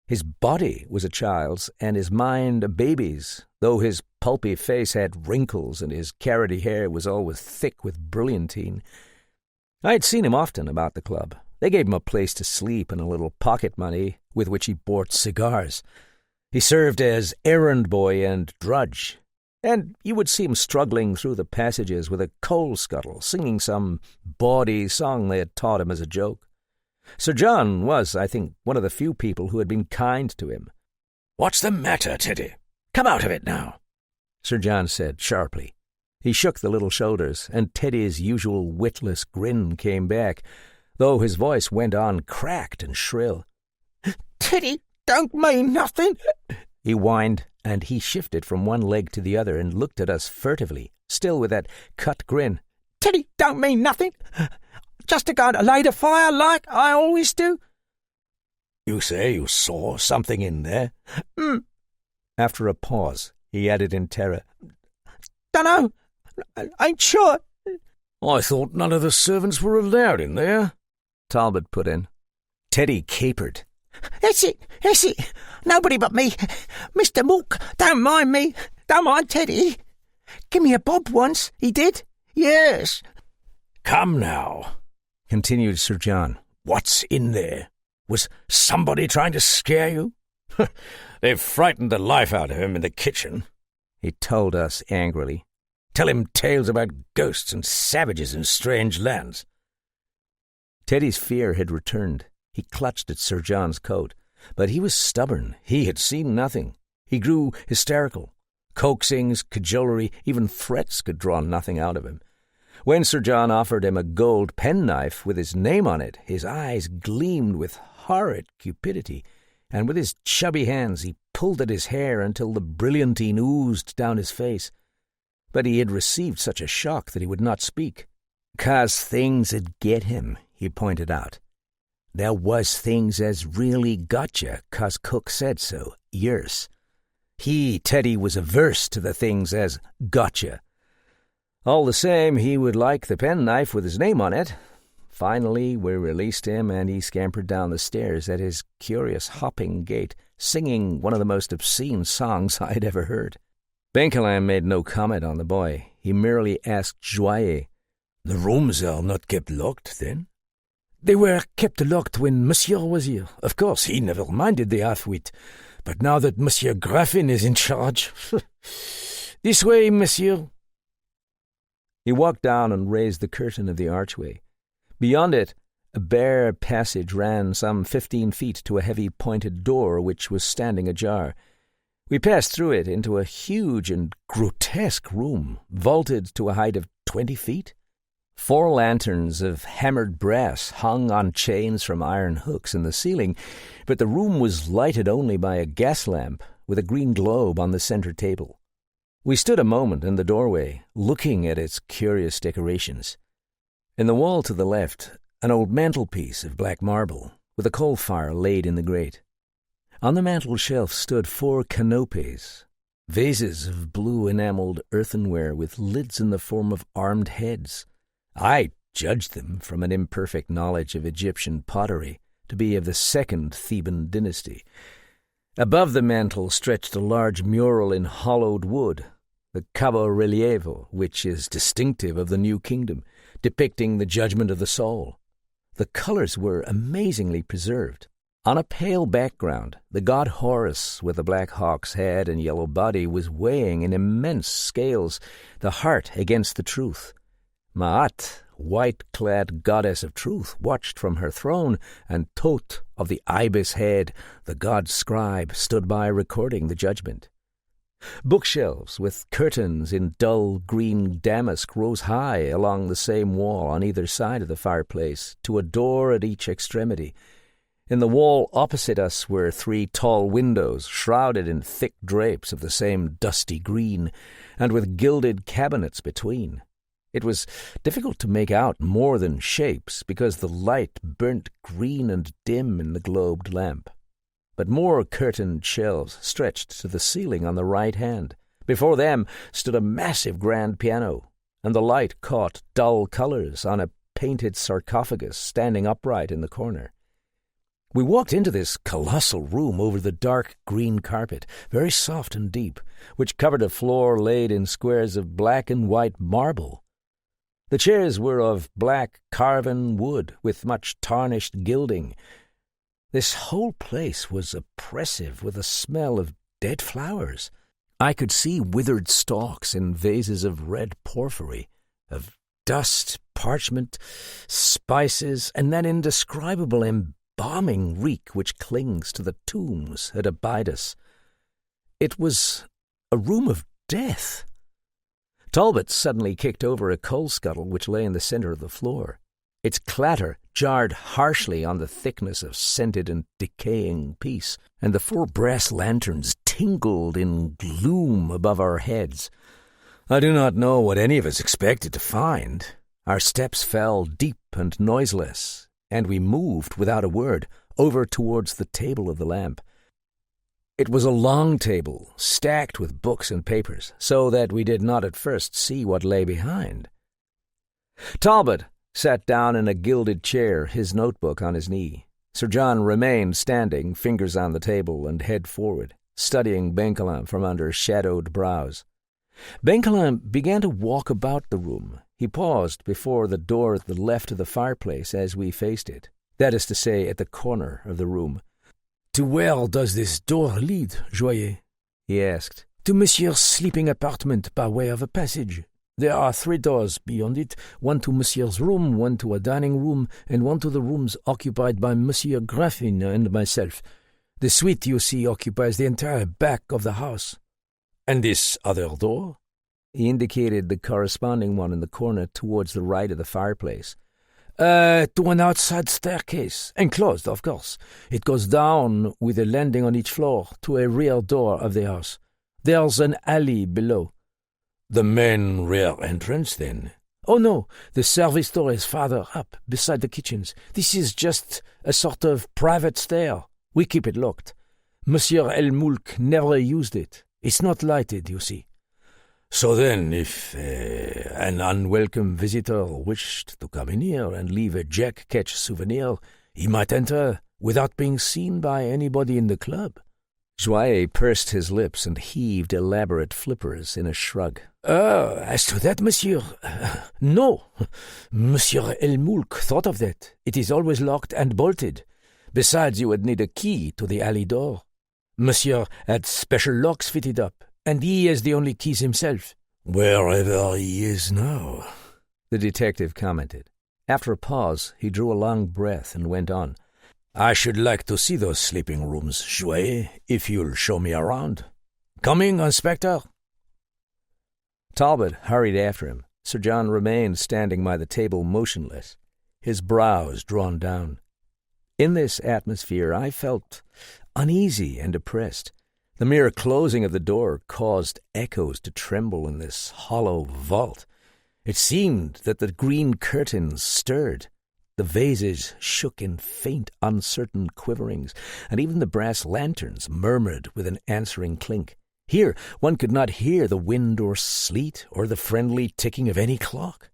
His body was a child's, and his mind a baby's, though his pulpy face had wrinkles and his carroty hair was always thick with brilliantine. I had seen him often about the club. They gave him a place to sleep and a little pocket money with which he bought cigars. He served as errand boy and drudge, and you would see him struggling through the passages with a coal scuttle, singing some bawdy song they had taught him as a joke. Sir John was, I think, one of the few people who had been kind to him. "What's the matter, Teddy? Come out of it now," Sir John said sharply. He shook the little shoulders, and Teddy's usual witless grin came back, though his voice went on cracked and shrill. "Teddy don't mean nothing," he whined, and he shifted from one leg to the other and looked at us furtively, still with that cut grin. "Teddy don't mean nothing. Just to go to light a fire like I always do." "You say you saw something in there?" After a pause, he added in terror, "Dunno. Ain't sure." "I thought none of the servants were allowed in there," Talbot put in. Teddy capered. It's it. Nobody but me. Mr. Mook don't mind me. Don't mind Teddy. Give me a bob once, he did. Yes." "Come now," continued Sir John. "What's in there? Was somebody trying to scare you?" "They've frightened the life out of him in the kitchen," he told us angrily. "Tell him tales about ghosts and savages in strange lands." Teddy's fear had returned. He clutched at Sir John's coat, but he was stubborn. He had seen nothing. He grew hysterical. Coaxings, cajolery, even threats could draw nothing out of him. When Sir John offered him a gold penknife with his name on it, his eyes gleamed with horrid cupidity, and with his chubby hands he pulled at his hair until the brilliantine oozed down his face. But he had received such a shock that he would not speak. "'Cause things 'd get him," he pointed out. "There was things as really got you, 'cause Cook said so, yours." He, Teddy, was averse to the things as got you. All the same, he would like the penknife with his name on it. Finally, we released him, and he scampered down the stairs at his curious hopping gait, singing one of the most obscene songs I had ever heard. Benkelin made no comment on the boy. He merely asked Joyer, "The rooms are not kept locked, then?" "They were kept locked when Monsieur was here. Of course, he never minded the half-wit. But now that Monsieur Graffin is in charge... This way, Monsieur." He walked down and raised the curtain of the archway. Beyond it, a bare passage ran some 15 feet to a heavy pointed door which was standing ajar. We passed through it into a huge and grotesque room, vaulted to a height of 20 feet. 4 lanterns of hammered brass hung on chains from iron hooks in the ceiling, but the room was lighted only by a gas lamp with a green globe on the center table. We stood a moment in the doorway, looking at its curious decorations. In the wall to the left, an old mantelpiece of black marble, with a coal fire laid in the grate. On the mantel shelf stood 4 canapes, vases of blue enamelled earthenware with lids in the form of armed heads. I judged them, from an imperfect knowledge of Egyptian pottery, to be of the 2nd Theban dynasty. Above the mantel stretched a large mural in hollowed wood, the cavo relievo, which is distinctive of the New Kingdom, depicting the judgment of the soul. The colours were amazingly preserved. On a pale background, the god Horus, with a black hawk's head and yellow body, was weighing in immense scales the heart against the truth. Maat, white-clad goddess of truth, watched from her throne, and Tot, of the ibis head, the god scribe, stood by recording the judgment. Bookshelves with curtains in dull green damask rose high along the same wall on either side of the fireplace, to a door at each extremity. In the wall opposite us were 3 tall windows, shrouded in thick drapes of the same dusty green, and with gilded cabinets between. It was difficult to make out more than shapes, because the light burnt green and dim in the globed lamp. But more curtained shelves stretched to the ceiling on the right hand. Before them stood a massive grand piano, and the light caught dull colours on a painted sarcophagus standing upright in the corner. We walked into this colossal room over the dark green carpet, very soft and deep, which covered a floor laid in squares of black and white marble. The chairs were of black carven wood, with much tarnished gilding. This whole place was oppressive, with a smell of dead flowers. I could see withered stalks in vases of red porphyry, of dust parchment, spices, and that indescribable embalming reek which clings to the tombs at Abydos. It was a room of death. Talbot suddenly kicked over a coal scuttle which lay in the centre of the floor. Its clatter jarred harshly on the thickness of scented and decaying peace, and the 4 brass lanterns tingled in gloom above our heads. I do not know what any of us expected to find. Our steps fell deep and noiseless, and we moved, without a word, over towards the table of the lamp. It was a long table, stacked with books and papers, so that we did not at first see what lay behind. Talbot sat down in a gilded chair, his notebook on his knee. Sir John remained standing, fingers on the table and head forward, studying Benkelin from under shadowed brows. Benkelin began to walk about the room. He paused before the door at the left of the fireplace as we faced it, that is to say, at the corner of the room. "To where does this door lead, Joyer?" he asked. "To Monsieur's sleeping apartment by way of a passage. There are 3 doors beyond it, one to Monsieur's room, one to a dining room, and one to the rooms occupied by Monsieur Graffin and myself. The suite, you see, occupies the entire back of the house." "And this other door?" He indicated the corresponding one in the corner towards the right of the fireplace. To an outside staircase, enclosed, of course. It goes down with a landing on each floor to a rear door of the house. There's an alley below." "The main rear entrance, then?" "Oh, no, the service door is farther up, beside the kitchens. This is just a sort of private stair. We keep it locked. Monsieur Elmoulk never used it. It's not lighted, you see." "So then, if an unwelcome visitor wished to come in here and leave a jack-ketch souvenir, he might enter without being seen by anybody in the club?" Joyer pursed his lips and heaved elaborate flippers in a shrug. As to that, monsieur, no. Monsieur Elmoulk thought of that. It is always locked and bolted. Besides, you would need a key to the alley door. Monsieur had special locks fitted up, and he has the only keys himself." "Wherever he is now," the detective commented. After a pause, he drew a long breath and went on. "I should like to see those sleeping rooms, Joyer, if you'll show me around. Coming, Inspector?" Talbot hurried after him. Sir John remained standing by the table motionless, his brows drawn down. In this atmosphere I felt uneasy and oppressed. The mere closing of the door caused echoes to tremble in this hollow vault. It seemed that the green curtains stirred. The vases shook in faint, uncertain quiverings, and even the brass lanterns murmured with an answering clink. Here one could not hear the wind or sleet or the friendly ticking of any clock.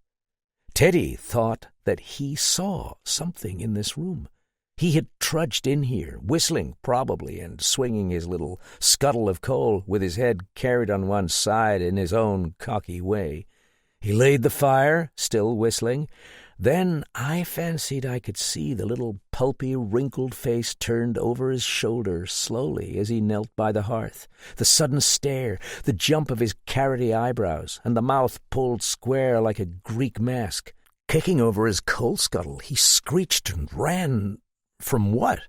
Teddy thought that he saw something in this room. He had trudged in here, whistling probably, and swinging his little scuttle of coal with his head carried on one side in his own cocky way. He laid the fire, still whistling. Then I fancied I could see the little pulpy, wrinkled face turned over his shoulder slowly as he knelt by the hearth, the sudden stare, the jump of his carroty eyebrows, and the mouth pulled square like a Greek mask. Kicking over his coal scuttle, he screeched and ran. From what?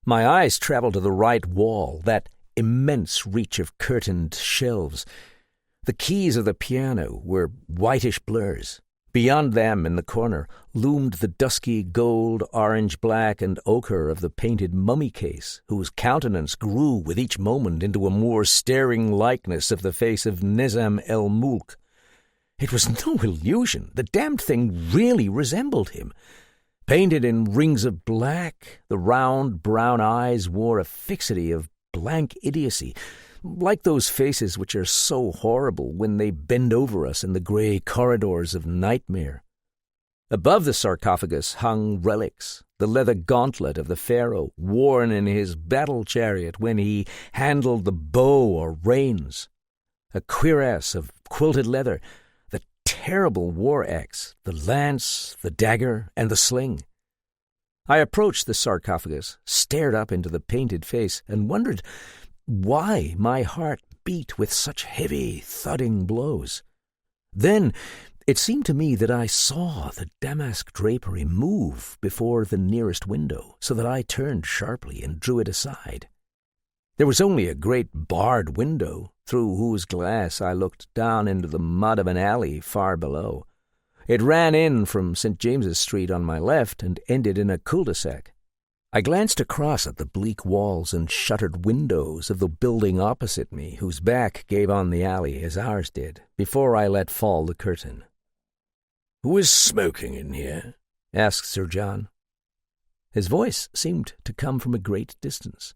My eyes traveled to the right wall, that immense reach of curtained shelves. The keys of the piano were whitish blurs. Beyond them, in the corner, loomed the dusky gold, orange, black, and ochre of the painted mummy case, whose countenance grew with each moment into a more staring likeness of the face of Nizam el-Mulk. It was no illusion. The damned thing really resembled him. Painted in rings of black, the round brown eyes wore a fixity of blank idiocy, like those faces which are so horrible when they bend over us in the grey corridors of nightmare. Above the sarcophagus hung relics, the leather gauntlet of the pharaoh, worn in his battle chariot when he handled the bow or reins, a cuirass of quilted leather, the terrible war axe, the lance, the dagger, and the sling. I approached the sarcophagus, stared up into the painted face, and wondered why my heart beat with such heavy, thudding blows. Then, It seemed to me that I saw the damask drapery move before the nearest window, so that I turned sharply and drew it aside. There was only a great barred window, through whose glass I looked down into the mud of an alley far below. It ran in from St. James's Street on my left and ended in a cul-de-sac. I glanced across at the bleak walls and shuttered windows of the building opposite me, whose back gave on the alley as ours did, before I let fall the curtain. "Who is smoking in here?" asked Sir John. His voice seemed to come from a great distance.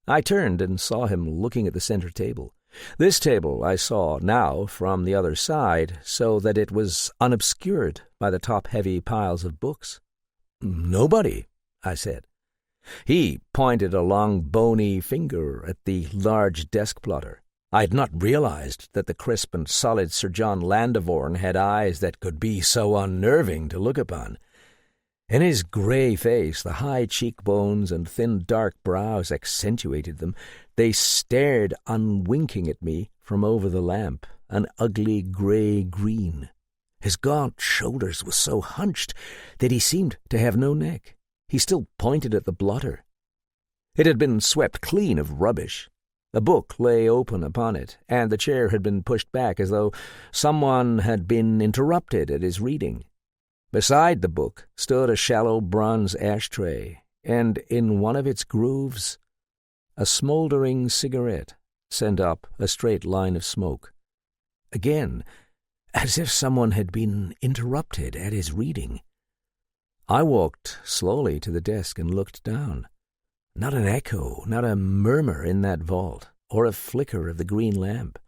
I turned and saw him looking at the centre table. This table I saw now from the other side, so that it was unobscured by the top-heavy piles of books. "Nobody," I said. He pointed a long, bony finger at the large desk blotter. I had not realized that the crisp and solid Sir John Landivorn had eyes that could be so unnerving to look upon. In his grey face, the high cheekbones and thin dark brows accentuated them. They stared unwinking at me from over the lamp, an ugly grey-green. His gaunt shoulders were so hunched that he seemed to have no neck. He still pointed at the blotter. It had been swept clean of rubbish. A book lay open upon it, and the chair had been pushed back as though someone had been interrupted at his reading. Beside the book stood a shallow bronze ashtray, and in one of its grooves a smouldering cigarette sent up a straight line of smoke. Again, as if someone had been interrupted at his reading. I walked slowly to the desk and looked down. Not an echo, not a murmur in that vault, or a flicker of the green lamp.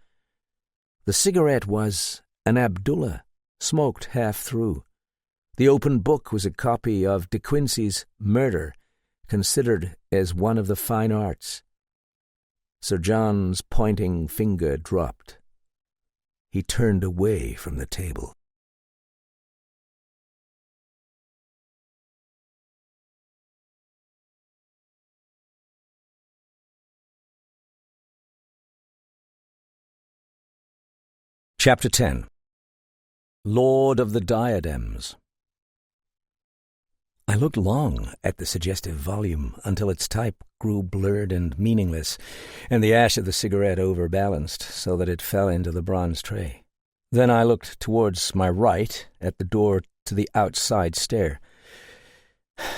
The cigarette was an Abdullah, smoked half through. The open book was a copy of De Quincey's Murder, considered as one of the fine arts. Sir John's pointing finger dropped. He turned away from the table. Chapter 10. Lord of the Diadems. I looked long at the suggestive volume until its type grew blurred and meaningless, and the ash of the cigarette overbalanced so that it fell into the bronze tray. Then I looked towards my right at the door to the outside stair.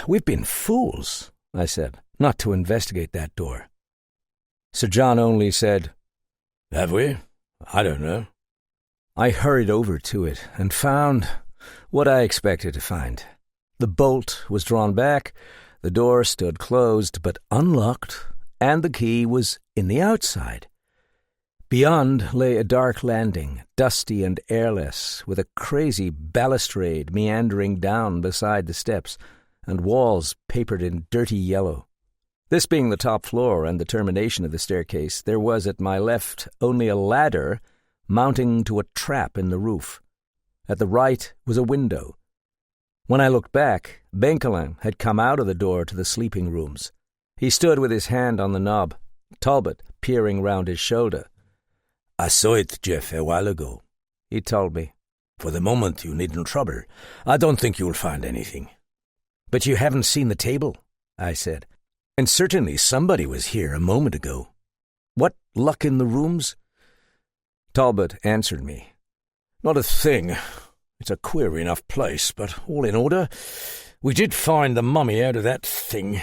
"We've been fools," I said, "not to investigate that door." Sir John only said, "Have we? I don't know." I hurried over to it and found what I expected to find. The bolt was drawn back, the door stood closed but unlocked, and the key was in the outside. Beyond lay a dark landing, dusty and airless, with a crazy balustrade meandering down beside the steps, and walls papered in dirty yellow. This being the top floor and the termination of the staircase, there was at my left only a ladder mounting to a trap in the roof. At the right was a window. When I looked back, Benkelin had come out of the door to the sleeping rooms. He stood with his hand on the knob, Talbot peering round his shoulder. "I saw it, Jeff, a while ago," he told me. "For the moment you needn't trouble. I don't think you'll find anything." "But you haven't seen the table," I said. "And certainly somebody was here a moment ago. What luck in the rooms?" Talbot answered me. "Not a thing. It's a queer enough place, but all in order. We did find the mummy out of that thing,"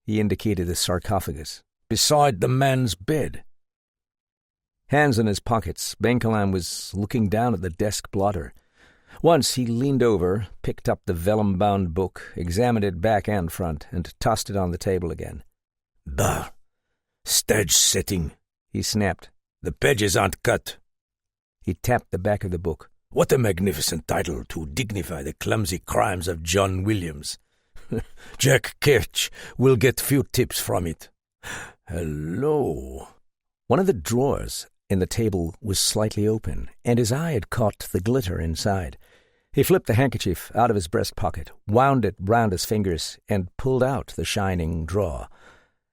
he indicated the sarcophagus, "beside the man's bed." Hands in his pockets, Benkelin was looking down at the desk blotter. Once he leaned over, picked up the vellum-bound book, examined it back and front, and tossed it on the table again. "Bah! Stage setting," he snapped. "The pages aren't cut." He tapped the back of the book. "What a magnificent title to dignify the clumsy crimes of John Williams. Jack Ketch will get few tips from it. Hello." One of the drawers in the table was slightly open, and his eye had caught the glitter inside. He flipped the handkerchief out of his breast pocket, wound it round his fingers, and pulled out the shining drawer.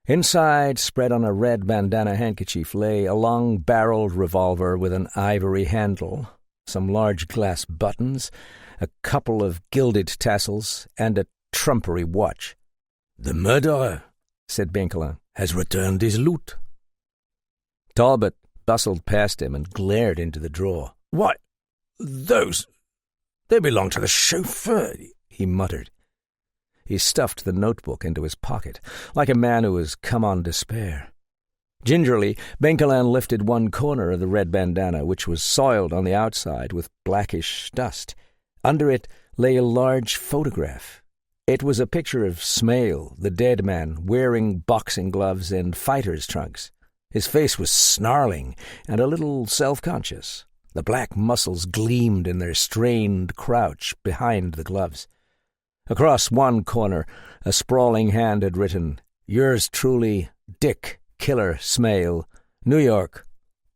Inside, spread on a red bandana handkerchief, lay a long-barreled revolver with an ivory handle, some large glass buttons, a couple of gilded tassels, and a trumpery watch. "The murderer," said Benkelin, "has returned his loot." Talbot bustled past him and glared into the drawer. "Why, they belong to the chauffeur," he muttered. He stuffed the notebook into his pocket, like a man who has come on despair. Gingerly, Benkelin lifted one corner of the red bandana, which was soiled on the outside with blackish dust. Under it lay a large photograph. It was a picture of Smale, the dead man, wearing boxing gloves and fighter's trunks. His face was snarling and a little self-conscious. The black muscles gleamed in their strained crouch behind the gloves. Across one corner, a sprawling hand had written, "Yours truly, Dick Killer Smale, New York,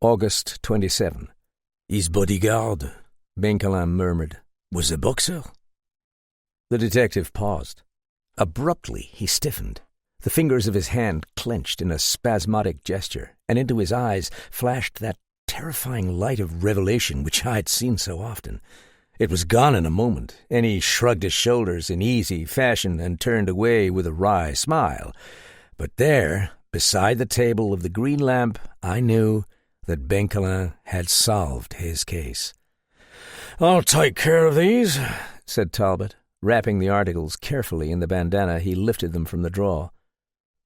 August 27. "His bodyguard," Benkelin murmured, "was a boxer." The detective paused. Abruptly, he stiffened. The fingers of his hand clenched in a spasmodic gesture, and into his eyes flashed that terrifying light of revelation which I had seen so often. It was gone in a moment, and he shrugged his shoulders in easy fashion and turned away with a wry smile. But there, beside the table of the green lamp, I knew that Benkelin had solved his case. "I'll take care of these," said Talbot. Wrapping the articles carefully in the bandana, he lifted them from the drawer.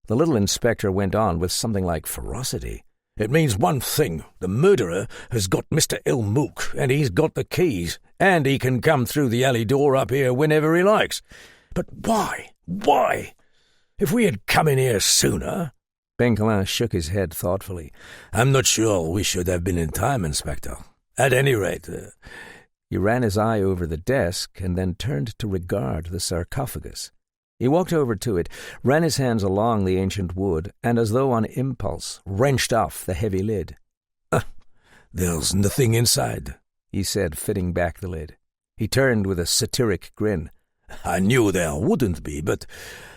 The little inspector went on with something like ferocity. "It means one thing. The murderer has got Mr. El-Mook, and he's got the keys, and he can come through the alley door up here whenever he likes. But why? Why? If we had come in here sooner—" Benkelin shook his head thoughtfully. "I'm not sure we should have been in time, Inspector. At any rate—" He ran his eye over the desk and then turned to regard the sarcophagus. He walked over to it, ran his hands along the ancient wood, and as though on impulse, wrenched off the heavy lid. "There's nothing inside," he said, fitting back the lid. He turned with a satiric grin. "I knew there wouldn't be, but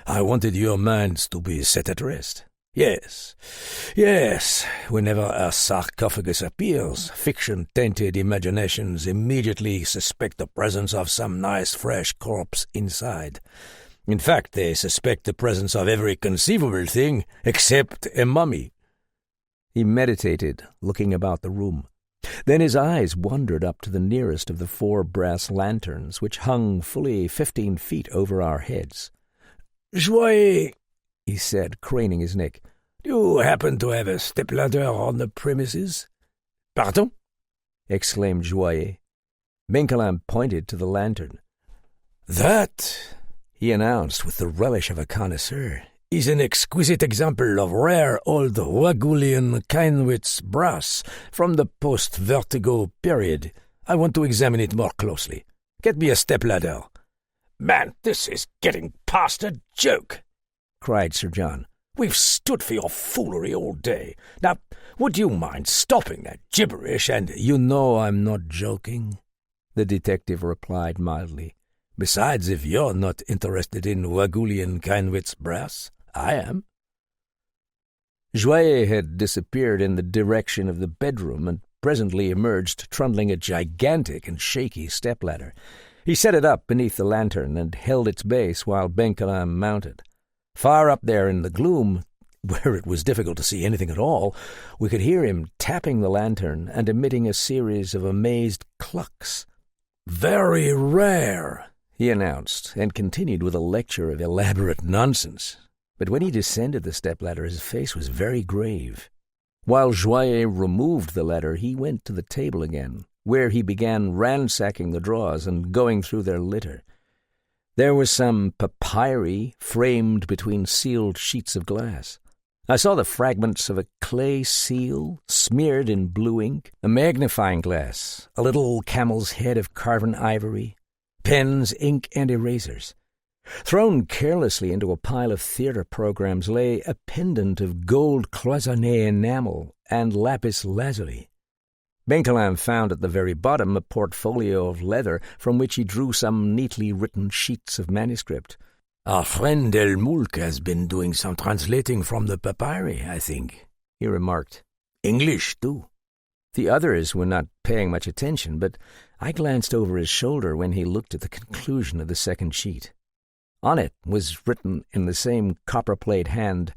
I wanted your minds to be set at rest. Yes, whenever a sarcophagus appears, fiction-tainted imaginations immediately suspect the presence of some nice fresh corpse inside. In fact, they suspect the presence of every conceivable thing except a mummy." He meditated, looking about the room. Then his eyes wandered up to the nearest of the 4 brass lanterns, which hung fully 15 feet over our heads. "Joyeux," he said, craning his neck. "Do you happen to have a stepladder on the premises?" "Pardon?" exclaimed Joyeux. Benkelin pointed to the lantern. "That," he announced with the relish of a connoisseur, "is an exquisite example of rare old Waghoulian Keinwitz brass from the post-Vertigo period. I want to examine it more closely. Get me a stepladder." "Man, this is getting past a joke," cried Sir John. "We've stood for your foolery all day. Now, would you mind stopping that gibberish and—" "You know I'm not joking," the detective replied mildly. "Besides, if you're not interested in Waghoulian Keinwitz brass, I am." Joyeux had disappeared in the direction of the bedroom and presently emerged trundling a gigantic and shaky stepladder. He set it up beneath the lantern and held its base while Benkelin mounted. Far up there in the gloom, where it was difficult to see anything at all, we could hear him tapping the lantern and emitting a series of amazed clucks. "Very rare," he announced, and continued with a lecture of elaborate nonsense. But when he descended the stepladder, his face was very grave. While Joyeux removed the letter, he went to the table again, where he began ransacking the drawers and going through their litter. There were some papyri framed between sealed sheets of glass. I saw the fragments of a clay seal smeared in blue ink, a magnifying glass, a little camel's head of carven ivory, pens, ink, and erasers. Thrown carelessly into a pile of theatre programs lay a pendant of gold cloisonné enamel and lapis lazuli. Benkelin found at the very bottom a portfolio of leather from which he drew some neatly written sheets of manuscript. "Our friend El-Mook has been doing some translating from the papyri, I think," he remarked. "English, too." The others were not paying much attention, but I glanced over his shoulder when he looked at the conclusion of the second sheet. On it was written in the same copperplate hand,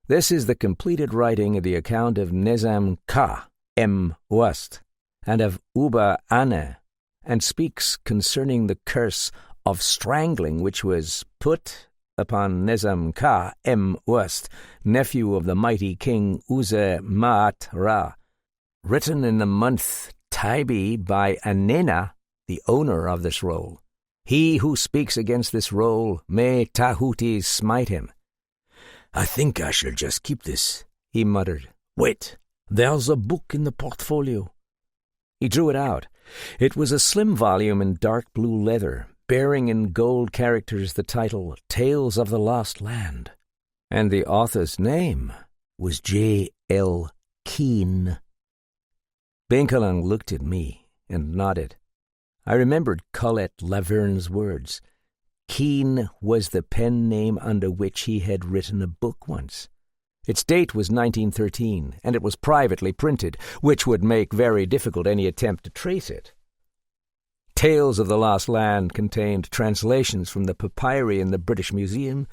"This is the completed writing of the account of Nizam Ka M. Wast, and of Uba Anna, and speaks concerning the curse of strangling which was put upon Nizam Ka M. Wast, nephew of the mighty king Uze Maat Ra, written in the month Taibi by Anena, the owner of this roll. He who speaks against this roll, may Tahuti smite him." "I think I shall just keep this," he muttered. "Wait, there's a book in the portfolio." He drew it out. It was a slim volume in dark blue leather, bearing in gold characters the title Tales of the Lost Land, and the author's name was J. L. Keane. Benkelang looked at me and nodded. I remembered Colette Laverne's words. Keane was the pen name under which he had written a book once. Its date was 1913, and it was privately printed, which would make very difficult any attempt to trace it. Tales of the Lost Land contained translations from the papyri in the British Museum,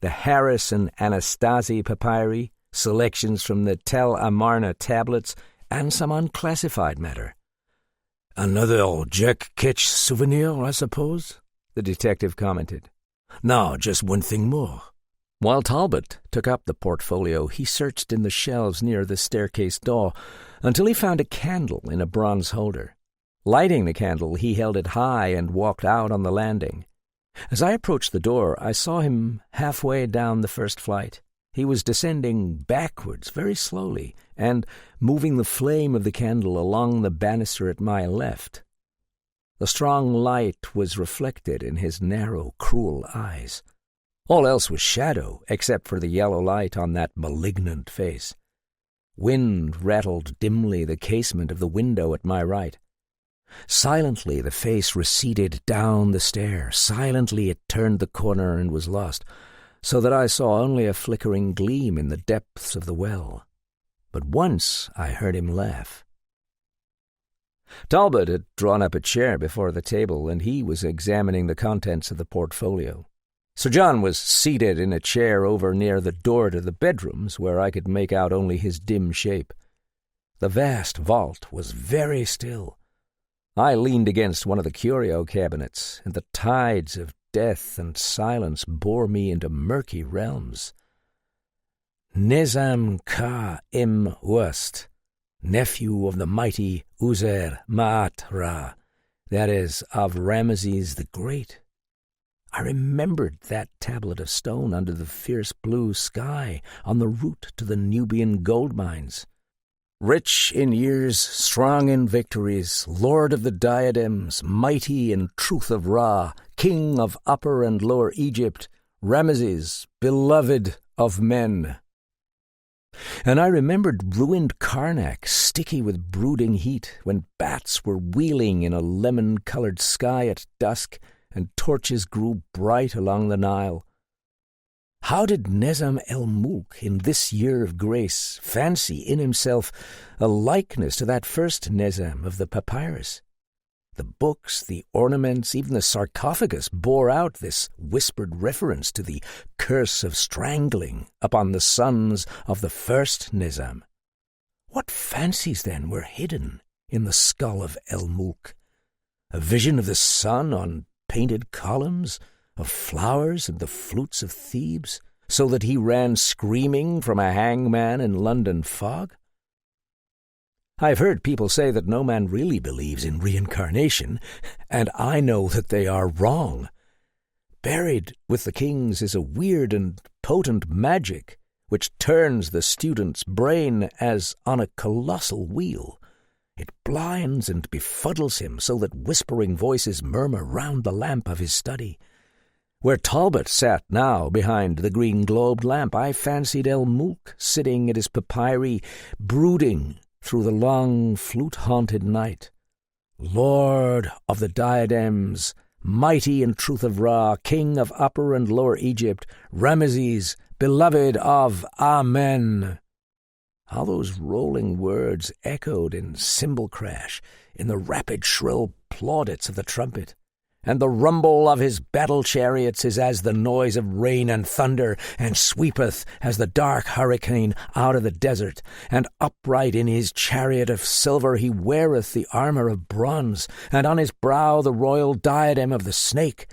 the Harris and Anastasi papyri, selections from the Tel Amarna tablets, and some unclassified matter. "Another Jack Ketch souvenir, I suppose?" the detective commented. "Now, just one thing more." While Talbot took up the portfolio, he searched in the shelves near the staircase door until he found a candle in a bronze holder. Lighting the candle, he held it high and walked out on the landing. As I approached the door, I saw him halfway down the first flight. He was descending backwards very slowly and moving the flame of the candle along the banister at my left. The strong light was reflected in his narrow, cruel eyes. All else was shadow, except for the yellow light on that malignant face. Wind rattled dimly the casement of the window at my right. Silently the face receded down the stair. Silently it turned the corner and was lost, so that I saw only a flickering gleam in the depths of the well. But once I heard him laugh. Talbot had drawn up a chair before the table, and he was examining the contents of the portfolio. Sir John was seated in a chair over near the door to the bedrooms, where I could make out only his dim shape. The vast vault was very still. I leaned against one of the curio cabinets, and the tides of death and silence bore me into murky realms. Nizam Ka M. Wast, nephew of the mighty Uzer Maat Ra, that is, of Ramesses the Great. I remembered that tablet of stone under the fierce blue sky on the route to the Nubian gold mines. Rich in years, strong in victories, lord of the diadems, mighty in truth of Ra, king of Upper and Lower Egypt, Ramesses, beloved of men. And I remembered ruined Karnak, sticky with brooding heat, when bats were wheeling in a lemon-colored sky at dusk, and torches grew bright along the Nile. How did Nizam el-Mulk, in this year of grace, fancy in himself a likeness to that first Nizam of the papyrus? The books, the ornaments, even the sarcophagus bore out this whispered reference to the curse of strangling upon the sons of the first Nizam. What fancies, then, were hidden in the skull of el-Mulk? A vision of the sun on painted columns, of flowers and the flutes of Thebes, so that he ran screaming from a hangman in London fog? I've heard people say that no man really believes in reincarnation, and I know that they are wrong. Buried with the kings is a weird and potent magic which turns the student's brain as on a colossal wheel. It blinds and befuddles him so that whispering voices murmur round the lamp of his study. Where Talbot sat now behind the green-globed lamp, I fancied el-Mulk sitting at his papyri, brooding through the long flute-haunted night. Lord of the diadems, mighty in truth of Ra, king of Upper and Lower Egypt, Ramesses, beloved of Amen. how those rolling words echoed in cymbal crash, in the rapid shrill plaudits of the trumpet. And the rumble of his battle chariots is as the noise of rain and thunder, and sweepeth as the dark hurricane out of the desert. And upright in his chariot of silver he weareth the armour of bronze, and on his brow the royal diadem of the snake.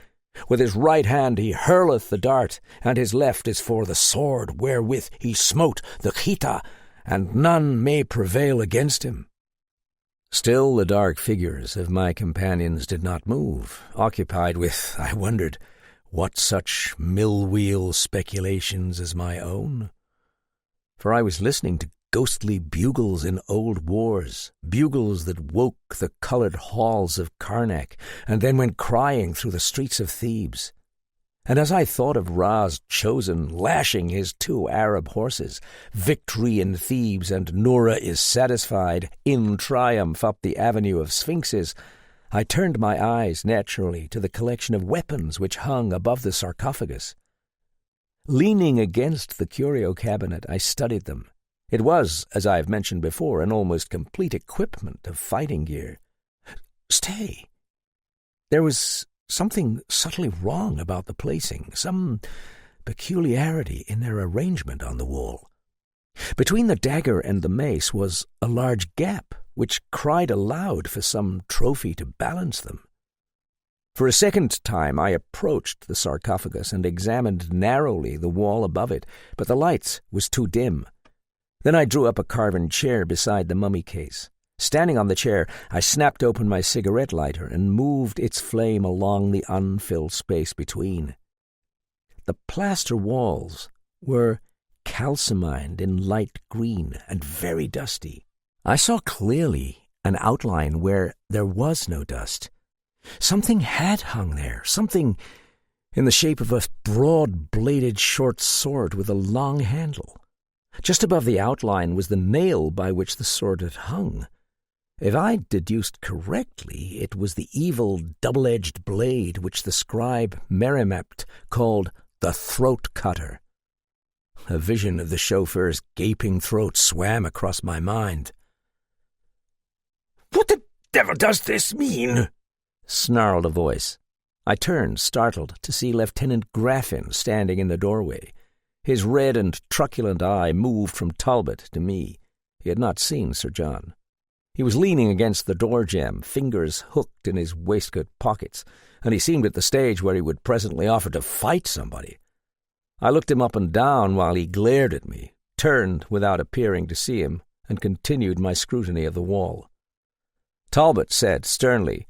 With his right hand he hurleth the dart, and his left is for the sword wherewith he smote the Chita, and none may prevail against him. Still the dark figures of my companions did not move, occupied with, I wondered, what such mill-wheel speculations as my own. For I was listening to ghostly bugles in old wars, bugles that woke the coloured halls of Karnak, and then went crying through the streets of Thebes. And as I thought of Ra's chosen lashing his 2 Arab horses, victory in Thebes and Noura is satisfied, in triumph up the avenue of sphinxes, I turned my eyes naturally to the collection of weapons which hung above the sarcophagus. Leaning against the curio cabinet, I studied them. It was, as I have mentioned before, an almost complete equipment of fighting gear. Stay! There was something subtly wrong about the placing, some peculiarity in their arrangement on the wall. Between the dagger and the mace was a large gap, which cried aloud for some trophy to balance them. For a second time I approached the sarcophagus and examined narrowly the wall above it, but the light was too dim. Then I drew up a carven chair beside the mummy case. Standing on the chair, I snapped open my cigarette lighter and moved its flame along the unfilled space between. The plaster walls were calcimined in light green and very dusty. I saw clearly an outline where there was no dust. Something had hung there, something in the shape of a broad-bladed short sword with a long handle. Just above the outline was the nail by which the sword had hung. If I deduced correctly, it was the evil double-edged blade which the scribe Merrimapt called the throat-cutter. A vision of the chauffeur's gaping throat swam across my mind. "What the devil does this mean?" snarled a voice. I turned, startled, to see Lieutenant Graffin standing in the doorway. His red and truculent eye moved from Talbot to me. He had not seen Sir John. He was leaning against the door jamb, fingers hooked in his waistcoat pockets, and he seemed at the stage where he would presently offer to fight somebody. I looked him up and down while he glared at me, turned without appearing to see him, and continued my scrutiny of the wall. Talbot said sternly,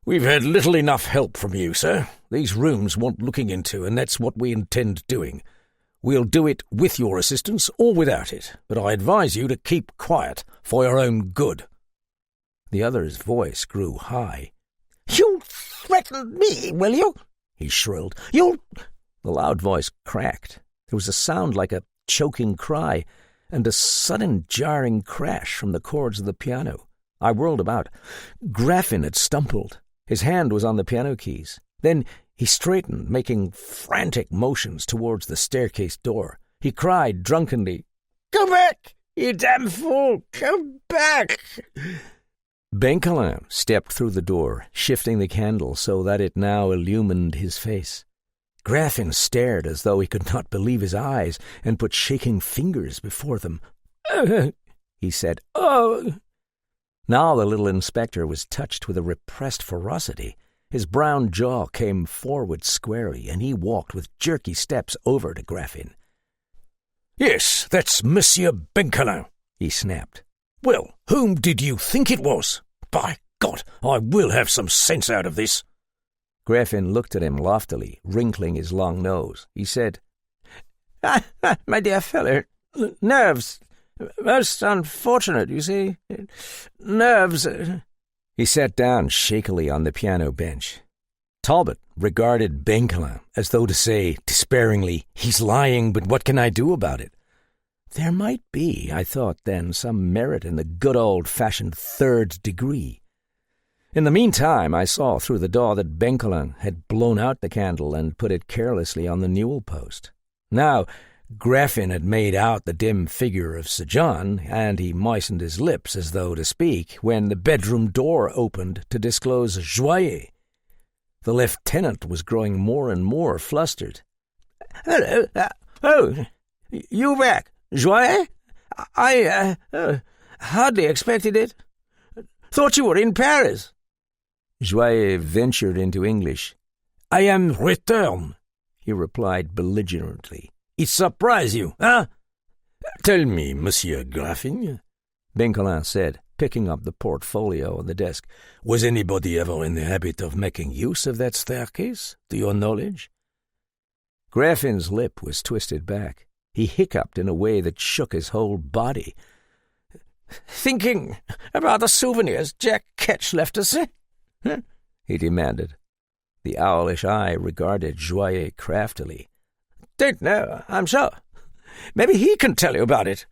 "We've had little enough help from you, sir. These rooms want looking into, and that's what we intend doing. We'll do it with your assistance or without it, but I advise you to keep quiet for your own good." The other's voice grew high. "You'll threaten me, will you?" he shrilled. "You'll—" The loud voice cracked. There was a sound like a choking cry, and a sudden jarring crash from the chords of the piano. I whirled about. Graffin had stumbled. His hand was on the piano keys. Then he straightened, making frantic motions towards the staircase door. He cried drunkenly, "Go back, you damn fool! Go back!" Benkelin stepped through the door, shifting the candle so that it now illumined his face. Graffin stared as though he could not believe his eyes, and put shaking fingers before them. He said, "Oh!" Now the little inspector was touched with a repressed ferocity. His brown jaw came forward squarely, and he walked with jerky steps over to Graffin. "Yes, that's Monsieur Benkelin," he snapped. "Well, whom did you think it was? By God, I will have some sense out of this." Graffin looked at him loftily, wrinkling his long nose. He said, "My dear fellow, nerves. Most unfortunate, you see. Nerves." He sat down shakily on the piano bench. Talbot regarded Benkelin as though to say, despairingly, "He's lying, but what can I do about it?" There might be, I thought then, some merit in the good old-fashioned third degree. In the meantime, I saw through the door that Benkelin had blown out the candle and put it carelessly on the newel post. Now, Graffin had made out the dim figure of Sir John, and he moistened his lips as though to speak, when the bedroom door opened to disclose Joyer. The lieutenant was growing more and more flustered. "Hello. You back, Joyer? I hardly expected it. Thought you were in Paris." Joyer ventured into English. "I am returned," he replied belligerently. "It surprise you, huh? Tell me, Monsieur Graffin," Bencolin said, picking up the portfolio on the desk, "was anybody ever in the habit of making use of that staircase, to your knowledge?" Graffin's lip was twisted back. He hiccuped in a way that shook his whole body. "Thinking about the souvenirs Jack Ketch left us, eh?" he demanded. The owlish eye regarded Joyer craftily. "Don't know, I'm sure. Maybe he can tell you about it.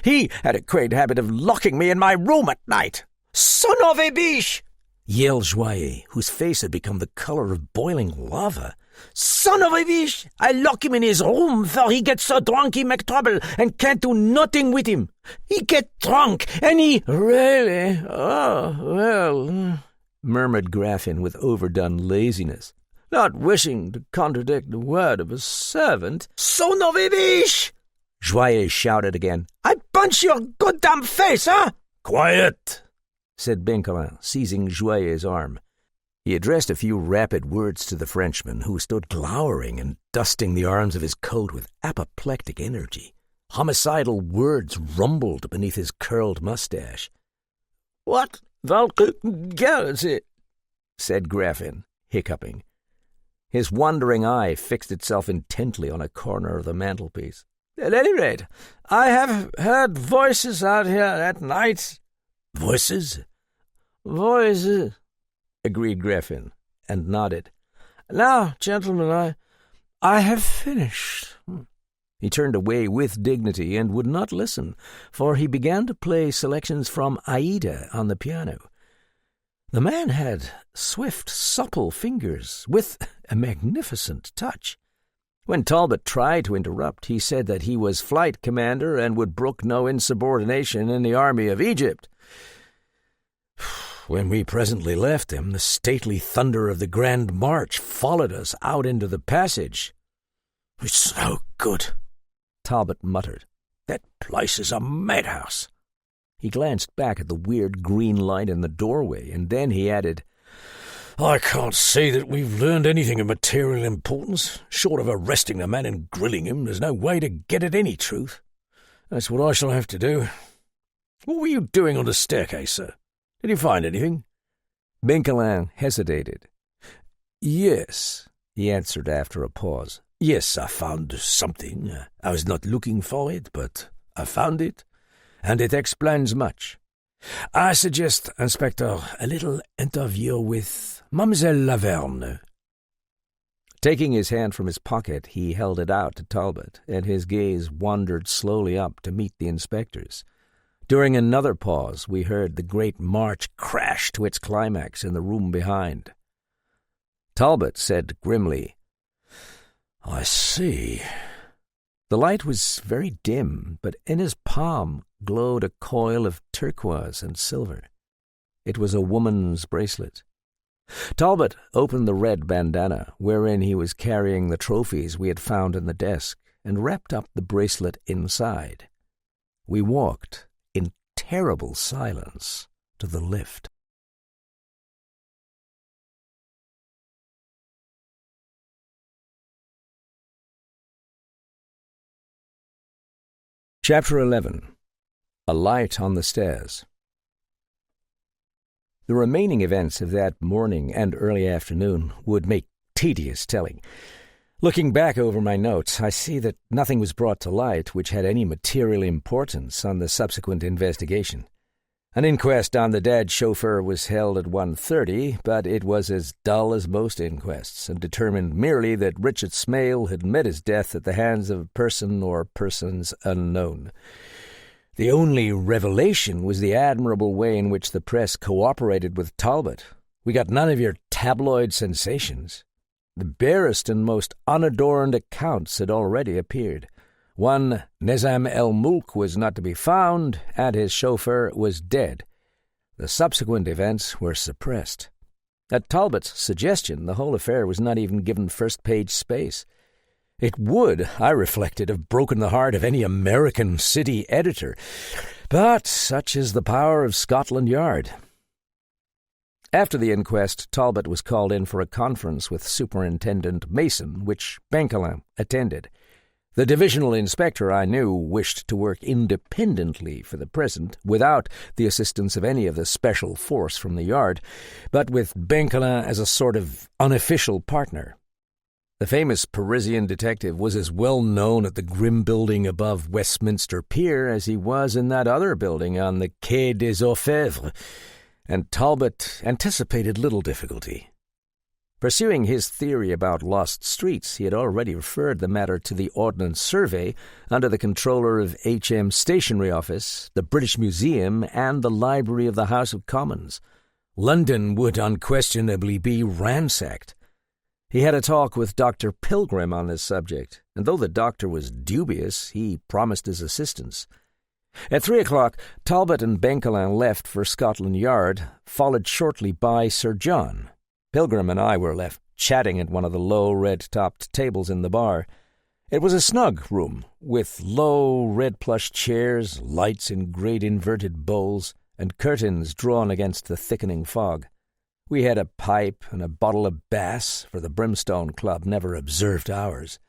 He had a quaint habit of locking me in my room at night. Son of a biche!" yelled Joyer, whose face had become the color of boiling lava. "Son of a biche! I lock him in his room, for he gets so drunk he make trouble and can't do nothing with him. He get drunk, and he—" "Really? Oh, well," murmured Graffin with overdone laziness, not wishing to contradict the word of a servant. "Son of a biche!" Joyer shouted again. "I punch your goddamn face, huh?" "Quiet!" said Bencolin, seizing Joyer's arm. He addressed a few rapid words to the Frenchman, who stood glowering and dusting the arms of his coat with apoplectic energy. Homicidal words rumbled beneath his curled mustache. "What vulgarity?" said Graffin, hiccuping. His wandering eye fixed itself intently on a corner of the mantelpiece. "At any rate, I have heard voices out here at night." "Voices?" "Voices," agreed Graffin, and nodded. "Now, gentlemen, I have finished." He turned away with dignity and would not listen, for he began to play selections from Aida on the piano. The man had swift, supple fingers, with a magnificent touch. When Talbot tried to interrupt, he said that he was flight commander and would brook no insubordination in the army of Egypt. When we presently left him, the stately thunder of the Grand March followed us out into the passage. "It's no good," Talbot muttered. "That place is a madhouse." He glanced back at the weird green light in the doorway, and then he added, "I can't see that we've learned anything of material importance. Short of arresting the man and grilling him, there's no way to get at any truth. That's what I shall have to do. What were you doing on the staircase, sir? Did you find anything?" Bencolin hesitated. "Yes," he answered after a pause. "Yes, I found something. I was not looking for it, but I found it, and it explains much. I suggest, Inspector, a little interview with Mademoiselle Laverne." Taking his hand from his pocket, he held it out to Talbot, and his gaze wandered slowly up to meet the inspector's. During another pause, we heard the great march crash to its climax in the room behind. Talbot said grimly, "I see." The light was very dim, but in his palm glowed a coil of turquoise and silver. It was a woman's bracelet. Talbot opened the red bandana, wherein he was carrying the trophies we had found in the desk, and wrapped up the bracelet inside. We walked in terrible silence to the lift. Chapter 11. A Light on the Stairs. The remaining events of that morning and early afternoon would make tedious telling. Looking back over my notes, I see that nothing was brought to light which had any material importance on the subsequent investigation. An inquest on the dead chauffeur was held at 1:30, but it was as dull as most inquests, and determined merely that Richard Smale had met his death at the hands of a person or persons unknown. The only revelation was the admirable way in which the press cooperated with Talbot. We got none of your tabloid sensations. The barest and most unadorned accounts had already appeared. One Nizam el-Mulk was not to be found, and his chauffeur was dead. The subsequent events were suppressed. At Talbot's suggestion, the whole affair was not even given first-page space. It would, I reflected, have broken the heart of any American city editor, but such is the power of Scotland Yard. After the inquest, Talbot was called in for a conference with Superintendent Mason, which Benkelin attended. The divisional inspector, I knew, wished to work independently for the present, without the assistance of any of the special force from the yard, but with Benkelin as a sort of unofficial partner. The famous Parisian detective was as well known at the grim building above Westminster Pier as he was in that other building on the Quai des Orfèvres, and Talbot anticipated little difficulty. Pursuing his theory about lost streets, he had already referred the matter to the Ordnance Survey under the controller of H.M. Stationery Office, the British Museum, and the Library of the House of Commons. London would unquestionably be ransacked. He had a talk with Dr. Pilgrim on this subject, and though the doctor was dubious, he promised his assistance. At 3 o'clock, Talbot and Benkelin left for Scotland Yard, followed shortly by Sir John. Pilgrim and I were left chatting at one of the low red-topped tables in the bar. It was a snug room, with low red-plush chairs, lights in great inverted bowls, and curtains drawn against the thickening fog. We had a pipe and a bottle of Bass, for the Brimstone Club never observed ours.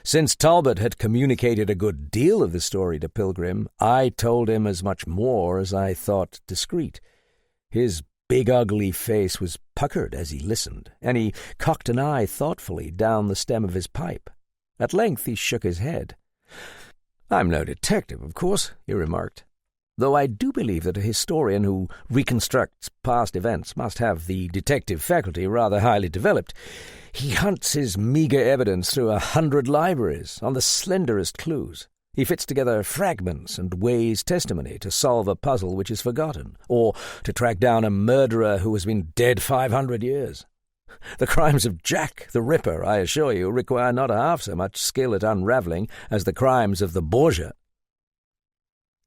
Since Talbot had communicated a good deal of the story to Pilgrim, I told him as much more as I thought discreet. His big ugly face was puckered as he listened, and he cocked an eye thoughtfully down the stem of his pipe. At length he shook his head. "I'm no detective, of course," he remarked, "though I do believe that a historian who reconstructs past events must have the detective faculty rather highly developed. He hunts his meagre evidence through 100 libraries on the slenderest clues. He fits together fragments and weighs testimony to solve a puzzle which is forgotten, or to track down a murderer who has been dead 500 years. The crimes of Jack the Ripper, I assure you, require not half so much skill at unravelling as the crimes of the Borgia."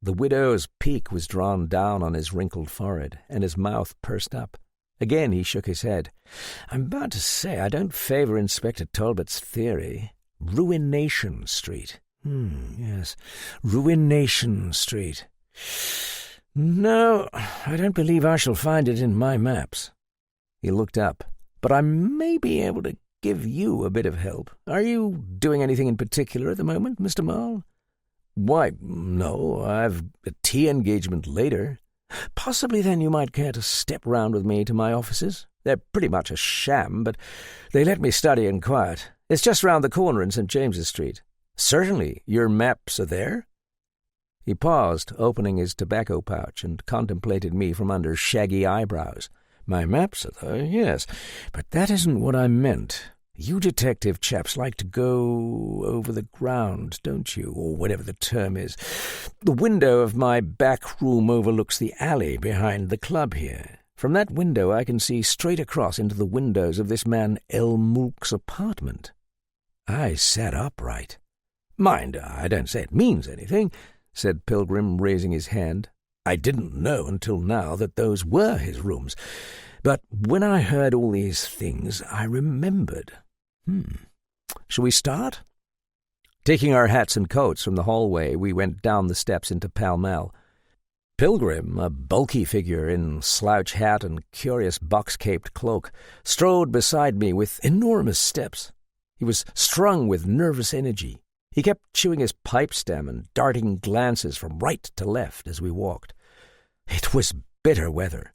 The widow's peak was drawn down on his wrinkled forehead, and his mouth pursed up. Again he shook his head. "I'm bound to say I don't favour Inspector Talbot's theory. Ruination Street. Yes, Ruination Street. No, I don't believe I shall find it in my maps." He looked up. "But I may be able to give you a bit of help. Are you doing anything in particular at the moment, Mr. Marl?" "Why, no, I've a tea engagement later." "Possibly then you might care to step round with me to my offices. They're pretty much a sham, but they let me study in quiet. It's just round the corner in St. James's Street." "Certainly. Your maps are there?" He paused, opening his tobacco pouch, and contemplated me from under shaggy eyebrows. "My maps are there, yes, but that isn't what I meant. You detective chaps like to go over the ground, don't you, or whatever the term is. The window of my back room overlooks the alley behind the club here. From that window I can see straight across into the windows of this man el-Mulk's apartment." I sat upright. "Mind, I don't say it means anything," said Pilgrim, raising his hand. "I didn't know until now that those were his rooms. But when I heard all these things, I remembered. Shall we start?" Taking our hats and coats from the hallway, we went down the steps into Pall Mall. Pilgrim, a bulky figure in slouch hat and curious box-caped cloak, strode beside me with enormous steps. He was strung with nervous energy. He kept chewing his pipe stem and darting glances from right to left as we walked. It was bitter weather.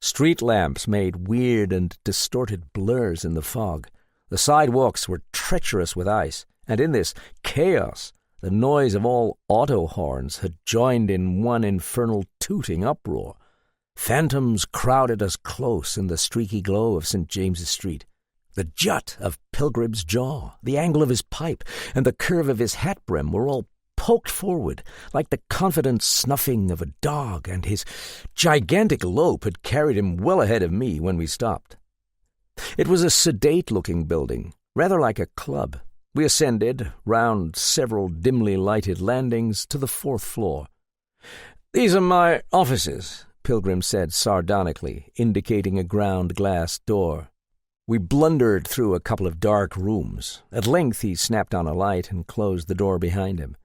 Street lamps made weird and distorted blurs in the fog. The sidewalks were treacherous with ice, and in this chaos the noise of all auto horns had joined in one infernal tooting uproar. Phantoms crowded us close in the streaky glow of St. James's Street. The jut of Pilgrim's jaw, the angle of his pipe, and the curve of his hat brim were all poked forward like the confident snuffing of a dog, and his gigantic lope had carried him well ahead of me when we stopped. It was a sedate-looking building, rather like a club, We ascended, round several dimly lighted landings, to the 4th floor. "These are my offices," Pilgrim said sardonically, indicating a ground glass door. We blundered through a couple of dark rooms. At length he snapped on a light and closed the door behind him.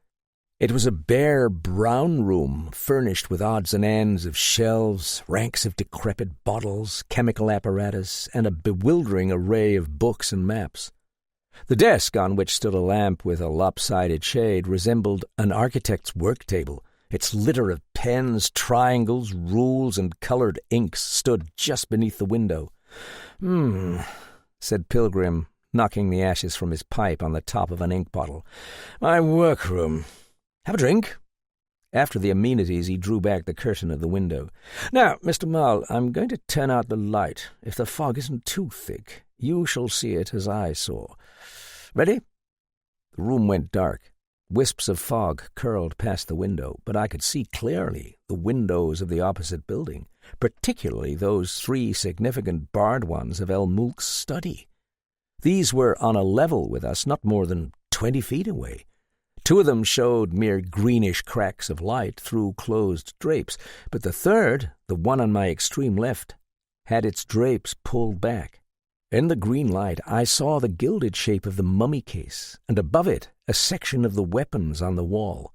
It was a bare brown room, furnished with odds and ends of shelves, ranks of decrepit bottles, chemical apparatus, and a bewildering array of books and maps. The desk, on which stood a lamp with a lopsided shade, resembled an architect's work table. Its litter of pens, triangles, rules, and coloured inks stood just beneath the window. Said Pilgrim, knocking the ashes from his pipe on the top of an ink bottle. "My workroom. Have a drink?" After the amenities, he drew back the curtain of the window. "Now, Mr. Marl, I'm going to turn out the light. If the fog isn't too thick, you shall see it as I saw. Ready?" The room went dark. Wisps of fog curled past the window, but I could see clearly the windows of the opposite building, particularly those 3 significant barred ones of El Mulk's study. These were on a level with us, not more than 20 feet away. 2 of them showed mere greenish cracks of light through closed drapes, but the third, the one on my extreme left, had its drapes pulled back. In the green light I saw the gilded shape of the mummy case, and above it a section of the weapons on the wall.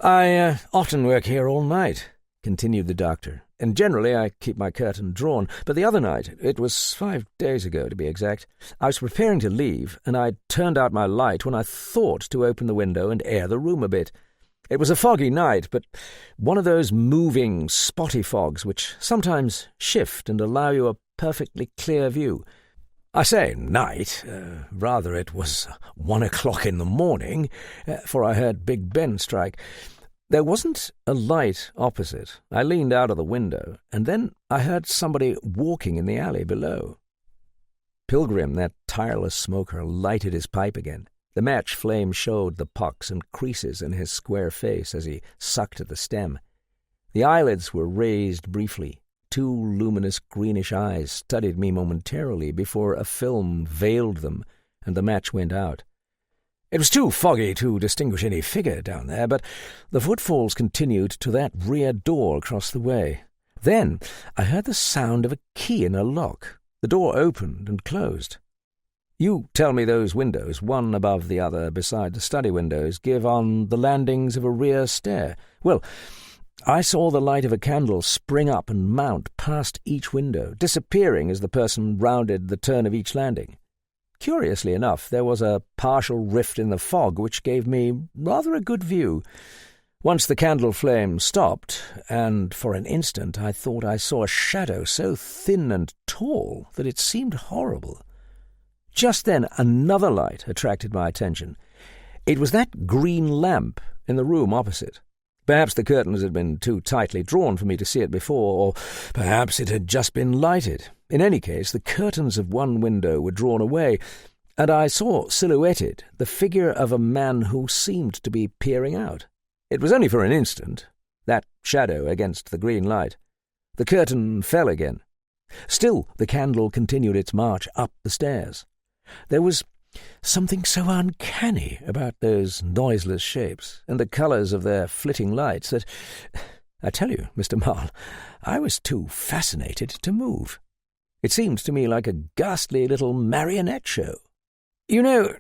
"I often work here all night," continued the doctor, "and generally I keep my curtain drawn. But the other night, it was 5 days ago to be exact, I was preparing to leave, and I turned out my light when I thought to open the window and air the room a bit. It was a foggy night, but one of those moving, spotty fogs which sometimes shift and allow you a perfectly clear view. I say night, rather it was 1 o'clock in the morning, for I heard Big Ben strike. There wasn't a light opposite. I leaned out of the window, and then I heard somebody walking in the alley below." Pilgrim, that tireless smoker, lighted his pipe again. The match flame showed the pucks and creases in his square face as he sucked at the stem. The eyelids were raised briefly. 2 luminous greenish eyes studied me momentarily before a film veiled them, and the match went out. It was too foggy to distinguish any figure down there, but the footfalls continued to that rear door across the way. Then I heard the sound of a key in a lock. The door opened and closed. You tell me those windows, one above the other beside the study windows, give on the landings of a rear stair. Well, I saw the light of a candle spring up and mount past each window, disappearing as the person rounded the turn of each landing. Curiously enough, there was a partial rift in the fog which gave me rather a good view. Once the candle flame stopped, and for an instant I thought I saw a shadow so thin and tall that it seemed horrible. Just then another light attracted my attention. It was that green lamp in the room opposite. Perhaps the curtains had been too tightly drawn for me to see it before, or perhaps it had just been lighted. In any case, the curtains of one window were drawn away, and I saw silhouetted the figure of a man who seemed to be peering out. It was only for an instant, that shadow against the green light. The curtain fell again. Still the candle continued its march up the stairs. There was something so uncanny about those noiseless shapes and the colours of their flitting lights that, I tell you, Mr. Marl, I was too fascinated to move. It seemed to me like a ghastly little marionette show. You know,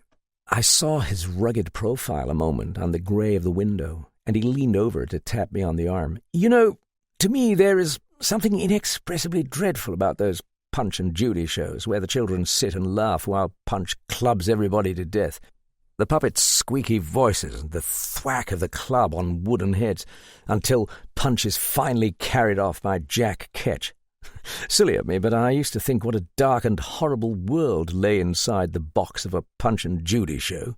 I saw his rugged profile a moment on the grey of the window, and he leaned over to tap me on the arm. You know, to me there is something inexpressibly dreadful about those Punch and Judy shows where the children sit and laugh while Punch clubs everybody to death. The puppets' squeaky voices and the thwack of the club on wooden heads until Punch is finally carried off by Jack Ketch. Silly of me, but I used to think what a dark and horrible world lay inside the box of a Punch and Judy show.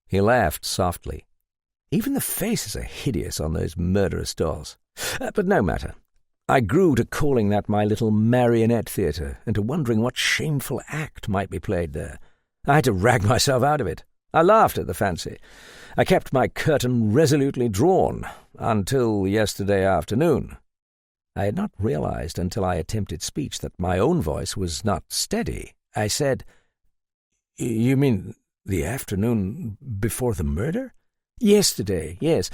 He laughed softly. Even the faces are hideous on those murderous dolls. But no matter. I grew to calling that my little marionette theatre, and to wondering what shameful act might be played there. I had to rag myself out of it. I laughed at the fancy. I kept my curtain resolutely drawn until yesterday afternoon. I had not realized until I attempted speech that my own voice was not steady. I said, "You mean The afternoon before the murder? Yesterday, yes.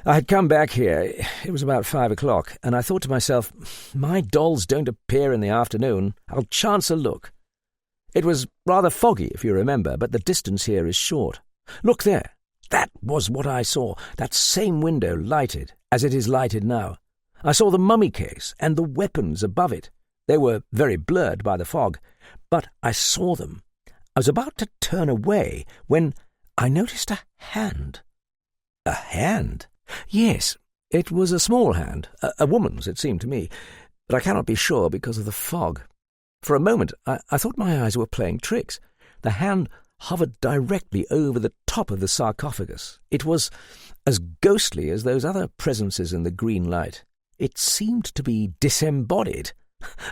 I had come back here. It was about 5 o'clock, and I thought to myself, my dolls don't appear in the afternoon. I'll chance a look. It was rather foggy, if you remember, but the distance here is short. Look there. That was what I saw, that same window lighted, as it is lighted now. I saw the mummy case and the weapons above it. They were very blurred by the fog, but I saw them. I was about to turn away when I noticed a hand. A hand? Yes, it was a small hand, a woman's, it seemed to me, but I cannot be sure because of the fog. For a moment I thought my eyes were playing tricks. The hand hovered directly over the top of the sarcophagus. It was as ghostly as those other presences in the green light. It seemed to be disembodied,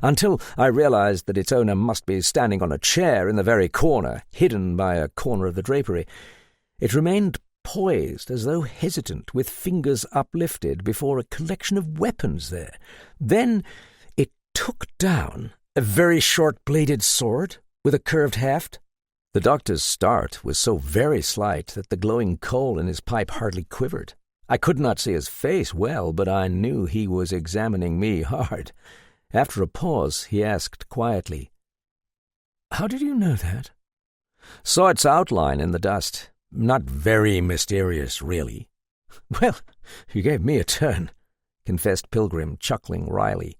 until I realized that its owner must be standing on a chair in the very corner, hidden by a corner of the drapery. It remained poised, as though hesitant, with fingers uplifted before a collection of weapons there. Then it took down a very short-bladed sword with a curved haft. The doctor's start was so very slight that the glowing coal in his pipe hardly quivered. I could not see his face well, but I knew he was examining me hard. After a pause, he asked quietly, "How did you know that?" "Saw its outline in the dust. Not very mysterious, really." "Well, you gave me a turn," confessed Pilgrim, chuckling wryly.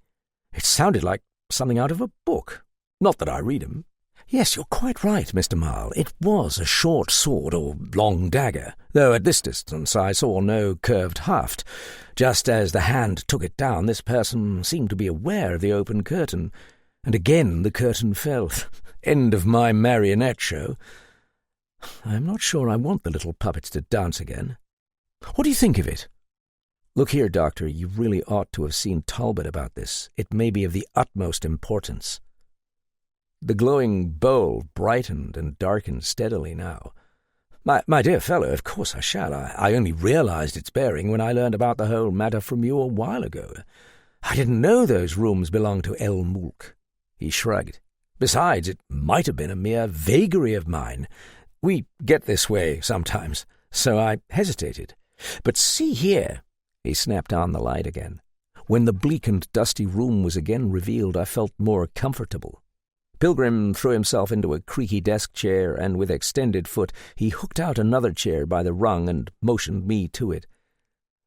"It sounded like something out of a book. Not that I read 'em." "Yes, you're quite right, Mr. Marl. It was a short sword or long dagger, though at this distance I saw no curved haft. Just as the hand took it down, this person seemed to be aware of the open curtain, and again the curtain fell. End of my marionette show. I am not sure I want the little puppets to dance again. What do you think of it?" "Look here, Doctor, you really ought to have seen Talbot about this. It may be of the utmost importance." The glowing bowl brightened and darkened steadily now. My dear fellow, of course I shall. I only realized its bearing when I learned about the whole matter from you a while ago. I didn't know those rooms belonged to El Mulk." He shrugged. "Besides, it might have been a mere vagary of mine. We get this way sometimes, so I hesitated. But see here." He snapped on the light again. When the bleak and dusty room was again revealed, I felt more comfortable. Pilgrim threw himself into a creaky desk chair, and with extended foot he hooked out another chair by the rung and motioned me to it.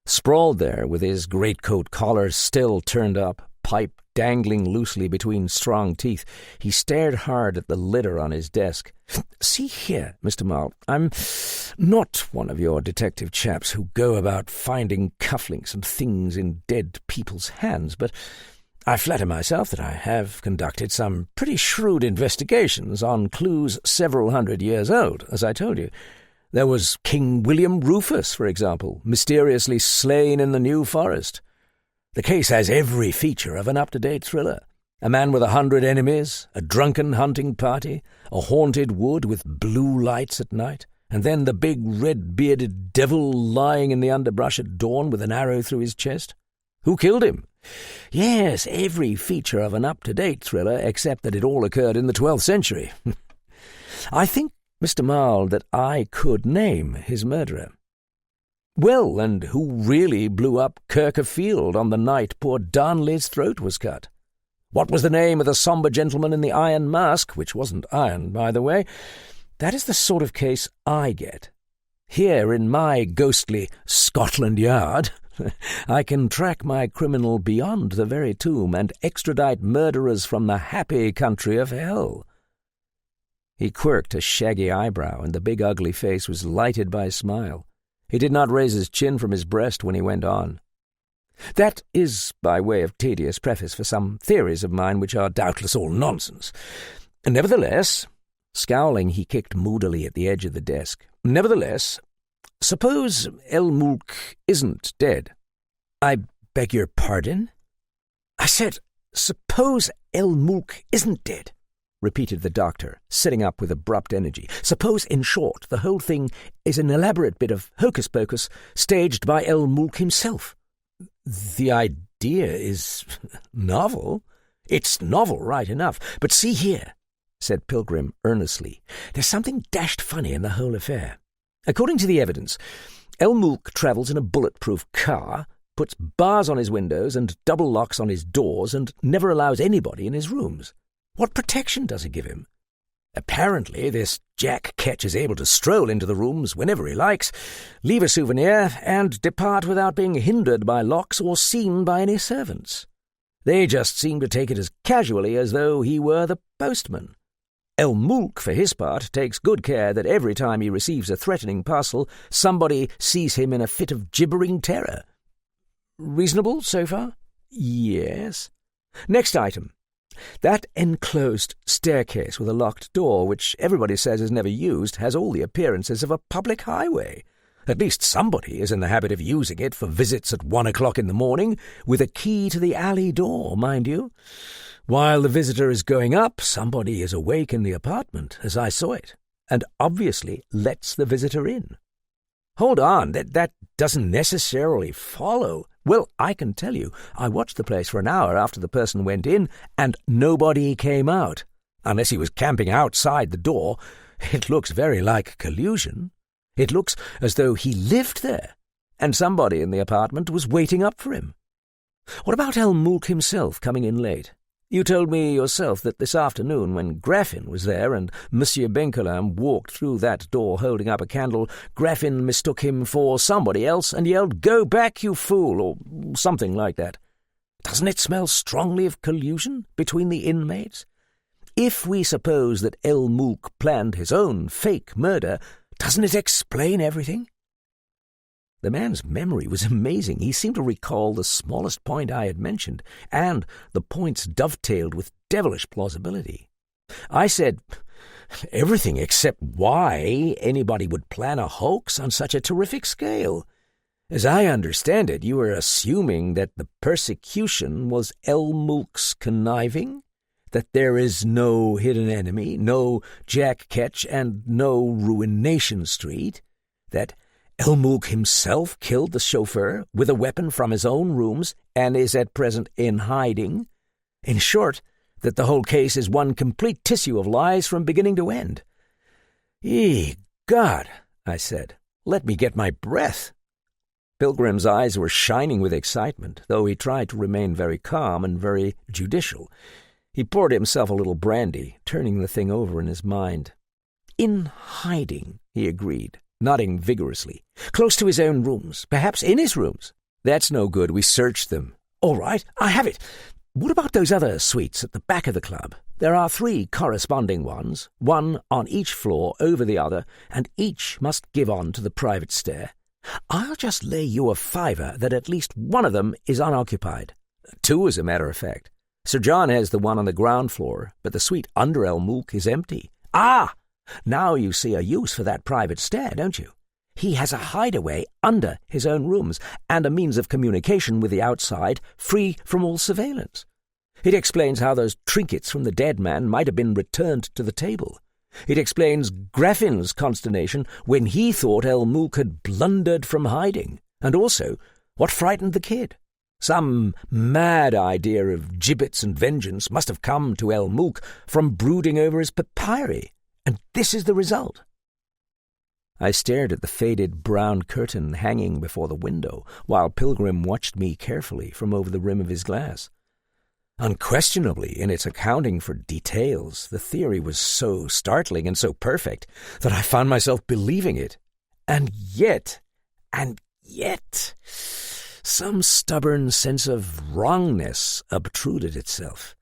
Sprawled there, with his greatcoat collar still turned up, pipe dangling loosely between strong teeth, he stared hard at the litter on his desk. "See here, Mr. Marl, I'm not one of your detective chaps who go about finding cufflinks and things in dead people's hands, but I flatter myself that I have conducted some pretty shrewd investigations on clues several hundred years old, as I told you. There was King William Rufus, for example, mysteriously slain in the New Forest. The case has every feature of an up-to-date thriller. A man with 100 enemies, a drunken hunting party, a haunted wood with blue lights at night, and then the big red-bearded devil lying in the underbrush at dawn with an arrow through his chest. Who killed him? Yes, every feature of an up-to-date thriller, except that it all occurred in the 12th century. I think, Mr. Marl, that I could name his murderer." "Well, and who really blew up Kirk-a-Field on the night poor Darnley's throat was cut? What was the name of the sombre gentleman in the iron mask, which wasn't iron, by the way? That is the sort of case I get. Here in my ghostly Scotland Yard, I can track my criminal beyond the very tomb and extradite murderers from the happy country of hell." He quirked a shaggy eyebrow, and the big ugly face was lighted by a smile. He did not raise his chin from his breast when he went on. "That is by way of tedious preface for some theories of mine which are doubtless all nonsense. Nevertheless," scowling, he kicked moodily at the edge of the desk, "nevertheless, suppose El Mulk isn't dead." "I beg your pardon?" "I said, suppose El Mulk isn't dead," repeated the doctor, sitting up with abrupt energy. "Suppose, in short, the whole thing is an elaborate bit of hocus-pocus staged by El Mulk himself." "The idea is novel." "It's novel, right enough. But see here." said Pilgrim earnestly. "There's something dashed funny in the whole affair. According to the evidence, El Mulk travels in a bulletproof car, puts bars on his windows and double locks on his doors, and never allows anybody in his rooms. What protection does it give him? Apparently, this Jack Ketch is able to stroll into the rooms whenever he likes, leave a souvenir, and depart without being hindered by locks or seen by any servants. They just seem to take it as casually as though he were the postman. El Mulk, for his part, takes good care that every time he receives a threatening parcel, somebody sees him in a fit of gibbering terror. Reasonable so far? Yes. Next item. That enclosed staircase with a locked door, which everybody says is never used, has all the appearances of a public highway. At least somebody is in the habit of using it for visits at 1 o'clock in the morning, with a key to the alley door, mind you. While the visitor is going up, somebody is awake in the apartment, as I saw it, and obviously lets the visitor in. Hold on, that doesn't necessarily follow. Well, I can tell you, I watched the place for an hour after the person went in, and nobody came out. Unless he was camping outside the door, it looks very like collusion. It looks as though he lived there, and somebody in the apartment was waiting up for him. What about El Mulk himself coming in late? You told me yourself that this afternoon, when Graffin was there and Monsieur Benkelin walked through that door holding up a candle, Graffin mistook him for somebody else and yelled, "Go back, you fool," or something like that. Doesn't it smell strongly of collusion between the inmates? If we suppose that El Mulk planned his own fake murder, doesn't it explain everything? The man's memory was amazing. He seemed to recall the smallest point I had mentioned, and the points dovetailed with devilish plausibility. I said, everything except why anybody would plan a hoax on such a terrific scale. As I understand it, you were assuming that the persecution was El Mulk's conniving, that there is no hidden enemy, no Jack Ketch, and no Ruination Street, that El Mulk himself killed the chauffeur with a weapon from his own rooms and is at present in hiding. In short, that the whole case is one complete tissue of lies from beginning to end. "Ye God," I said, "let me get my breath." Pilgrim's eyes were shining with excitement, though he tried to remain very calm and very judicial. He poured himself a little brandy, turning the thing over in his mind. "In hiding," he agreed, nodding vigorously. "Close to his own rooms, perhaps in his rooms." "That's no good. We searched them." "All right, I have it. What about those other suites at the back of the club? There are 3 corresponding ones, one on each floor over the other, and each must give on to the private stair. I'll just lay you a fiver that at least one of them is unoccupied. 2, as a matter of fact. Sir John has the one on the ground floor, but the suite under El Mulk is empty. Ah! Now you see a use for that private stair, don't you? He has a hideaway under his own rooms and a means of communication with the outside free from all surveillance. It explains how those trinkets from the dead man might have been returned to the table. It explains Graffin's consternation when he thought El Mulk had blundered from hiding, and also what frightened the kid. Some mad idea of gibbets and vengeance must have come to El Mulk from brooding over his papyri. And this is the result." I stared at the faded brown curtain hanging before the window, while Pilgrim watched me carefully from over the rim of his glass. Unquestionably, in its accounting for details, the theory was so startling and so perfect that I found myself believing it. And yet, some stubborn sense of wrongness obtruded itself.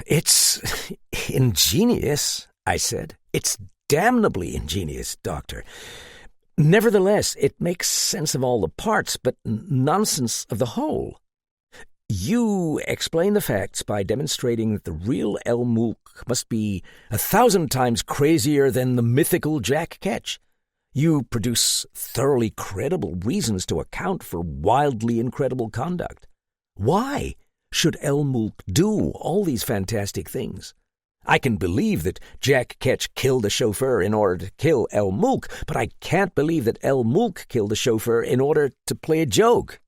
"It's ingenious," I said. "It's damnably ingenious, Doctor. Nevertheless, it makes sense of all the parts, but nonsense of the whole. You explain the facts by demonstrating that the real El Mulk must be 1,000 times crazier than the mythical Jack Ketch. You produce thoroughly credible reasons to account for wildly incredible conduct. Why should El Mulk do all these fantastic things? I can believe that Jack Ketch killed the chauffeur in order to kill El Mulk, but I can't believe that El Mulk killed the chauffeur in order to play a joke."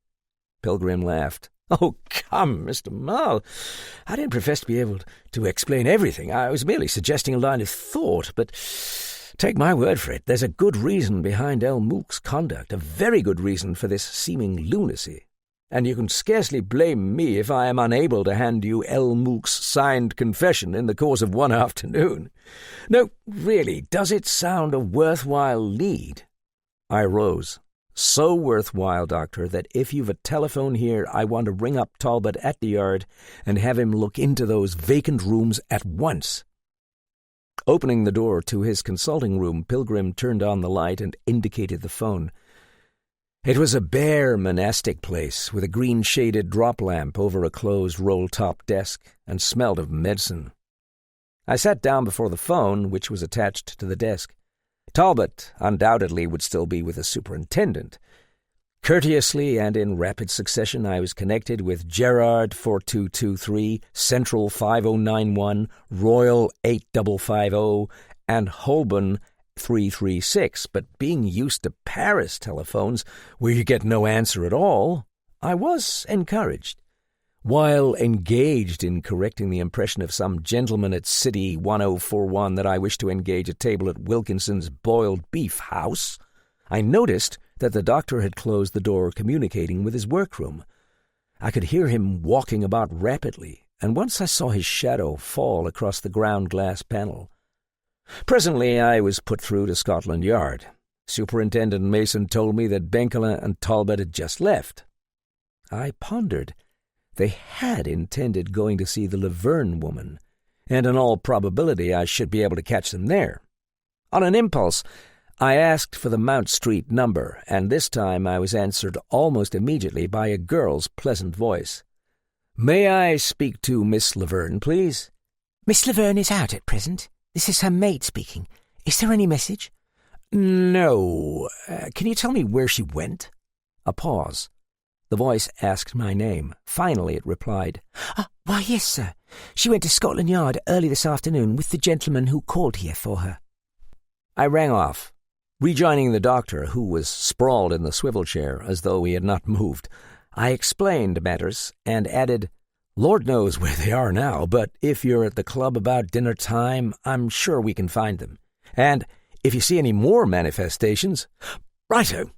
Pilgrim laughed. Oh, come, Mr. Mull. I didn't profess to be able to explain everything. I was merely suggesting a line of thought, but take my word for it, there's a good reason behind El Mook's conduct, a very good reason for this seeming lunacy. And you can scarcely blame me if I am unable to hand you El Mook's signed confession in the course of one afternoon. No, really, does it sound a worthwhile lead? I rose. So worthwhile, Doctor, that if you've a telephone here, I want to ring up Talbot at the Yard and have him look into those vacant rooms at once. Opening the door to his consulting room, Pilgrim turned on the light and indicated the phone. It was a bare monastic place with a green-shaded drop lamp over a closed roll-top desk and smelled of medicine. I sat down before the phone, which was attached to the desk. Talbot undoubtedly would still be with the superintendent. Courteously and in rapid succession, I was connected with Gerard 4223, Central 5091, Royal 8550, and Holborn 336, but being used to Paris telephones, where you get no answer at all, I was encouraged. While engaged in correcting the impression of some gentleman at City 1041 that I wished to engage a table at Wilkinson's Boiled Beef House, I noticed that the doctor had closed the door communicating with his workroom. I could hear him walking about rapidly, and once I saw his shadow fall across the ground glass panel. Presently I was put through to Scotland Yard. Superintendent Mason told me that Benkelin and Talbot had just left. I pondered. They had intended going to see the Laverne woman, and in all probability I should be able to catch them there. On an impulse, I asked for the Mount Street number, and this time I was answered almost immediately by a girl's pleasant voice. "May I speak to Miss Laverne, please?" "Miss Laverne is out at present. This is her maid speaking. Is there any message?" "No. Can you tell me where she went?" A pause. The voice asked my name. Finally it replied. Why, yes, sir. She went to Scotland Yard early this afternoon with the gentleman who called here for her." I rang off, rejoining the doctor, who was sprawled in the swivel chair as though he had not moved. I explained matters and added, "Lord knows where they are now, but if you're at the club about dinner time, I'm sure we can find them. And if you see any more manifestations—" "Righto.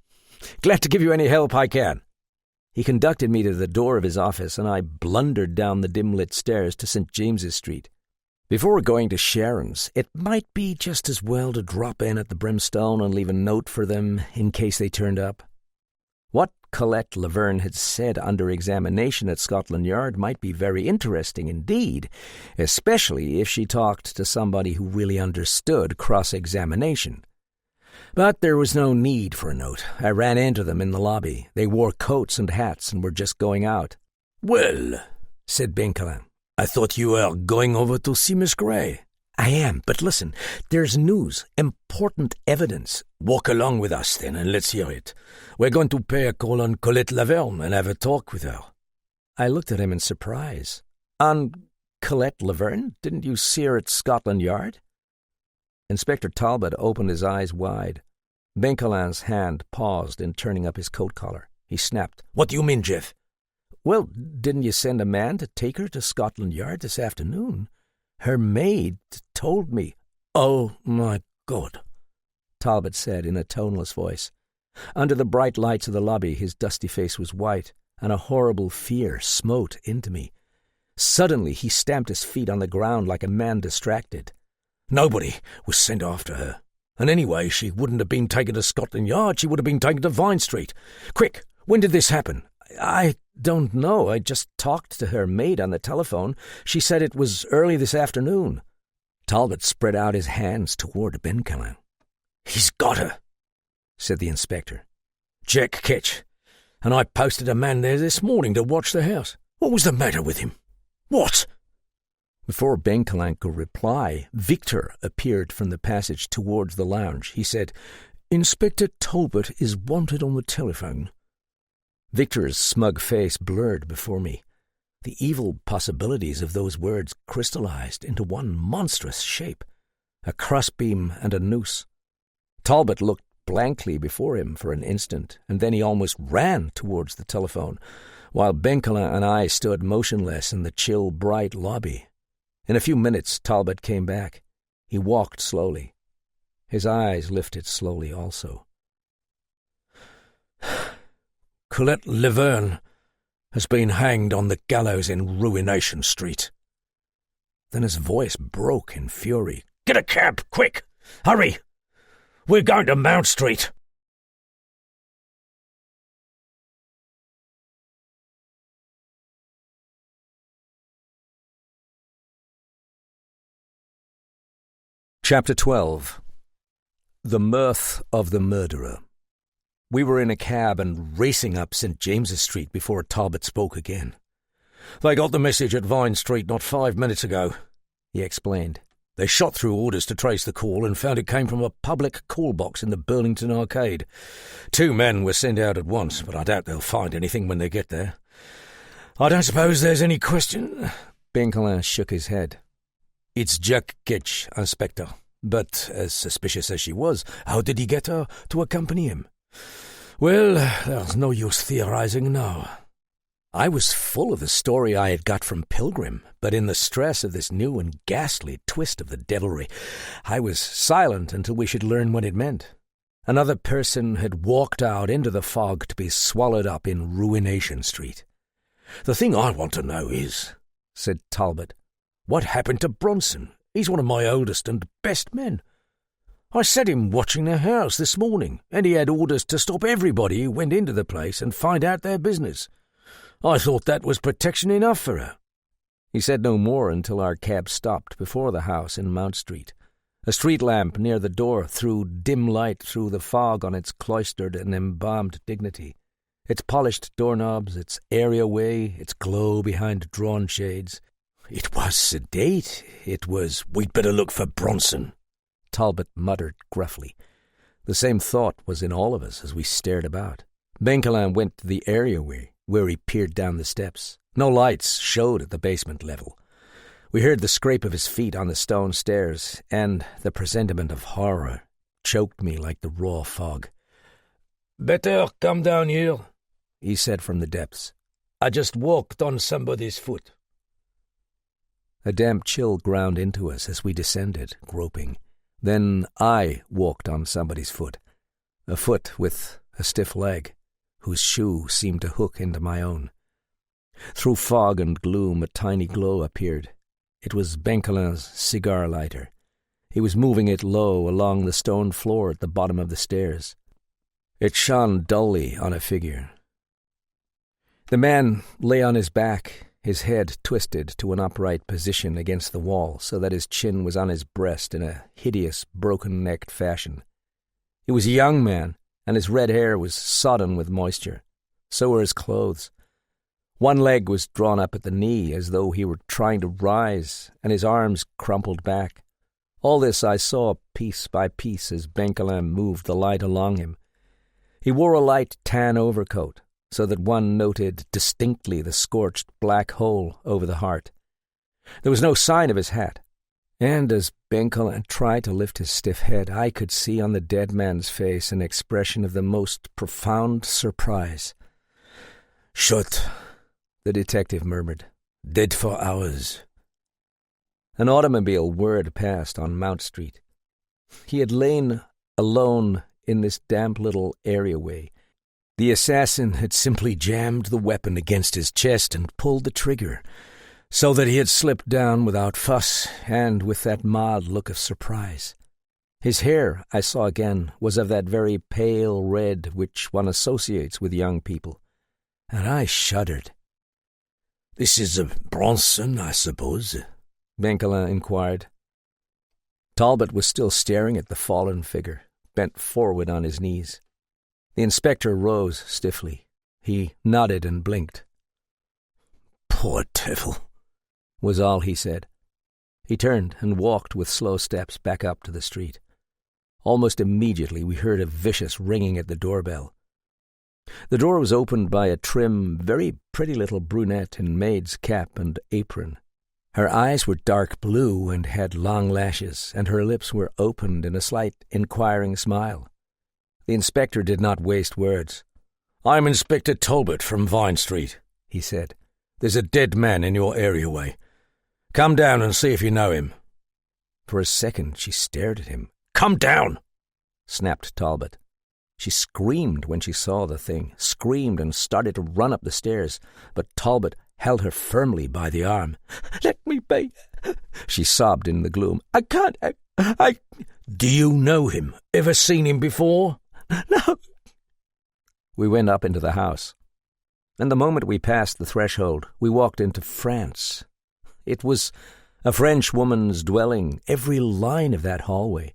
Glad to give you any help I can." He conducted me to the door of his office, and I blundered down the dim-lit stairs to St. James's Street. Before going to Sharon's, it might be just as well to drop in at the Brimstone and leave a note for them in case they turned up. What Colette Laverne had said under examination at Scotland Yard might be very interesting indeed, especially if she talked to somebody who really understood cross-examination. But there was no need for a note. I ran into them in the lobby. They wore coats and hats and were just going out. "Well," said Benkelin, "I thought you were going over to see Miss Gray." "I am, but listen, there's news, important evidence." "Walk along with us, then, and let's hear it. We're going to pay a call on Colette Laverne and have a talk with her." I looked at him in surprise. "On Colette Laverne? Didn't you see her at Scotland Yard?" Inspector Talbot opened his eyes wide. Benkelin's hand paused in turning up his coat collar. He snapped, "What do you mean, Jeff?" "Well, didn't you send a man to take her to Scotland Yard this afternoon? Her maid told me." "Oh, my God," Talbot said in a toneless voice. Under the bright lights of the lobby, his dusty face was white, and a horrible fear smote into me. Suddenly he stamped his feet on the ground like a man distracted. "Nobody was sent after her. And anyway, she wouldn't have been taken to Scotland Yard. She would have been taken to Vine Street. Quick, when did this happen?" "I don't know. I just talked to her maid on the telephone. She said it was early this afternoon." Talbot spread out his hands toward Benkelin. "He's got her," said the inspector. "Jack Ketch. And I posted a man there this morning to watch the house. What was the matter with him? What?" Before Benkelin could reply, Victor appeared from the passage towards the lounge. He said, "Inspector Talbot is wanted on the telephone." Victor's smug face blurred before me. The evil possibilities of those words crystallized into one monstrous shape, a crossbeam and a noose. Talbot looked blankly before him for an instant, and then he almost ran towards the telephone. while Benkelin and I stood motionless in the chill, bright lobby. In a few minutes, Talbot came back. He walked slowly. His eyes lifted slowly also. Colette Laverne has been hanged on the gallows in Ruination Street. Then his voice broke in fury. Get a cab, quick! Hurry! We're going to Mount Street. Chapter 12. The Mirth of the Murderer. We were in a cab and racing up St. James's Street before Talbot spoke again. They got the message at Vine Street not 5 minutes ago, he explained. They shot through orders to trace the call and found it came from a public call box in the Burlington Arcade. 2 men were sent out at once, but I doubt they'll find anything when they get there. I don't suppose there's any question. Benkelin shook his head. It's Jack Ketch, Inspector. But, as suspicious as she was, how did he get her to accompany him? Well, there's no use theorizing now. I was full of the story I had got from Pilgrim, but in the stress of this new and ghastly twist of the devilry, I was silent until we should learn what it meant. Another person had walked out into the fog to be swallowed up in Ruination Street. The thing I want to know is, said Talbot, what happened to Bronson? He's one of my oldest and best men. I set him watching the house this morning, and he had orders to stop everybody who went into the place and find out their business. I thought that was protection enough for her. He said no more until our cab stopped before the house in Mount Street. A street lamp near the door threw dim light through the fog on its cloistered and embalmed dignity, its polished doorknobs, its areaway, its glow behind drawn shades. It was sedate. It was, we'd better look for Bronson, Talbot muttered gruffly. The same thought was in all of us as we stared about. Benkelin went to the areaway, where he peered down the steps. No lights showed at the basement level. We heard the scrape of his feet on the stone stairs, and the presentiment of horror choked me like the raw fog. Better come down here, he said from the depths. I just walked on somebody's foot. A damp chill ground into us as we descended, groping. Then I walked on somebody's foot, a foot with a stiff leg, whose shoe seemed to hook into my own. Through fog and gloom a tiny glow appeared. It was Benkelin's cigar lighter. He was moving it low along the stone floor at the bottom of the stairs. It shone dully on a figure. The man lay on his back, his head twisted to an upright position against the wall so that his chin was on his breast in a hideous, broken-necked fashion. He was a young man, and his red hair was sodden with moisture. So were his clothes. One leg was drawn up at the knee as though he were trying to rise, and his arms crumpled back. All this I saw piece by piece as Benkelin moved the light along him. He wore a light tan overcoat, so that one noted distinctly the scorched black hole over the heart. There was no sign of his hat, and as Benkelin tried to lift his stiff head, I could see on the dead man's face an expression of the most profound surprise. "Shot," the detective murmured. "Dead for hours." An automobile whirred past on Mount Street. He had lain alone in this damp little areaway. The assassin had simply jammed the weapon against his chest and pulled the trigger, so that he had slipped down without fuss and with that mild look of surprise. His hair, I saw again, was of that very pale red which one associates with young people, and I shuddered. "This is Bronson, I suppose?" Benkelin inquired. Talbot was still staring at the fallen figure, bent forward on his knees. The inspector rose stiffly. He nodded and blinked. "Poor devil," was all he said. He turned and walked with slow steps back up to the street. Almost immediately we heard a vicious ringing at the doorbell. The door was opened by a trim, very pretty little brunette in maid's cap and apron. Her eyes were dark blue and had long lashes, and her lips were opened in a slight, inquiring smile. The inspector did not waste words. "I'm Inspector Talbot from Vine Street," he said. "There's a dead man in your areaway. Come down and see if you know him." For a second she stared at him. "Come down!" snapped Talbot. She screamed when she saw the thing, screamed and started to run up the stairs, but Talbot held her firmly by the arm. "Let me be," she sobbed in the gloom. "I can't, I... Do you know him? Ever seen him before?" No." We went up into the house, and the moment we passed the threshold, we walked into France. It was a French woman's dwelling, every line of that hallway.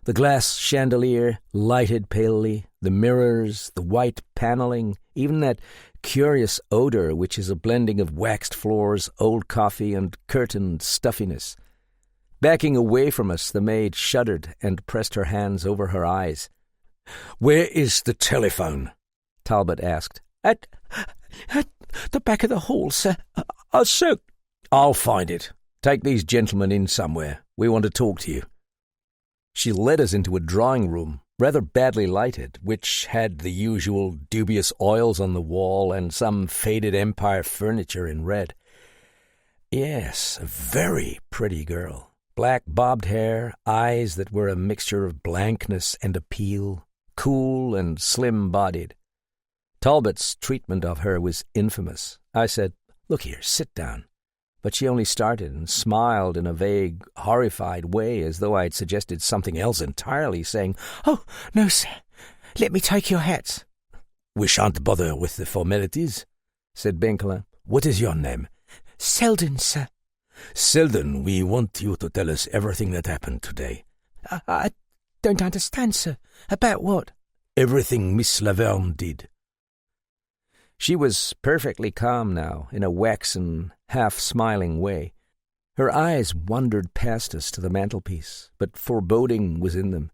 The glass chandelier lighted palely, the mirrors, the white panelling, even that curious odour which is a blending of waxed floors, old coffee, and curtained stuffiness. Backing away from us, the maid shuddered and pressed her hands over her eyes. "Where is the telephone?" Talbot asked. At the back of the hall, sir. Sir." "I'll find it. Take these gentlemen in somewhere. We want to talk to you." She led us into a drawing-room, rather badly lighted, which had the usual dubious oils on the wall and some faded Empire furniture in red. Yes, a very pretty girl. Black bobbed hair, eyes that were a mixture of blankness and appeal, cool and slim-bodied. Talbot's treatment of her was infamous. I said, "Look here, sit down." But she only started and smiled in a vague, horrified way, as though I had suggested something else entirely, saying, "Oh, no, sir. Let me take your hats." "We shan't bother with the formalities," said Benkelin. "What is your name?" "Selden, sir." "Selden, we want you to tell us everything that happened today." I don't understand, sir. About what?" "Everything Miss Laverne did." She was perfectly calm now, in a waxen, half-smiling way. Her eyes wandered past us to the mantelpiece, but foreboding was in them.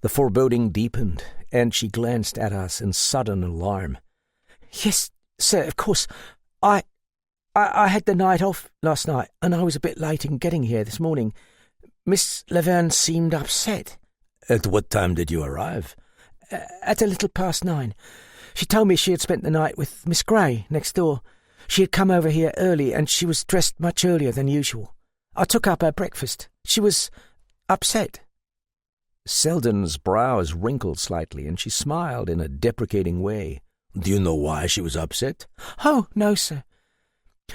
The foreboding deepened, and she glanced at us in sudden alarm. "Yes, sir, of course. I had the night off last night, and I was a bit late in getting here this morning. Miss Laverne seemed upset." "At what time did you arrive?" "At a little past 9. She told me she had spent the night with Miss Gray next door. She had come over here early, and she was dressed much earlier than usual. I took up her breakfast. She was upset." Selden's brows wrinkled slightly, and she smiled in a deprecating way. "Do you know why she was upset?" "Oh, no, sir.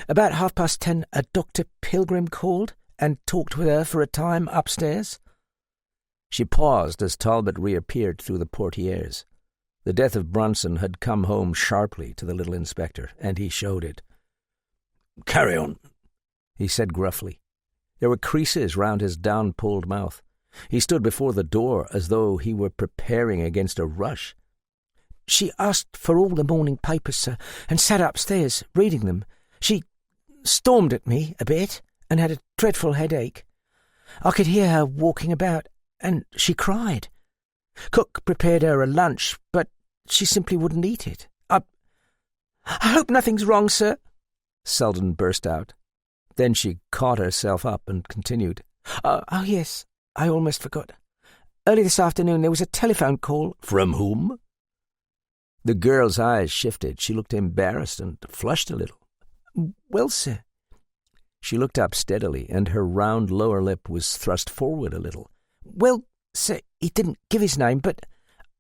About 10:30, a Dr. Pilgrim called and talked with her for a time upstairs." She paused as Talbot reappeared through the portieres. The death of Brunson had come home sharply to the little inspector, and he showed it. "Carry on," he said gruffly. There were creases round his down-pulled mouth. He stood before the door as though he were preparing against a rush. "She asked for all the morning papers, sir, and sat upstairs reading them. She stormed at me a bit and had a dreadful headache. I could hear her walking about, and she cried. Cook prepared her a lunch, but she simply wouldn't eat it. I hope nothing's wrong, sir," Selden burst out. Then she caught herself up and continued. Oh, yes, I almost forgot. Early this afternoon there was a telephone call." "From whom?" The girl's eyes shifted. She looked embarrassed and flushed a little. "Well, sir." She looked up steadily, and her round lower lip was thrust forward a little. "Well, sir, he didn't give his name, but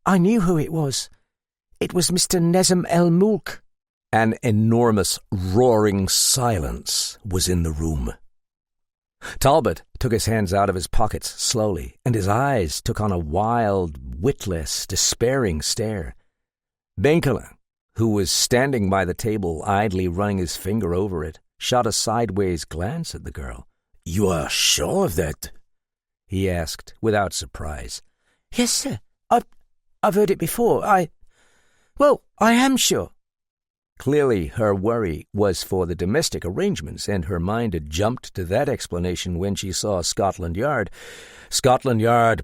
I knew who it was. It was Mr. Nezem el-Mulk." An enormous, roaring silence was in the room. Talbot took his hands out of his pockets slowly, and his eyes took on a wild, witless, despairing stare. Benkelin, who was standing by the table, idly running his finger over it, shot a sideways glance at the girl. "You are sure of that?" he asked, without surprise. "Yes, sir. I've heard it before. I am sure." Clearly her worry was for the domestic arrangements, and her mind had jumped to that explanation when she saw Scotland Yard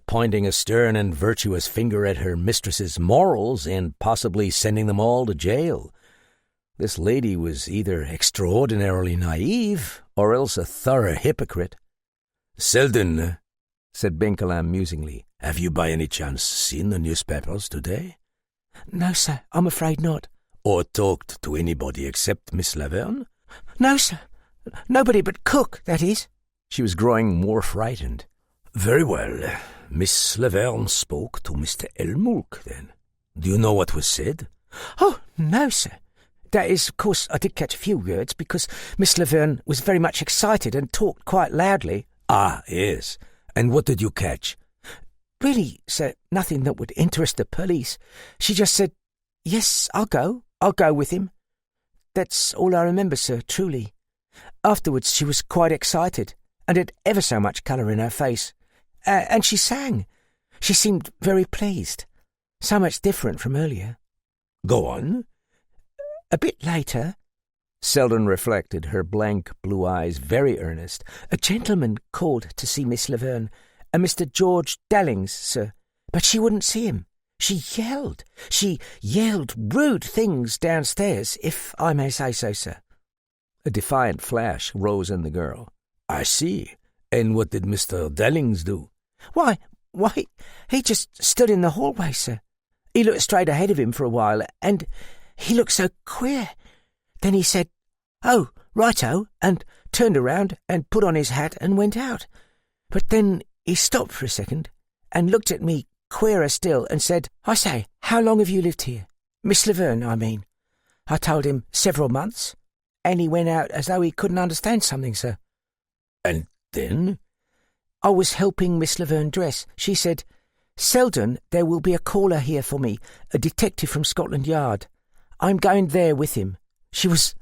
pointing a stern and virtuous finger at her mistress's morals and possibly sending them all to jail. This lady was either extraordinarily naive or else a thorough hypocrite. "Selden," said Benkelin musingly, "have you by any chance seen the newspapers today?" "No, sir, I'm afraid not." or talked to anybody except Miss Laverne? No, sir. Nobody but Cook, that is. She was growing more frightened. Very well. Miss Laverne spoke to Mr. Elmulk, then. Do you know what was said? Oh, no, sir. That is, of course, I did catch a few words, because Miss Laverne was very much excited and talked quite loudly. Ah, yes. And what did you catch? Really, sir, nothing that would interest the police. She just said, "Yes, I'll go with him." That's all I remember, sir, truly. Afterwards she was quite excited, and had ever so much colour in her face. And she sang. She seemed very pleased. So much different from earlier. Go on. A bit later, Selden reflected, her blank blue eyes very earnest, a gentleman called to see Miss Laverne, a Mr. George Dallings, sir, but she wouldn't see him. She yelled rude things downstairs, if I may say so, sir. A defiant flash rose in the girl. I see. And what did Mr. Dallings do? Why, he just stood in the hallway, sir. He looked straight ahead of him for a while, and he looked so queer. Then he said, "Oh, righto," and turned around and put on his hat and went out. But then he stopped for a second and looked at me queerer still and said, "I say, how long have you lived here? Miss Laverne, I mean." I told him several months, and he went out as though he couldn't understand something, sir. And then? I was helping Miss Laverne dress. She said, "Selden, there will be a caller here for me, a detective from Scotland Yard. I'm going there with him." She was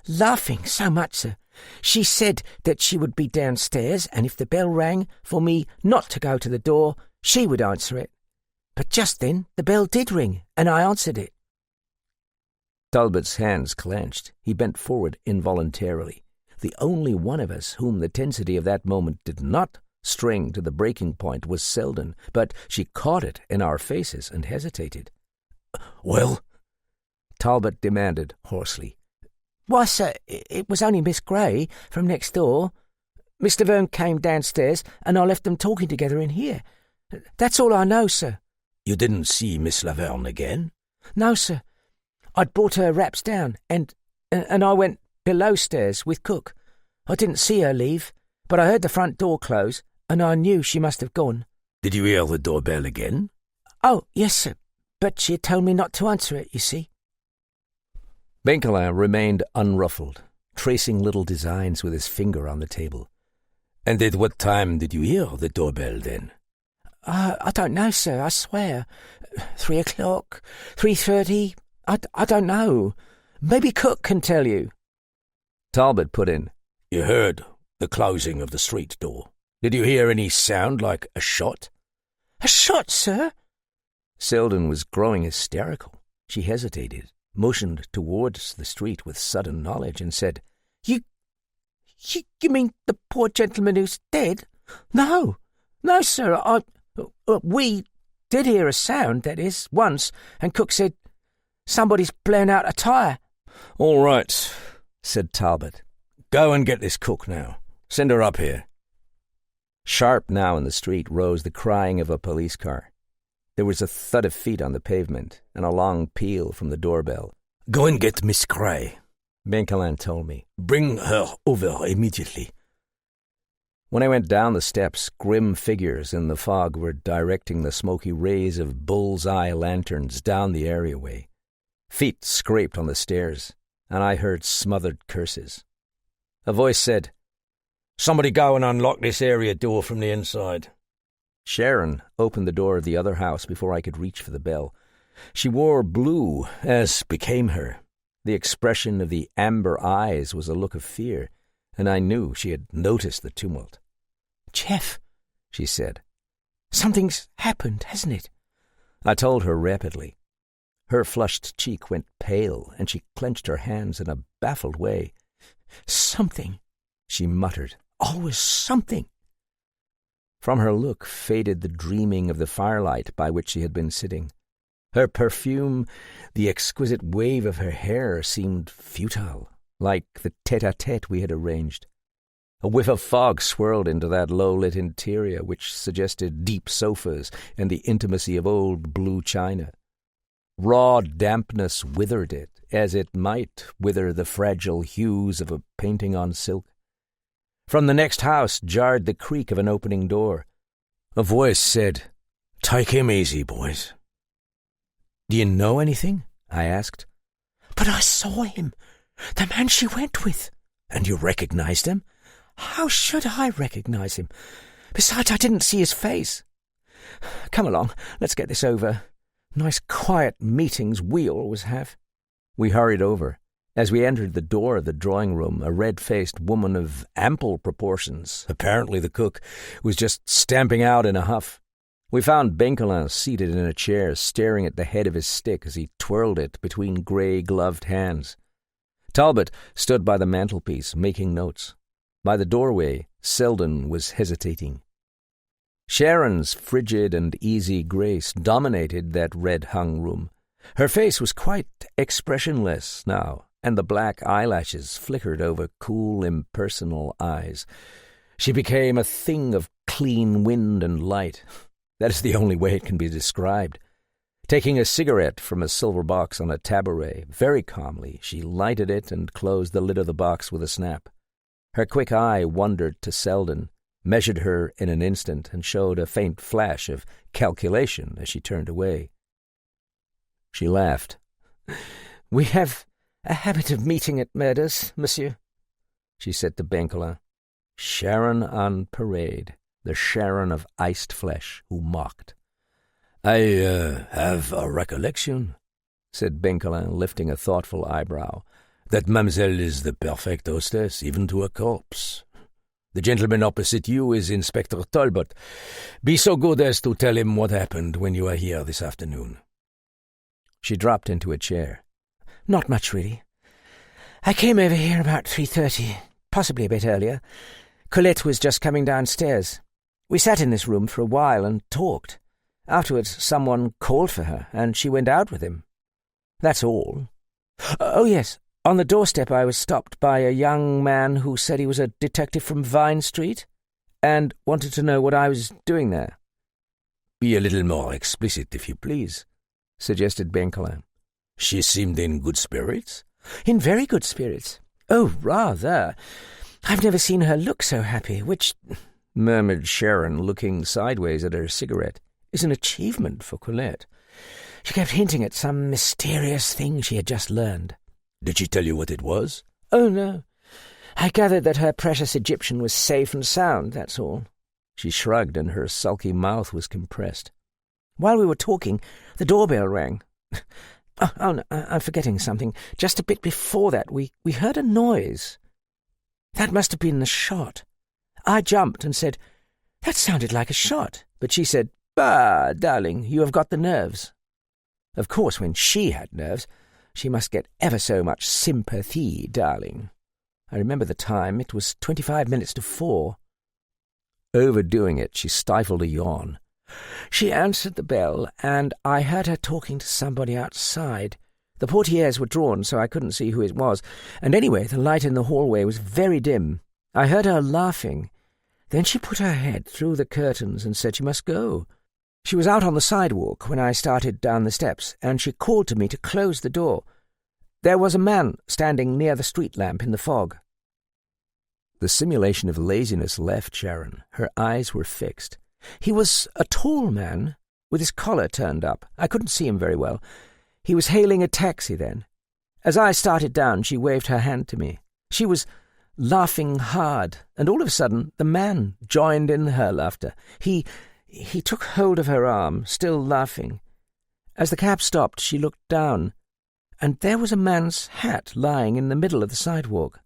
laughing so much, sir. She said that she would be downstairs, and if the bell rang for me not to go to the door, she would answer it. But just then the bell did ring, and I answered it. Talbot's hands clenched. He bent forward involuntarily. The only one of us whom the tensity of that moment did not string to the breaking point was Selden, but she caught it in our faces and hesitated. "Well?" Talbot demanded hoarsely. "Why, sir, it was only Miss Gray from next door. Mr. Laverne came downstairs, and I left them talking together in here. That's all I know, sir." "You didn't see Miss Laverne again?" "No, sir. I'd brought her wraps down, and I went below stairs with Cook. I didn't see her leave, but I heard the front door close, and I knew she must have gone." "Did you hear the doorbell again?" "Oh, yes, sir, but she had told me not to answer it, you see." Benkelin remained unruffled, tracing little designs with his finger on the table. "And at what time did you hear the doorbell, then?" I don't know, sir, I swear. 3 o'clock, 3:30, I don't know. Maybe Cook can tell you." Talbot put in, "You heard the closing of the street door. Did you hear any sound like a shot?" "A shot, sir?" Selden was growing hysterical. She hesitated, motioned towards the street with sudden knowledge, and said, You mean the poor gentleman who's dead?" No, sir, we did hear a sound, that is, once, and Cook said, 'Somebody's blown out a tyre.'" "All right," said Talbot. "Go and get this Cook now. Send her up here." Sharp now in the street rose the crying of a police car. There was a thud of feet on the pavement, and a long peal from the doorbell. "Go and get Miss Gray," Benkelin told me. "Bring her over immediately." When I went down the steps, grim figures in the fog were directing the smoky rays of bull's-eye lanterns down the areaway. Feet scraped on the stairs, and I heard smothered curses. A voice said, "Somebody go and unlock this area door from the inside." Sharon opened the door of the other house before I could reach for the bell. She wore blue, as became her. The expression of the amber eyes was a look of fear, and I knew she had noticed the tumult. "Jeff," she said. "Something's happened, hasn't it?" I told her rapidly. Her flushed cheek went pale, and she clenched her hands in a baffled way. "Something," she muttered. "Always something." From her look faded the dreaming of the firelight by which she had been sitting. Her perfume, the exquisite wave of her hair seemed futile, like the tete-a-tete we had arranged. A whiff of fog swirled into that low-lit interior which suggested deep sofas and the intimacy of old blue china. Raw dampness withered it, as it might wither the fragile hues of a painting on silk. From the next house jarred the creak of an opening door. A voice said, "Take him easy, boys." "Do you know anything?" I asked. "But I saw him. The man she went with." "And you recognized him?" "How should I recognize him? Besides, I didn't see his face. Come along, let's get this over. Nice quiet meetings we always have." We hurried over. As we entered the door of the drawing-room, a red-faced woman of ample proportions, apparently the cook, was just stamping out in a huff. We found Benkelin seated in a chair, staring at the head of his stick as he twirled it between grey-gloved hands. Talbot stood by the mantelpiece, making notes. By the doorway, Selden was hesitating. Sharon's frigid and easy grace dominated that red-hung room. Her face was quite expressionless now, and the black eyelashes flickered over cool, impersonal eyes. She became a thing of clean wind and light. That is the only way it can be described. Taking a cigarette from a silver box on a tabouret, very calmly she lighted it and closed the lid of the box with a snap. Her quick eye wandered to Selden, measured her in an instant, and showed a faint flash of calculation as she turned away. She laughed. "We have a habit of meeting at murders, monsieur," she said to Benkelin. Sharon on parade, the Sharon of iced flesh, who mocked. "I have a recollection," said Benkelin, lifting a thoughtful eyebrow, "that mademoiselle is the perfect hostess, even to a corpse. The gentleman opposite you is Inspector Talbot. Be so good as to tell him what happened when you are here this afternoon." She dropped into a chair. "Not much, really. I came over here about 3:30, possibly a bit earlier. Colette was just coming downstairs. We sat in this room for a while and talked. Afterwards, someone called for her, and she went out with him. That's all. Oh, yes, on the doorstep I was stopped by a young man who said he was a detective from Vine Street and wanted to know what I was doing there." "Be a little more explicit, if you please," suggested Benkelin. "She seemed in good spirits?" "In very good spirits. Oh, rather. I've never seen her look so happy, which," murmured Sharon, looking sideways at her cigarette, "is an achievement for Colette. She kept hinting at some mysterious thing she had just learned." "Did she tell you what it was?" "Oh, no. I gathered that her precious Egyptian was safe and sound, that's all." She shrugged, and her sulky mouth was compressed. "While we were talking, the doorbell rang. Oh, no, I'm forgetting something. Just a bit before that, we heard a noise. That must have been the shot. I jumped and said, 'That sounded like a shot.' But she said, 'Bah, darling, you have got the nerves.' Of course, when she had nerves, she must get ever so much sympathy, darling. I remember the time. It was 25 minutes to 4. Overdoing it, she stifled a yawn. She answered the bell, and I heard her talking to somebody outside. The portieres were drawn, so I couldn't see who it was, and anyway, the light in the hallway was very dim. I heard her laughing. Then she put her head through the curtains and said she must go. She was out on the sidewalk when I started down the steps, and she called to me to close the door. There was a man standing near the street lamp in the fog." The simulation of laziness left Sharon. Her eyes were fixed. "He was a tall man, with his collar turned up. I couldn't see him very well. He was hailing a taxi then. As I started down, she waved her hand to me. She was laughing hard, and all of a sudden the man joined in her laughter. He took hold of her arm, still laughing. As the cab stopped, she looked down, and there was a man's hat lying in the middle of the sidewalk.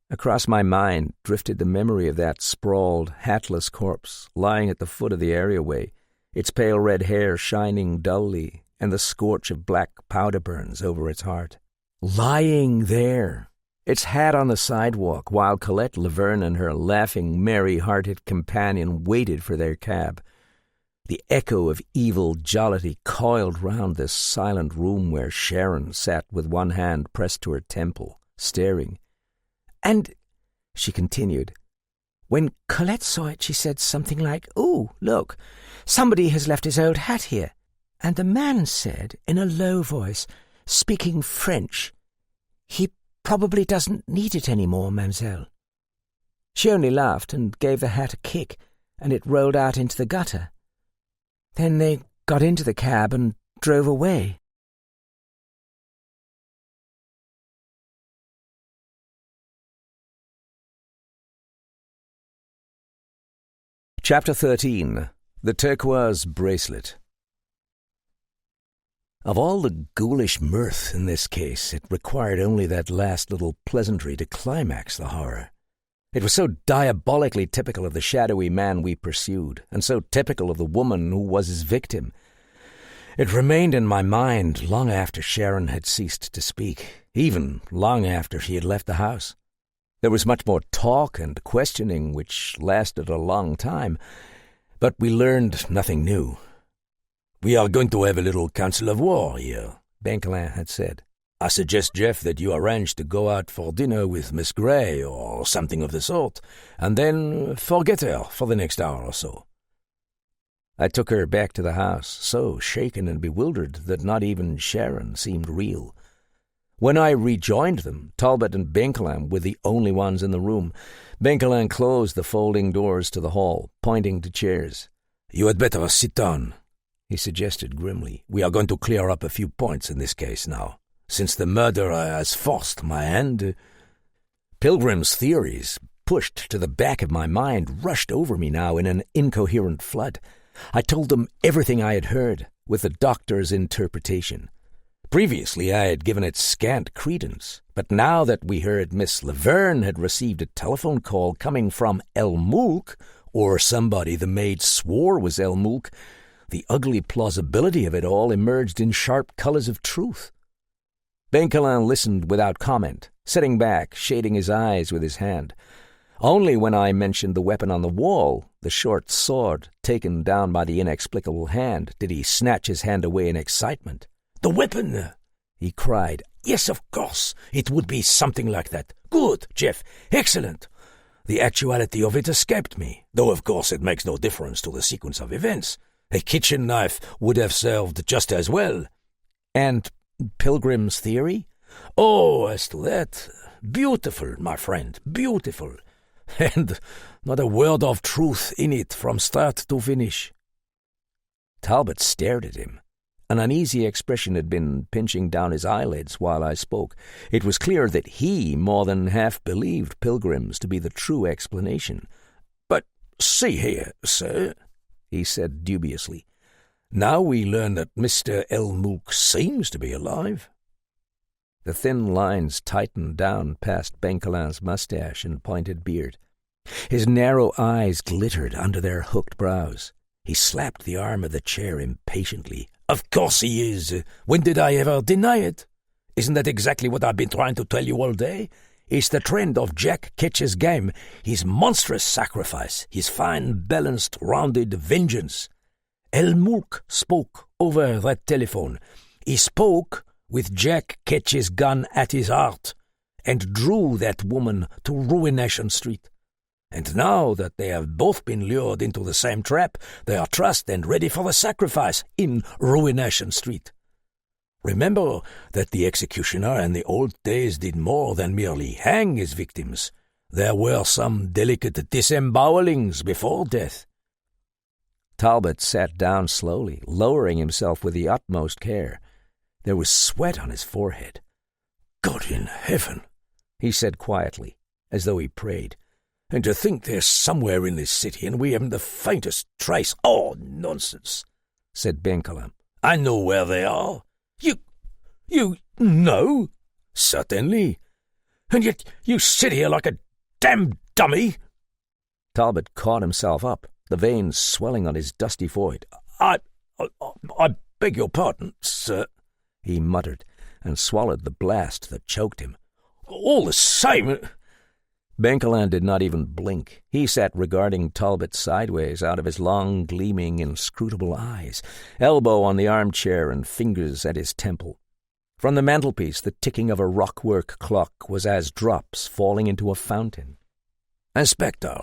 Across my mind drifted the memory of that sprawled, hatless corpse lying at the foot of the areaway, its pale red hair shining dully, and the scorch of black powder burns over its heart. Lying there, its hat on the sidewalk, while Colette Laverne and her laughing, merry-hearted companion waited for their cab. The echo of evil jollity coiled round this silent room where Sharon sat with one hand pressed to her temple, staring. "And," she continued, "when Colette saw it, she said something like, 'Oh, look, somebody has left his old hat here.' And the man said, in a low voice, speaking French, "He probably doesn't need it any more, mademoiselle." She only laughed and gave the hat a kick, and it rolled out into the gutter. Then they got into the cab and drove away. Chapter 13. The Turquoise Bracelet. Of all the ghoulish mirth in this case, it required only that last little pleasantry to climax the horror. It was so diabolically typical of the shadowy man we pursued, and so typical of the woman who was his victim. It remained in my mind long after Sharon had ceased to speak, even long after she had left the house. There was much more talk and questioning, which lasted a long time, but we learned nothing new. "We are going to have a little council of war here," Benkelin had said. "I suggest, Jeff, that you arrange to go out for dinner with Miss Gray or something of the sort, and then forget her for the next hour or so." I took her back to the house, so shaken and bewildered that not even Sharon seemed real. When I rejoined them, Talbot and Benkelin were the only ones in the room. Benkelin closed the folding doors to the hall, pointing to chairs. "You had better sit down," he suggested grimly. "We are going to clear up a few points in this case now. Since the murderer has forced my hand..." Pilgrim's theories, pushed to the back of my mind, rushed over me now in an incoherent flood. I told them everything I had heard, with the doctor's interpretation. Previously I had given it scant credence, but now that we heard Miss Laverne had received a telephone call coming from El Moulk, or somebody the maid swore was El Moulk, the ugly plausibility of it all emerged in sharp colours of truth. Benkelin listened without comment, sitting back, shading his eyes with his hand. Only when I mentioned the weapon on the wall, the short sword taken down by the inexplicable hand, did he snatch his hand away in excitement. "The weapon!" he cried. "Yes, of course. It would be something like that. Good, Jeff. Excellent. The actuality of it escaped me, though of course it makes no difference to the sequence of events. A kitchen knife would have served just as well." "And Pilgrim's theory?" "Oh, as to that, beautiful, my friend, beautiful. And not a word of truth in it from start to finish." Talbot stared at him. An uneasy expression had been pinching down his eyelids while I spoke. It was clear that he more than half believed Pilgrim's to be the true explanation. "But see here, sir," he said dubiously. "Now we learn that Mr. El Moulk seems to be alive." The thin lines tightened down past Benkelin's mustache and pointed beard. His narrow eyes glittered under their hooked brows. He slapped the arm of the chair impatiently. "Of course he is. When did I ever deny it? Isn't that exactly what I've been trying to tell you all day? It's the trend of Jack Ketch's game, his monstrous sacrifice, his fine, balanced, rounded vengeance. El Moulk spoke over that telephone. He spoke with Jack Ketch's gun at his heart, and drew that woman to Ruination Street. And now that they have both been lured into the same trap, they are trussed and ready for the sacrifice in Ruination Street. Remember that the executioner in the old days did more than merely hang his victims. There were some delicate disembowelings before death." Talbot sat down slowly, lowering himself with the utmost care. There was sweat on his forehead. "God in heaven," he said quietly, as though he prayed. "And to think they're somewhere in this city and we haven't the faintest trace." "Oh, nonsense," said Benkelin. "I know where they are." You know?" "Certainly. And yet you sit here like a damned dummy." Talbot caught himself up, the veins swelling on his dusty forehead. I beg your pardon, sir," he muttered, and swallowed the blast that choked him. "All the same..." Benkelin did not even blink. He sat regarding Talbot sideways out of his long, gleaming, inscrutable eyes, elbow on the armchair and fingers at his temple. From the mantelpiece, the ticking of a rockwork clock was as drops falling into a fountain. "Inspector,"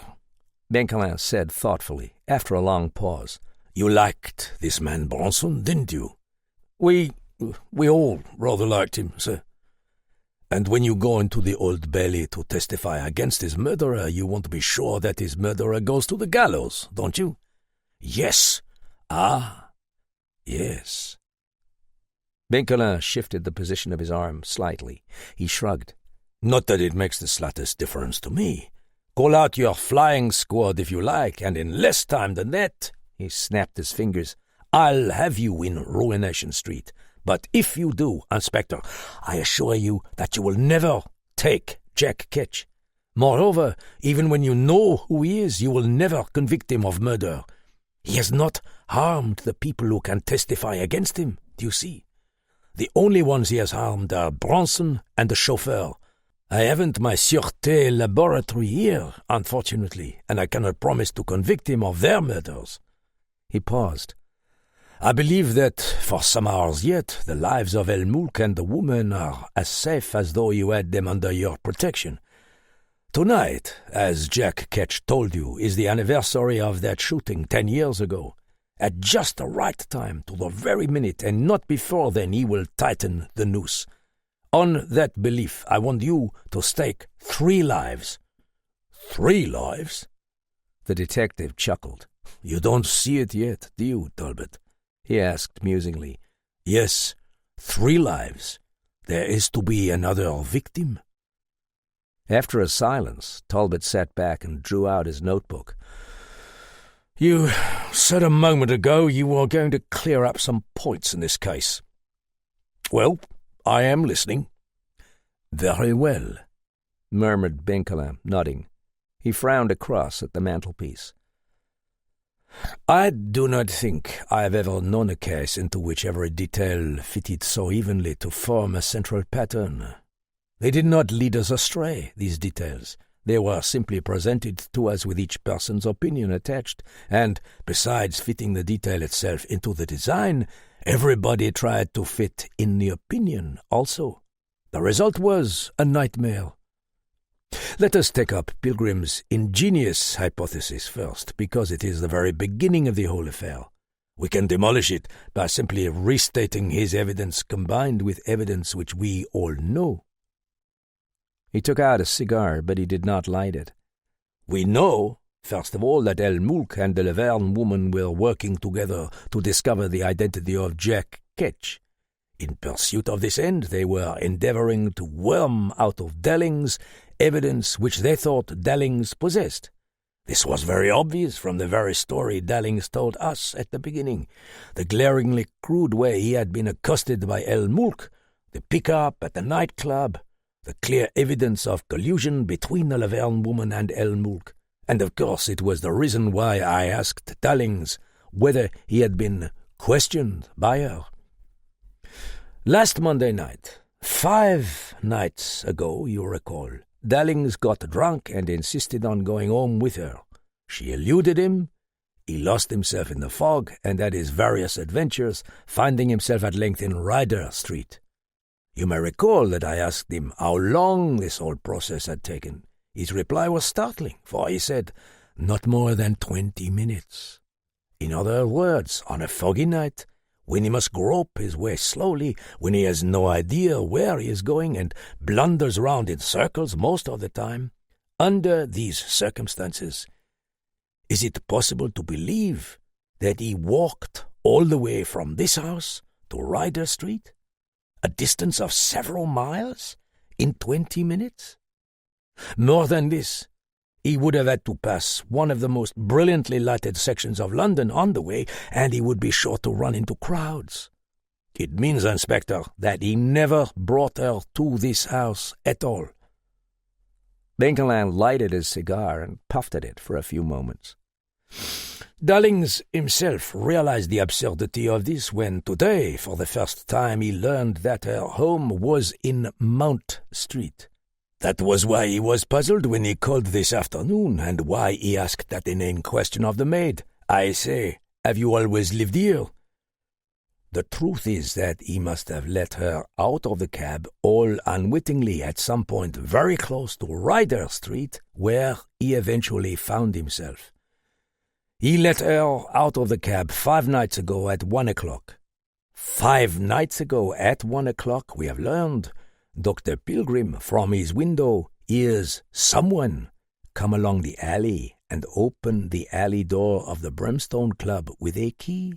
Benkelin said thoughtfully, after a long pause, You liked this man Bronson, didn't you? We all rather liked him, sir. And when you go into the Old Bailey to testify against his murderer, you want to be sure that his murderer goes to the gallows, don't you? Yes. Ah, yes. Benkelin shifted the position of his arm slightly. He shrugged. Not that it makes the slightest difference to me. Call out your flying squad if you like, and in less time than that, he snapped his fingers, I'll have you in Ruination Street. But if you do, Inspector, I assure you that you will never take Jack Ketch. Moreover, even when you know who he is, you will never convict him of murder. He has not harmed the people who can testify against him, do you see? The only ones he has harmed are Bronson and the chauffeur. I haven't my Sûreté laboratory here, unfortunately, and I cannot promise to convict him of their murders. He paused. I believe that, for some hours yet, the lives of El Moulk and the woman are as safe as though you had them under your protection. Tonight, as Jack Ketch told you, is the anniversary of that shooting 10 years ago. At just the right time, to the very minute, and not before then, he will tighten the noose. On that belief, I want you to stake 3 lives. 3 lives? The detective chuckled. You don't see it yet, do you, Talbot? He asked musingly. Yes, 3 lives. There is to be another victim. After a silence, Talbot sat back and drew out his notebook. You said a moment ago you were going to clear up some points in this case. Well, I am listening. Very well, murmured Benkelin, nodding. He frowned across at the mantelpiece. I do not think I have ever known a case into which every detail fitted so evenly to form a central pattern. They did not lead us astray, these details. They were simply presented to us with each person's opinion attached, and, besides fitting the detail itself into the design, everybody tried to fit in the opinion also. The result was a nightmare. Let us take up Pilgrim's ingenious hypothesis first, because it is the very beginning of the whole affair. We can demolish it by simply restating his evidence combined with evidence which we all know. He took out a cigar, but he did not light it. We know, first of all, that El Moulk and the Laverne woman were working together to discover the identity of Jack Ketch. In pursuit of this end, they were endeavoring to worm out of Dallings evidence which they thought Dallings possessed. This was very obvious from the very story Dallings told us at the beginning, the glaringly crude way he had been accosted by El Moulk, the pick-up at the nightclub, the clear evidence of collusion between the Laverne woman and El Moulk. And of course it was the reason why I asked Dallings whether he had been questioned by her. Last Monday night, 5 nights ago, you recall, Dallings got drunk and insisted on going home with her. She eluded him. He lost himself in the fog and had his various adventures, finding himself at length in Ryder Street. You may recall that I asked him how long this whole process had taken. His reply was startling, for he said, not more than 20 minutes. In other words, on a foggy night, when he must grope his way slowly, when he has no idea where he is going and blunders round in circles most of the time, under these circumstances, is it possible to believe that he walked all the way from this house to Ryder Street, a distance of several miles, in 20 minutes? More than this, he would have had to pass one of the most brilliantly lighted sections of London on the way, and he would be sure to run into crowds. It means, Inspector, that he never brought her to this house at all. Benkelin lighted his cigar and puffed at it for a few moments. Dallings himself realized the absurdity of this when today, for the first time, he learned that her home was in Mount Street. That was why he was puzzled when he called this afternoon, and why he asked that inane question of the maid. I say, have you always lived here? The truth is that he must have let her out of the cab all unwittingly at some point very close to Ryder Street, where he eventually found himself. He let her out of the cab 5 nights ago at 1 o'clock. 5 nights ago at 1 o'clock, we have learned, Dr. Pilgrim, from his window, hears someone come along the alley and open the alley door of the Brimstone Club with a key.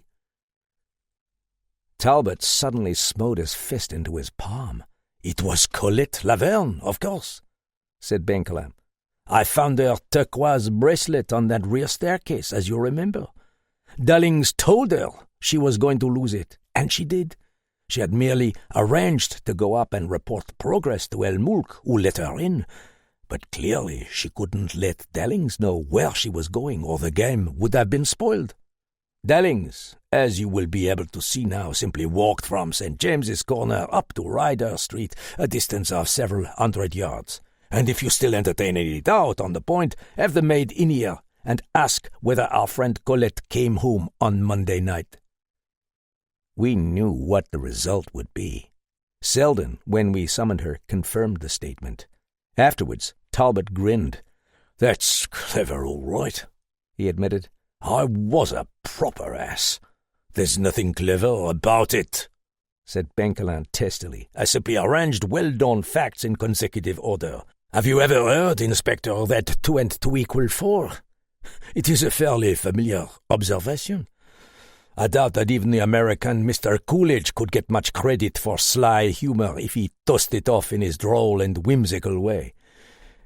Talbot suddenly smote his fist into his palm. It was Colette Laverne, of course, said Benkelin. I found her turquoise bracelet on that rear staircase, as you remember. Dallings told her she was going to lose it, and she did. She had merely arranged to go up and report progress to El Mulk, who let her in. But clearly she couldn't let Dallings know where she was going, or the game would have been spoiled. Dallings, as you will be able to see now, simply walked from St. James's Corner up to Ryder Street, a distance of several hundred yards. And if you still entertain any doubt on the point, have the maid in here and ask whether our friend Colette came home on Monday night. We knew what the result would be. Selden, when we summoned her, confirmed the statement. Afterwards, Talbot grinned. That's clever, all right, he admitted. I was a proper ass. There's nothing clever about it, said Benkelin testily. I simply arranged well-done facts in consecutive order. Have you ever heard, Inspector, that 2 and 2 equal 4? It is a fairly familiar observation. I doubt that even the American Mr. Coolidge could get much credit for sly humor if he tossed it off in his droll and whimsical way.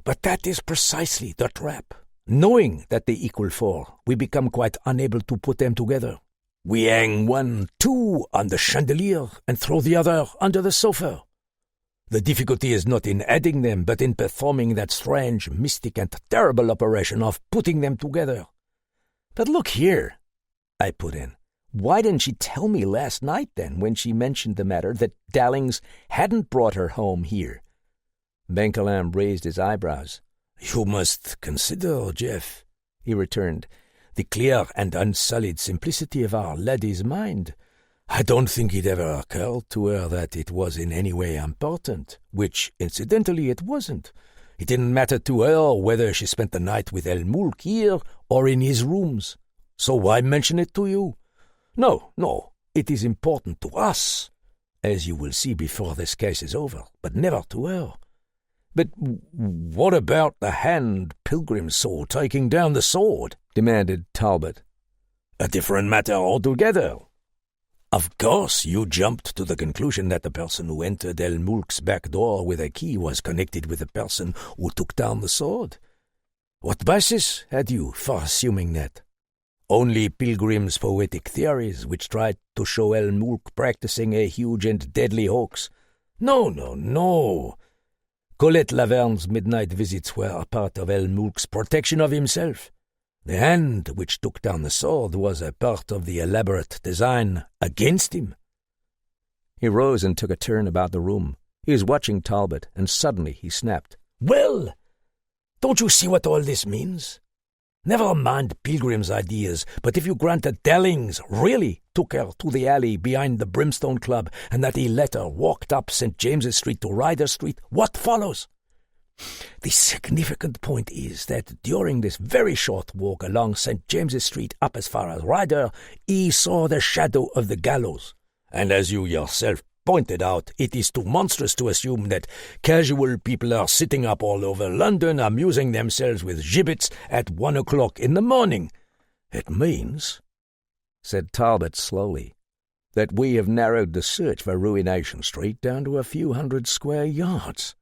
But that is precisely the trap. Knowing that they equal 4, we become quite unable to put them together. We hang 1, 2 on the chandelier and throw the other under the sofa. The difficulty is not in adding them, but in performing that strange, mystic, and terrible operation of putting them together. But look here, I put in. Why didn't she tell me last night, then, when she mentioned the matter, that Dallings hadn't brought her home here? Benkelin raised his eyebrows. You must consider, Jeff, he returned, the clear and unsullied simplicity of our lady's mind. I don't think it ever occurred to her that it was in any way important, which, incidentally, it wasn't. It didn't matter to her whether she spent the night with El Mulk here or in his rooms. So why mention it to you? No, it is important to us, as you will see before this case is over, but never to her. But what about the hand Pilgrim saw taking down the sword? Demanded Talbot. A different matter altogether. Of course, you jumped to the conclusion that the person who entered El Mulk's back door with a key was connected with the person who took down the sword. What basis had you for assuming that? Only Pilgrim's poetic theories, which tried to show El Mulk practicing a huge and deadly hoax. No. Colette Laverne's midnight visits were a part of El Mulk's protection of himself. The hand which took down the sword was a part of the elaborate design against him. He rose and took a turn about the room. He was watching Talbot, and suddenly he snapped. Well, don't you see what all this means? Never mind Pilgrim's ideas, but if you grant that Dallings really took her to the alley behind the Brimstone Club and that he let her walk up St. James's Street to Ryder Street, what follows? The significant point is that during this very short walk along St. James's Street up as far as Ryder, he saw the shadow of the Gallows. And as you yourself pointed out, it is too monstrous to assume that casual people are sitting up all over London amusing themselves with gibbets at 1 o'clock in the morning. It means, said Talbot slowly, that we have narrowed the search for Ruination Street down to a few hundred square yards.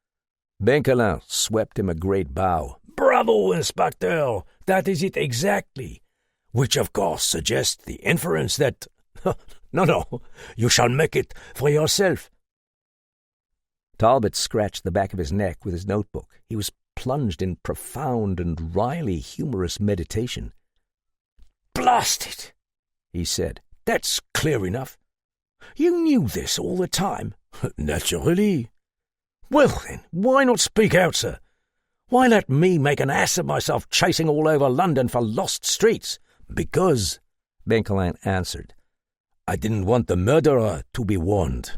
Benkelin swept him a great bow. Bravo, Inspector! That is it exactly. Which, of course, suggests the inference that... No, you shall make it for yourself. Talbot scratched the back of his neck with his notebook. He was plunged in profound and wryly humorous meditation. Blast it, he said. That's clear enough. You knew this all the time? Naturally. Well, then, why not speak out, sir? Why let me make an ass of myself chasing all over London for lost streets? Because, Benkelin answered, I didn't want the murderer to be warned.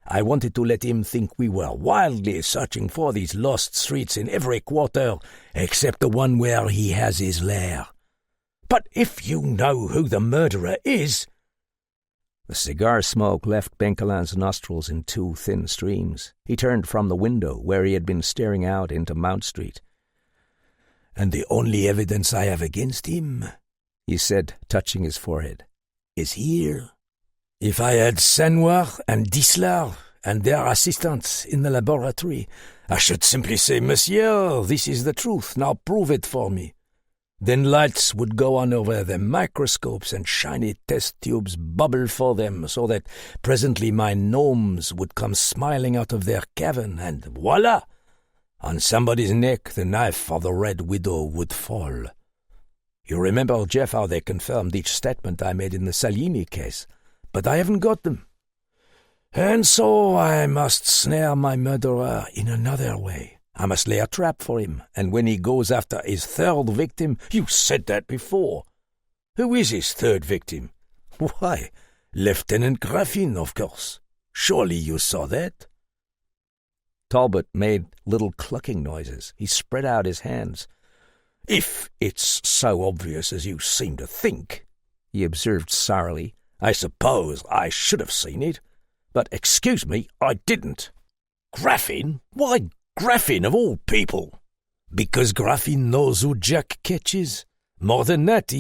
I wanted to let him think we were wildly searching for these lost streets in every quarter except the one where he has his lair. But if you know who the murderer is—" The cigar smoke left Benkelin's nostrils in two thin streams. He turned from the window where he had been staring out into Mount Street. "And the only evidence I have against him," he said, touching his forehead, "is here. If I had Sanoir and Dislar and their assistants in the laboratory, I should simply say, 'Monsieur, this is the truth, now prove it for me.' Then lights would go on over their microscopes and shiny test tubes bubble for them, so that presently my gnomes would come smiling out of their cavern, and voila! On somebody's neck the knife of the Red Widow would fall. You remember, Jeff, how they confirmed each statement I made in the Salini case, but I haven't got them. And so I must snare my murderer in another way. I must lay a trap for him, and when he goes after his third victim—" "You said that before. Who is his third victim?" "Why, Lieutenant Graffin, of course. Surely you saw that?" Talbot made little clucking noises. He spread out his hands. "If it's so obvious as you seem to think," he observed sourly, "I suppose I should have seen it. But excuse me, I didn't." "Graffin? Why Graffin of all people?" "Because Graffin knows who Jack Ketch is. More than that,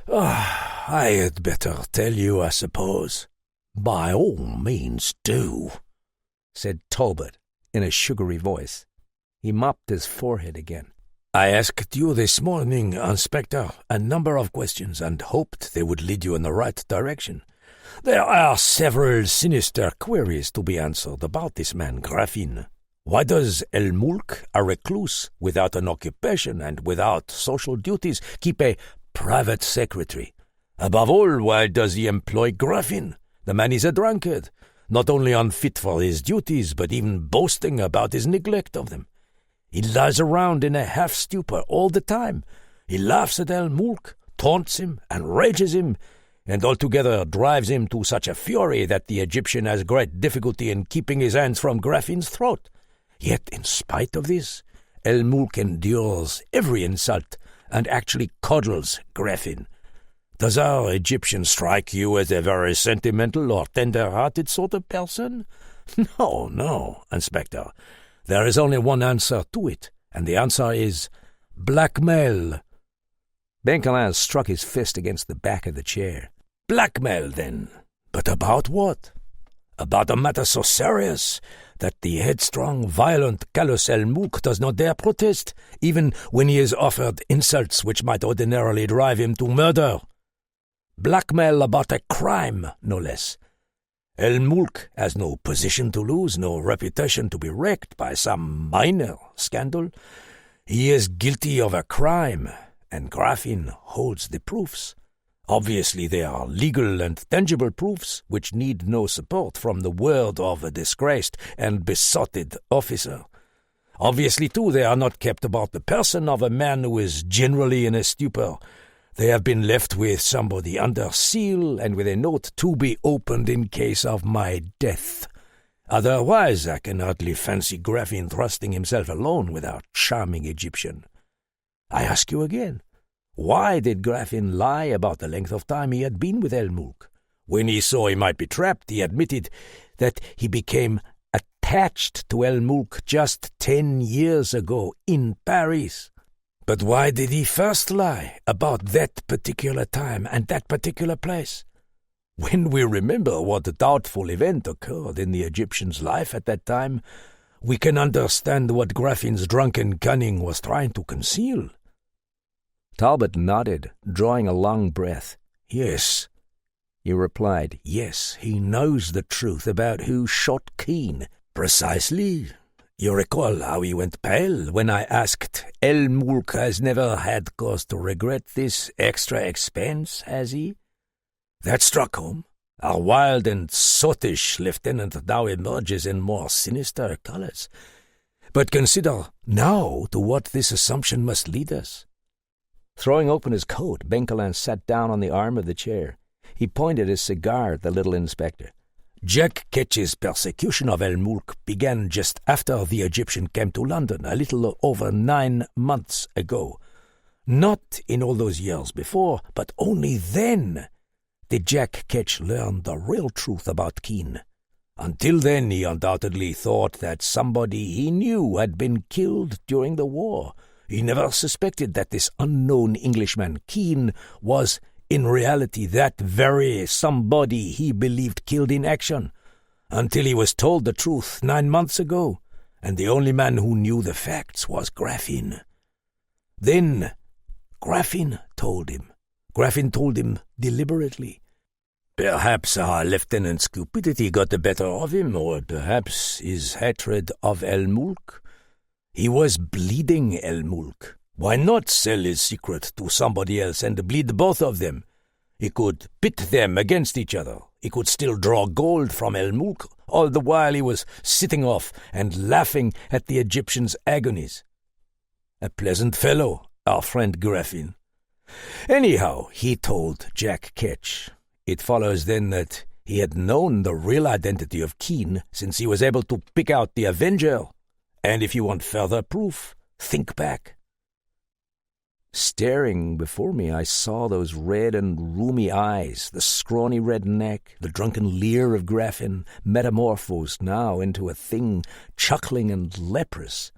I had better tell you, I suppose." "By all means do," said Talbot in a sugary voice. He mopped his forehead again. "I asked you this morning, Inspector, a number of questions and hoped they would lead you in the right direction. There are several sinister queries to be answered about this man Graffin. Why does El Mulk, a recluse, without an occupation and without social duties, keep a private secretary? Above all, why does he employ Graffin? The man is a drunkard, not only unfit for his duties, but even boasting about his neglect of them. He lies around in a half-stupor all the time. He laughs at El Mulk, taunts him, and rages him, and altogether drives him to such a fury that the Egyptian has great difficulty in keeping his hands from Graffin's throat. Yet, in spite of this, El Mulk endures every insult and actually coddles Graffin. Does our Egyptian strike you as a very sentimental or tender-hearted sort of person? No, Inspector. There is only one answer to it, and the answer is blackmail." Benkelin struck his fist against the back of the chair. "Blackmail, then. But about what? About a matter so serious that the headstrong, violent Gallows El Mulk does not dare protest, even when he is offered insults which might ordinarily drive him to murder. Blackmail about a crime, no less. El Mulk has no position to lose, no reputation to be wrecked by some minor scandal. He is guilty of a crime, and Graffin holds the proofs. Obviously, they are legal and tangible proofs which need no support from the word of a disgraced and besotted officer. Obviously, too, they are not kept about the person of a man who is generally in a stupor. They have been left with somebody under seal and with a note to be opened in case of my death. Otherwise, I can hardly fancy Graffin trusting himself alone with our charming Egyptian. I ask you again, why did Graffin lie about the length of time he had been with El Mulk? When he saw he might be trapped, he admitted that he became attached to El Mulk just 10 years ago in Paris. But why did he first lie about that particular time and that particular place? When we remember what doubtful event occurred in the Egyptian's life at that time, we can understand what Graffin's drunken cunning was trying to conceal." Talbot nodded, drawing a long breath. "Yes," he replied. "Yes, he knows the truth about who shot Keane. Precisely. You recall how he went pale when I asked, 'El Mulk has never had cause to regret this extra expense, has he?' That struck home. Our wild and sottish lieutenant now emerges in more sinister colors. But consider now to what this assumption must lead us." Throwing open his coat, Benkelin sat down on the arm of the chair. He pointed his cigar at the little inspector. "Jack Ketch's persecution of El Mulk began just after the Egyptian came to London, a little over 9 months ago. Not in all those years before, but only then did Jack Ketch learn the real truth about Keene. Until then, he undoubtedly thought that somebody he knew had been killed during the war. He never suspected that this unknown Englishman, Keene, was in reality that very somebody he believed killed in action, until he was told the truth 9 months ago, and the only man who knew the facts was Graffin. Then Graffin told him. Graffin told him deliberately. Perhaps our lieutenant's cupidity got the better of him, or perhaps his hatred of El Mulk. He was bleeding El Mulk. Why not sell his secret to somebody else and bleed both of them? He could pit them against each other. He could still draw gold from El Mulk, all the while he was sitting off and laughing at the Egyptian's agonies. A pleasant fellow, our friend Graffin. Anyhow, he told Jack Ketch. It follows then that he had known the real identity of Keene since he was able to pick out the Avenger. And if you want further proof, think back. Staring before me, I saw those red and rheumy eyes, the scrawny red neck, the drunken leer of Graffin, metamorphosed now into a thing chuckling and leprous.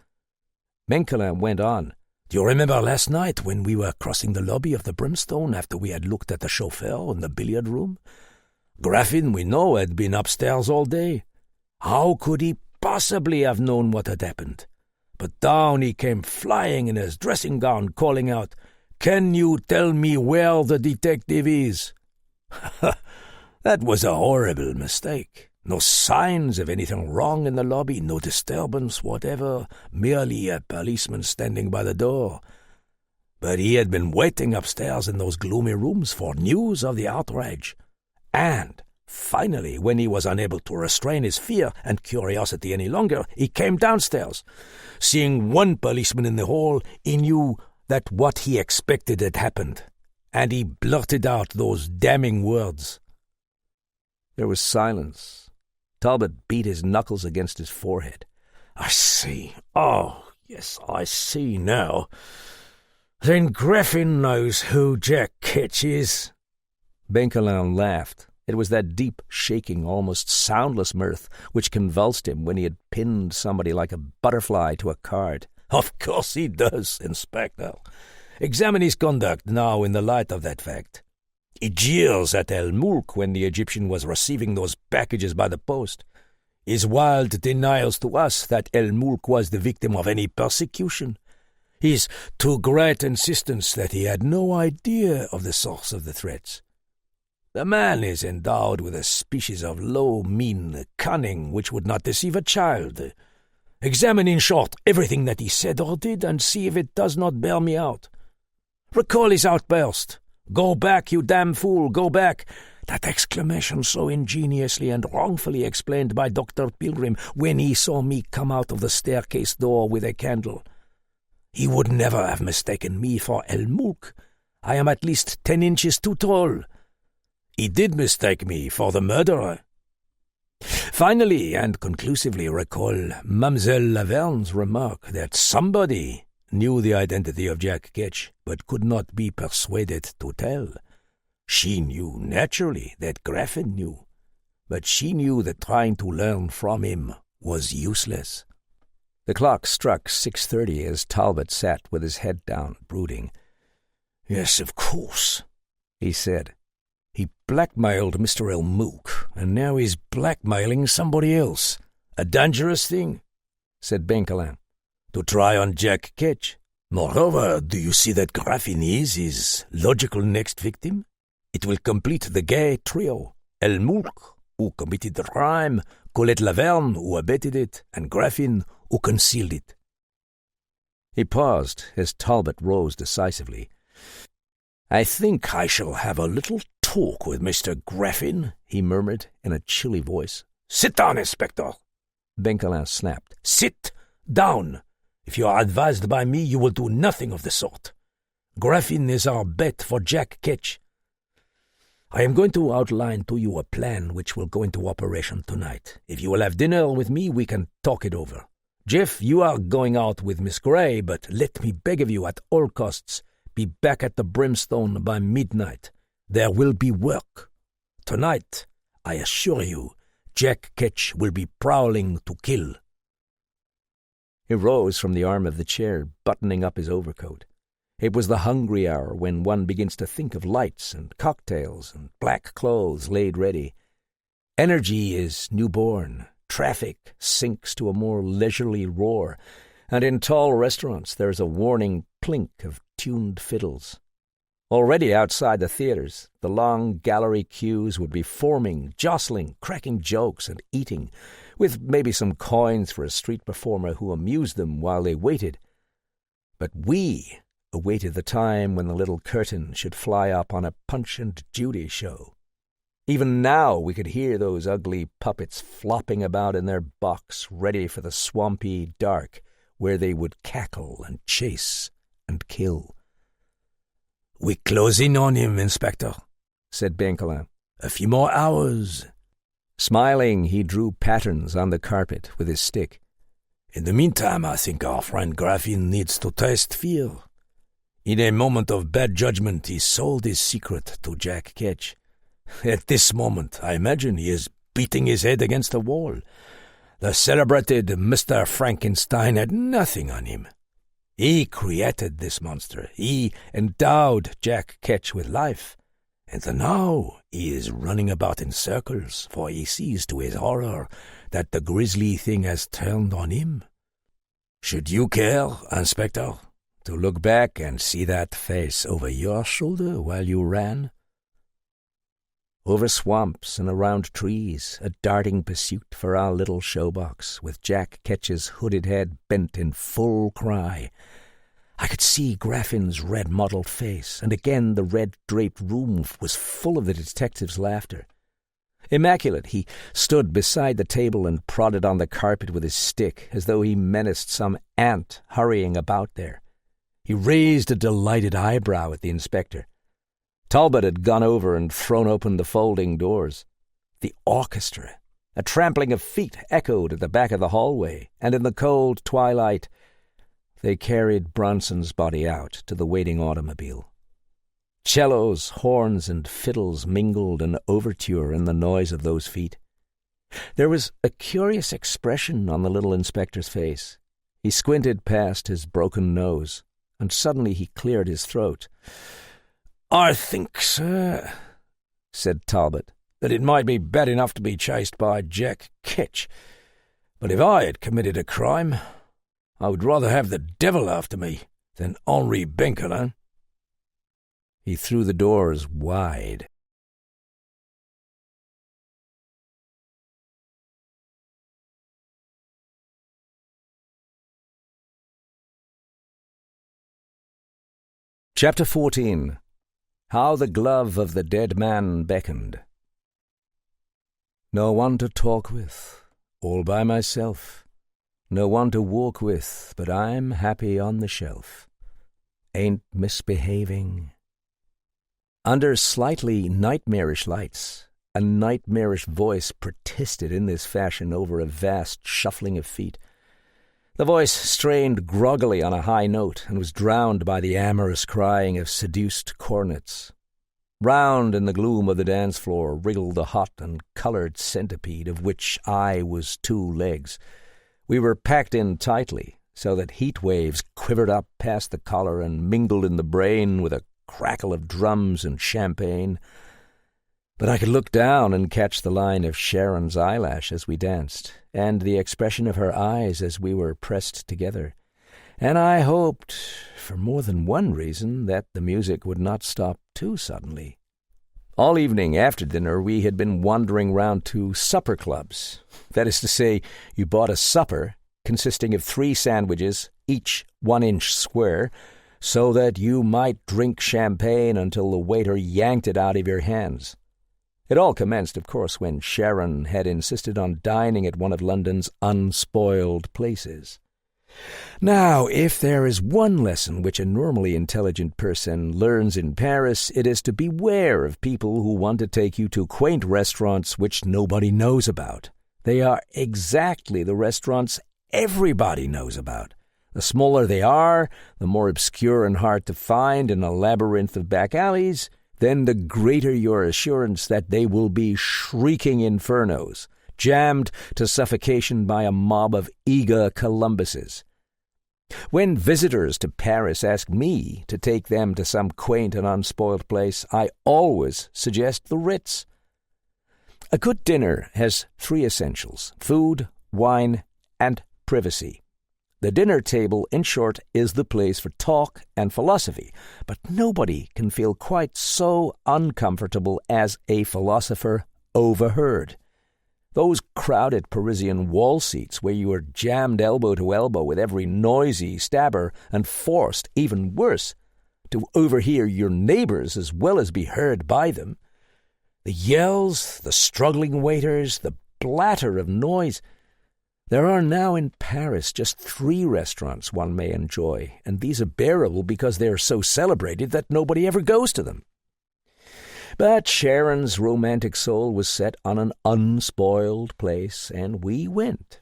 Benkelin went on. Do you remember last night when we were crossing the lobby of the Brimstone after we had looked at the chauffeur in the billiard room? Graffin, we know, had been upstairs all day. How could he possibly have known what had happened? But down he came flying in his dressing gown, calling out, "Can you tell me where the detective is?" That was a horrible mistake. No signs of anything wrong in the lobby, no disturbance whatever, merely a policeman standing by the door. But he had been waiting upstairs in those gloomy rooms for news of the outrage. And finally, when he was unable to restrain his fear and curiosity any longer, he came downstairs. Seeing one policeman in the hall, he knew that what he expected had happened, and he blurted out those damning words. There was silence. Talbot beat his knuckles against his forehead. I see. Oh, yes, I see now. Then Graffin knows who Jack Ketch is. Benkelin laughed. It was that deep, shaking, almost soundless mirth which convulsed him when he had pinned somebody like a butterfly to a card. Of course he does, Inspector. Examine his conduct now in the light of that fact. He jeers at El Mulk when the Egyptian was receiving those packages by the post. His wild denials to us that El Mulk was the victim of any persecution. His too great insistence that he had no idea of the source of the threats. The man is endowed with a species of low, mean cunning which would not deceive a child. Examine, in short, everything that he said or did, and see if it does not bear me out. Recall his outburst. "Go back, you damn fool, go back!" That exclamation so ingeniously and wrongfully explained by Dr. Pilgrim when he saw me come out of the staircase door with a candle. He would never have mistaken me for El Mulk. I am at least 10 inches too tall. He did mistake me for the murderer. Finally and conclusively recall Mademoiselle Laverne's remark that somebody knew the identity of Jack Ketch, but could not be persuaded to tell. She knew, naturally, that Graffin knew, but she knew that trying to learn from him was useless. The clock struck 6:30 as Talbot sat with his head down, brooding. "Yes, of course," he said. "He blackmailed Mr. El Mulk, and now he's blackmailing somebody else. A dangerous thing," said Benkelin. "To try on Jack Ketch. Moreover, do you see that Graffin is his logical next victim? It will complete the gay trio. El Mulk, who committed the crime, Colette Laverne, who abetted it, and Graffin, who concealed it." He paused as Talbot rose decisively. "I think I shall have a little talk with Mr. Graffin," he murmured in a chilly voice. "Sit down, Inspector." Benkelin snapped. "Sit down. If you are advised by me, you will do nothing of the sort. Graffin is our bet for Jack Ketch. I am going to outline to you a plan which will go into operation tonight. If you will have dinner with me, we can talk it over. Jeff, you are going out with Miss Gray, but let me beg of you at all costs, be back at the Brimstone by midnight. There will be work. Tonight, I assure you, Jack Ketch will be prowling to kill." He rose from the arm of the chair, buttoning up his overcoat. It was the hungry hour when one begins to think of lights and cocktails and black clothes laid ready. Energy is newborn. Traffic sinks to a more leisurely roar, and in tall restaurants there is a warning clink of tuned fiddles. Already outside the theatres, the long gallery queues would be forming, jostling, cracking jokes and eating, with maybe some coins for a street performer who amused them while they waited. But we awaited the time when the little curtain should fly up on a Punch and Judy show. Even now we could hear those ugly puppets flopping about in their box, ready for the swampy dark, where they would cackle and chase and kill. "We close in on him, Inspector," said Benkelin. "A few more hours." Smiling, he drew patterns on the carpet with his stick. "In the meantime, I think our friend Graffin needs to taste fear. In a moment of bad judgment, he sold his secret to Jack Ketch. At this moment, I imagine he is beating his head against the wall. The celebrated Mr. Frankenstein had nothing on him. He created this monster. He endowed Jack Ketch with life. And now he is running about in circles, for he sees to his horror that the grisly thing has turned on him. Should you care, Inspector, to look back and see that face over your shoulder while you ran?" Over swamps and around trees, a darting pursuit for our little showbox, with Jack Ketch's hooded head bent in full cry. I could see Graffin's red-mottled face, and again the red-draped room was full of the detective's laughter. Immaculate, he stood beside the table and prodded on the carpet with his stick, as though he menaced some ant hurrying about there. He raised a delighted eyebrow at the inspector. Talbot had gone over and thrown open the folding doors. The orchestra, a trampling of feet, echoed at the back of the hallway, and in the cold twilight they carried Bronson's body out to the waiting automobile. Cellos, horns, and fiddles mingled an overture in the noise of those feet. There was a curious expression on the little inspector's face. He squinted past his broken nose, and suddenly he cleared his throat. "I think, sir," said Talbot, "that it might be bad enough to be chased by Jack Ketch, but if I had committed a crime, I would rather have the devil after me than Henri Benkelin." He threw the doors wide. Chapter 14. How the Glove of the Dead Man Beckoned. No one to talk with, all by myself. No one to walk with, but I'm happy on the shelf. Ain't misbehaving. Under slightly nightmarish lights, a nightmarish voice protested in this fashion over a vast shuffling of feet. The voice strained groggily on a high note and was drowned by the amorous crying of seduced cornets. Round in the gloom of the dance floor wriggled a hot and coloured centipede, of which I was 2 legs. We were packed in tightly, so that heat waves quivered up past the collar and mingled in the brain with a crackle of drums and champagne. But I could look down and catch the line of Sharon's eyelash as we danced, and the expression of her eyes as we were pressed together. And I hoped, for more than one reason, that the music would not stop too suddenly. All evening after dinner we had been wandering round to supper clubs. That is to say, you bought a supper consisting of 3 sandwiches, each 1 inch square, so that you might drink champagne until the waiter yanked it out of your hands. It all commenced, of course, when Sharon had insisted on dining at one of London's unspoiled places. Now, if there is one lesson which a normally intelligent person learns in Paris, it is to beware of people who want to take you to quaint restaurants which nobody knows about. They are exactly the restaurants everybody knows about. The smaller they are, the more obscure and hard to find in a labyrinth of back alleys, then the greater your assurance that they will be shrieking infernos, jammed to suffocation by a mob of eager Columbuses. When visitors to Paris ask me to take them to some quaint and unspoiled place, I always suggest the Ritz. A good dinner has 3 essentials: food, wine, and privacy. The dinner table, in short, is the place for talk and philosophy, but nobody can feel quite so uncomfortable as a philosopher overheard. Those crowded Parisian wall seats where you are jammed elbow to elbow with every noisy stabber and forced, even worse, to overhear your neighbours as well as be heard by them. The yells, the struggling waiters, the blatter of noise. There are now in Paris just 3 restaurants one may enjoy, and these are bearable because they are so celebrated that nobody ever goes to them. But Sharon's romantic soul was set on an unspoiled place, and we went.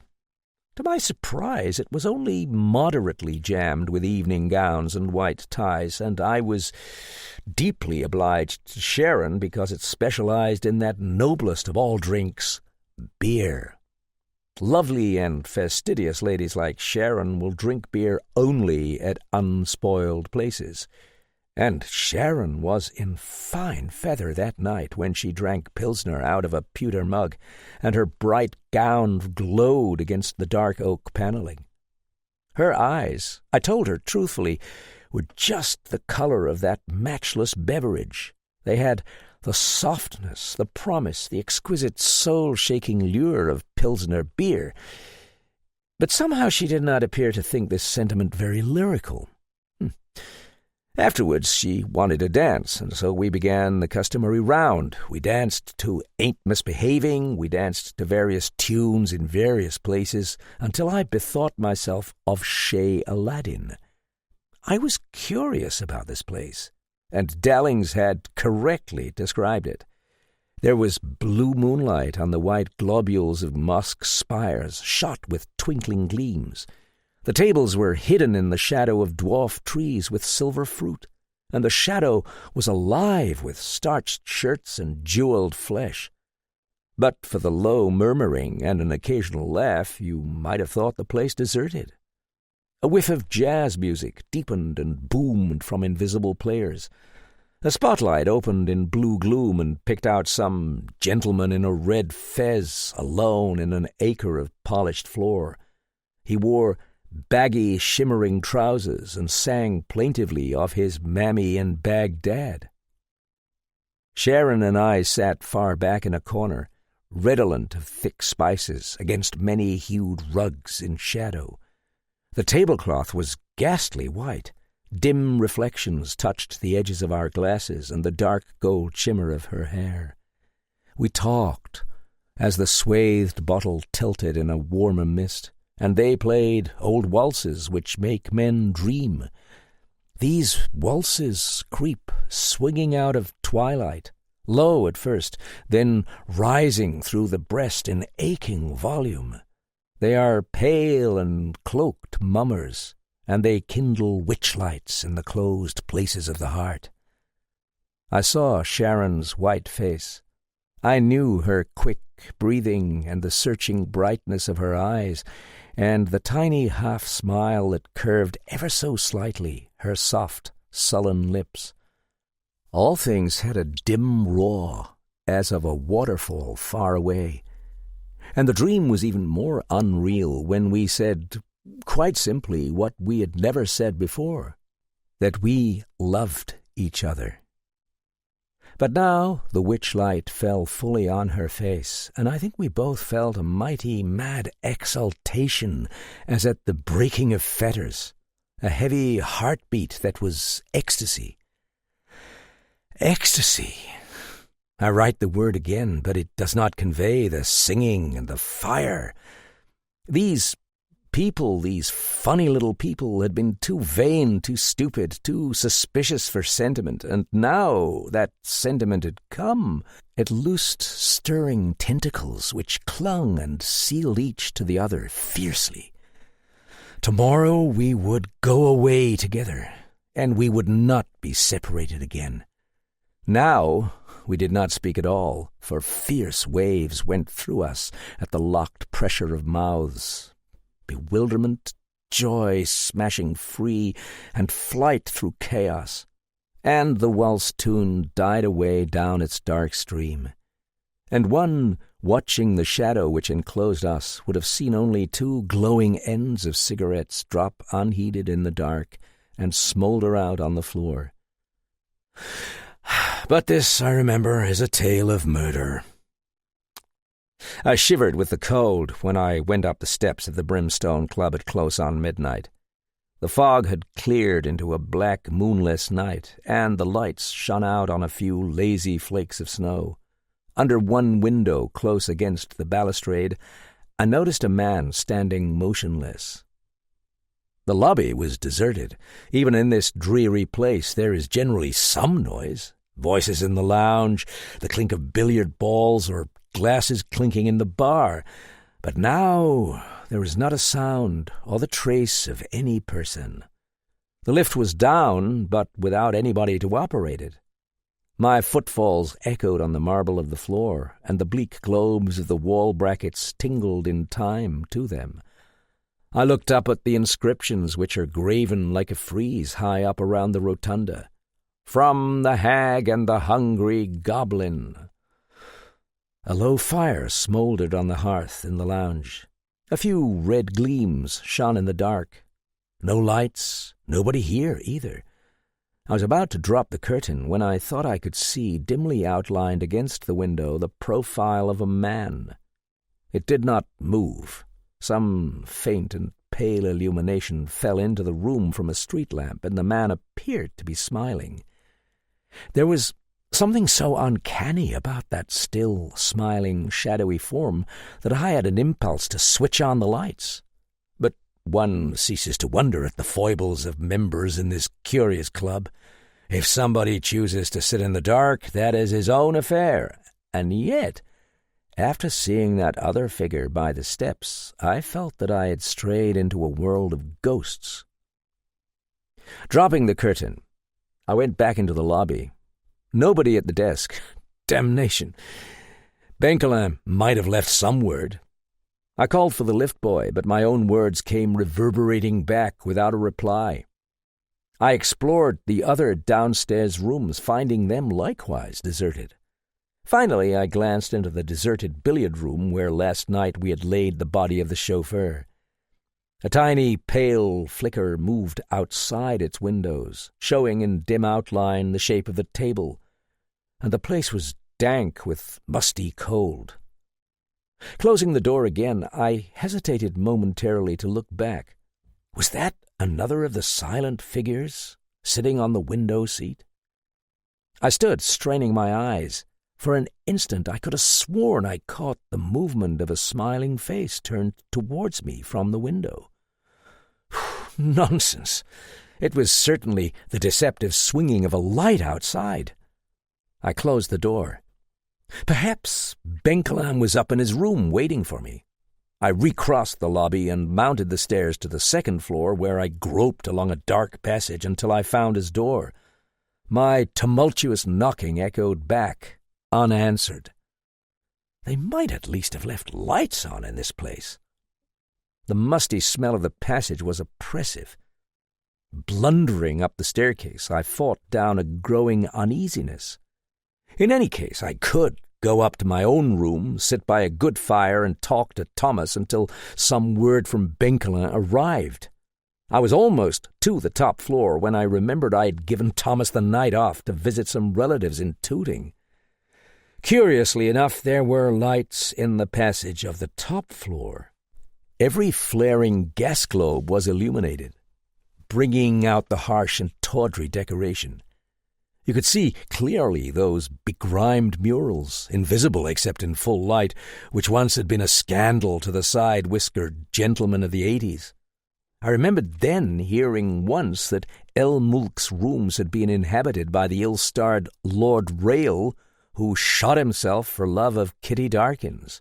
To my surprise, it was only moderately jammed with evening gowns and white ties, and I was deeply obliged to Sharon because it specialized in that noblest of all drinks, beer. Lovely and fastidious ladies like Sharon will drink beer only at unspoiled places. And Sharon was in fine feather that night when she drank Pilsner out of a pewter mug, and her bright gown glowed against the dark oak paneling. Her eyes, I told her truthfully, were just the color of that matchless beverage. They had the softness, the promise, the exquisite soul-shaking lure of Pilsner beer. But somehow she did not appear to think this sentiment very lyrical. Afterwards she wanted to dance, and so we began the customary round. We danced to Ain't Misbehaving, we danced to various tunes in various places, until I bethought myself of Chez Aladdin. I was curious about this place, and Dallings had correctly described it. There was blue moonlight on the white globules of mosque spires, shot with twinkling gleams. The tables were hidden in the shadow of dwarf trees with silver fruit, and the shadow was alive with starched shirts and jeweled flesh. But for the low murmuring and an occasional laugh, you might have thought the place deserted. A whiff of jazz music deepened and boomed from invisible players. A spotlight opened in blue gloom and picked out some gentleman in a red fez alone in an acre of polished floor. He wore baggy, shimmering trousers and sang plaintively of his mammy in Baghdad. Sharon and I sat far back in a corner, redolent of thick spices, against many-hued rugs in shadow. The tablecloth was ghastly white. Dim reflections touched the edges of our glasses and the dark gold shimmer of her hair. We talked as the swathed bottle tilted in a warmer mist, and they played old waltzes which make men dream. These waltzes creep, swinging out of twilight, low at first, then rising through the breast in aching volume. They are pale and cloaked mummers, and they kindle witch-lights in the closed places of the heart. I saw Sharon's white face. I knew her quick breathing and the searching brightness of her eyes, and the tiny half-smile that curved ever so slightly her soft, sullen lips. All things had a dim roar, as of a waterfall far away, and the dream was even more unreal when we said, quite simply, what we had never said before, that we loved each other. But now the witch-light fell fully on her face, and I think we both felt a mighty, mad exultation as at the breaking of fetters, a heavy heartbeat that was ecstasy. Ecstasy! I write the word again, but it does not convey the singing and the fire. These people, these funny little people, had been too vain, too stupid, too suspicious for sentiment, and now that sentiment had come, it loosed stirring tentacles which clung and sealed each to the other fiercely. Tomorrow we would go away together, and we would not be separated again. Now we did not speak at all, for fierce waves went through us at the locked pressure of mouths. Bewilderment, joy smashing free, and flight through chaos. And the waltz tune died away down its dark stream. And one, watching the shadow which enclosed us, would have seen only two glowing ends of cigarettes drop unheeded in the dark and smoulder out on the floor. But this, I remember, is a tale of murder. I shivered with the cold when I went up the steps of the Brimstone Club at close on midnight. The fog had cleared into a black, moonless night, and the lights shone out on a few lazy flakes of snow. Under one window, close against the balustrade, I noticed a man standing motionless. The lobby was deserted. Even in this dreary place there is generally some noise. Voices in the lounge, the clink of billiard balls, or glasses clinking in the bar. But now there was not a sound or the trace of any person. The lift was down, but without anybody to operate it. My footfalls echoed on the marble of the floor, and the bleak globes of the wall brackets tingled in time to them. I looked up at the inscriptions which are graven like a frieze high up around the rotunda. From the hag and the hungry goblin. A low fire smouldered on the hearth in the lounge. A few red gleams shone in the dark. No lights, nobody here either. I was about to drop the curtain when I thought I could see, dimly outlined against the window, the profile of a man. It did not move. Some faint and pale illumination fell into the room from a street lamp, and the man appeared to be smiling. There was something so uncanny about that still, smiling, shadowy form that I had an impulse to switch on the lights. But one ceases to wonder at the foibles of members in this curious club. If somebody chooses to sit in the dark, that is his own affair. And yet, after seeing that other figure by the steps, I felt that I had strayed into a world of ghosts. Dropping the curtain, I went back into the lobby. Nobody at the desk. Damnation. Benkelin might have left some word. I called for the lift boy, but my own words came reverberating back without a reply. I explored the other downstairs rooms, finding them likewise deserted. Finally, I glanced into the deserted billiard room where last night we had laid the body of the chauffeur. A tiny, pale flicker moved outside its windows, showing in dim outline the shape of the table, and the place was dank with musty cold. Closing the door again, I hesitated momentarily to look back. Was that another of the silent figures sitting on the window seat? I stood, straining my eyes. For an instant I could have sworn I caught the movement of a smiling face turned towards me from the window. Nonsense! It was certainly the deceptive swinging of a light outside. I closed the door. Perhaps Benkelin was up in his room waiting for me. I recrossed the lobby and mounted the stairs to the second floor, where I groped along a dark passage until I found his door. My tumultuous knocking echoed back, unanswered. They might at least have left lights on in this place. The musty smell of the passage was oppressive. Blundering up the staircase, I fought down a growing uneasiness. In any case, I could go up to my own room, sit by a good fire, and talk to Thomas until some word from Benkelin arrived. I was almost to the top floor when I remembered I had given Thomas the night off to visit some relatives in Tooting. Curiously enough, there were lights in the passage of the top floor. Every flaring gas globe was illuminated, bringing out the harsh and tawdry decoration. You could see clearly those begrimed murals, invisible except in full light, which once had been a scandal to the side-whiskered gentlemen of the 80s. I remembered then hearing once that El Mulk's rooms had been inhabited by the ill-starred Lord Rail, who shot himself for love of Kitty Darkins.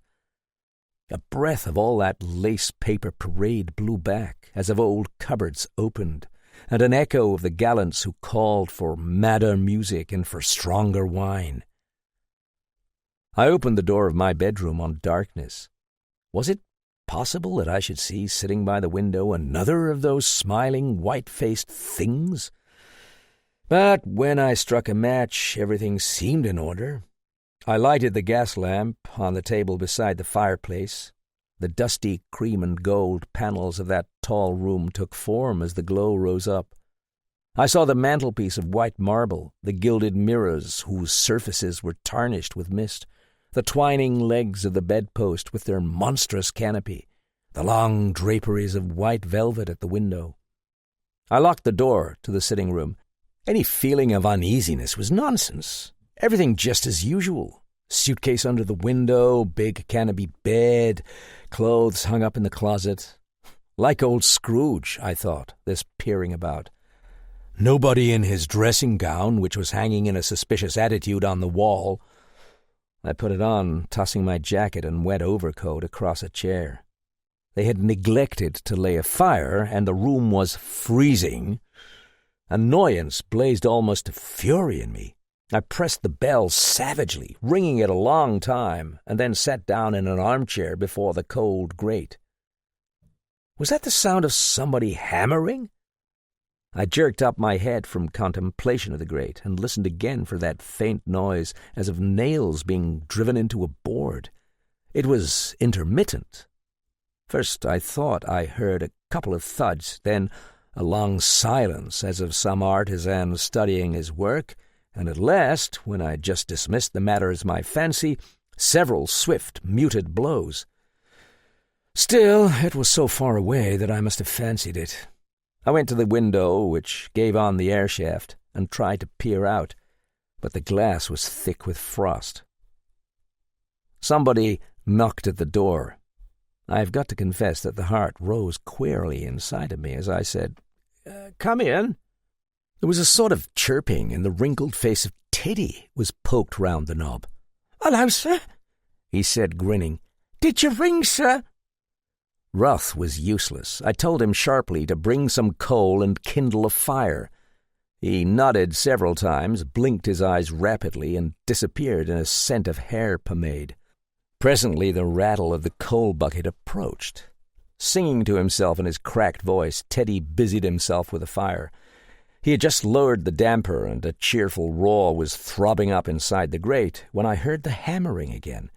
A breath of all that lace-paper parade blew back, as of old cupboards opened, and an echo of the gallants who called for madder music and for stronger wine. I opened the door of my bedroom on darkness. Was it possible that I should see sitting by the window another of those smiling, white-faced things? But when I struck a match, everything seemed in order. I lighted the gas lamp on the table beside the fireplace. The dusty cream and gold panels of that tall room took form as the glow rose up. I saw the mantelpiece of white marble, the gilded mirrors whose surfaces were tarnished with mist, the twining legs of the bedpost with their monstrous canopy, the long draperies of white velvet at the window. I locked the door to the sitting room. Any feeling of uneasiness was nonsense. Everything just as usual. Suitcase under the window, big canopy bed, clothes hung up in the closet. Like old Scrooge, I thought, this peering about. Nobody in his dressing gown, which was hanging in a suspicious attitude on the wall. I put it on, tossing my jacket and wet overcoat across a chair. They had neglected to lay a fire, and the room was freezing. Annoyance blazed almost to fury in me. I pressed the bell savagely, ringing it a long time, and then sat down in an armchair before the cold grate. Was that the sound of somebody hammering? I jerked up my head from contemplation of the grate and listened again for that faint noise as of nails being driven into a board. It was intermittent. First I thought I heard a couple of thuds, then a long silence as of some artisan studying his work, and at last, when I just dismissed the matter as my fancy, several swift, muted blows. Still, it was so far away that I must have fancied it. I went to the window, which gave on the air shaft, and tried to peer out, but the glass was thick with frost. Somebody knocked at the door. I have got to confess that the heart rose queerly inside of me as I said, "Come in." There was a sort of chirping, and the wrinkled face of Teddy was poked round the knob. "Hello, sir," he said, grinning. "Did you ring, sir?" Wrath was useless. I told him sharply to bring some coal and kindle a fire. He nodded several times, blinked his eyes rapidly, and disappeared in a scent of hair pomade. Presently the rattle of the coal bucket approached. Singing to himself in his cracked voice, Teddy busied himself with the fire. He had just lowered the damper, and a cheerful roar was throbbing up inside the grate when I heard the hammering again.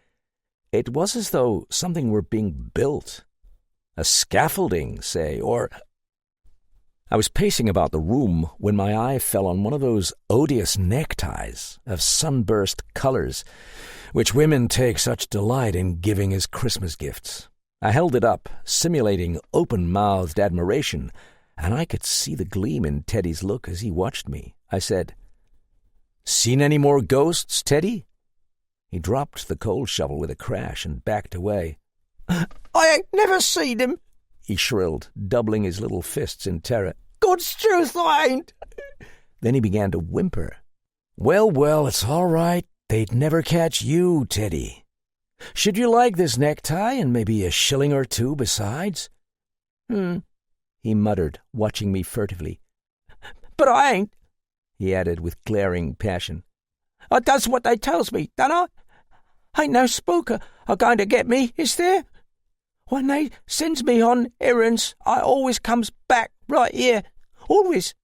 It was as though something were being built. A scaffolding, say, or... I was pacing about the room when my eye fell on one of those odious neckties of sunburst colors which women take such delight in giving as Christmas gifts. I held it up, simulating open-mouthed admiration, and I could see the gleam in Teddy's look as he watched me. I said, "Seen any more ghosts, Teddy?" He dropped the coal shovel with a crash and backed away. "I ain't never seen him," he shrilled, doubling his little fists in terror. "God's truth, I ain't." Then he began to whimper. Well, it's all right. They'd never catch you, Teddy. Should you like this necktie and maybe a shilling or two besides?" He muttered, watching me furtively. "But I ain't," he added with glaring passion. "I does what they tells me, don't I? Ain't no spooker a going to get me, is there? When they sends me on errands, I always comes back right here, always.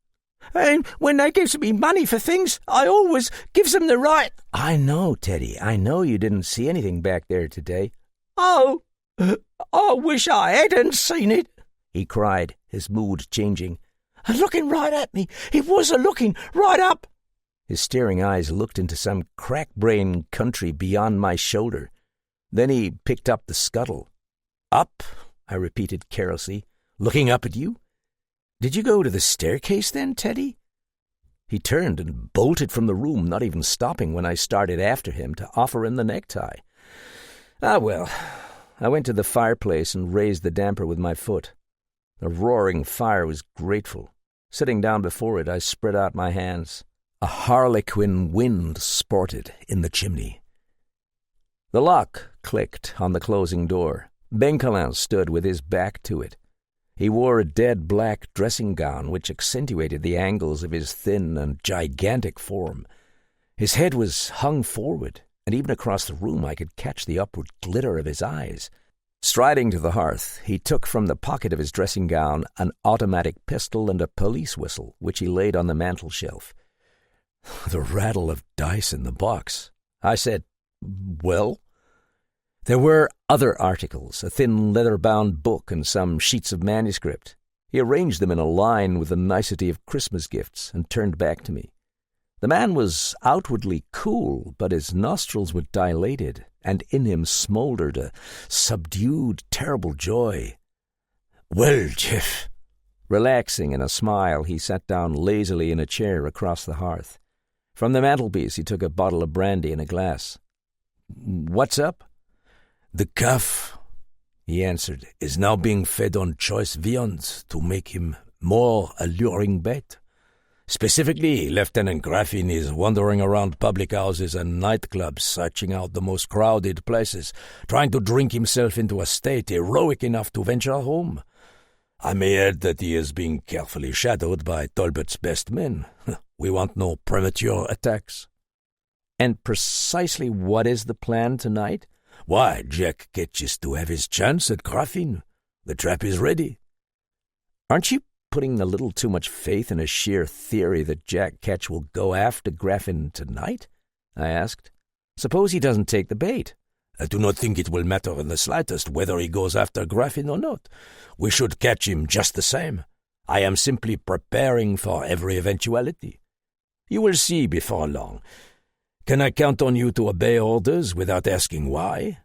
And when they gives me money for things, I always gives them the right—" "I know, Teddy, I know you didn't see anything back there today." "Oh, I wish I hadn't seen it," he cried, his mood changing. "Looking right at me. It was a-looking right up." His staring eyes looked into some crack-brained country beyond my shoulder. Then he picked up the scuttle. "Up?" I repeated carelessly. "Looking up at you? Did you go to the staircase then, Teddy?" He turned and bolted from the room, not even stopping when I started after him to offer him the necktie. Well, I went to the fireplace and raised the damper with my foot. The roaring fire was grateful. Sitting down before it, I spread out my hands. A harlequin wind sported in the chimney. The lock clicked on the closing door. Benkelin stood with his back to it. He wore a dead black dressing gown which accentuated the angles of his thin and gigantic form. His head was hung forward, and even across the room I could catch the upward glitter of his eyes. Striding to the hearth, he took from the pocket of his dressing gown an automatic pistol and a police whistle, which he laid on the mantel-shelf. The rattle of dice in the box. I said, "Well?" There were other articles, a thin leather-bound book and some sheets of manuscript. He arranged them in a line with the nicety of Christmas gifts and turned back to me. The man was outwardly cool, but his nostrils were dilated, and in him smouldered a subdued, terrible joy. "Well, Jeff." Relaxing in a smile, he sat down lazily in a chair across the hearth. From the mantelpiece he took a bottle of brandy and a glass. "What's up?" "The calf," he answered, "is now being fed on choice viands to make him more alluring bait. Specifically, Lieutenant Graffin is wandering around public houses and nightclubs, searching out the most crowded places, trying to drink himself into a state heroic enough to venture home. I may add that he is being carefully shadowed by Talbot's best men. We want no premature attacks." "And precisely what is the plan tonight?" "Why, Jack catches to have his chance at Graffin. The trap is ready." "Aren't you putting a little too much faith in a sheer theory that Jack Ketch will go after Graffin tonight?" I asked. "Suppose he doesn't take the bait?" "I do not think it will matter in the slightest whether he goes after Graffin or not. We should catch him just the same. I am simply preparing for every eventuality. You will see before long. Can I count on you to obey orders without asking why?"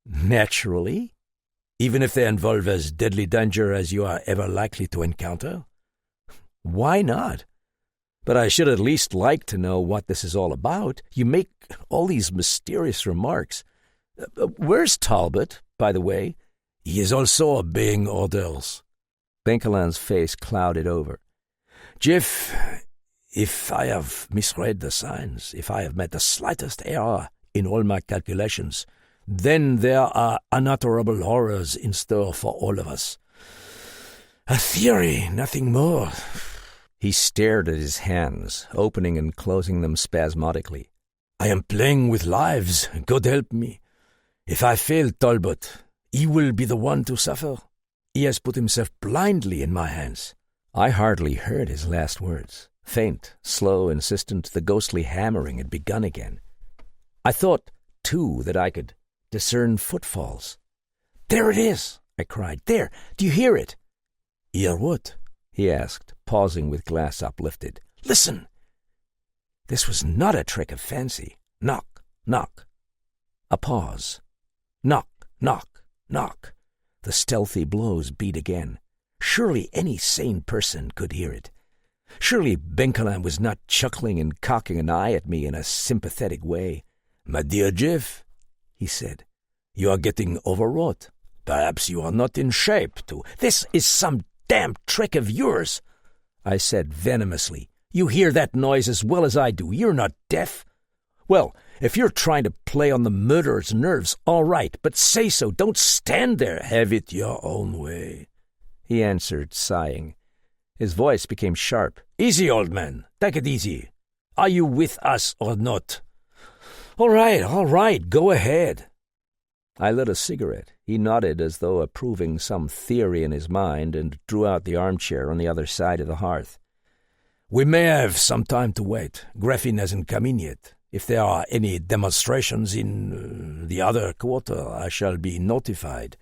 "Naturally." "Even if they involve as deadly danger as you are ever likely to encounter?" "Why not? But I should at least like to know what this is all about. You make all these mysterious remarks. Where's Talbot, by the way?" "He is also obeying orders." Benkelin's face clouded over. "Jeff, if I have misread the signs, if I have made the slightest error in all my calculations, then there are unutterable horrors in store for all of us. A theory, nothing more." He stared at his hands, opening and closing them spasmodically. "I am playing with lives, God help me. If I fail Talbot, he will be the one to suffer. He has put himself blindly in my hands." I hardly heard his last words. Faint, slow, insistent, the ghostly hammering had begun again. I thought, too, that I could discern footfalls. "There it is!" I cried. "There! Do you hear it?" "Hear what?" he asked, pausing with glass uplifted. "Listen!" This was not a trick of fancy. Knock, knock. A pause. Knock, knock, knock. The stealthy blows beat again. Surely any sane person could hear it. Surely Benkelin was not chuckling and cocking an eye at me in a sympathetic way. "My dear Jeff," he said, "you are getting overwrought. Perhaps you are not in shape to—" "This is some damn trick of yours," I said venomously. "You hear that noise as well as I do. You're not deaf. Well, if you're trying to play on the murderer's nerves, all right, but say so. Don't stand there." "Have it your own way," he answered, sighing. His voice became sharp. "Easy, old man. Take it easy. Are you with us or not?" All right, go ahead." I lit a cigarette. He nodded as though approving some theory in his mind and drew out the armchair on the other side of the hearth. "We may have some time to wait. Graffin hasn't come in yet. If there are any demonstrations in the other quarter, I shall be notified.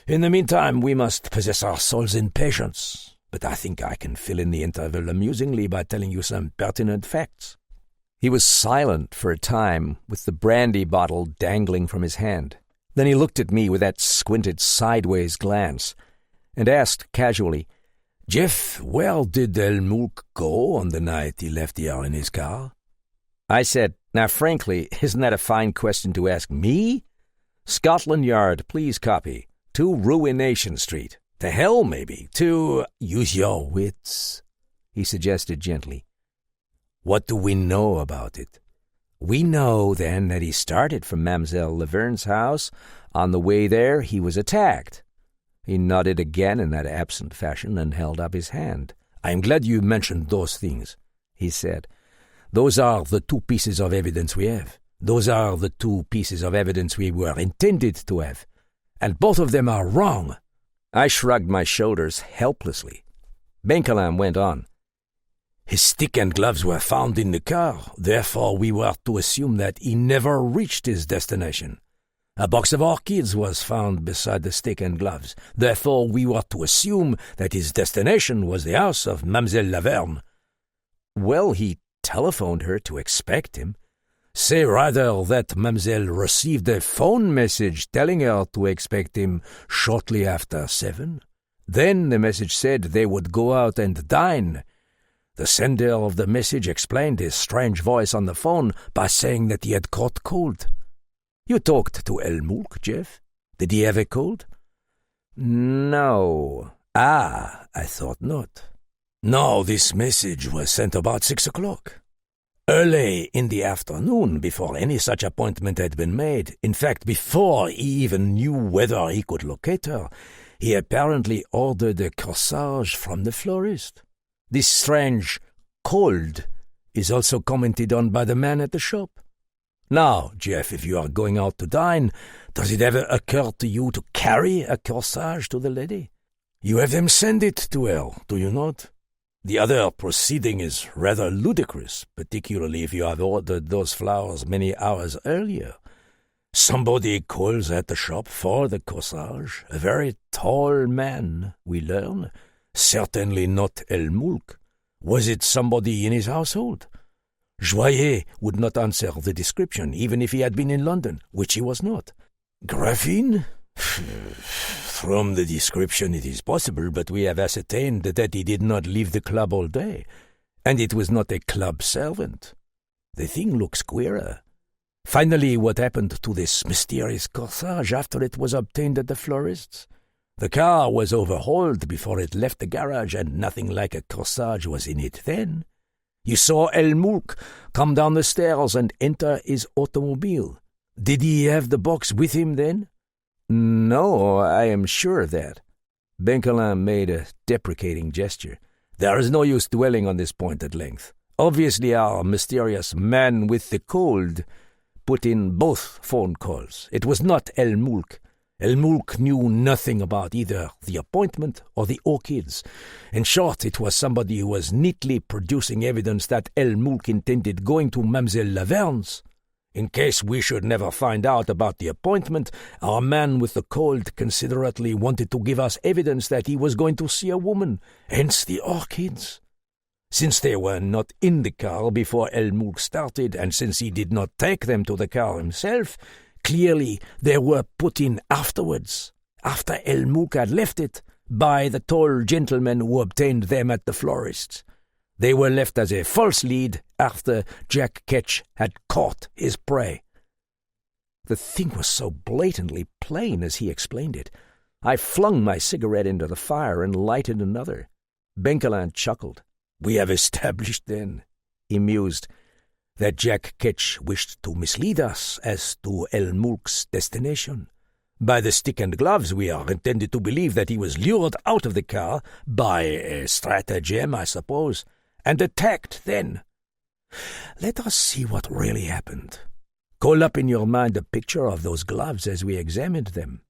In the meantime, we must possess our souls in patience. But I think I can fill in the interval amusingly by telling you some pertinent facts." He was silent for a time, with the brandy bottle dangling from his hand. Then he looked at me with that squinted sideways glance, and asked casually, "Jeff, where did Elmook go on the night he left here in his car?" I said, "Now, frankly, isn't that a fine question to ask me? Scotland Yard, please copy. To Ruination Street. To hell, maybe. To—" "Use your wits," he suggested gently. "What do we know about it? We know, then, that he started from Mademoiselle Laverne's house. On the way there, he was attacked. He nodded again in that absent fashion and held up his hand. "I am glad you mentioned those things," he said. "Those are the two pieces of evidence we have. Those are the two pieces of evidence we were intended to have. And both of them are wrong." I shrugged my shoulders helplessly. Benkelin went on. "His stick and gloves were found in the car. Therefore, we were to assume that he never reached his destination. A box of orchids was found beside the stick and gloves. Therefore, we were to assume that his destination was the house of Mademoiselle Laverne." "Well, he telephoned her to expect him." "Say rather that Mademoiselle received a phone message telling her to expect him shortly after 7. Then the message said they would go out and dine. The sender of the message explained his strange voice on the phone by saying that he had caught cold. You talked to Elmoulk, Jeff? Did he have a cold?" "No." "Ah, I thought not. No, this message was sent about 6 o'clock. Early in the afternoon, before any such appointment had been made. In fact, before he even knew whether he could locate her, he apparently ordered a corsage from the florist. This strange cold is also commented on by the man at the shop. Now, Jeff, if you are going out to dine, does it ever occur to you to carry a corsage to the lady? You have them send it to her, do you not? The other proceeding is rather ludicrous, particularly if you have ordered those flowers many hours earlier. Somebody calls at the shop for the corsage, a very tall man, we learn, certainly not Elmoulk. Was it somebody in his household? Joyer would not answer the description, even if he had been in London, which he was not. Graphine? From the description it is possible, but we have ascertained that he did not leave the club all day, and it was not a club servant. The thing looks queerer. Finally, what happened to this mysterious corsage after it was obtained at the florist's? The car was overhauled before it left the garage, and nothing like a corsage was in it then. You saw Elmoulk come down the stairs and enter his automobile. Did he have the box with him then?" "No, I am sure of that." Benkelin made a deprecating gesture. "There is no use dwelling on this point at length. Obviously our mysterious man with the cold put in both phone calls. It was not Elmoulk. Elmoulk knew nothing about either the appointment or the orchids. In short, it was somebody who was neatly producing evidence that Elmoulk intended going to Mademoiselle Laverne's. In case we should never find out about the appointment, our man with the cold considerately wanted to give us evidence that he was going to see a woman, hence the orchids. Since they were not in the car before Elmoulk started, and since he did not take them to the car himself, clearly they were put in afterwards, after Elmoulk had left it, by the tall gentleman who obtained them at the florist's. They were left as a false lead after Jack Ketch had caught his prey." The thing was so blatantly plain as he explained it. I flung my cigarette into the fire and lighted another. Benkelin chuckled. "We have established, then," he mused, "that Jack Ketch wished to mislead us as to Elmoulk's destination. By the stick and gloves, we are intended to believe that he was lured out of the car by a stratagem, I suppose, and attacked then. Let us see what really happened. Call up in your mind a picture of those gloves as we examined them.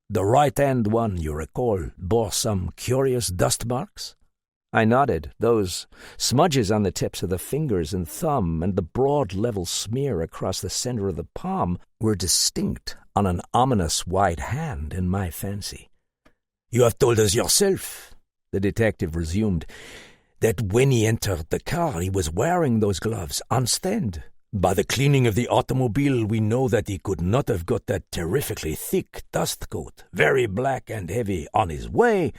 The right-hand one, you recall, bore some curious dust marks?" I nodded. Those smudges on the tips of the fingers and thumb and the broad level smear across the center of the palm were distinct on an ominous white hand in my fancy. "You have told us yourself," the detective resumed, "that when he entered the car he was wearing those gloves on stand. By the cleaning of the automobile we know that he could not have got that terrifically thick dust coat, very black and heavy, on his way,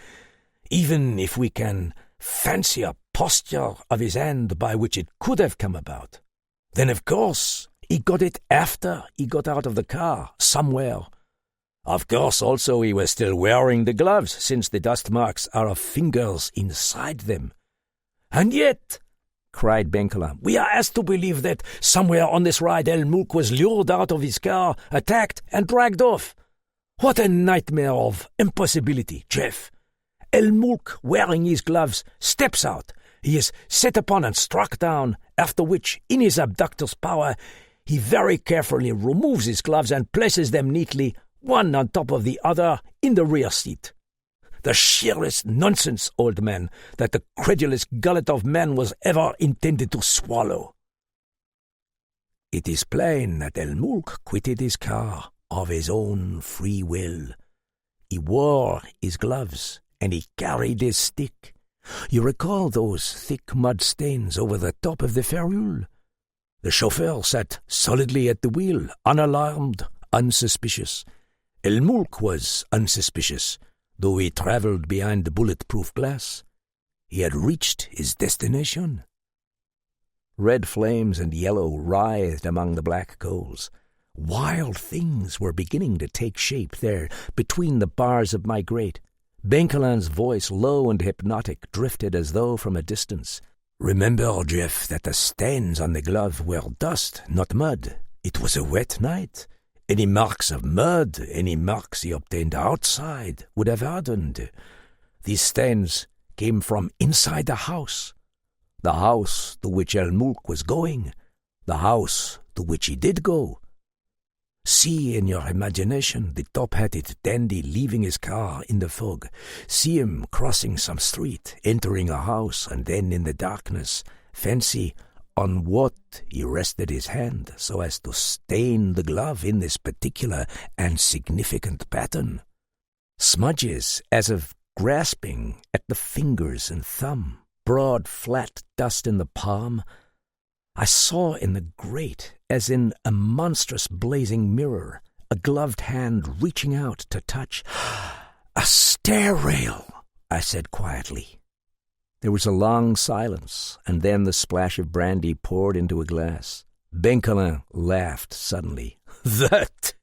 even if we can fancy a posture of his hand by which it could have come about. Then, of course, he got it after he got out of the car, somewhere. Of course, also, he was still wearing the gloves, since the dust marks are of fingers inside them. And yet," cried Benkelin. "We are asked to believe that somewhere on this ride El Mouk was lured out of his car, attacked, and dragged off. What a nightmare of impossibility, Jeff. El Mouk, wearing his gloves, steps out. He is set upon and struck down, after which, in his abductor's power, he very carefully removes his gloves and places them neatly, one on top of the other, in the rear seat. The sheerest nonsense, old man, that the credulous gullet of man was ever intended to swallow." "It is plain that El Mouk quitted his car of his own free will. He wore his gloves, and he carried his stick. You recall those thick mud stains over the top of the ferrule? The chauffeur sat solidly at the wheel, unalarmed, unsuspicious. El Mouk was unsuspicious, though he travelled behind the bulletproof glass. He had reached his destination." Red flames and yellow writhed among the black coals. Wild things were beginning to take shape there between the bars of my grate. Benkelin's voice, low and hypnotic, drifted as though from a distance. "Remember, Jeff, that the stains on the glove were dust, not mud. It was a wet night. Any marks of mud, any marks he obtained outside, would have hardened. These stains came from inside the house to which El Mouk was going, the house to which he did go. See in your imagination the top-hatted dandy leaving his car in the fog. See him crossing some street, entering a house, and then in the darkness, fancy on what he rested his hand so as to stain the glove in this particular and significant pattern. Smudges as of grasping at the fingers and thumb, broad flat dust in the palm. I saw in the grate, as in a monstrous blazing mirror, a gloved hand reaching out to touch. "A stair rail," I said quietly. There was a long silence, and then the splash of brandy poured into a glass. Benkelin laughed suddenly. "That,"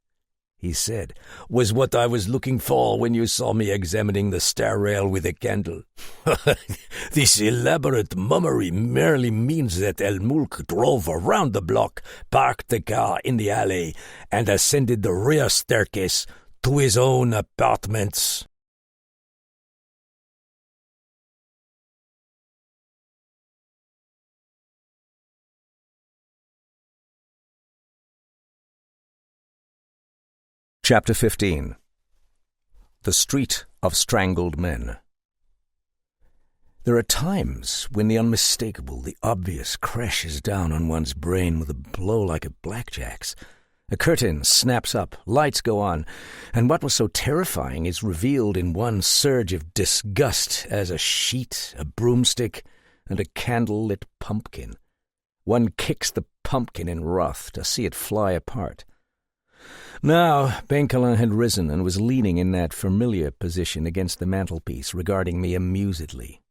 he said, "was what I was looking for when you saw me examining the stair rail with a candle. This elaborate mummery merely means that El Mouk drove around the block, parked the car in the alley, and ascended the rear staircase to his own apartments." Chapter 15. The Street of Strangled Men. There are times when the unmistakable, the obvious, crashes down on one's brain with a blow like a blackjack's. A curtain snaps up, lights go on, and what was so terrifying is revealed in one surge of disgust as a sheet, a broomstick, and a candle-lit pumpkin. One kicks the pumpkin in wrath to see it fly apart. Now, Benkelin had risen and was leaning in that familiar position against the mantelpiece, regarding me amusedly.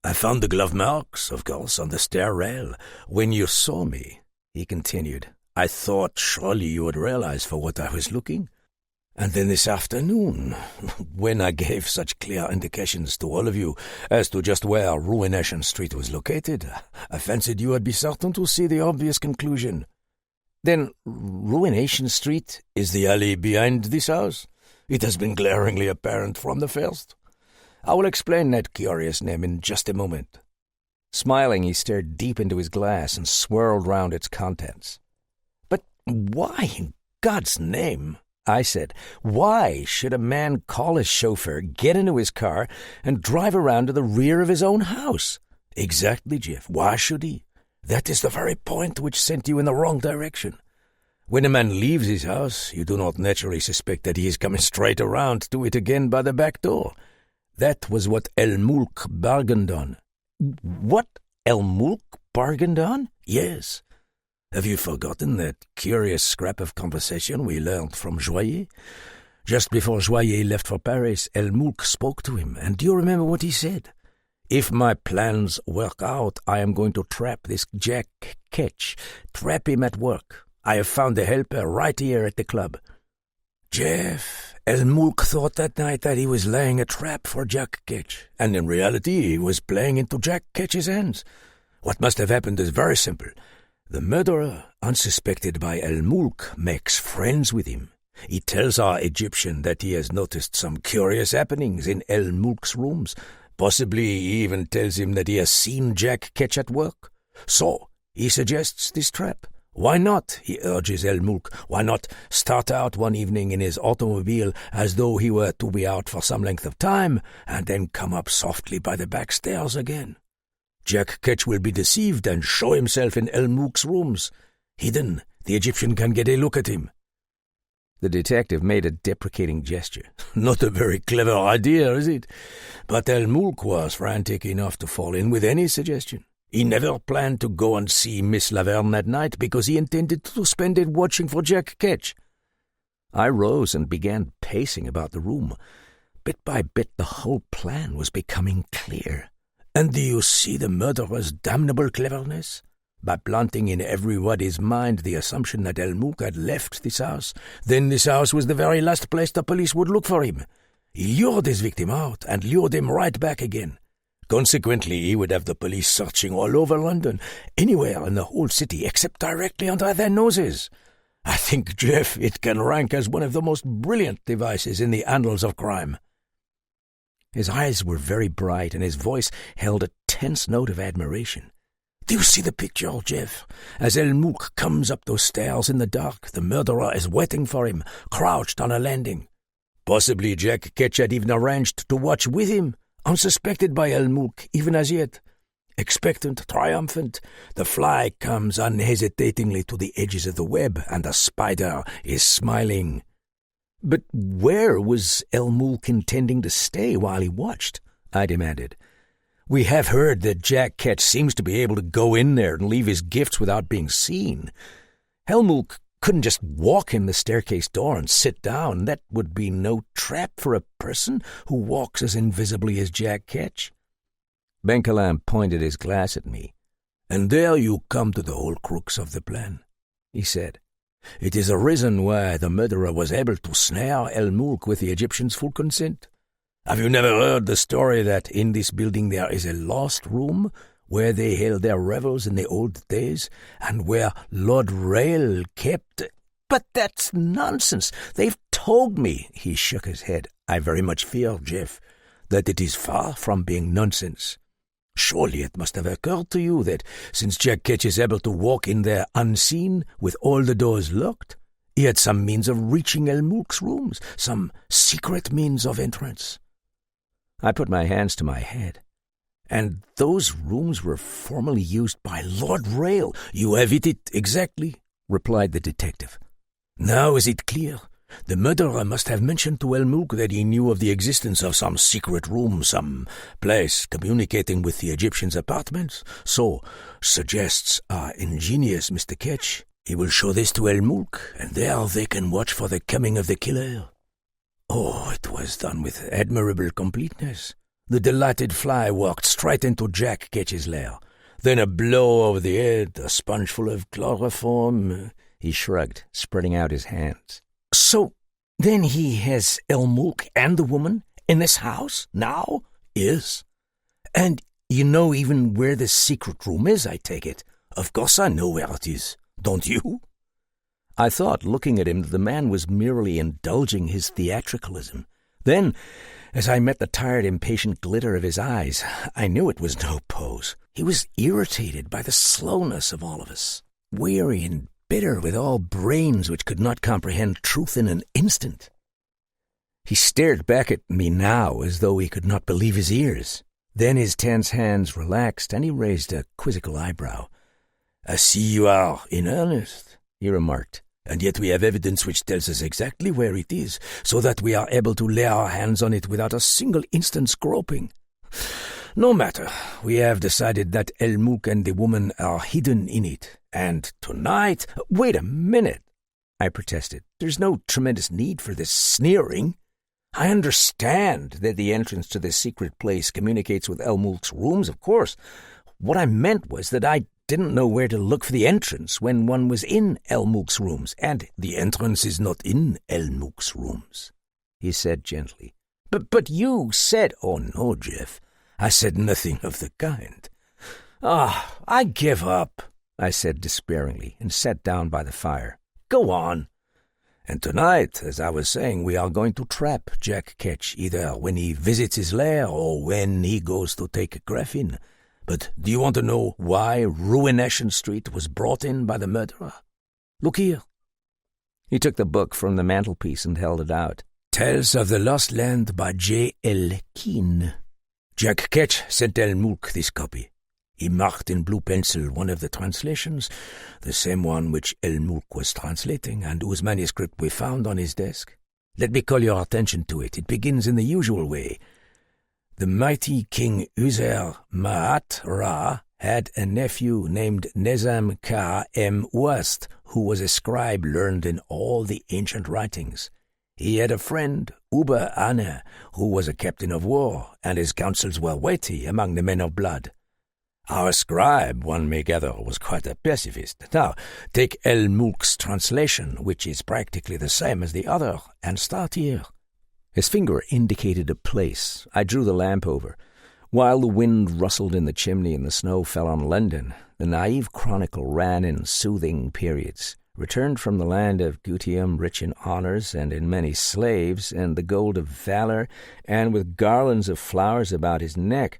"I found the glove marks, of course, on the stair rail. When you saw me," he continued, "I thought surely you would realize for what I was looking. And then this afternoon, when I gave such clear indications to all of you as to just where Ruination Street was located, I fancied you would be certain to see the obvious conclusion." "Then Ruination Street is the alley behind this house? It has been glaringly apparent from the first. I will explain that curious name in just a moment." Smiling, he stared deep into his glass and swirled round its contents. "But why, in God's name," I said, "why should a man call his chauffeur, get into his car, and drive around to the rear of his own house?" "Exactly, Jeff. Why should he? That is the very point which sent you in the wrong direction. When a man leaves his house, you do not naturally suspect that he is coming straight around to it again by the back door. That was what El Mouk bargained on." "What El Mouk bargained on?" "Yes. Have you forgotten that curious scrap of conversation we learned from Joyer? Just before Joyer left for Paris, El Mouk spoke to him, and do you remember what he said? 'If my plans work out, I am going to trap this Jack Ketch, trap him at work. I have found a helper right here at the club.' Jeff, El Mouk thought that night that he was laying a trap for Jack Ketch, and in reality he was playing into Jack Ketch's hands. What must have happened is very simple. The murderer, unsuspected by El Mulk, makes friends with him. He tells our Egyptian that he has noticed some curious happenings in El Mulk's rooms. Possibly he even tells him that he has seen Jack Ketch at work. So he suggests this trap. Why not, he urges El Mulk, why not start out one evening in his automobile as though he were to be out for some length of time, and then come up softly by the back stairs again? Jack Ketch will be deceived and show himself in El Mulk's rooms. Hidden, the Egyptian can get a look at him. The detective made a deprecating gesture. Not a very clever idea, is it? But El Mulk was frantic enough to fall in with any suggestion. He never planned to go and see Miss Laverne that night because he intended to spend it watching for Jack Ketch. I rose and began pacing about the room. Bit by bit, the whole plan was becoming clear. And do you see the murderer's damnable cleverness? By planting in everybody's mind the assumption that El Mulk had left this house, then this house was the very last place the police would look for him. He lured his victim out and lured him right back again. Consequently, he would have the police searching all over London, anywhere in the whole city except directly under their noses. I think, Jeff, it can rank as one of the most brilliant devices in the annals of crime. His eyes were very bright, and his voice held a tense note of admiration. Do you see the picture, Jeff? As El Mulk comes up those stairs in the dark, the murderer is waiting for him, crouched on a landing. Possibly Jack Ketch had even arranged to watch with him, unsuspected by El Mulk even as yet. Expectant, triumphant, the fly comes unhesitatingly to the edges of the web, and the spider is smiling. But where was El Mulk intending to stay while he watched? I demanded. We have heard that Jack Ketch seems to be able to go in there and leave his gifts without being seen. El Mulk couldn't just walk in the staircase door and sit down. That would be no trap for a person who walks as invisibly as Jack Ketch. Benkalam pointed his glass at me. And there you come to the whole crux of the plan, he said. It is a reason why the murderer was able to snare El Mulk with the Egyptian's full consent. Have you never heard the story that in this building there is a lost room where they held their revels in the old days, and where Lord Rail kept— But that's nonsense. They've told me. He shook his head. I very much fear, Jeff, that it is far from being nonsense. Surely it must have occurred to you that since Jack Ketch is able to walk in there unseen, with all the doors locked, he had some means of reaching El Mulk's rooms, some secret means of entrance. I put my hands to my head. And those rooms were formerly used by Lord Rail. You have it exactly, replied the detective. Now is it clear? The murderer must have mentioned to El Mulk that he knew of the existence of some secret room, some place communicating with the Egyptian's apartments. So, suggests our ingenious Mr. Ketch, he will show this to El Mulk, and there they can watch for the coming of the killer. Oh, it was done with admirable completeness. The delighted fly walked straight into Jack Ketch's lair. Then a blow over the head, a spongeful of chloroform. He shrugged, spreading out his hands. So, then he has El Mulk and the woman in this house now? Yes. And you know even where the secret room is, I take it. Of course I know where it is. Don't you? I thought, looking at him, the man was merely indulging his theatricalism. Then, as I met the tired, impatient glitter of his eyes, I knew it was no pose. He was irritated by the slowness of all of us, weary and bitter with all brains which could not comprehend truth in an instant. He stared back at me now as though he could not believe his ears. Then his tense hands relaxed, and he raised a quizzical eyebrow. I see you are in earnest, he remarked. And yet we have evidence which tells us exactly where it is, so that we are able to lay our hands on it without a single instant's groping. No matter, we have decided that El Mulk and the woman are hidden in it, and tonight— Wait a minute, I protested. There's no tremendous need for this sneering. I understand that the entrance to this secret place communicates with El Mulk's rooms, of course. What I meant was that I didn't know where to look for the entrance when one was in El Mulk's rooms, and the entrance is not in El Mulk's rooms, he said gently. But you said— Oh no, Jeff, I said nothing of the kind. I give up, I said despairingly, and sat down by the fire. Go on. And tonight, as I was saying, we are going to trap Jack Ketch, either when he visits his lair or when he goes to take graphene. But do you want to know why Ruination Street was brought in by the murderer? Look here. He took the book from the mantelpiece and held it out. Tales of the Lost Land by J. L. Keane. Jack Ketch sent El Mulk this copy. He marked in blue pencil one of the translations, the same one which El Mulk was translating and whose manuscript we found on his desk. Let me call your attention to it. It begins in the usual way. The mighty King Uzer Maat Ra had a nephew named Nizam Ka M. Wast, who was a scribe learned in all the ancient writings. He had a friend, Uber Anna, who was a captain of war, and his counsels were weighty among the men of blood. Our scribe, one may gather, was quite a pacifist. Now, take El Mulk's translation, which is practically the same as the other, and start here. His finger indicated a place. I drew the lamp over. While the wind rustled in the chimney and the snow fell on London, the naive chronicle ran in soothing periods. Returned from the land of Gutium, rich in honours and in many slaves, and the gold of valour, and with garlands of flowers about his neck,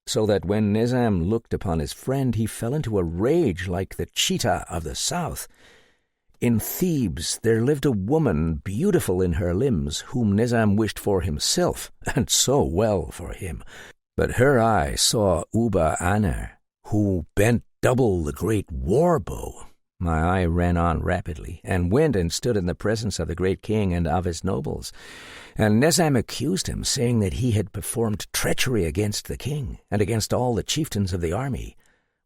so that when Nizam looked upon his friend, he fell into a rage like the cheetah of the south. In Thebes there lived a woman beautiful in her limbs, whom Nizam wished for himself, and so well for him. But her eye saw Uba Anna, who bent double the great war bow. My eye ran on rapidly, and went and stood in the presence of the great king and of his nobles. And Nizam accused him, saying that he had performed treachery against the king, and against all the chieftains of the army.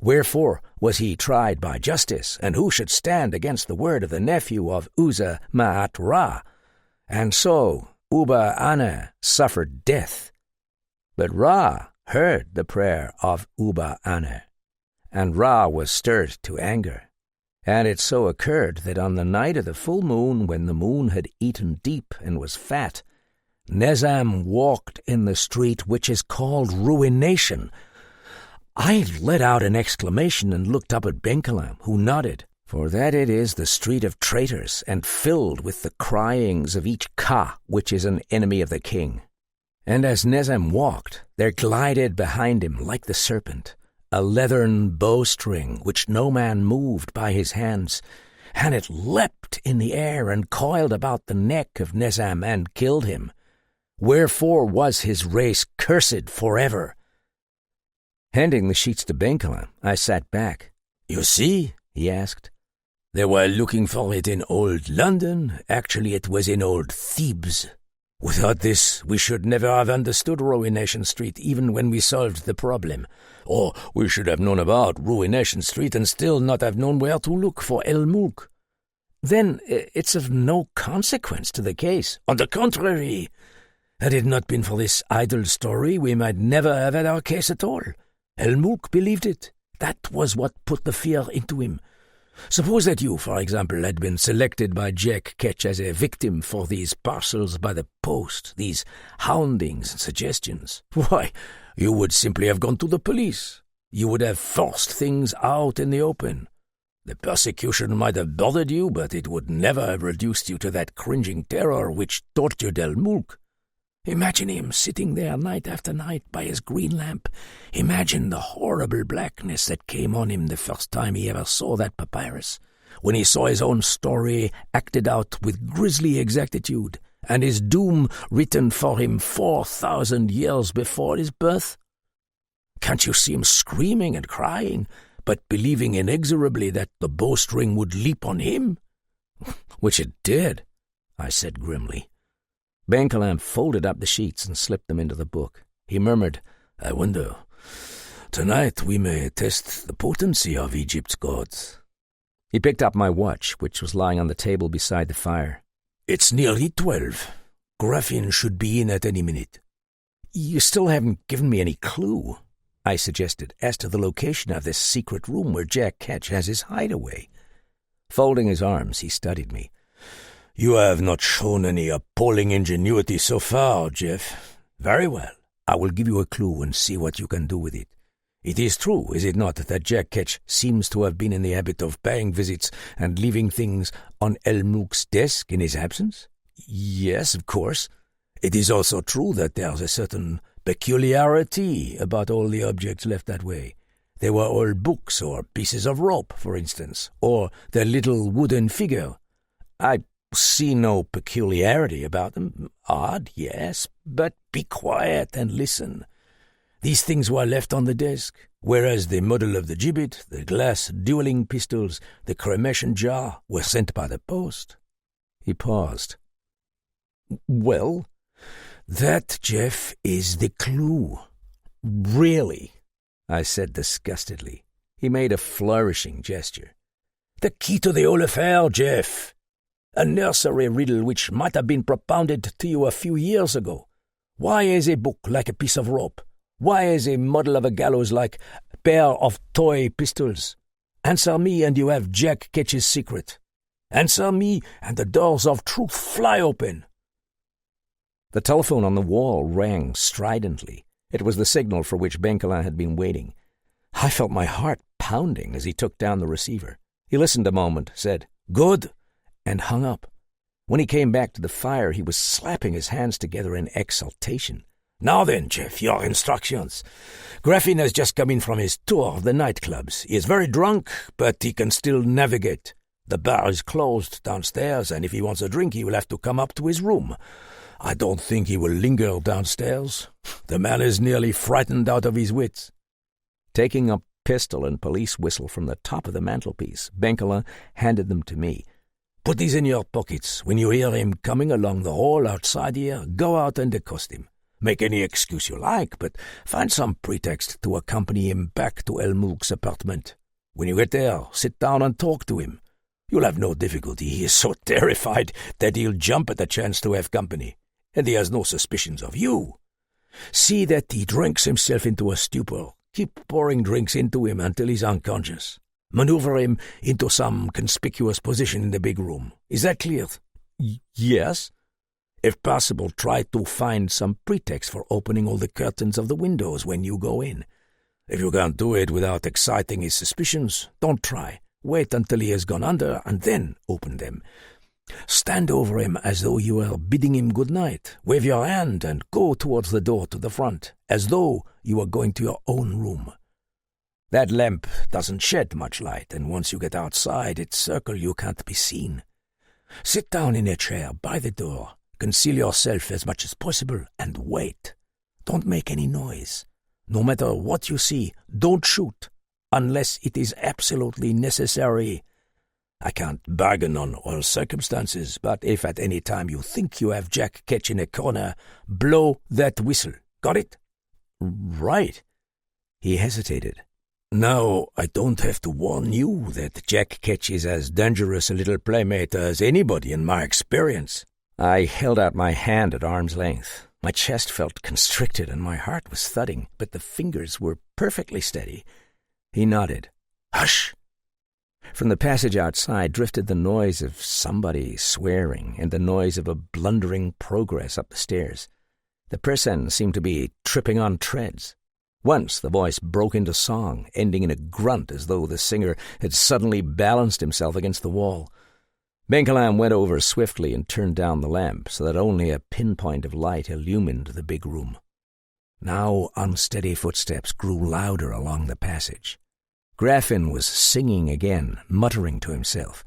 Wherefore was he tried by justice, and who should stand against the word of the nephew of Uza Ma'at Ra? And so Uba Anna suffered death. But Ra heard the prayer of Uba Anna, and Ra was stirred to anger. And it so occurred that on the night of the full moon, when the moon had eaten deep and was fat, Nizam walked in the street which is called Ruination. I let out an exclamation and looked up at Benkalam, who nodded, for that it is the street of traitors, and filled with the cryings of each Ka, which is an enemy of the king. And as Nizam walked, there glided behind him, like the serpent, a leathern bowstring which no man moved by his hands, and it leapt in the air and coiled about the neck of Nizam and killed him. Wherefore was his race cursed forever. Handing the sheets to Benkalam, I sat back. You see, he asked, they were looking for it in old London. Actually, it was in old Thebes. Without this, we should never have understood Ruination Street, even when we solved the problem. Or we should have known about Ruination Street and still not have known where to look for El Mulk. Then it's of no consequence to the case. On the contrary, had it not been for this idle story, we might never have had our case at all. El Mulk believed it. That was what put the fear into him. Suppose that you, for example, had been selected by Jack Ketch as a victim for these parcels by the post, these houndings and suggestions. Why, you would simply have gone to the police. You would have forced things out in the open. The persecution might have bothered you, but it would never have reduced you to that cringing terror which tortured El Mulk. Imagine him sitting there night after night by his green lamp. Imagine the horrible blackness that came on him the first time he ever saw that papyrus, when he saw his own story acted out with grisly exactitude, and his doom written for him 4,000 years before his birth. Can't you see him screaming and crying, but believing inexorably that the bowstring would leap on him? Which it did, I said grimly. Benkalam folded up the sheets and slipped them into the book. He murmured, I wonder, tonight we may test the potency of Egypt's gods. He picked up my watch, which was lying on the table beside the fire. It's nearly 12. Graphene should be in at any minute. You still haven't given me any clue, I suggested, as to the location of this secret room where Jack Ketch has his hideaway. Folding his arms, he studied me. You have not shown any appalling ingenuity so far, Jeff. Very well. I will give you a clue and see what you can do with it. It is true, is it not, that Jack Ketch seems to have been in the habit of paying visits and leaving things on Elmook's desk in his absence? Yes, of course. It is also true that there's a certain peculiarity about all the objects left that way. They were all books or pieces of rope, for instance, or the little wooden figure. I see no peculiarity about them. Odd, yes, but be quiet and listen. These things were left on the desk, whereas the model of the gibbet, the glass dueling pistols, the cremation jar were sent by the post. He paused. Well, that, Jeff, is the clue. Really? I said disgustedly. He made a flourishing gesture. The key to the whole affair, Jeff. A nursery riddle which might have been propounded to you a few years ago. Why is a book like a piece of rope? Why is a model of a gallows like a pair of toy pistols? Answer me and you have Jack Ketch's secret. Answer me and the doors of truth fly open. The telephone on the wall rang stridently. It was the signal for which Benkelin had been waiting. I felt my heart pounding as he took down the receiver. He listened a moment, said, "Good," and hung up. When he came back to the fire, he was slapping his hands together in exultation. Now then, Jeff, your instructions. Graffin has just come in from his tour of the nightclubs. He is very drunk, but he can still navigate. The bar is closed downstairs, and if he wants a drink, he will have to come up to his room. I don't think he will linger downstairs. The man is nearly frightened out of his wits. Taking a pistol and police whistle from the top of the mantelpiece, Benkelin handed them to me. Put these in your pockets. When you hear him coming along the hall outside here, go out and accost him. Make any excuse you like, but find some pretext to accompany him back to Elmook's apartment. When you get there, sit down and talk to him. You'll have no difficulty. He is so terrified that he'll jump at the chance to have company, and he has no suspicions of you. See that he drinks himself into a stupor. Keep pouring drinks into him until he's unconscious. Maneuver him into some conspicuous position in the big room. Is that clear? Yes. If possible, try to find some pretext for opening all the curtains of the windows when you go in. If you can't do it without exciting his suspicions, don't try. Wait until he has gone under and then open them. Stand over him as though you were bidding him good night. Wave your hand and go towards the door to the front, as though you were going to your own room. That lamp doesn't shed much light, and once you get outside its circle you can't be seen. Sit down in a chair by the door. Conceal yourself as much as possible and wait. Don't make any noise. No matter what you see, don't shoot, unless it is absolutely necessary. I can't bargain on all circumstances, but if at any time you think you have Jack Ketch in a corner, blow that whistle. Got it? Right. He hesitated. Now, I don't have to warn you that Jack Ketch is as dangerous a little playmate as anybody in my experience. I held out my hand at arm's length. My chest felt constricted and my heart was thudding, but the fingers were perfectly steady. He nodded. Hush! From the passage outside drifted the noise of somebody swearing and the noise of a blundering progress up the stairs. The person seemed to be tripping on treads. Once the voice broke into song, ending in a grunt as though the singer had suddenly balanced himself against the wall. Benkelin went over swiftly and turned down the lamp so that only a pinpoint of light illumined the big room. Now unsteady footsteps grew louder along the passage. Graffin was singing again, muttering to himself.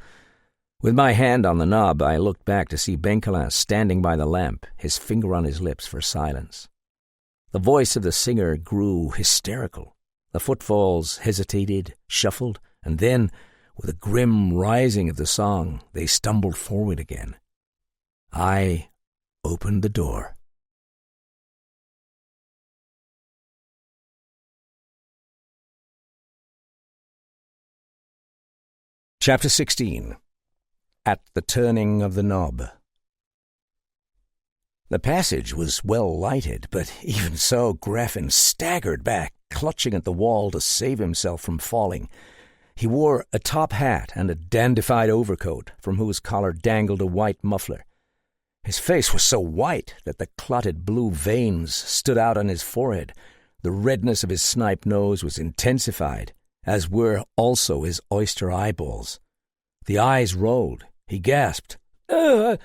With my hand on the knob, I looked back to see Benkelin standing by the lamp, his finger on his lips for silence. The voice of the singer grew hysterical. The footfalls hesitated, shuffled, and then, with a grim rising of the song, they stumbled forward again. I opened the door. Chapter 16. At the Turning of the Knob. The passage was well lighted, but even so Graffin staggered back, clutching at the wall to save himself from falling. He wore a top hat and a dandified overcoat, from whose collar dangled a white muffler. His face was so white that the clotted blue veins stood out on his forehead. The redness of his snipe nose was intensified, as were also his oyster eyeballs. The eyes rolled. He gasped. It's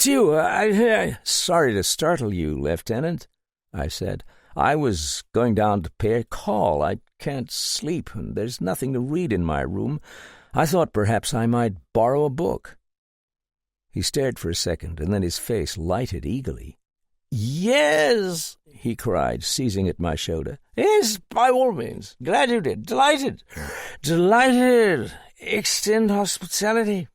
you. Sorry to startle you, Lieutenant, I said. I was going down to pay a call. I can't sleep, and there's nothing to read in my room. I thought perhaps I might borrow a book. He stared for a second, and then his face lighted eagerly. Yes, he cried, seizing at my shoulder. Yes, by all means. Glad you did. Delighted. Delighted. Extend hospitality.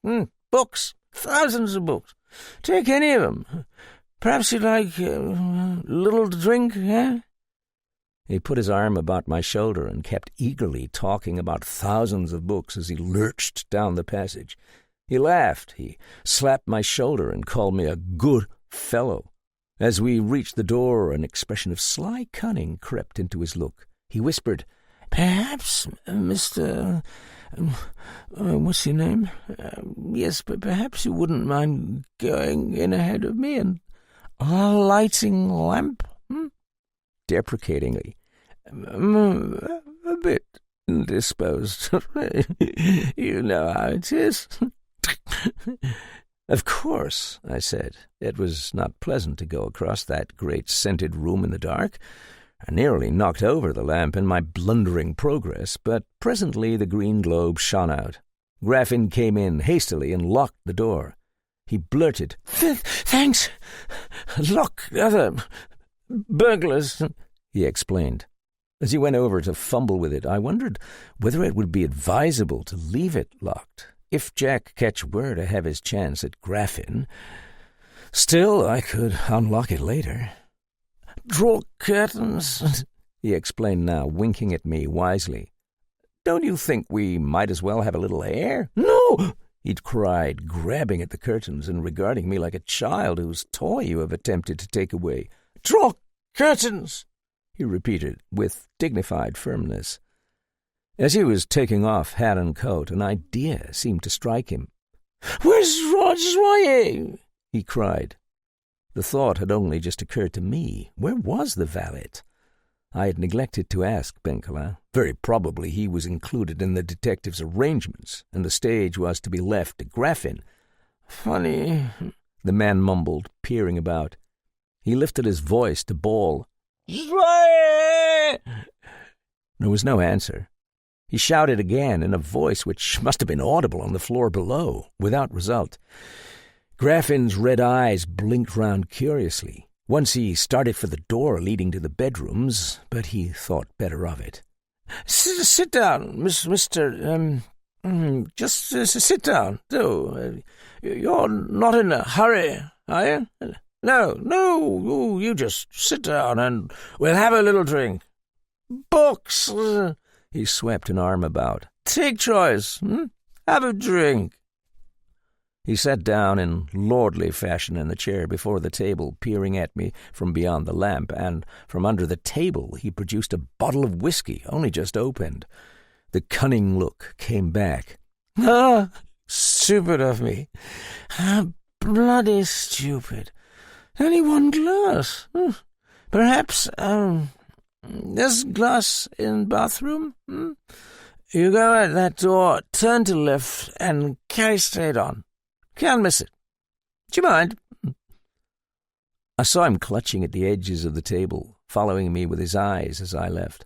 Books. Thousands of books. Take any of them. Perhaps you'd like a little to drink, eh? He put his arm about my shoulder and kept eagerly talking about thousands of books as he lurched down the passage. He laughed. He slapped my shoulder and called me a good fellow. As we reached the door, an expression of sly cunning crept into his look. He whispered, "Perhaps, Mr. what's your name? Yes, but perhaps you wouldn't mind going in ahead of me and lighting lamp?" Deprecatingly. "A bit indisposed. You know how it is." "Of course," I said. It was not pleasant to go across that great scented room in the dark. I nearly knocked over the lamp in my blundering progress, but presently the green globe shone out. Graffin came in hastily and locked the door. He blurted, "Thanks. Lock other burglars," he explained. As he went over to fumble with it, I wondered whether it would be advisable to leave it locked. If Jack catch were to have his chance at Graffin, still I could unlock it later. "Draw curtains," he explained now, winking at me wisely. "Don't you think we might as well have a little air?" "No!" he'd cried, grabbing at the curtains and regarding me like a child whose toy you have attempted to take away. "Draw curtains," he repeated with dignified firmness. As he was taking off hat and coat, an idea seemed to strike him. "Where's Roger?" he cried. The thought had only just occurred to me. Where was the valet? I had neglected to ask Benkelin. Very probably he was included in the detective's arrangements, and the stage was to be left to Graffin. "Funny," the man mumbled, peering about. He lifted his voice to bawl, "Joyeux!" There was no answer. He shouted again in a voice which must have been audible on the floor below, without result. Graffin's red eyes blinked round curiously. Once he started for the door leading to the bedrooms, but he thought better of it. Sit down, Mr. Just sit down, do. You're not in a hurry, are you? No, you just sit down and we'll have a little drink. Books, he swept an arm about. Take choice, have a drink. He sat down in lordly fashion in the chair before the table, peering at me from beyond the lamp, and from under the table he produced a bottle of whiskey, only just opened. The cunning look came back. "Ah, stupid of me. Bloody stupid. Only one glass. Perhaps, there's glass in bathroom? You go at that door, turn to left, and carry straight on. Can't miss it. Do you mind?" I saw him clutching at the edges of the table, following me with his eyes as I left.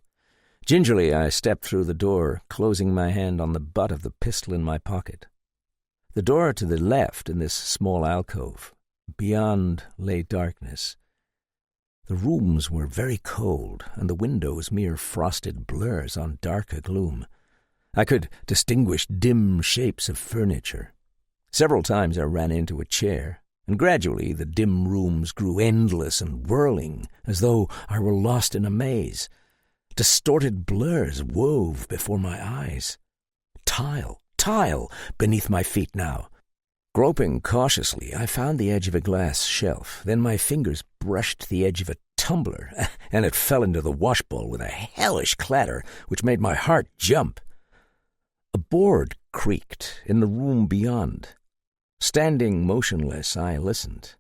Gingerly I stepped through the door, closing my hand on the butt of the pistol in my pocket. The door to the left in this small alcove. Beyond lay darkness. The rooms were very cold, and the windows mere frosted blurs on darker gloom. I could distinguish dim shapes of furniture. Several times I ran into a chair, and gradually the dim rooms grew endless and whirling, as though I were lost in a maze. Distorted blurs wove before my eyes. Tile beneath my feet now. Groping cautiously, I found the edge of a glass shelf. Then my fingers brushed the edge of a tumbler, and it fell into the washbowl with a hellish clatter which made my heart jump. A board creaked in the room beyond. Standing motionless, I listened.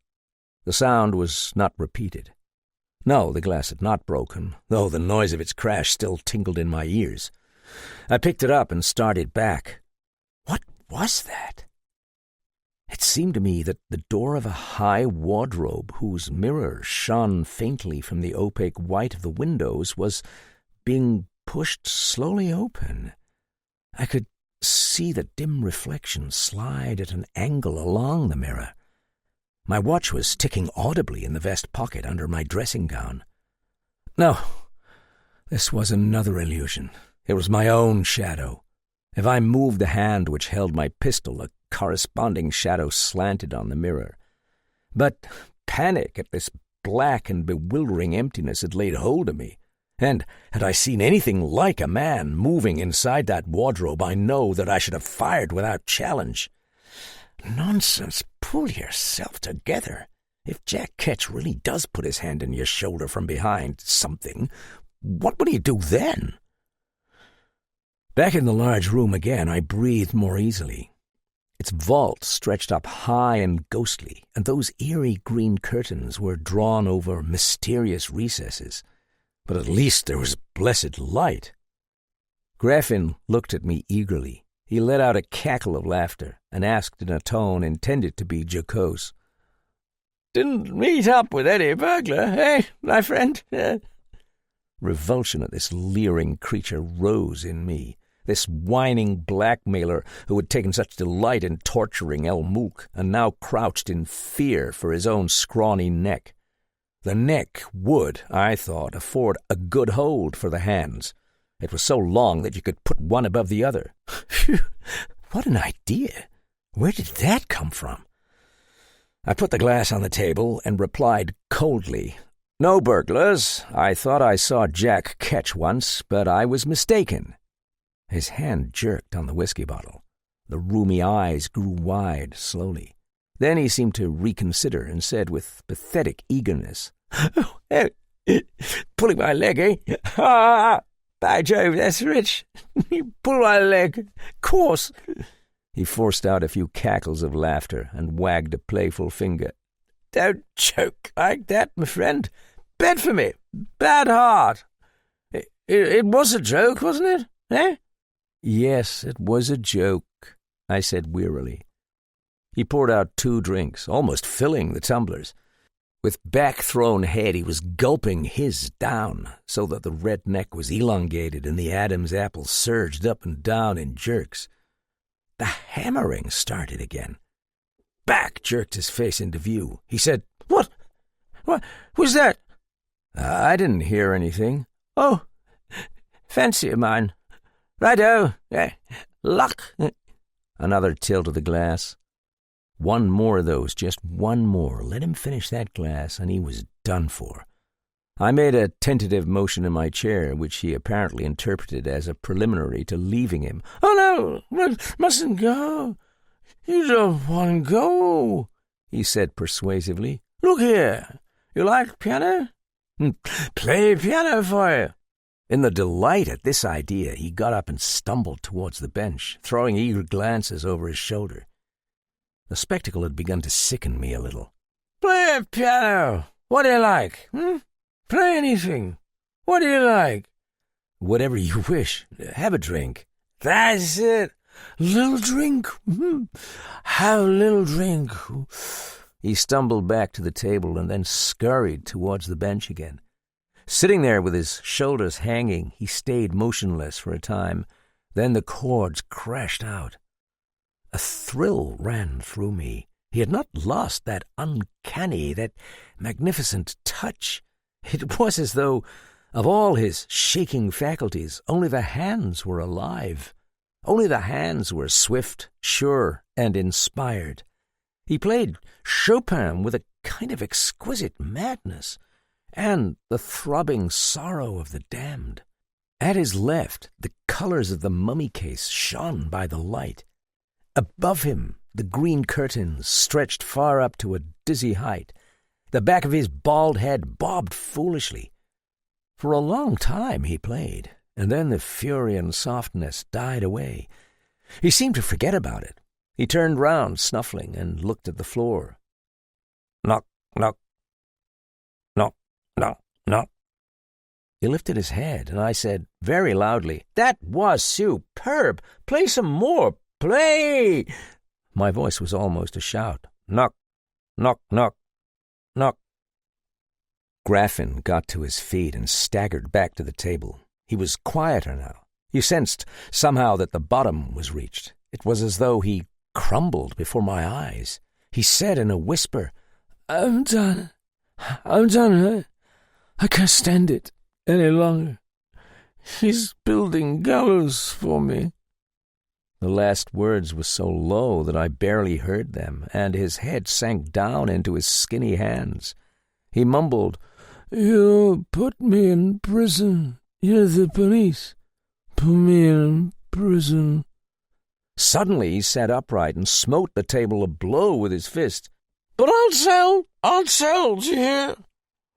The sound was not repeated. No, the glass had not broken, though the noise of its crash still tinkled in my ears. I picked it up and started back. What was that? It seemed to me that the door of a high wardrobe, whose mirror shone faintly from the opaque white of the windows, was being pushed slowly open. I could see the dim reflection slide at an angle along the mirror. My watch was ticking audibly in the vest pocket under my dressing gown. No, this was another illusion. It was my own shadow. If I moved the hand which held my pistol, a corresponding shadow slanted on the mirror. But panic at this black and bewildering emptiness had laid hold of me, and had I seen anything like a man moving inside that wardrobe, I know that I should have fired without challenge. Nonsense, pull yourself together. If Jack Ketch really does put his hand on your shoulder from behind something, what would he do then? Back in the large room again, I breathed more easily. Its vault stretched up high and ghostly, and those eerie green curtains were drawn over mysterious recesses. But at least there was blessed light. Graffin looked at me eagerly. He let out a cackle of laughter and asked in a tone intended to be jocose, "Didn't meet up with any burglar, eh, my friend?" Revulsion at this leering creature rose in me. This whining blackmailer who had taken such delight in torturing El Mulk and now crouched in fear for his own scrawny neck. The neck would, I thought, afford a good hold for the hands. It was so long that you could put one above the other. Phew, what an idea! Where did that come from? I put the glass on the table and replied coldly, "No burglars. I thought I saw Jack Ketch once, but I was mistaken." His hand jerked on the whiskey bottle. The rheumy eyes grew wide slowly. Then he seemed to reconsider and said with pathetic eagerness, "Pulling my leg, eh? Ah, by Jove, that's rich. You pull my leg. Course." He forced out a few cackles of laughter and wagged a playful finger. "Don't joke like that, my friend. Bet for me. Bad heart. It was a joke, wasn't it? Eh?" "Yes, it was a joke," I said wearily. He poured out 2 drinks, almost filling the tumblers. With back-thrown head, he was gulping his down, so that the red neck was elongated and the Adam's apple surged up and down in jerks. The hammering started again. Back jerked his face into view. He said, What was that?" "I didn't hear anything." "Oh, fancy of mine. Righto. Luck." Another tilt of the glass. One more of those, just one more. Let him finish that glass, and he was done for. I made a tentative motion in my chair, which he apparently interpreted as a preliminary to leaving him. "Oh, no, mustn't go. You don't want to go," he said persuasively. "Look here, you like piano? Play piano for you." In the delight at this idea, he got up and stumbled towards the bench, throwing eager glances over his shoulder. The spectacle had begun to sicken me a little. "Play a piano. What do you like? Play anything. What do you like?" "Whatever you wish. Have a drink." "That's it. Little drink. Have a little drink." He stumbled back to the table and then scurried towards the bench again. Sitting there with his shoulders hanging, he stayed motionless for a time. Then the chords crashed out. A thrill ran through me. He had not lost that uncanny, that magnificent touch. It was as though, of all his shaking faculties, only the hands were alive. Only the hands were swift, sure, and inspired. He played Chopin with a kind of exquisite madness, and the throbbing sorrow of the damned. At his left, the colors of the mummy case shone by the light. Above him, the green curtains stretched far up to a dizzy height. The back of his bald head bobbed foolishly. For a long time he played, and then the fury and softness died away. He seemed to forget about it. He turned round, snuffling, and looked at the floor. Knock, knock. Knock, knock, Knock. He lifted his head, and I said very loudly, "That was superb! Play some more! Play!" My voice was almost a shout. "Knock, knock, knock, knock." Graffin got to his feet and staggered back to the table. He was quieter now. You sensed somehow that the bottom was reached. It was as though he crumbled before my eyes. He said in a whisper, "I'm done. I'm done. I can't stand it any longer. He's building gallows for me." The last words were so low that I barely heard them, and his head sank down into his skinny hands. He mumbled, "You put me in prison. You're the police. Put me in prison." Suddenly he sat upright and smote the table a blow with his fist. "But I'll tell, do you hear?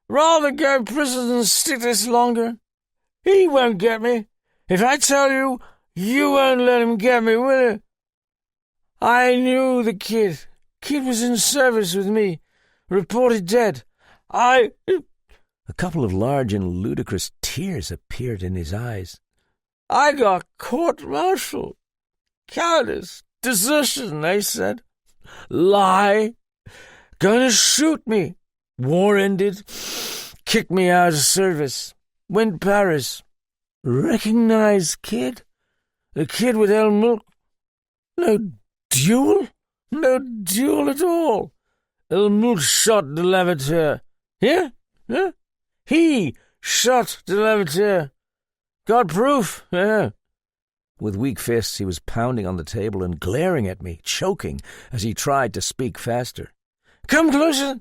Rather go to prison than stick this longer. He won't get me. If I tell you, you won't let him get me, will you? I knew the kid. Kid was in service with me. Reported dead. A couple of large and ludicrous tears appeared in his eyes. "I got court-martialed. Cowardice, desertion, they said. Lie. Going to shoot me. War ended. Kicked me out of service. Went to Paris. Recognize kid? The kid with El Mulk. No duel? No duel at all. El Mulk shot the Lavateur. Here? Huh? He shot the Lavateur. Got proof, yeah." With weak fists, he was pounding on the table and glaring at me, choking, as he tried to speak faster. "Come closer,"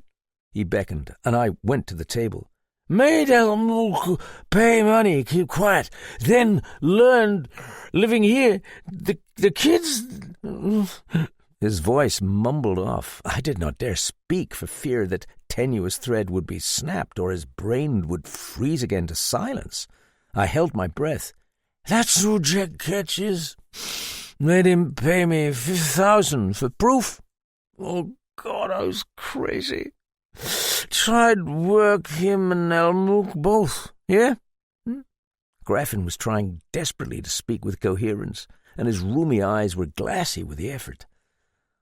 he beckoned, and I went to the table. "Made El Mulk pay money, keep quiet, then learned living here. The kids..." His voice mumbled off. I did not dare speak for fear that tenuous thread would be snapped or his brain would freeze again to silence. I held my breath. "That's who Jack Ketch is. Made him pay me 5,000 for proof. Oh, God, I was crazy. Tried work him and El Mulk both, yeah?" Graffin was trying desperately to speak with coherence, and his roomy eyes were glassy with the effort.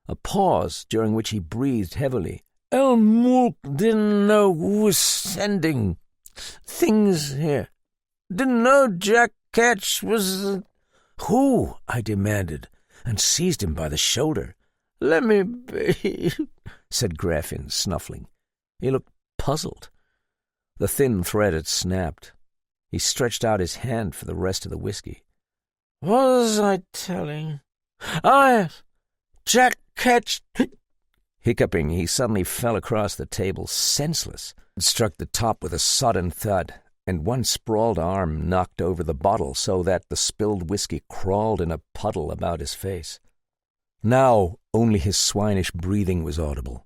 A pause, during which he breathed heavily. "El Mulk didn't know who was sending things here. Didn't know Jack Ketch was..." "Who?" I demanded, and seized him by the shoulder. "Let me be," said Graffin, snuffling. He looked puzzled. The thin thread had snapped. He stretched out his hand for the rest of the whiskey. "What was I telling? Jack Ketch..." Hiccuping, he suddenly fell across the table, senseless, and struck the top with a sudden thud, and one sprawled arm knocked over the bottle so that the spilled whiskey crawled in a puddle about his face. Now only his swinish breathing was audible.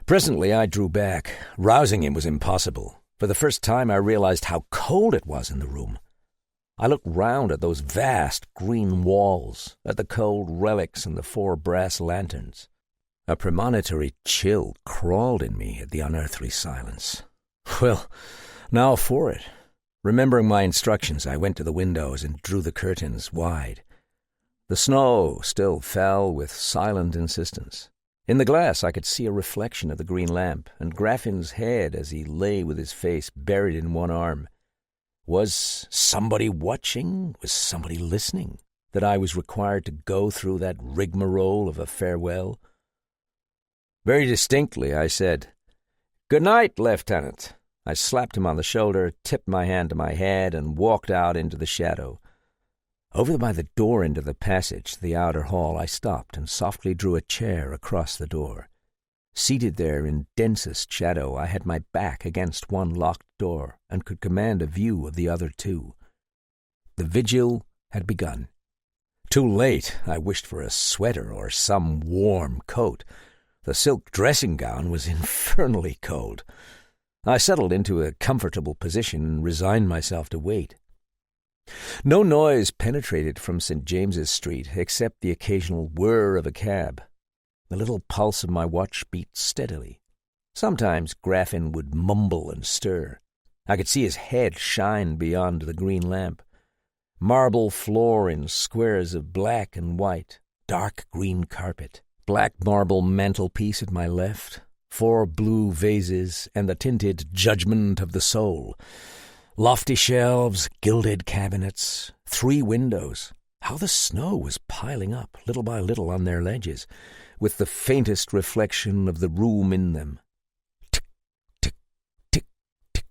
Presently I drew back. Rousing him was impossible. For the first time I realized how cold it was in the room. I looked round at those vast green walls, at the cold relics and the 4 brass lanterns. A premonitory chill crawled in me at the unearthly silence. Well, now for it. Remembering my instructions, I went to the windows and drew the curtains wide. The snow still fell with silent insistence. In the glass I could see a reflection of the green lamp, and Graffin's head as he lay with his face buried in one arm. Was somebody watching? Was somebody listening? That I was required to go through that rigmarole of a farewell? Very distinctly I said, "Good night, Lieutenant." I slapped him on the shoulder, tipped my hand to my head, and walked out into the shadow. Over by the door into the passage, the outer hall, I stopped and softly drew a chair across the door. Seated there in densest shadow, I had my back against one locked door and could command a view of the other 2. The vigil had begun. Too late, I wished for a sweater or some warm coat. The silk dressing-gown was infernally cold. I settled into a comfortable position and resigned myself to wait. No noise penetrated from St. James's Street except the occasional whir of a cab. The little pulse of my watch beat steadily. Sometimes Graffin would mumble and stir. I could see his head shine beyond the green lamp. Marble floor in squares of black and white, dark green carpet, black marble mantelpiece at my left, 4 blue vases, and the tinted Judgment of the Soul. Lofty shelves, gilded cabinets, 3 windows. How the snow was piling up, little by little, on their ledges, with the faintest reflection of the room in them. Tick, tick, tick, tick.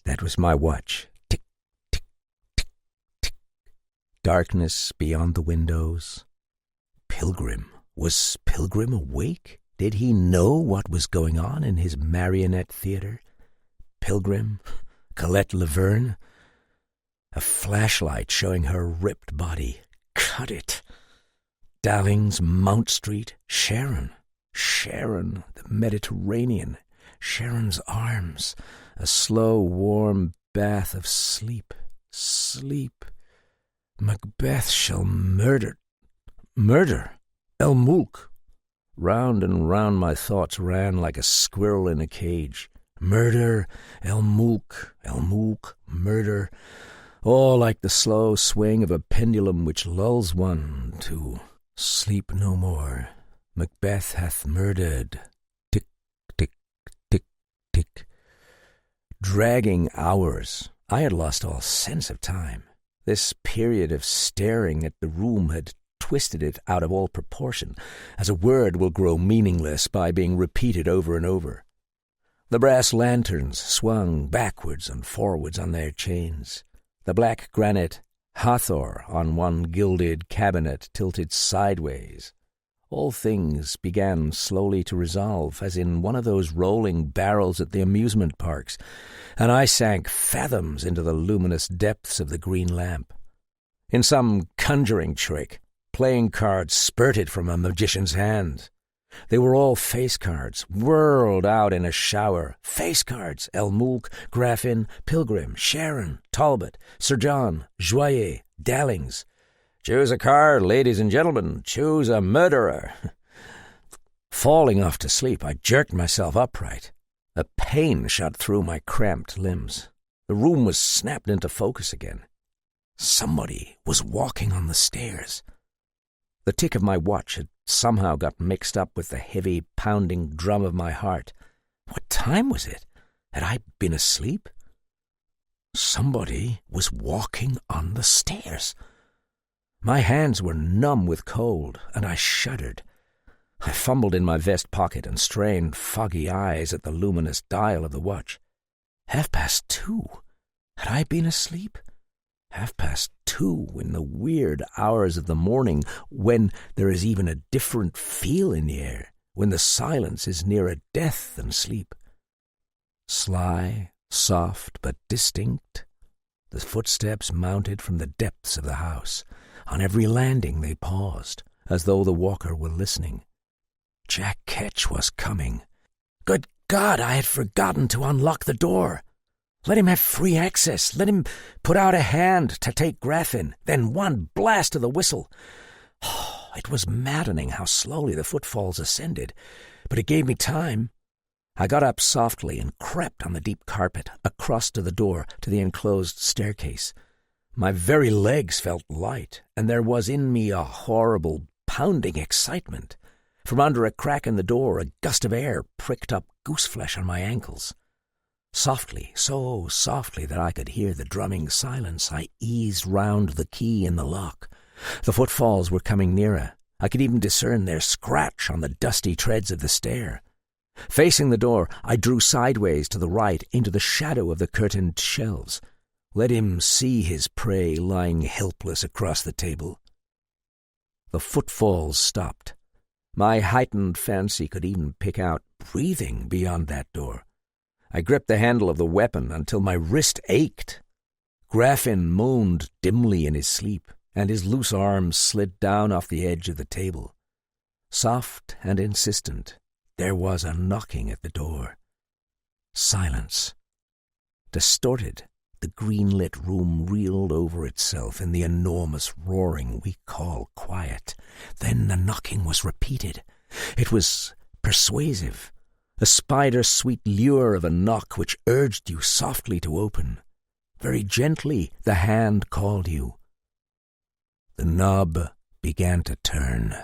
That was my watch. Tick, tick, tick, tick. Darkness beyond the windows. Pilgrim. Was Pilgrim awake? Did he know what was going on in his marionette theater? Pilgrim, Colette Laverne, a flashlight showing her ripped body. Cut it. Dallings, Mount Street, Sharon, the Mediterranean, Sharon's arms, a slow, warm bath of sleep. Macbeth shall murder. El Mulk. Round and round my thoughts ran like a squirrel in a cage. Murder, El Mulk, murder, all like the slow swing of a pendulum which lulls one to sleep no more. Macbeth hath murdered. Tick, tick, tick, tick. Dragging hours. I had lost all sense of time. This period of staring at the room had twisted it out of all proportion, as a word will grow meaningless by being repeated over and over. The brass lanterns swung backwards and forwards on their chains. The black granite Hathor on one gilded cabinet tilted sideways. All things began slowly to resolve, as in one of those rolling barrels at the amusement parks, and I sank fathoms into the luminous depths of the green lamp. In some conjuring trick, playing cards spurted from a magician's hand. They were all face cards, whirled out in a shower. Face cards: El Mulk, Graffin, Pilgrim, Sharon, Talbot, Sir John, Joyer, Dallings. Choose a card, ladies and gentlemen. Choose a murderer. Falling off to sleep, I jerked myself upright. A pain shot through my cramped limbs. The room was snapped into focus again. Somebody was walking on the stairs. The tick of my watch had somehow got mixed up with the heavy, pounding drum of my heart. What time was it? Had I been asleep? Somebody was walking on the stairs. My hands were numb with cold, and I shuddered. I fumbled in my vest pocket and strained foggy eyes at the luminous dial of the watch. 2:30. Had I been asleep? 2:30 in the weird hours of the morning, when there is even a different feel in the air, when the silence is nearer death than sleep. Sly, soft, but distinct, the footsteps mounted from the depths of the house. On every landing they paused, as though the walker were listening. Jack Ketch was coming. Good God, I had forgotten to unlock the door. Let him have free access. Let him put out a hand to take Graffin. Then one blast of the whistle. Oh, it was maddening how slowly the footfalls ascended, but it gave me time. I got up softly and crept on the deep carpet across to the door to the enclosed staircase. My very legs felt light, and there was in me a horrible, pounding excitement. From under a crack in the door, a gust of air pricked up gooseflesh on my ankles. Softly, so softly that I could hear the drumming silence, I eased round the key in the lock. The footfalls were coming nearer. I could even discern their scratch on the dusty treads of the stair. Facing the door, I drew sideways to the right into the shadow of the curtained shelves. Let him see his prey lying helpless across the table. The footfalls stopped. My heightened fancy could even pick out breathing beyond that door. I gripped the handle of the weapon until my wrist ached. Graffin moaned dimly in his sleep, and his loose arms slid down off the edge of the table. Soft and insistent, there was a knocking at the door. Silence. Distorted, the green-lit room reeled over itself in the enormous roaring we call quiet. Then the knocking was repeated. It was persuasive, a spider-sweet lure of a knock which urged you softly to open. Very gently the hand called you. The knob began to turn.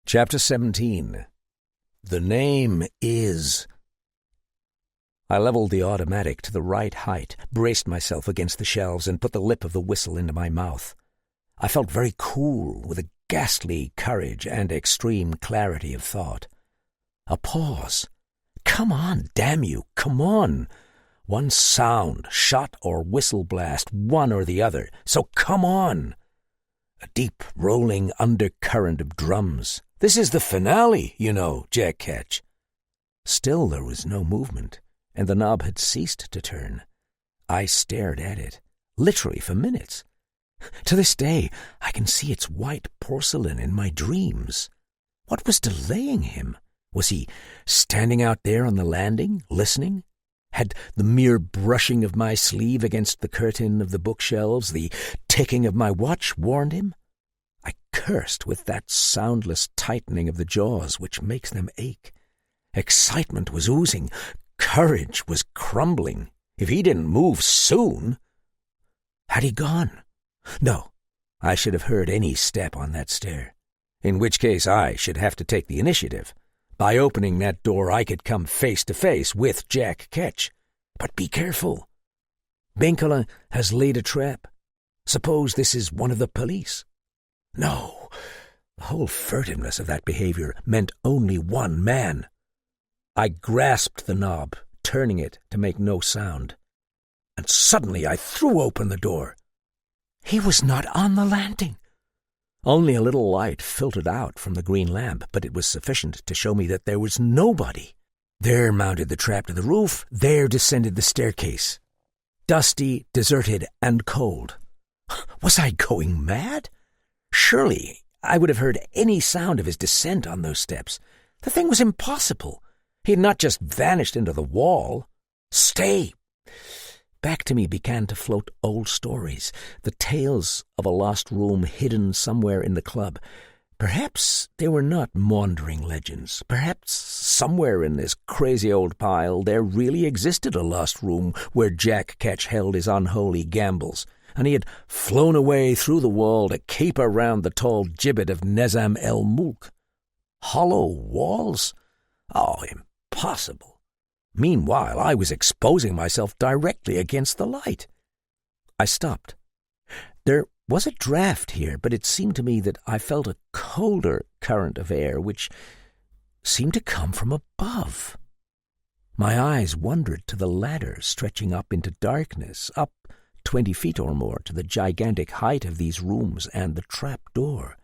Chapter 17. The name is... I leveled the automatic to the right height, braced myself against the shelves, and put the lip of the whistle into my mouth. I felt very cool, with a ghastly courage and extreme clarity of thought. A pause. Come on, damn you, come on! One sound, shot or whistle blast, one or the other, so come on! A deep, rolling undercurrent of drums. This is the finale, you know, Jack Ketch. Still there was no movement, and the knob had ceased to turn. I stared at it, literally for minutes. To this day, I can see its white porcelain in my dreams. What was delaying him? Was he standing out there on the landing, listening? Had the mere brushing of my sleeve against the curtain of the bookshelves, the ticking of my watch, warned him? I cursed with that soundless tightening of the jaws which makes them ache. Excitement was oozing. Courage was crumbling. If he didn't move soon... Had he gone? No, I should have heard any step on that stair, in which case I should have to take the initiative. By opening that door I could come face to face with Jack Ketch. But be careful. Benkela has laid a trap. Suppose this is one of the police. No, the whole furtiveness of that behavior meant only one man. I grasped the knob, turning it to make no sound, and suddenly I threw open the door. He was not on the landing. Only a little light filtered out from the green lamp, but it was sufficient to show me that there was nobody. There mounted the trap to the roof, there descended the staircase. Dusty, deserted, and cold. Was I going mad? Surely I would have heard any sound of his descent on those steps. The thing was impossible. He had not just vanished into the wall. Stay! Back to me began to float old stories, the tales of a lost room hidden somewhere in the club. Perhaps they were not maundering legends. Perhaps somewhere in this crazy old pile there really existed a lost room where Jack Ketch held his unholy gambles, and he had flown away through the wall to caper round the tall gibbet of Nizam el Mulk. Hollow walls? Oh, impossible. Meanwhile, I was exposing myself directly against the light. I stopped. There was a draught here, but it seemed to me that I felt a colder current of air which seemed to come from above. My eyes wandered to the ladder stretching up into darkness, up 20 feet or more to the gigantic height of these rooms and the trap door.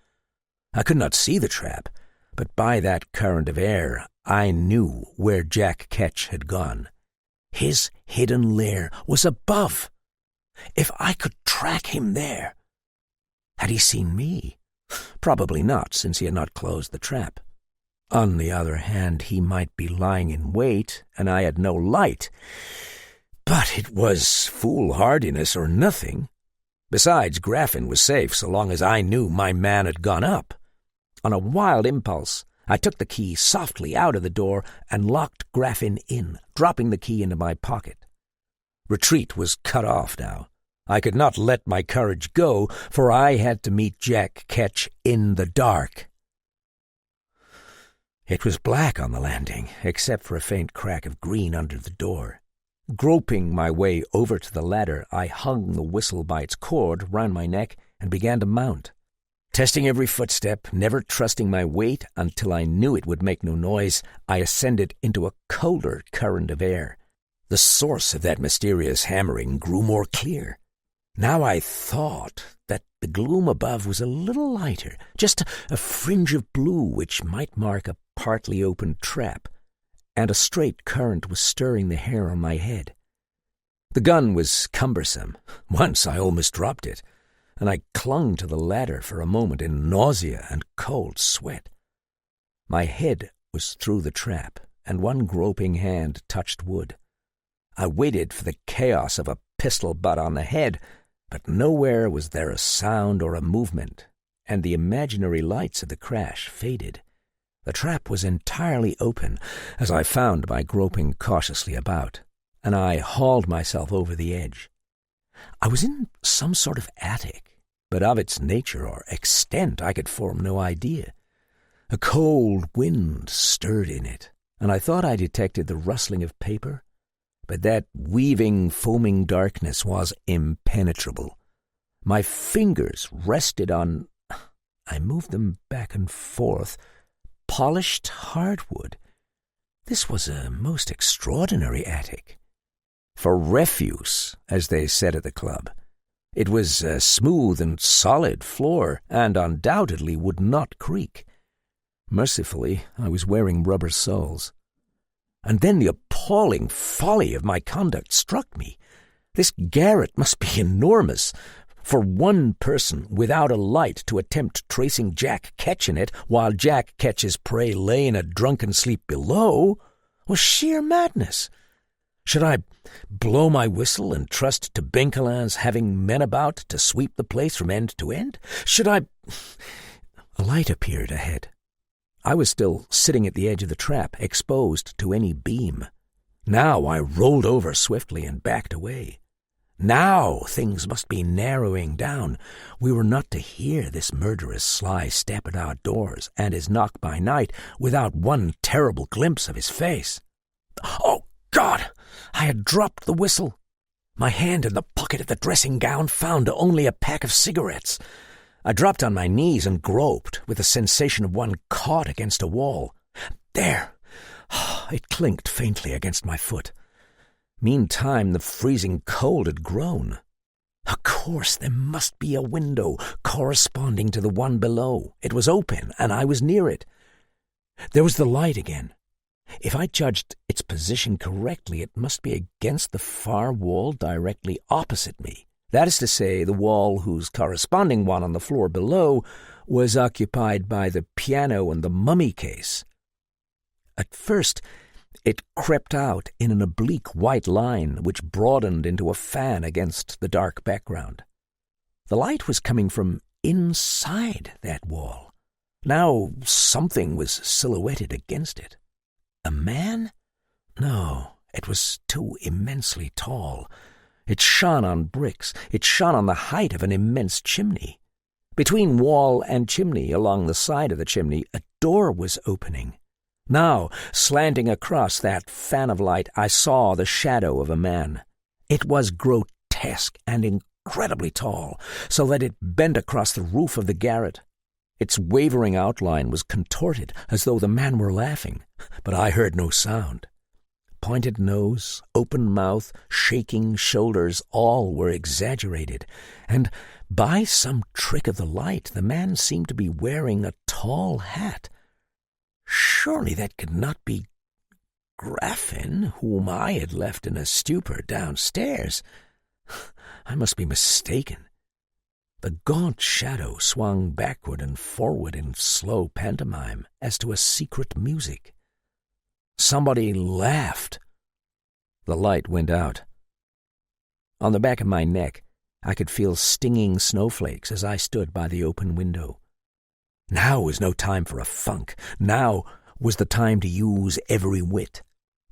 I could not see the trap, but by that current of air I knew where Jack Ketch had gone. His hidden lair was above. If I could track him there. Had he seen me? Probably not, since he had not closed the trap. On the other hand, he might be lying in wait, and I had no light. But it was foolhardiness or nothing. Besides, Graffin was safe so long as I knew my man had gone up. On a wild impulse, I took the key softly out of the door and locked Graffin in, dropping the key into my pocket. Retreat was cut off now. I could not let my courage go, for I had to meet Jack Ketch in the dark. It was black on the landing, except for a faint crack of green under the door. Groping my way over to the ladder, I hung the whistle by its cord round my neck and began to mount. Testing every footstep, never trusting my weight until I knew it would make no noise, I ascended into a colder current of air. The source of that mysterious hammering grew more clear. Now I thought that the gloom above was a little lighter, just a fringe of blue which might mark a partly opened trap, and a straight current was stirring the hair on my head. The gun was cumbersome. Once I almost dropped it, and I clung to the ladder for a moment in nausea and cold sweat. My head was through the trap, and one groping hand touched wood. I waited for the chaos of a pistol butt on the head, But nowhere was there a sound or a movement, and the imaginary lights of the crash faded. The trap was entirely open, as I found by groping cautiously about, and I hauled myself over the edge. I was in some sort of attic, but of its nature or extent I could form no idea. A cold wind stirred in it, and I thought I detected the rustling of paper, but that weaving, foaming darkness was impenetrable. My fingers rested on, I moved them back and forth, polished hardwood. This was a most extraordinary attic. For refuse, as they said at the club. It was a smooth and solid floor, and undoubtedly would not creak. Mercifully, I was wearing rubber soles. And then the appalling folly of my conduct struck me. This garret must be enormous. For one person without a light to attempt tracing Jack Ketch in it while Jack Ketch's prey lay in a drunken sleep below was sheer madness. Should I blow my whistle and trust to Benkelin's having men about to sweep the place from end to end? Should I... A light appeared ahead. I was still sitting at the edge of the trap, exposed to any beam. Now I rolled over swiftly and backed away. Now things must be narrowing down. We were not to hear this murderous sly step at our doors and his knock by night without one terrible glimpse of his face. Oh, God! I had dropped the whistle. My hand in the pocket of the dressing-gown found only a pack of cigarettes. I dropped on my knees and groped with the sensation of one caught against a wall. There! It clinked faintly against my foot. Meantime, the freezing cold had grown. Of course, there must be a window corresponding to the one below. It was open, and I was near it. There was the light again. If I judged its position correctly, it must be against the far wall directly opposite me. That is to say, the wall whose corresponding one on the floor below was occupied by the piano and the mummy case. At first, it crept out in an oblique white line which broadened into a fan against the dark background. The light was coming from inside that wall. Now something was silhouetted against it. A man? No, it was too immensely tall. It shone on bricks. It shone on the height of an immense chimney. Between wall and chimney, along the side of the chimney, a door was opening. Now, slanting across that fan of light, I saw the shadow of a man. It was grotesque and incredibly tall, so that it bent across the roof of the garret. Its wavering outline was contorted as though the man were laughing, but I heard no sound. Pointed nose, open mouth, shaking shoulders, all were exaggerated, and by some trick of the light the man seemed to be wearing a tall hat. Surely that could not be Graffin, whom I had left in a stupor downstairs. I must be mistaken. The gaunt shadow swung backward and forward in slow pantomime as to a secret music. Somebody laughed. The light went out. On the back of my neck, I could feel stinging snowflakes as I stood by the open window. Now was no time for a funk. Now was the time to use every wit.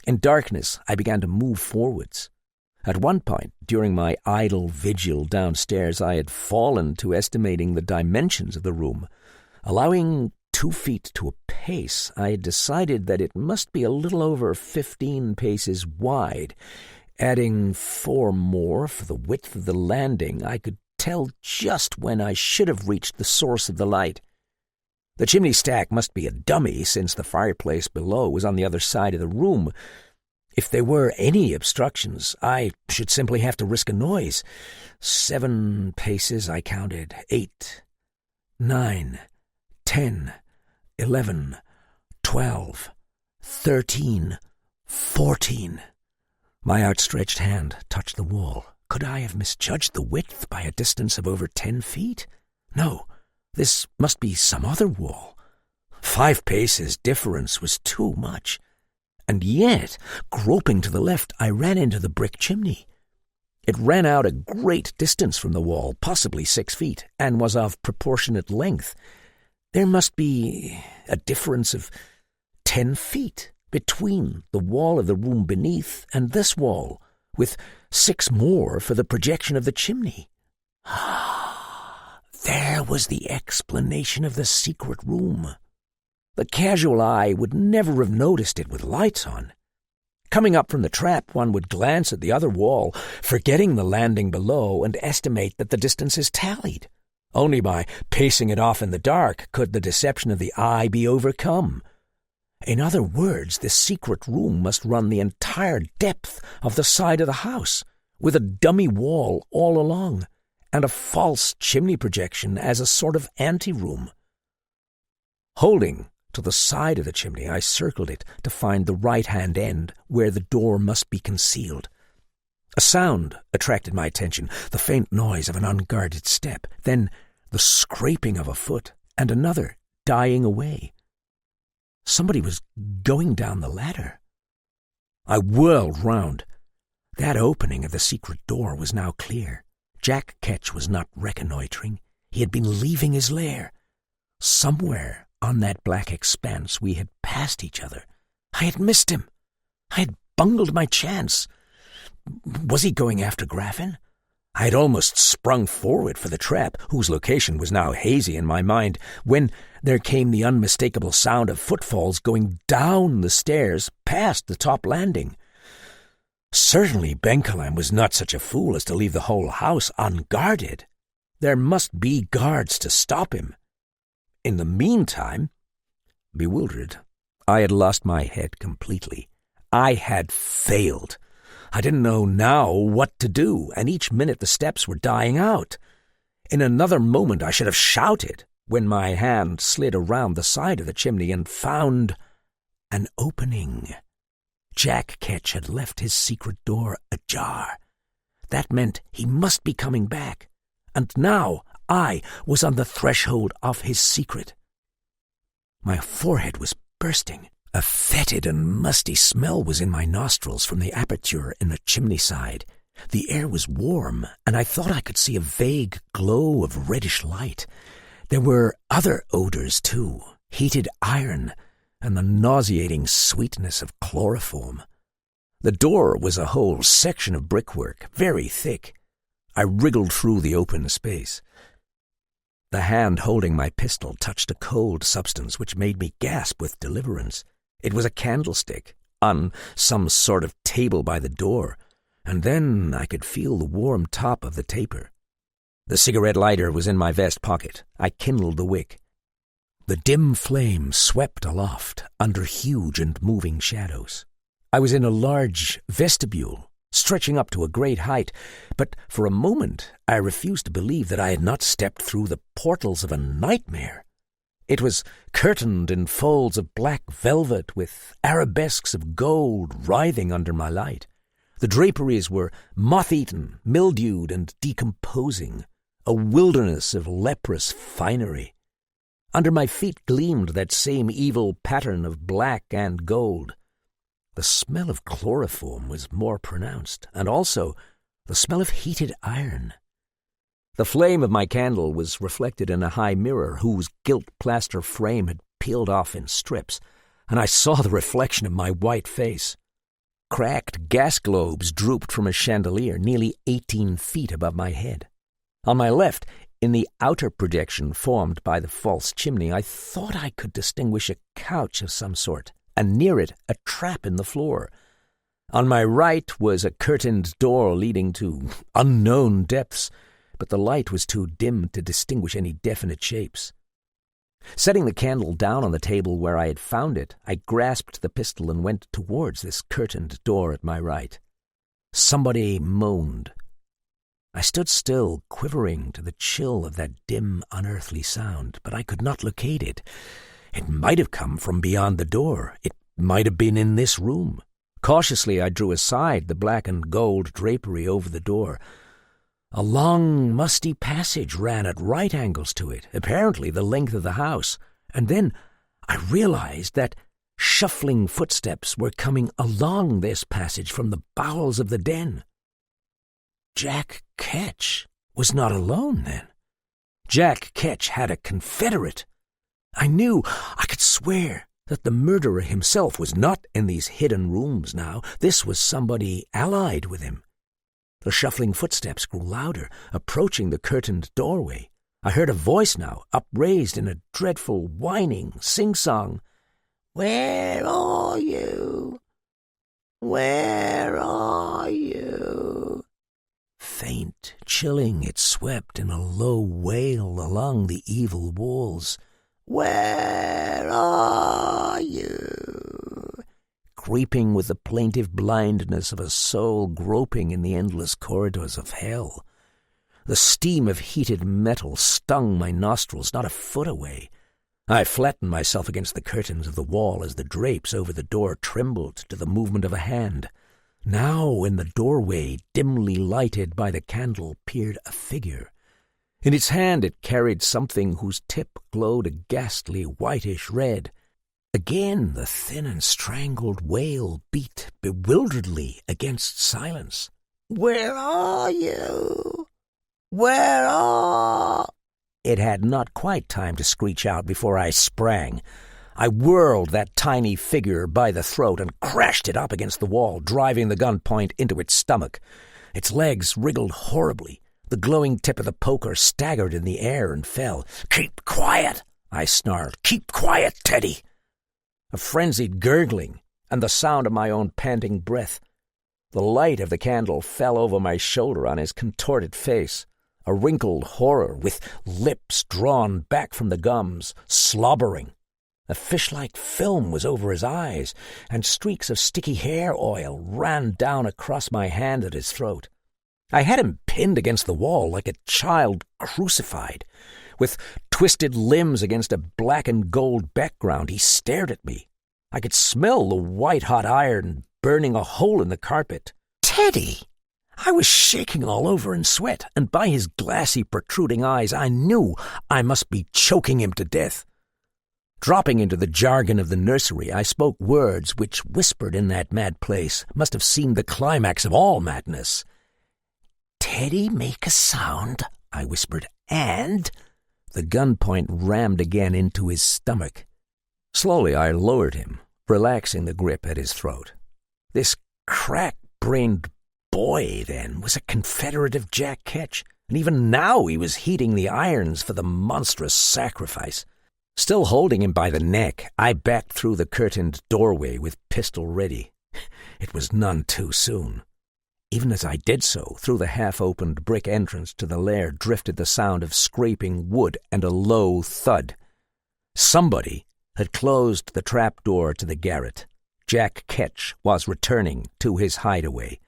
In darkness, I began to move forwards. At one point, during my idle vigil downstairs, I had fallen to estimating the dimensions of the room. Allowing 2 feet to a pace, I had decided that it must be a little over 15 paces wide. Adding 4 more for the width of the landing, I could tell just when I should have reached the source of the light. The chimney stack must be a dummy, since the fireplace below was on the other side of the room. If there were any obstructions, I should simply have to risk a noise. 7 paces, I counted. 8, 9, 10, 11, 12, 13, 14. My outstretched hand touched the wall. Could I have misjudged the width by a distance of over 10 feet? No, this must be some other wall. 5 paces difference was too much. And yet, groping to the left, I ran into the brick chimney. It ran out a great distance from the wall, possibly 6 feet, and was of proportionate length. There must be a difference of 10 feet between the wall of the room beneath and this wall, with 6 more for the projection of the chimney. There was the explanation of the secret room. The casual eye would never have noticed it with lights on. Coming up from the trap, one would glance at the other wall, forgetting the landing below, and estimate that the distance is tallied. Only by pacing it off in the dark could the deception of the eye be overcome. In other words, this secret room must run the entire depth of the side of the house, with a dummy wall all along, and a false chimney projection as a sort of anteroom. Holding to the side of the chimney, I circled it to find the right-hand end where the door must be concealed. A sound attracted my attention, the faint noise of an unguarded step, then the scraping of a foot, and another dying away. Somebody was going down the ladder. I whirled round. That opening of the secret door was now clear. Jack Ketch was not reconnoitring. He had been leaving his lair. Somewhere on that black expanse we had passed each other. I had missed him. I had bungled my chance. Was he going after Graffin? I had almost sprung forward for the trap, whose location was now hazy in my mind, when there came the unmistakable sound of footfalls going down the stairs past the top landing. Certainly Benkalam was not such a fool as to leave the whole house unguarded. There must be guards to stop him. In the meantime, bewildered, I had lost my head completely. I had failed. I didn't know now what to do, and each minute the steps were dying out. In another moment I should have shouted, when my hand slid around the side of the chimney and found an opening. Jack Ketch had left his secret door ajar. That meant he must be coming back, and now I was on the threshold of his secret. My forehead was bursting. A fetid and musty smell was in my nostrils from the aperture in the chimney side. The air was warm, and I thought I could see a vague glow of reddish light. There were other odors, too, heated iron, and the nauseating sweetness of chloroform. The door was a whole section of brickwork, very thick. I wriggled through the open space. The hand holding my pistol touched a cold substance which made me gasp with deliverance. It was a candlestick on some sort of table by the door, and then I could feel the warm top of the taper. The cigarette lighter was in my vest pocket. I kindled the wick. The dim flame swept aloft under huge and moving shadows. I was in a large vestibule, stretching up to a great height, but for a moment I refused to believe that I had not stepped through the portals of a nightmare. It was curtained in folds of black velvet with arabesques of gold writhing under my light. The draperies were moth-eaten, mildewed, and decomposing, a wilderness of leprous finery. Under my feet gleamed that same evil pattern of black and gold. The smell of chloroform was more pronounced, and also the smell of heated iron. The flame of my candle was reflected in a high mirror whose gilt plaster frame had peeled off in strips, and I saw the reflection of my white face. Cracked gas globes drooped from a chandelier nearly 18 feet above my head. On my left, in the outer projection formed by the false chimney, I thought I could distinguish a couch of some sort, and near it a trap in the floor. On my right was a curtained door leading to unknown depths, but the light was too dim to distinguish any definite shapes. Setting the candle down on the table where I had found it, I grasped the pistol and went towards this curtained door at my right. Somebody moaned. I stood still, quivering to the chill of that dim, unearthly sound, but I could not locate it. It might have come from beyond the door. It might have been in this room. Cautiously I drew aside the black and gold drapery over the door. A long, musty passage ran at right angles to it, apparently the length of the house, and then I realized that shuffling footsteps were coming along this passage from the bowels of the den. Jack Ketch was not alone, then. Jack Ketch had a confederate. I could swear that the murderer himself was not in these hidden rooms now. This was somebody allied with him. The shuffling footsteps grew louder, approaching the curtained doorway. I heard a voice now, upraised in a dreadful, whining sing-song. "Where are you? Where are you?" Faint, chilling, it swept in a low wail along the evil walls. "Where are you?" Creeping with the plaintive blindness of a soul groping in the endless corridors of hell. The steam of heated metal stung my nostrils not a foot away. I flattened myself against the curtains of the wall as the drapes over the door trembled to the movement of a hand. Now in the doorway, dimly lighted by the candle, peered a figure. In its hand it carried something whose tip glowed a ghastly whitish red. Again the thin and strangled wail beat bewilderedly against silence. "Where are you? Where are—" It had not quite time to screech out before I sprang. I whirled that tiny figure by the throat and crashed it up against the wall, driving the gun point into its stomach. Its legs wriggled horribly. The glowing tip of the poker staggered in the air and fell. "Keep quiet," I snarled. "Keep quiet, Teddy." A frenzied gurgling and the sound of my own panting breath. The light of the candle fell over my shoulder on his contorted face. A wrinkled horror with lips drawn back from the gums, slobbering. A fish-like film was over his eyes, and streaks of sticky hair oil ran down across my hand at his throat. I had him pinned against the wall like a child crucified. With twisted limbs against a black and gold background, he stared at me. I could smell the white-hot iron burning a hole in the carpet. "Teddy!" I was shaking all over in sweat, and by his glassy, protruding eyes I knew I must be choking him to death. Dropping into the jargon of the nursery, I spoke words which, whispered in that mad place, must have seemed the climax of all madness. "Teddy, make a sound," I whispered, "and—" The gun point rammed again into his stomach. Slowly I lowered him, relaxing the grip at his throat. This crack-brained boy, then, was a confederate of Jack Ketch, and even now he was heating the irons for the monstrous sacrifice. Still holding him by the neck, I backed through the curtained doorway with pistol ready. It was none too soon. Even as I did so, through the half-opened brick entrance to the lair drifted the sound of scraping wood and a low thud. Somebody had closed the trap-door to the garret. Jack Ketch was returning to his hideaway.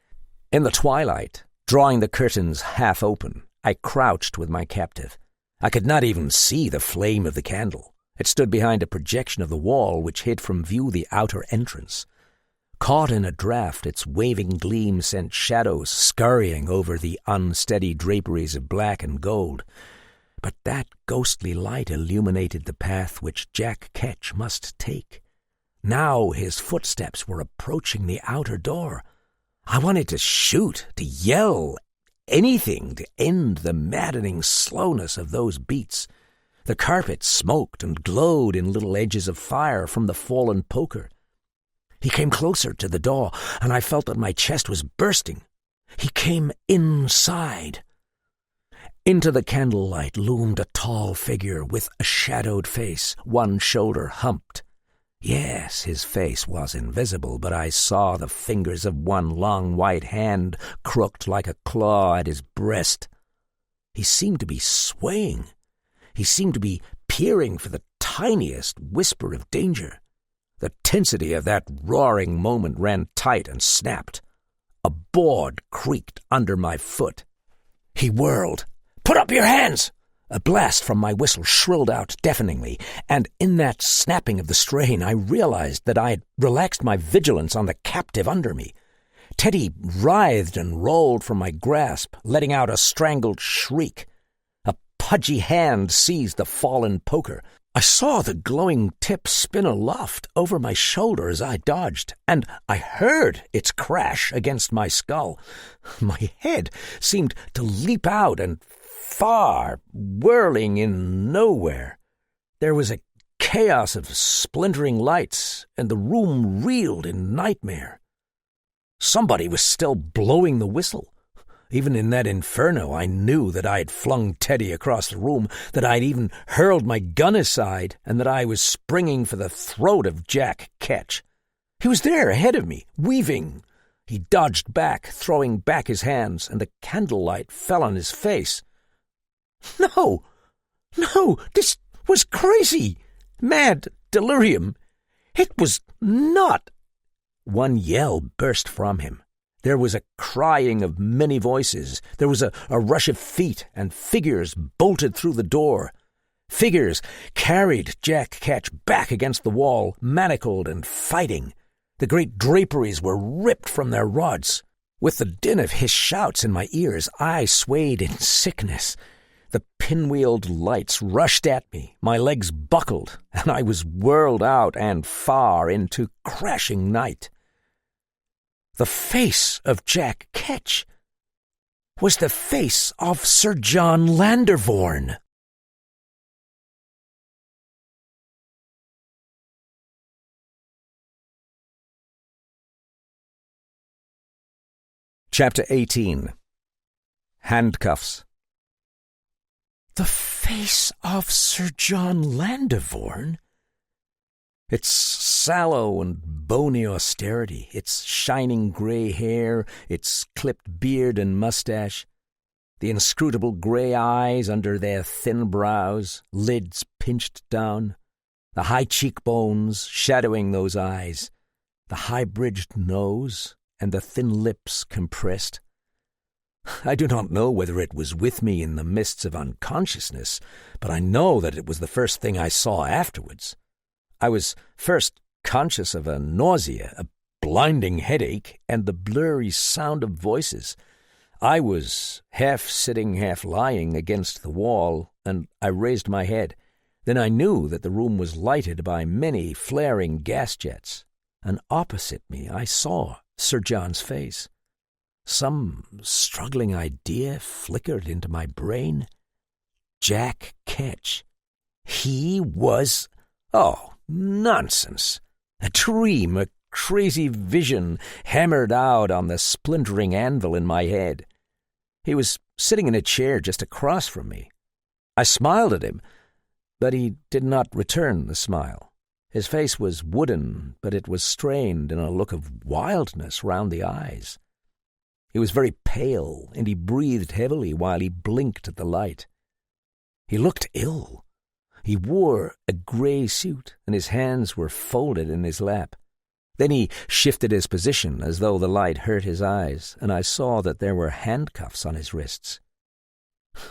In the twilight, drawing the curtains half open, I crouched with my captive. I could not even see the flame of the candle. It stood behind a projection of the wall which hid from view the outer entrance. Caught in a draught, its waving gleam sent shadows scurrying over the unsteady draperies of black and gold. But that ghostly light illuminated the path which Jack Ketch must take. Now his footsteps were approaching the outer door. I wanted to shoot, to yell, anything to end the maddening slowness of those beats. The carpet smoked and glowed in little edges of fire from the fallen poker. He came closer to the door, and I felt that my chest was bursting. He came inside. Into the candlelight loomed a tall figure with a shadowed face, one shoulder humped. Yes, his face was invisible, but I saw the fingers of one long white hand crooked like a claw at his breast. He seemed to be swaying. He seemed to be peering for the tiniest whisper of danger. The tensity of that roaring moment ran tight and snapped. A board creaked under my foot. He whirled. "Put up your hands!" A blast from my whistle shrilled out deafeningly, and in that snapping of the strain I realized that I had relaxed my vigilance on the captive under me. Teddy writhed and rolled from my grasp, letting out a strangled shriek. A pudgy hand seized the fallen poker. I saw the glowing tip spin aloft over my shoulder as I dodged, and I heard its crash against my skull. My head seemed to leap out and far, whirling in nowhere. There was a chaos of splintering lights, and the room reeled in nightmare. Somebody was still blowing the whistle. Even in that inferno, I knew that I had flung Teddy across the room, that I had even hurled my gun aside, and that I was springing for the throat of Jack Ketch. He was there ahead of me, weaving. He dodged back, throwing back his hands, and the candlelight fell on his face. No, this was crazy, mad delirium. It was not. One yell burst from him. There was a crying of many voices. There was a rush of feet, and figures bolted through the door. Figures carried Jack Ketch back against the wall, manacled and fighting. The great draperies were ripped from their rods. With the din of his shouts in my ears, I swayed in sickness. The pinwheeled lights rushed at me, my legs buckled, and I was whirled out and far into crashing night. The face of Jack Ketch was the face of Sir John Landervorn. Chapter 18. Handcuffs. The face of Sir John Landervorn? Its sallow and bony austerity, its shining grey hair, its clipped beard and moustache, the inscrutable grey eyes under their thin brows, lids pinched down, the high cheekbones shadowing those eyes, the high-bridged nose, and the thin lips compressed. I do not know whether it was with me in the mists of unconsciousness, but I know that it was the first thing I saw afterwards. I was first conscious of a nausea, a blinding headache, and the blurry sound of voices. I was half sitting, half lying against the wall, and I raised my head. Then I knew that the room was lighted by many flaring gas jets, and opposite me I saw Sir John's face. Some struggling idea flickered into my brain. Jack Ketch. He was... Oh, nonsense. A dream, a crazy vision hammered out on the splintering anvil in my head. He was sitting in a chair just across from me. I smiled at him, but he did not return the smile. His face was wooden, but it was strained in a look of wildness round the eyes. He was very pale, and he breathed heavily while he blinked at the light. He looked ill. He wore a grey suit, and his hands were folded in his lap. Then he shifted his position as though the light hurt his eyes, and I saw that there were handcuffs on his wrists.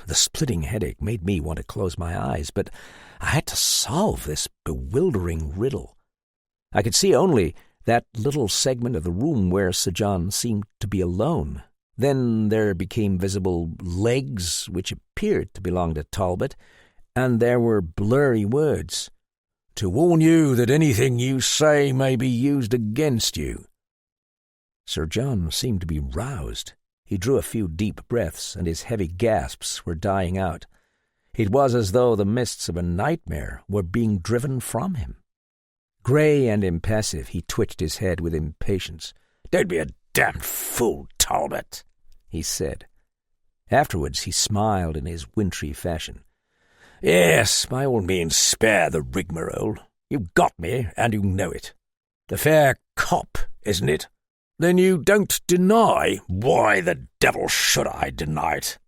The splitting headache made me want to close my eyes, but I had to solve this bewildering riddle. I could see only that little segment of the room where Sir John seemed to be alone. Then there became visible legs which appeared to belong to Talbot, and there were blurry words. "To warn you that anything you say may be used against you." Sir John seemed to be roused. He drew a few deep breaths, and his heavy gasps were dying out. It was as though the mists of a nightmare were being driven from him. Grey and impassive, he twitched his head with impatience. "Don't be a damned fool, Talbot," he said. Afterwards he smiled in his wintry fashion. "Yes, by all means spare the rigmarole. You got me, and you know it. The fair cop, isn't it? Then you don't deny?" "Why the devil should I deny it?"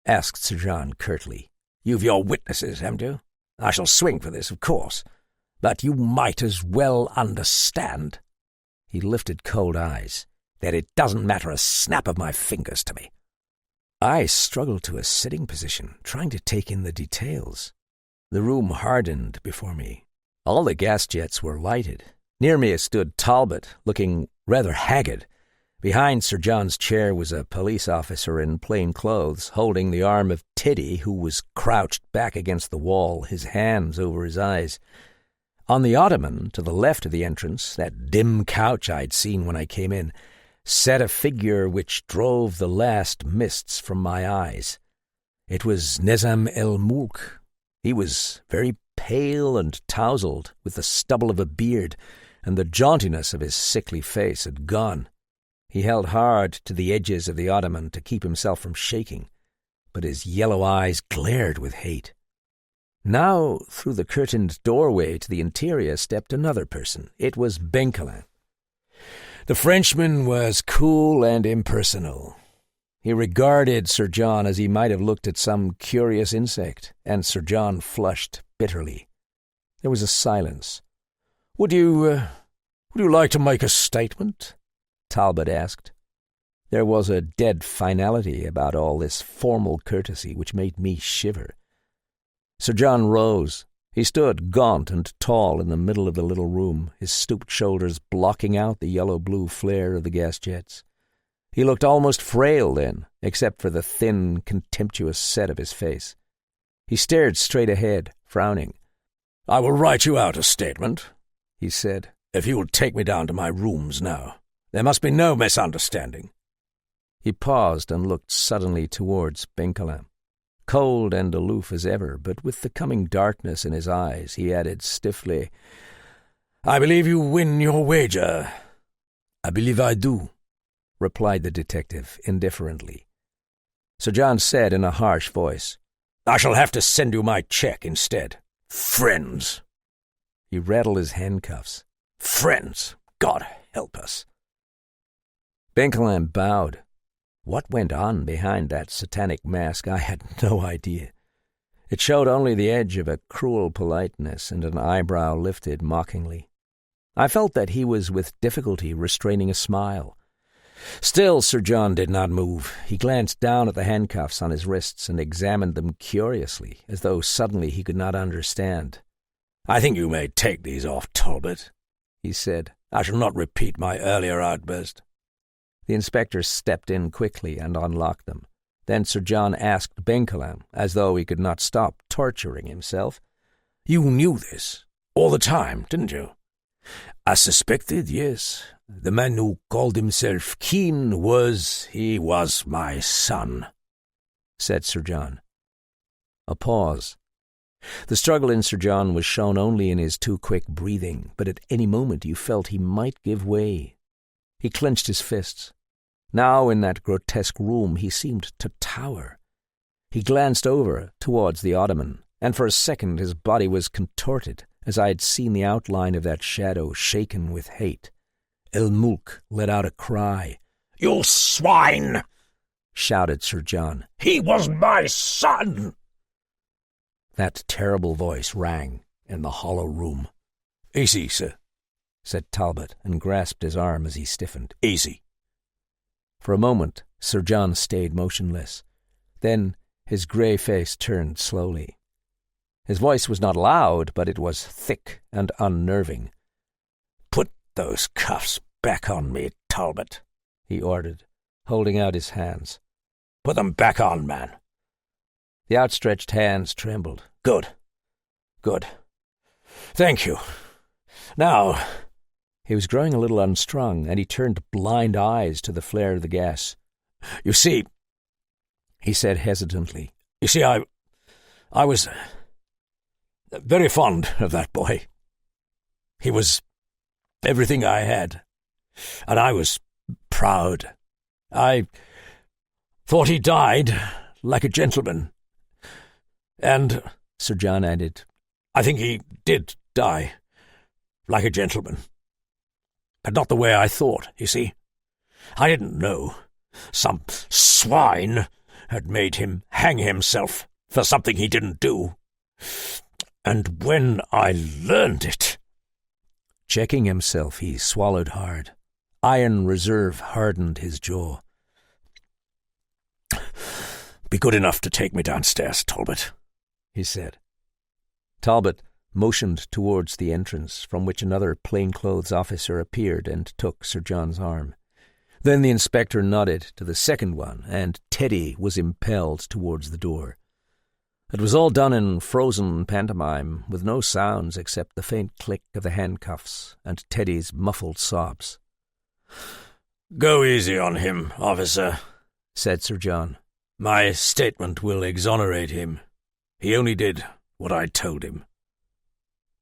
asked Sir John curtly. "You've your witnesses, haven't you? I shall swing for this, of course. But you might as well understand," he lifted cold eyes, "that it doesn't matter a snap of my fingers to me." I struggled to a sitting position, trying to take in the details. The room hardened before me. All the gas jets were lighted. Near me stood Talbot, looking rather haggard. Behind Sir John's chair was a police officer in plain clothes, holding the arm of Teddy, who was crouched back against the wall, his hands over his eyes. On the ottoman, to the left of the entrance, that dim couch I'd seen when I came in, sat a figure which drove the last mists from my eyes. It was Nizam el-Mulk. He was very pale and tousled, with the stubble of a beard, and the jauntiness of his sickly face had gone. He held hard to the edges of the ottoman to keep himself from shaking, but his yellow eyes glared with hate. Now, through the curtained doorway to the interior stepped another person. It was Benkelin. The Frenchman was cool and impersonal. He regarded Sir John as he might have looked at some curious insect, and Sir John flushed bitterly. There was a silence. Would you like to make a statement?" Talbot asked. There was a dead finality about all this formal courtesy which made me shiver. Sir John rose. He stood gaunt and tall in the middle of the little room, his stooped shoulders blocking out the yellow-blue flare of the gas jets. He looked almost frail then, except for the thin, contemptuous set of his face. He stared straight ahead, frowning. "I will write you out a statement," he said, "if you will take me down to my rooms now. There must be no misunderstanding." He paused and looked suddenly towards Benkelin. Cold and aloof as ever, but with the coming darkness in his eyes, he added stiffly, "I believe you win your wager." "I believe I do," replied the detective indifferently. Sir John said in a harsh voice, "I shall have to send you my check instead. Friends." He rattled his handcuffs. "Friends, God help us." Benkelin bowed. What went on behind that satanic mask I had no idea. It showed only the edge of a cruel politeness and an eyebrow lifted mockingly. I felt that he was with difficulty restraining a smile. Still Sir John did not move. He glanced down at the handcuffs on his wrists and examined them curiously, as though suddenly he could not understand. "I think you may take these off, Talbot," he said. "I shall not repeat my earlier outburst." The inspector stepped in quickly and unlocked them. Then Sir John asked Benkelin, as though he could not stop torturing himself, "You knew this all the time, didn't you?" "I suspected, yes. The man who called himself Keene he was my son," said Sir John. A pause. The struggle in Sir John was shown only in his too quick breathing, but at any moment you felt he might give way. He clenched his fists. Now in that grotesque room he seemed to tower. He glanced over towards the ottoman, and for a second his body was contorted, as I had seen the outline of that shadow shaken with hate. El-Mulk let out a cry. "You swine!" shouted Sir John. "He was my son!" That terrible voice rang in the hollow room. "Easy, sir," said Talbot, and grasped his arm as he stiffened. "Easy." For a moment Sir John stayed motionless. Then his grey face turned slowly. His voice was not loud, but it was thick and unnerving. "Put those cuffs back on me, Talbot," he ordered, holding out his hands. "Put them back on, man." The outstretched hands trembled. Good. Thank you. Now..." He was growing a little unstrung, and he turned blind eyes to the flare of the gas. "You see," he said hesitantly, I was very fond of that boy. He was everything I had, and I was proud. I thought he died like a gentleman. And," Sir John added, "I think he did die like a gentleman. But not the way I thought, you see. I didn't know. Some swine had made him hang himself for something he didn't do. And when I learned it..." Checking himself, he swallowed hard. Iron reserve hardened his jaw. "Be good enough to take me downstairs, Talbot," he said. Talbot motioned towards the entrance, from which another plainclothes officer appeared and took Sir John's arm. Then the inspector nodded to the second one, and Teddy was impelled towards the door. It was all done in frozen pantomime, with no sounds except the faint click of the handcuffs and Teddy's muffled sobs. "Go easy on him, officer," said Sir John. "My statement will exonerate him. He only did what I told him."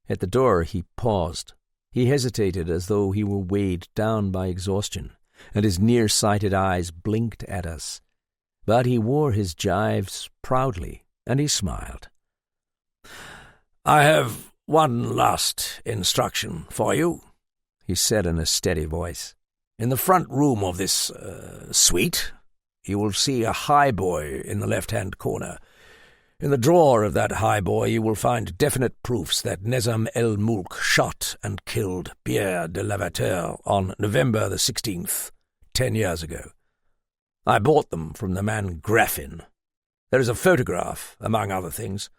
At the door he paused. He hesitated as though he were weighed down by exhaustion, and his near-sighted eyes blinked at us. But he wore his gyves proudly, and he smiled. "I have one last instruction for you," he said in a steady voice. "In the front room of this suite, you will see a highboy in the left-hand corner. In the drawer of that highboy you will find definite proofs that Nizam el-Mulk shot and killed Pierre de Lavater on November the 16th, 10 years ago. I bought them from the man Graffin. There is a photograph, among other things.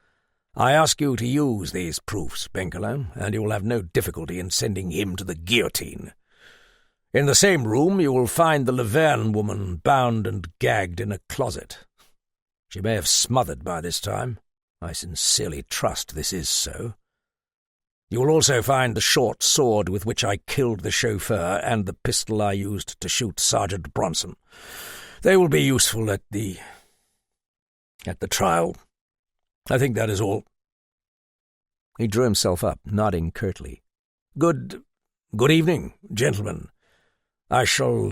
I ask you to use these proofs, Benkelem, and you will have no difficulty in sending him to the guillotine. In the same room you will find the Laverne woman bound and gagged in a closet. She may have smothered by this time. I sincerely trust this is so. You will also find the short sword with which I killed the chauffeur and the pistol I used to shoot Sergeant Bronson. They will be useful at the trial. I think that is all." He drew himself up, nodding curtly. Good evening, gentlemen. I shall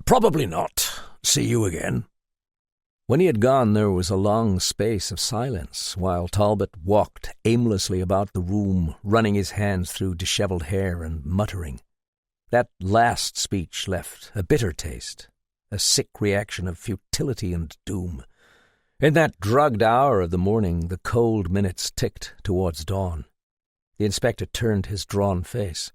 probably not see you again." When he had gone, there was a long space of silence, while Talbot walked aimlessly about the room, running his hands through dishevelled hair and muttering. That last speech left a bitter taste, a sick reaction of futility and doom. In that drugged hour of the morning, the cold minutes ticked towards dawn. The inspector turned his drawn face.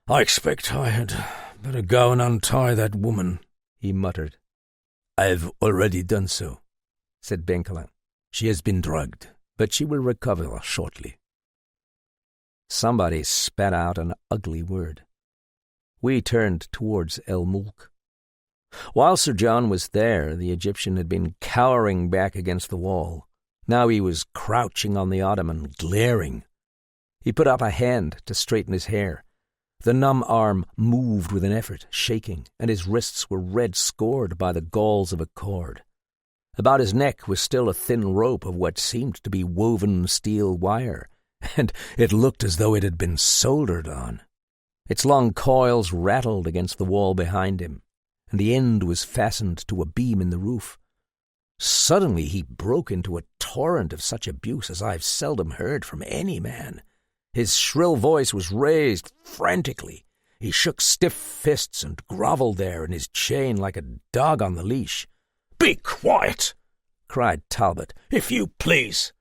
"I expect I had better go and untie that woman," he muttered. "I've already done so," said Benkelin. "She has been drugged, but she will recover shortly." Somebody spat out an ugly word. We turned towards El-Mulk. While Sir John was there, the Egyptian had been cowering back against the wall. Now he was crouching on the ottoman, glaring. He put up a hand to straighten his hair. The numb arm moved with an effort, shaking, and his wrists were red-scored by the galls of a cord. About his neck was still a thin rope of what seemed to be woven steel wire, and it looked as though it had been soldered on. Its long coils rattled against the wall behind him, and the end was fastened to a beam in the roof. Suddenly he broke into a torrent of such abuse as I have seldom heard from any man. His shrill voice was raised frantically. He shook stiff fists and grovelled there in his chain like a dog on the leash. "Be quiet!" cried Talbot, "if you please."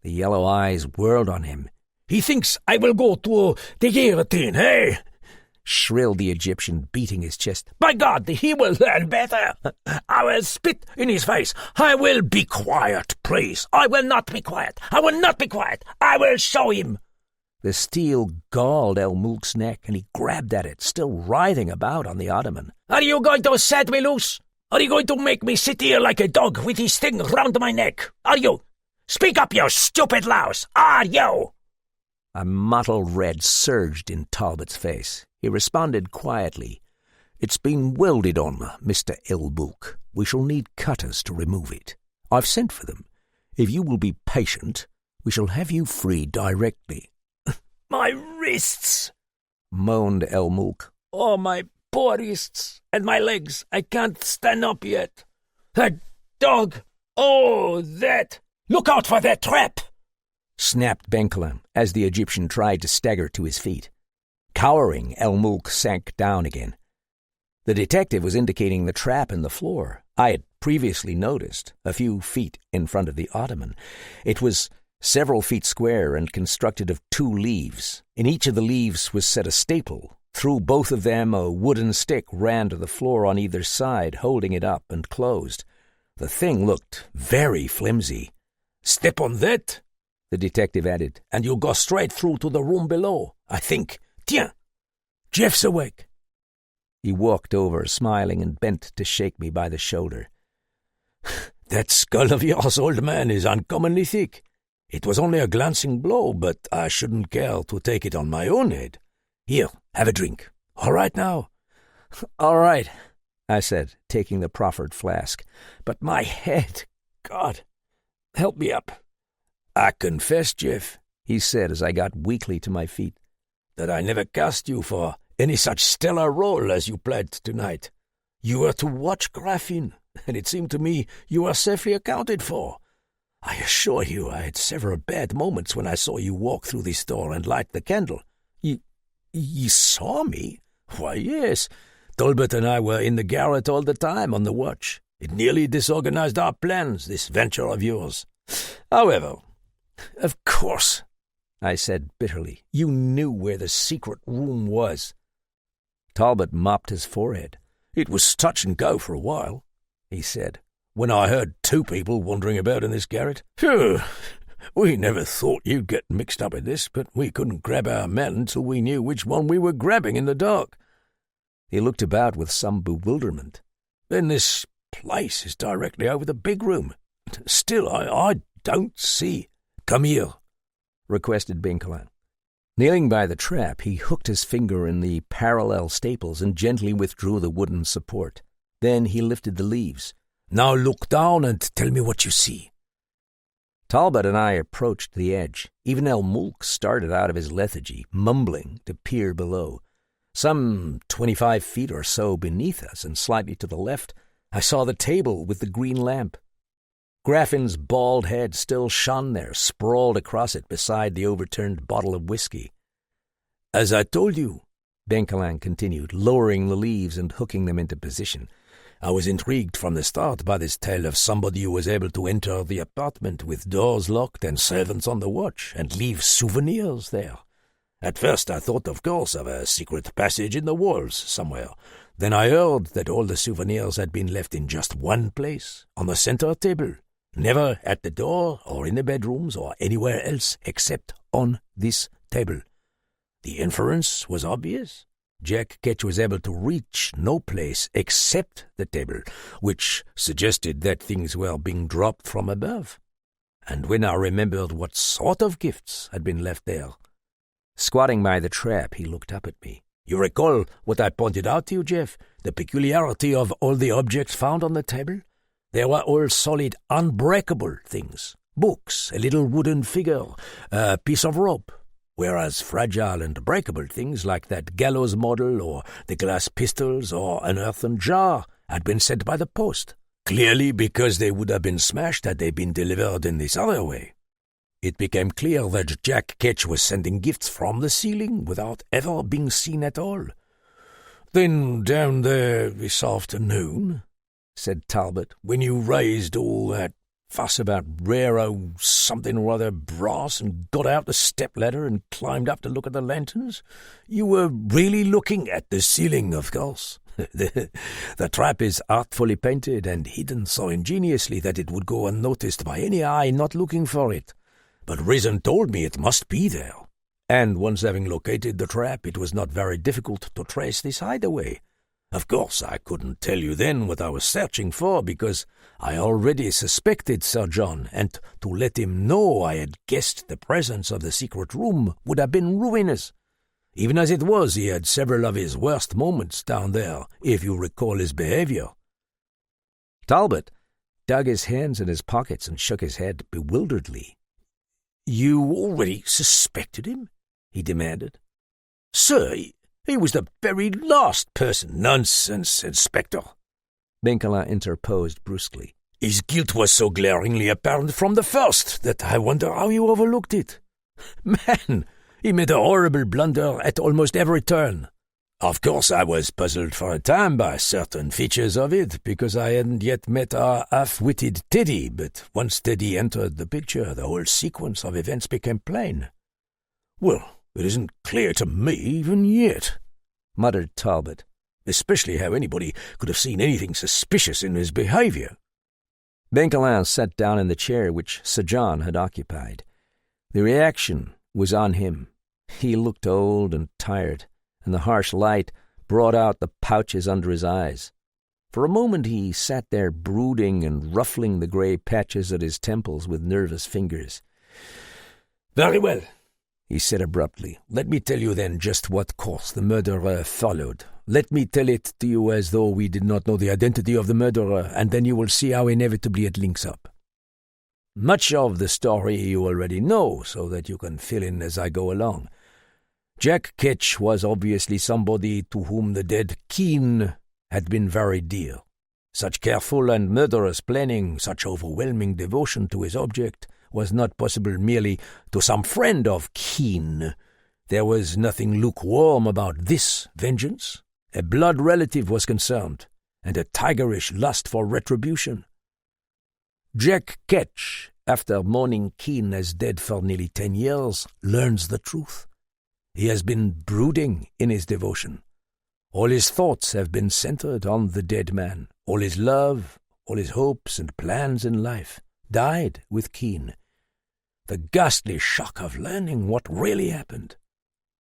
The yellow eyes whirled on him. "He thinks I will go to the guillotine, eh?" shrilled the Egyptian, beating his chest. "By God, he will learn better. I will spit in his face. I will be quiet, please. I will not be quiet. I will not be quiet. I will show him." The steel galled El-Mulk's neck, and he grabbed at it, still writhing about on the ottoman. "Are you going to set me loose? Are you going to make me sit here like a dog with his thing round my neck? Are you? Speak up, you stupid louse! Are you?" A mottled red surged in Talbot's face. He responded quietly. "It's been welded on, Mr. El-Mulk. We shall need cutters to remove it. I've sent for them. If you will be patient, we shall have you free directly." "My wrists!" moaned El-Mulk. "Oh, my poor wrists and my legs. I can't stand up yet. That dog! Oh, that! Look out for that trap!" snapped Benkelin as the Egyptian tried to stagger to his feet. Cowering, El-Mulk sank down again. The detective was indicating the trap in the floor. I had previously noticed, a few feet in front of the ottoman. It was several feet square and constructed of 2 leaves. In each of the leaves was set a staple. Through both of them a wooden stick ran to the floor on either side, holding it up and closed. The thing looked very flimsy. "Step on that," the detective added, "and you'll go straight through to the room below, I think. Tiens, Jeff's awake." He walked over, smiling, and bent to shake me by the shoulder. "That skull of yours, old man, is uncommonly thick. It was only a glancing blow, but I shouldn't care to take it on my own head. Here, have a drink. All right now?" "All right," I said, taking the proffered flask. "But my head, God, help me up." "I confess, Jeff," he said as I got weakly to my feet, "that I never cast you for any such stellar role as you played tonight. You were to watch Graffin, and it seemed to me you were safely accounted for. I assure you I had several bad moments when I saw you walk through this door and light the candle." You saw me?" "Why, yes. Talbot and I were in the garret all the time on the watch. It nearly disorganized our plans, this venture of yours. However—" "Of course," I said bitterly. "You knew where the secret room was." Talbot mopped his forehead. "It was touch and go for a while," he said, "when I heard two people wandering about in this garret. Phew! We never thought you'd get mixed up in this, but we couldn't grab our man until we knew which one we were grabbing in the dark." He looked about with some bewilderment. "Then this place is directly over the big room. Still, I don't see—" "Come here," requested Benkelin. Kneeling by the trap, he hooked his finger in the parallel staples and gently withdrew the wooden support. Then he lifted the leaves. "Now look down and tell me what you see." Talbot and I approached the edge. Even El Mulk started out of his lethargy, mumbling, to peer below. Some 25 feet or so beneath us, and slightly to the left, I saw the table with the green lamp. Graffin's bald head still shone there, sprawled across it beside the overturned bottle of whiskey. "As I told you," Benkelin continued, lowering the leaves and hooking them into position, "I was intrigued from the start by this tale of somebody who was able to enter the apartment with doors locked and servants on the watch and leave souvenirs there. At first I thought, of course, of a secret passage in the walls somewhere. Then I heard that all the souvenirs had been left in just one place, on the center table, never at the door or in the bedrooms or anywhere else except on this table. The inference was obvious. Jack Ketch was able to reach no place except the table, which suggested that things were being dropped from above. And when I remembered what sort of gifts had been left there—" Squatting by the trap, he looked up at me. "You recall what I pointed out to you, Jeff? The peculiarity of all the objects found on the table? They were all solid, unbreakable things. Books, a little wooden figure, a piece of rope. Whereas fragile and breakable things like that Gallows model or the glass pistols or an earthen jar had been sent by the post, clearly because they would have been smashed had they been delivered in this other way. It became clear that Jack Ketch was sending gifts from the ceiling without ever being seen at all. Then down there this afternoon," said Talbot, "when you raised all that fuss about rare old something or other brass and got out the step-ladder and climbed up to look at the lanterns, you were really looking at the ceiling, of course. The trap is artfully painted and hidden so ingeniously that it would go unnoticed by any eye not looking for it. But reason told me it must be there. And once having located the trap, it was not very difficult to trace this hideaway. Of course, I couldn't tell you then what I was searching for, because I already suspected Sir John, and to let him know I had guessed the presence of the secret room would have been ruinous. Even as it was, he had several of his worst moments down there, if you recall his behavior." Talbot dug his hands in his pockets and shook his head bewilderedly. "You already suspected him?" he demanded. "Sir, he was the very last person—" "Nonsense, Inspector," Benkelin interposed brusquely. "His guilt was so glaringly apparent from the first that I wonder how you overlooked it. Man, he made a horrible blunder at almost every turn. Of course, I was puzzled for a time by certain features of it, because I hadn't yet met our half-witted Teddy, but once Teddy entered the picture, the whole sequence of events became plain." "Well, it isn't clear to me even yet," muttered Talbot, "especially how anybody could have seen anything suspicious in his behavior." Benkelin sat down in the chair which Sir John had occupied. The reaction was on him. He looked old and tired, and the harsh light brought out the pouches under his eyes. For a moment he sat there brooding and ruffling the grey patches at his temples with nervous fingers. "Very well," he said abruptly. "Let me tell you then just what course the murderer followed. Let me tell it to you as though we did not know the identity of the murderer, and then you will see how inevitably it links up. Much of the story you already know, so that you can fill in as I go along. Jack Ketch was obviously somebody to whom the dead Keene had been very dear. Such careful and murderous planning, such overwhelming devotion to his object, was not possible merely to some friend of Keene. There was nothing lukewarm about this vengeance. A blood relative was concerned, and a tigerish lust for retribution. Jack Ketch, after mourning Keene as dead for nearly 10 years, learns the truth. He has been brooding in his devotion. All his thoughts have been centered on the dead man. All his love, all his hopes and plans in life died with Keene. The ghastly shock of learning what really happened,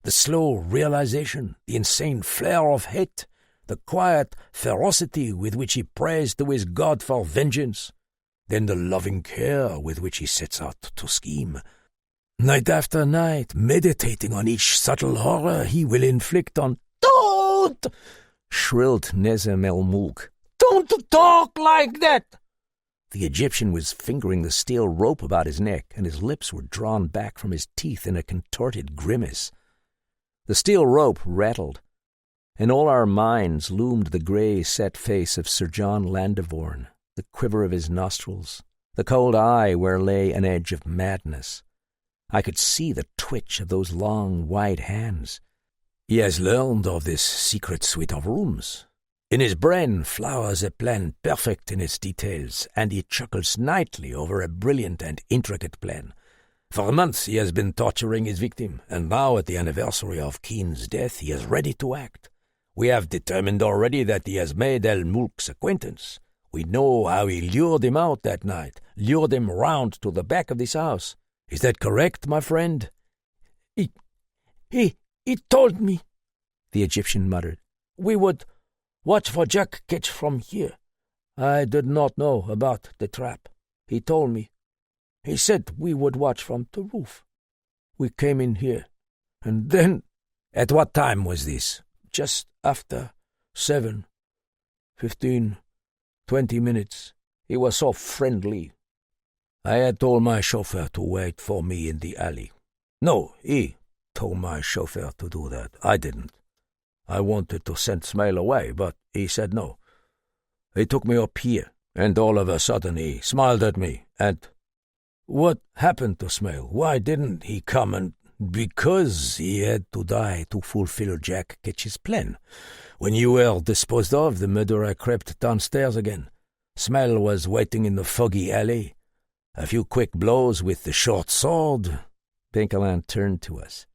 the slow realization, the insane flare of hate, the quiet ferocity with which he prays to his God for vengeance, then the loving care with which he sets out to scheme. Night after night, meditating on each subtle horror he will inflict on— "Don't!" shrilled Nezem el-Mulk. "Don't talk like that!" The Egyptian was fingering the steel rope about his neck, and his lips were drawn back from his teeth in a contorted grimace. The steel rope rattled. In all our minds loomed the grey, set face of Sir John Landevorn, the quiver of his nostrils, the cold eye where lay an edge of madness. I could see the twitch of those long, white hands. He has learned of this secret suite of rooms. In his brain flowers a plan perfect in its details, and he chuckles nightly over a brilliant and intricate plan. For months he has been torturing his victim, and now at the anniversary of Keene's death he is ready to act. We have determined already that he has made El-Mulk's acquaintance. We know how he lured him out that night, lured him round to the back of this house. Is that correct, my friend? He told me, the Egyptian muttered. We would watch for Jack Ketch from here. I did not know about the trap. He told me. He said we would watch from the roof. We came in here, and then— At what time was this? Just after 7, 15, 20 minutes. He was so friendly. I had told my chauffeur to wait for me in the alley. No, he told my chauffeur to do that. I didn't. I wanted to send Smale away, but he said no. He took me up here, and all of a sudden he smiled at me, and— What happened to Smale? Why didn't he come? And because he had to die to fulfill Jack Ketch's plan. When you were disposed of, the murderer crept downstairs again. Smale was waiting in the foggy alley. A few quick blows with the short sword. Benkelin turned to us.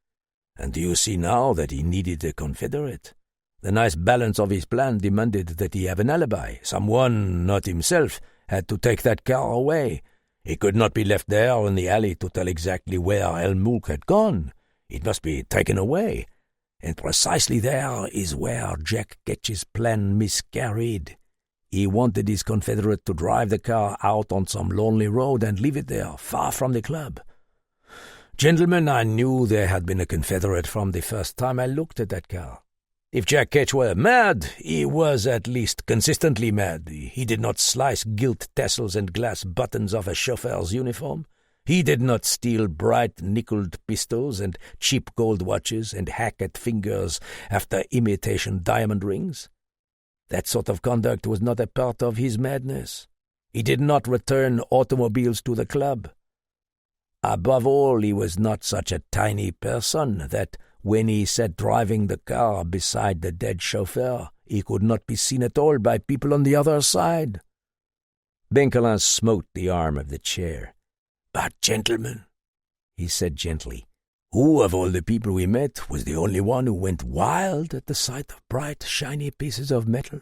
And do you see now that he needed a confederate? The nice balance of his plan demanded that he have an alibi. Someone, not himself, had to take that car away. He could not be left there in the alley to tell exactly where El-Mulk had gone. It must be taken away. And precisely there is where Jack Ketch's plan miscarried. He wanted his confederate to drive the car out on some lonely road and leave it there, far from the club. Gentlemen, I knew there had been a confederate from the first time I looked at that car. If Jack Ketch were mad, he was at least consistently mad. He did not slice gilt tassels and glass buttons off a chauffeur's uniform. He did not steal bright nickeled pistols and cheap gold watches and hack at fingers after imitation diamond rings. That sort of conduct was not a part of his madness. He did not return automobiles to the club. Above all, he was not such a tiny person that when he sat driving the car beside the dead chauffeur, he could not be seen at all by people on the other side. Benkelin smote the arm of the chair. But, gentlemen, he said gently, who of all the people we met was the only one who went wild at the sight of bright, shiny pieces of metal?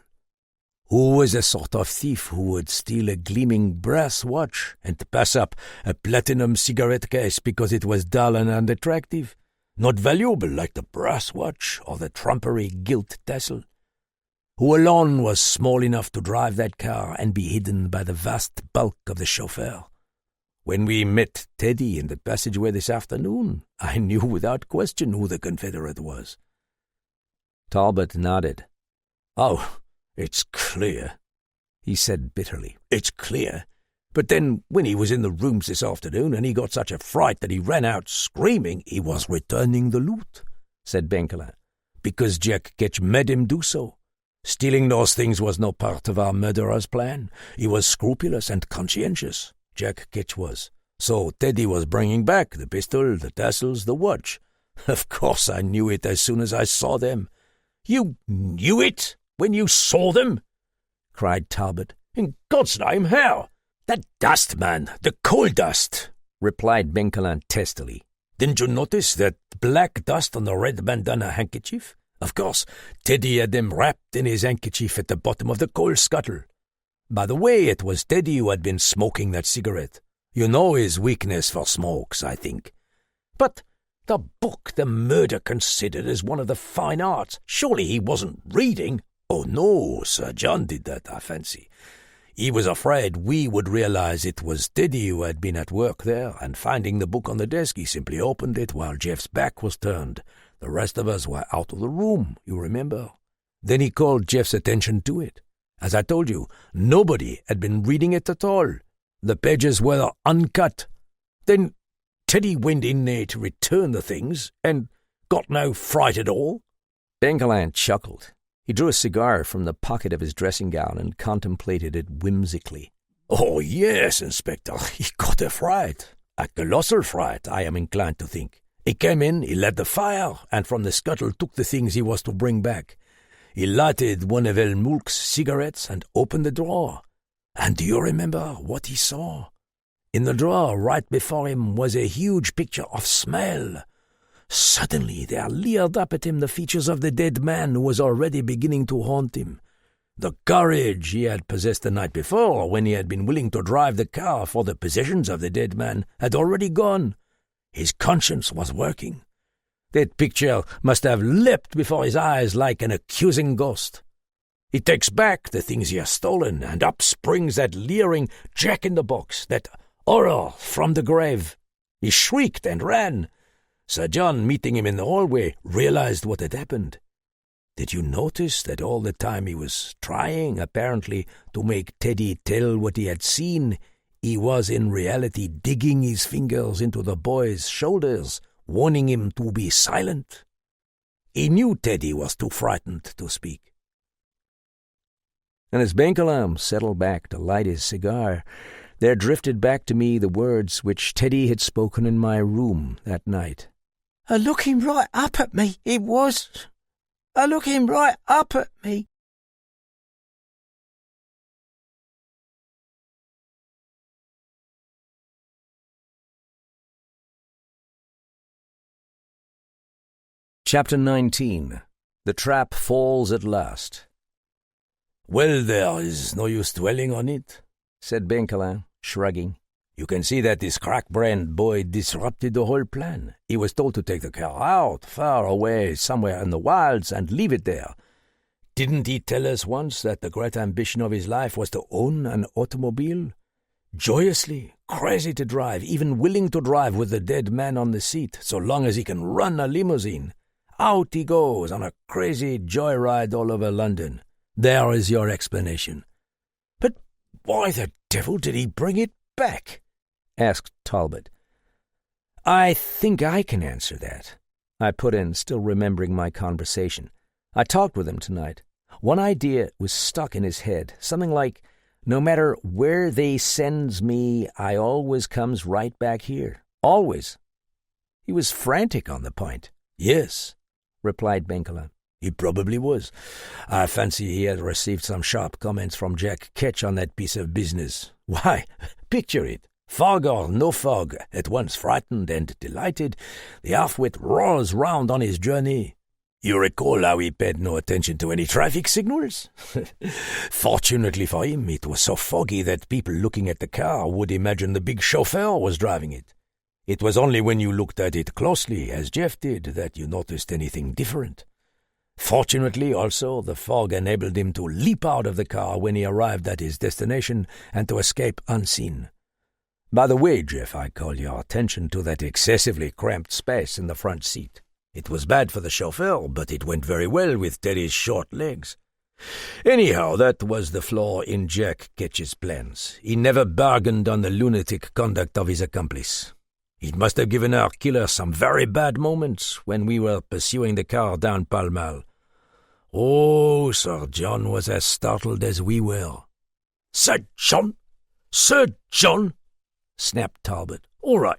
Who was the sort of thief who would steal a gleaming brass watch and pass up a platinum cigarette case because it was dull and unattractive? not valuable like the brass watch or the trumpery gilt tassel. Who alone was small enough to drive that car and be hidden by the vast bulk of the chauffeur? When we met Teddy in the passageway this afternoon, I knew without question who the Confederate was. Talbot nodded. Oh, it's clear, he said bitterly. It's clear. But then, when he was in the rooms this afternoon and he got such a fright that he ran out screaming, he was returning the loot, said Benkelin, because Jack Ketch made him do so. Stealing those things was no part of our murderer's plan. He was scrupulous and conscientious, Jack Ketch was. So Teddy was bringing back the pistol, the tassels, the watch. Of course I knew it as soon as I saw them. You knew it when you saw them? Cried Talbot. In God's name, how? That dust, man, the coal dust, replied Benkelin testily. Didn't you notice that black dust on the red bandana handkerchief? Of course, Teddy had them wrapped in his handkerchief at the bottom of the coal scuttle. By the way, it was Teddy who had been smoking that cigarette. You know his weakness for smokes, I think. But the book the murder considered as one of the fine arts, surely he wasn't reading? Oh, no, Sir John did that, I fancy. He was afraid we would realize it was Teddy who had been at work there, and finding the book on the desk, he simply opened it while Jeff's back was turned. The rest of us were out of the room, you remember. Then he called Jeff's attention to it. As I told you, nobody had been reading it at all. The pages were uncut. Then Teddy went in there to return the things, and got no fright at all. Benkelin chuckled. He drew a cigar from the pocket of his dressing gown and contemplated it whimsically. Oh, yes, Inspector, he got a fright. A colossal fright, I am inclined to think. He came in, he lit the fire, and from the scuttle took the things he was to bring back. He lighted one of El Mulk's cigarettes and opened the drawer. And do you remember what he saw? In the drawer right before him was a huge picture of Smell. Suddenly there leered up at him the features of the dead man who was already beginning to haunt him. The courage he had possessed the night before, when he had been willing to drive the car for the possessions of the dead man, had already gone. His conscience was working. That picture must have leapt before his eyes like an accusing ghost. He takes back the things he has stolen, and up springs that leering Jack-in-the-Box, that horror from the grave. He shrieked and ran. Sir John, meeting him in the hallway, realized what had happened. Did you notice that all the time he was trying, apparently, to make Teddy tell what he had seen, he was in reality digging his fingers into the boy's shoulders, warning him to be silent? He knew Teddy was too frightened to speak. And as Benkelin settled back to light his cigar, there drifted back to me the words which Teddy had spoken in my room that night. A-looking right up at me, it was. A-looking right up at me. Chapter 19. The Trap Falls at Last. Well, there is no use dwelling on it, said Benkelin, shrugging. You can see that this crack-brained boy disrupted the whole plan. He was told to take the car out, far away, somewhere in the wilds, and leave it there. Didn't he tell us once that the great ambition of his life was to own an automobile? Joyously, crazy to drive, even willing to drive with the dead man on the seat, so long as he can run a limousine. Out he goes on a crazy joyride all over London. There is your explanation. But why the devil did he bring it back? Asked Talbot. I think I can answer that, I put in, still remembering my conversation. I talked with him tonight. One idea was stuck in his head, something like, no matter where they sends me, I always comes right back here. Always. He was frantic on the point. Yes, replied Benkelin. He probably was. I fancy he had received some sharp comments from Jack Ketch on that piece of business. Why, picture it. Fog or no fog, at once frightened and delighted, the half-wit roars round on his journey. You recall how he paid no attention to any traffic signals? Fortunately for him, it was so foggy that people looking at the car would imagine the big chauffeur was driving it. It was only when you looked at it closely, as Jeff did, that you noticed anything different. Fortunately, also, the fog enabled him to leap out of the car when he arrived at his destination and to escape unseen. By the way, Jeff, I call your attention to that excessively cramped space in the front seat. It was bad for the chauffeur, but it went very well with Teddy's short legs. Anyhow, that was the flaw in Jack Ketch's plans. He never bargained on the lunatic conduct of his accomplice. It must have given our killer some very bad moments when we were pursuing the car down Pall Mall. Oh, Sir John was as startled as we were. Sir John? Sir John? Snapped Talbot. All right,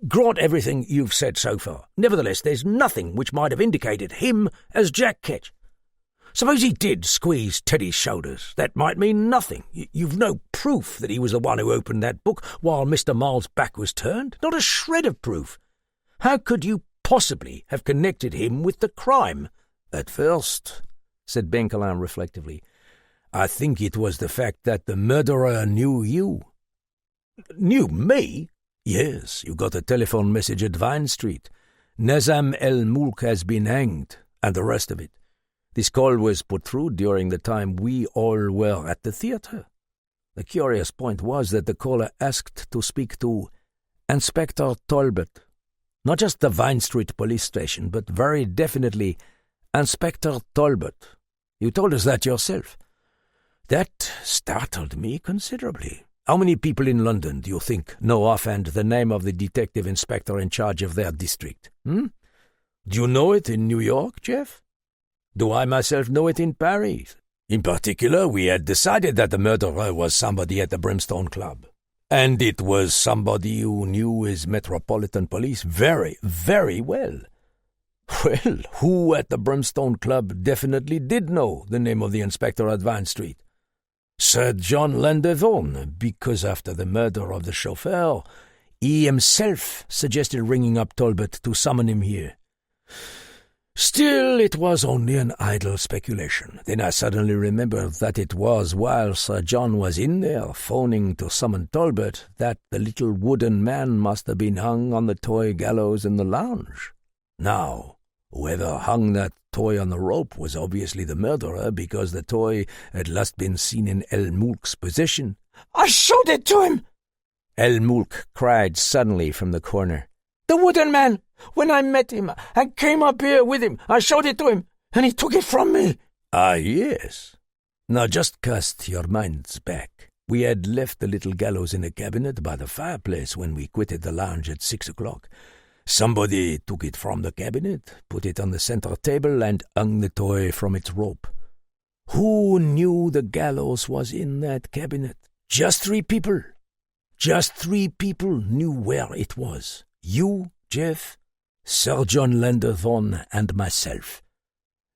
grant everything you've said so far. Nevertheless, there's nothing which might have indicated him as Jack Ketch. Suppose he did squeeze Teddy's shoulders. That might mean nothing. You've no proof that he was the one who opened that book while Mr. Marl's back was turned. Not a shred of proof. How could you possibly have connected him with the crime? At first, said Benkelin reflectively, I think it was the fact that the murderer knew you. Knew me? Yes, you got a telephone message at Vine Street. Nizam el-Mulk has been hanged, and the rest of it. This call was put through during the time we all were at the theatre. The curious point was that the caller asked to speak to Inspector Talbot. Not just the Vine Street police station, but very definitely Inspector Talbot. You told us that yourself. That startled me considerably. How many people in London do you think know offhand the name of the detective inspector in charge of their district? Do you know it in New York, Jeff? Do I myself know it in Paris? In particular, we had decided that the murderer was somebody at the Brimstone Club. And it was somebody who knew his Metropolitan Police very, very well. Well, who at the Brimstone Club definitely did know the name of the inspector at Vine Street? Sir John Landevon, because after the murder of the chauffeur, he himself suggested ringing up Talbot to summon him here. Still, it was only an idle speculation. Then I suddenly remembered that it was while Sir John was in there phoning to summon Talbot that the little wooden man must have been hung on the toy gallows in the lounge. Now, whoever hung that toy on the rope was obviously the murderer because the toy had last been seen in El-Mulk's possession. I showed it to him! El-Mulk cried suddenly from the corner. The wooden man! When I met him, I came up here with him. I showed it to him, and he took it from me. Ah, yes. Now just cast your minds back. We had left the little gallows in a cabinet by the fireplace when we quitted the lounge at 6 o'clock. Somebody took it from the cabinet, put it on the center table, and hung the toy from its rope. Who knew the gallows was in that cabinet? Just 3 people. Just 3 people knew where it was. You, Jeff, Sir John Landevon, and myself.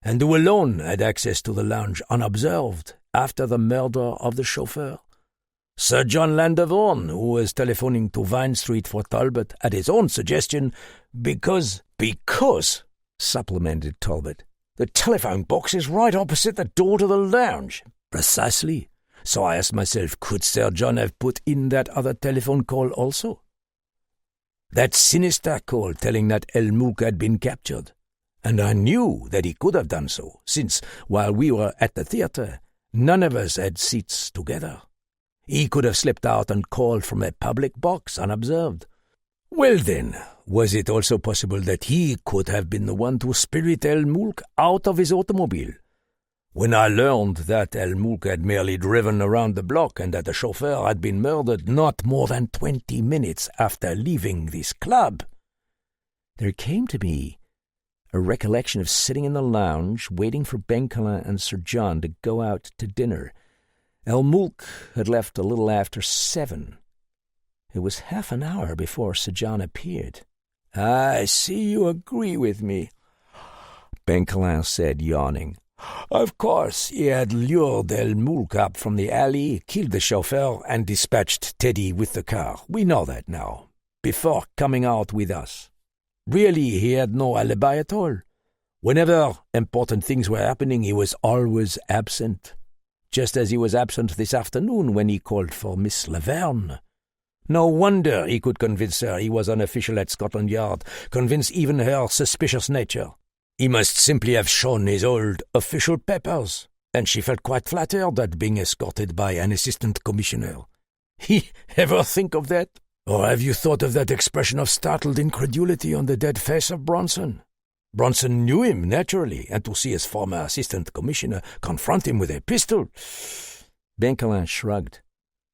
And who alone had access to the lounge unobserved after the murder of the chauffeur? Sir John Landevon, who was telephoning to Vine Street for Talbot at his own suggestion, because, supplemented Talbot, the telephone box is right opposite the door to the lounge. Precisely. So I asked myself, could Sir John have put in that other telephone call also? That sinister call telling that El-Mulk had been captured. And I knew that he could have done so, since, while we were at the theatre, none of us had seats together. He could have slipped out and called from a public box unobserved. Well then, was it also possible that he could have been the one to spirit El-Mulk out of his automobile? When I learned that El-Mulk had merely driven around the block and that the chauffeur had been murdered not more than 20 minutes after leaving this club, there came to me a recollection of sitting in the lounge waiting for Benkelin and Sir John to go out to dinner. El-Mulk had left a little after 7. It was half an hour before Sir John appeared. I see you agree with me, Benkelin said, yawning. Of course, he had lured El-Mulk up from the alley, killed the chauffeur, and dispatched Teddy with the car. We know that now, before coming out with us. Really, he had no alibi at all. Whenever important things were happening, he was always absent, just as he was absent this afternoon when he called for Miss Laverne. No wonder he could convince her he was an official at Scotland Yard, convince even her suspicious nature. He must simply have shown his old official papers, and she felt quite flattered at being escorted by an assistant commissioner. He ever think of that? Or have you thought of that expression of startled incredulity on the dead face of Bronson? Bronson knew him, naturally, and to see his former assistant commissioner confront him with a pistol... Benkelin shrugged.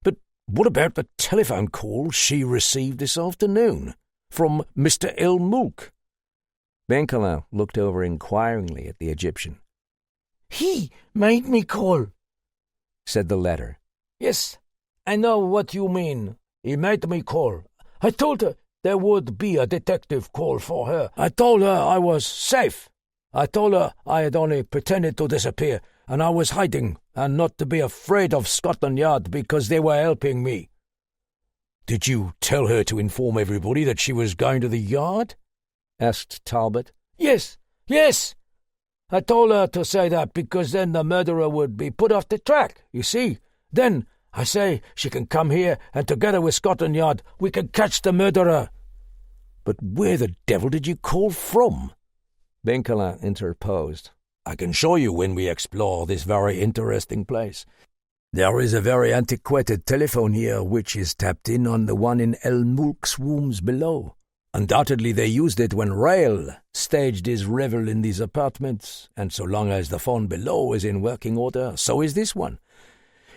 But what about the telephone call she received this afternoon from Mr. El Mulk? Benkelin looked over inquiringly at the Egyptian. "He made me call," said the latter. "Yes, I know what you mean. He made me call. I told her there would be a detective call for her. I told her I was safe. I told her I had only pretended to disappear, and I was hiding, and not to be afraid of Scotland Yard because they were helping me." "Did you tell her to inform everybody that she was going to the yard?" asked Talbot. Yes. I told her to say that because then the murderer would be put off the track, you see. Then I say she can come here, and together with Scotland Yard we can catch the murderer." "But where the devil did you call from?" Benkelin interposed. "I can show you when we explore this very interesting place. There is a very antiquated telephone here which is tapped in on the one in El Mulk's rooms below. Undoubtedly they used it when Rail staged his revel in these apartments, and so long as the phone below is in working order, so is this one.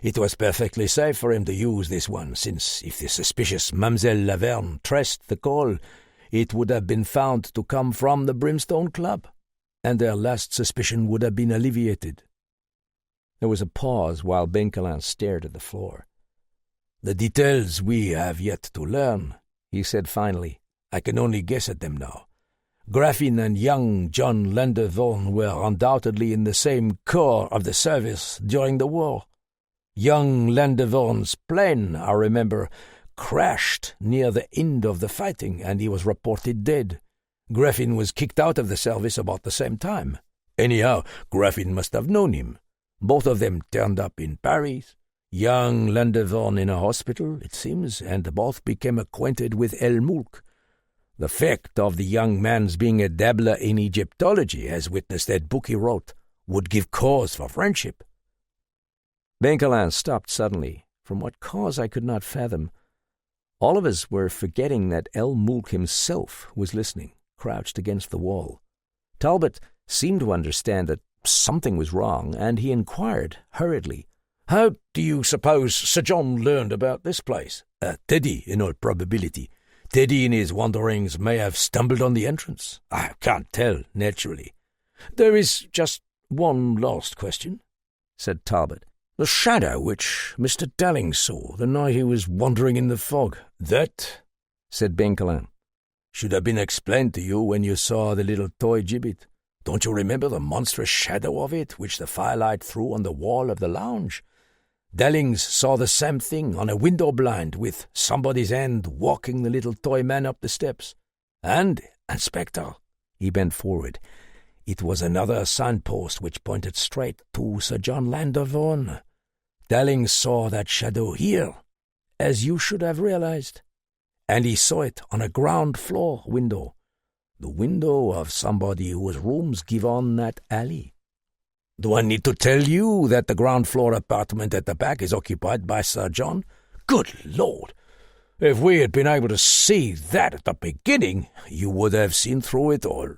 It was perfectly safe for him to use this one, since if the suspicious Mademoiselle Laverne traced the call, it would have been found to come from the Brimstone Club, and their last suspicion would have been alleviated." There was a pause while Benkelin stared at the floor. "The details we have yet to learn," he said finally. "I can only guess at them now. Graffin and young John Landervaughan were undoubtedly in the same corps of the service during the war. Young Landervaughan's plane, I remember, crashed near the end of the fighting, and he was reported dead. Graffin was kicked out of the service about the same time. Anyhow, Graffin must have known him. Both of them turned up in Paris. Young Landervaughan in a hospital, it seems, and both became acquainted with El Mulk. The fact of the young man's being a dabbler in Egyptology, as witnessed that book he wrote, would give cause for friendship." Benkelin stopped suddenly, from what cause I could not fathom. All of us were forgetting that El Mulk himself was listening, crouched against the wall. Talbot seemed to understand that something was wrong, and he inquired hurriedly, "How do you suppose Sir John learned about this place?" "Teddy, in all probability. Teddy in his wanderings may have stumbled on the entrance. I can't tell, naturally." "There is just one last question," said Talbot. "The shadow which Mr. Dalling saw the night he was wandering in the fog." "That," said Benkelin, "should have been explained to you when you saw the little toy gibbet. Don't you remember the monstrous shadow of it which the firelight threw on the wall of the lounge? Dallings saw the same thing on a window blind, with somebody's hand walking the little toy man up the steps. And, Inspector," he bent forward, "it was another signpost which pointed straight to Sir John Landervaughan. Dallings saw that shadow here, as you should have realized, and he saw it on a ground-floor window, the window of somebody whose rooms give on that alley. Do I need to tell you that the ground-floor apartment at the back is occupied by Sir John? Good Lord! If we had been able to see that at the beginning, you would have seen through it all."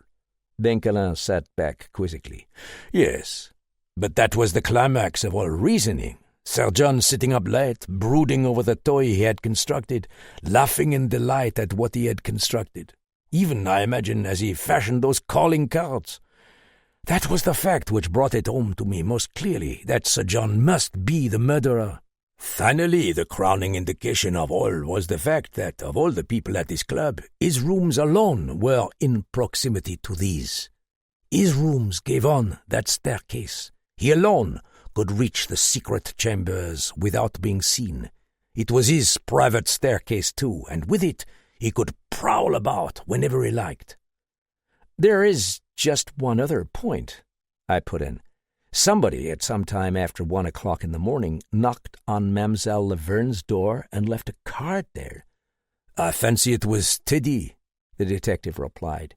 Benkelin sat back quizzically. "Yes, but that was the climax of all reasoning. Sir John sitting up late, brooding over the toy he had constructed, laughing in delight at what he had constructed. Even, I imagine, as he fashioned those calling cards. That was the fact which brought it home to me most clearly, that Sir John must be the murderer. Finally, the crowning indication of all was the fact that, of all the people at his club, his rooms alone were in proximity to these. His rooms gave on that staircase. He alone could reach the secret chambers without being seen. It was his private staircase, too, and with it he could prowl about whenever he liked." "There is just one other point," I put in. Somebody, at some time after 1 o'clock in the morning, knocked on Mademoiselle Laverne's door and left a card there. "I fancy it was Teddy," the detective replied.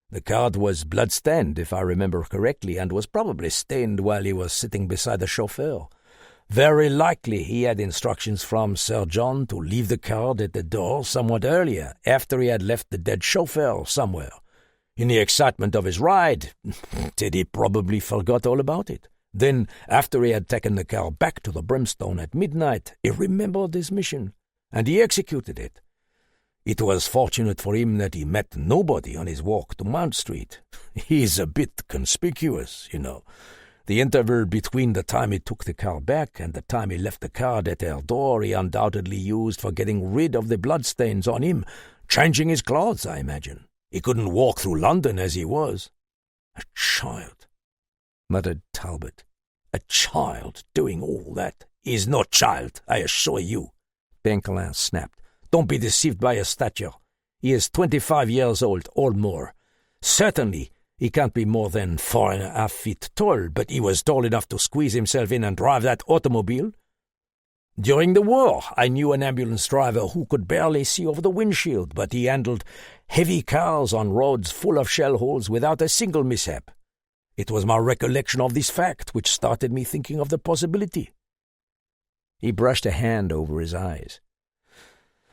"The card was blood-stained, if I remember correctly, and was probably stained while he was sitting beside the chauffeur. Very likely he had instructions from Sir John to leave the card at the door somewhat earlier, after he had left the dead chauffeur somewhere. In the excitement of his ride, Teddy probably forgot all about it. Then, after he had taken the car back to the Brimstone at midnight, he remembered his mission, and he executed it. It was fortunate for him that he met nobody on his walk to Mount Street. He's a bit conspicuous, you know. The interval between the time he took the car back and the time he left the card at her door he undoubtedly used for getting rid of the bloodstains on him, changing his clothes, I imagine. He couldn't walk through London as he was." "A child," muttered Talbot. "A child doing all that." "He's no child, I assure you," Benkelin snapped. "Don't be deceived by his stature. He is 25 years old, or more. Certainly, he can't be more than 4.5 feet tall, but he was tall enough to squeeze himself in and drive that automobile. During the war, I knew an ambulance driver who could barely see over the windshield, but he handled heavy cars on roads full of shell holes without a single mishap. It was my recollection of this fact which started me thinking of the possibility." He brushed a hand over his eyes.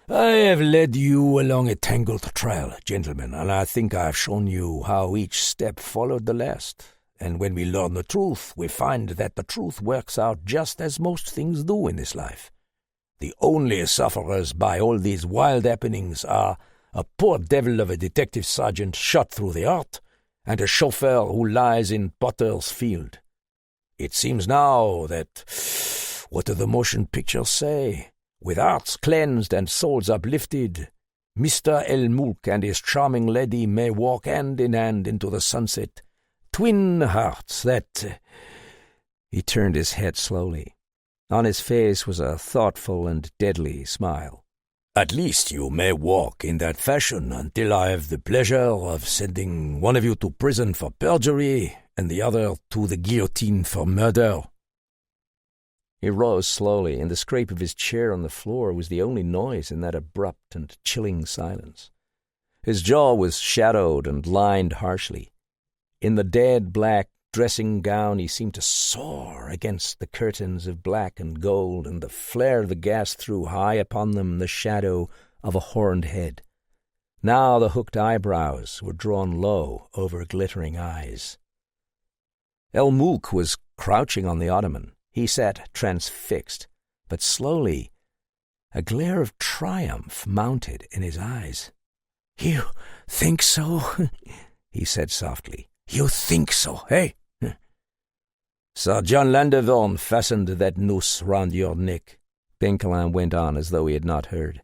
"I have led you along a tangled trail, gentlemen, and I think I have shown you how each step followed the last. And when we learn the truth, we find that the truth works out just as most things do in this life. The only sufferers by all these wild happenings are a poor devil of a detective sergeant shot through the heart, and a chauffeur who lies in Potter's Field. It seems now that, what do the motion pictures say? With hearts cleansed and souls uplifted, Mr. Elmulk and his charming lady may walk hand in hand into the sunset. Twin hearts that—" He turned his head slowly. On his face was a thoughtful and deadly smile. "At least you may walk in that fashion until I have the pleasure of sending one of you to prison for perjury and the other to the guillotine for murder." He rose slowly, and the scrape of his chair on the floor was the only noise in that abrupt and chilling silence. His jaw was shadowed and lined harshly. In the dead black dressing gown he seemed to soar against the curtains of black and gold, and the flare of the gas threw high upon them the shadow of a horned head. Now the hooked eyebrows were drawn low over glittering eyes. Elmulk was crouching on the ottoman. He sat transfixed, but slowly a glare of triumph mounted in his eyes. "You think so?" he said softly. "You think so, eh?" "Sir John Landervorn fastened that noose round your neck," Benkelin went on as though he had not heard.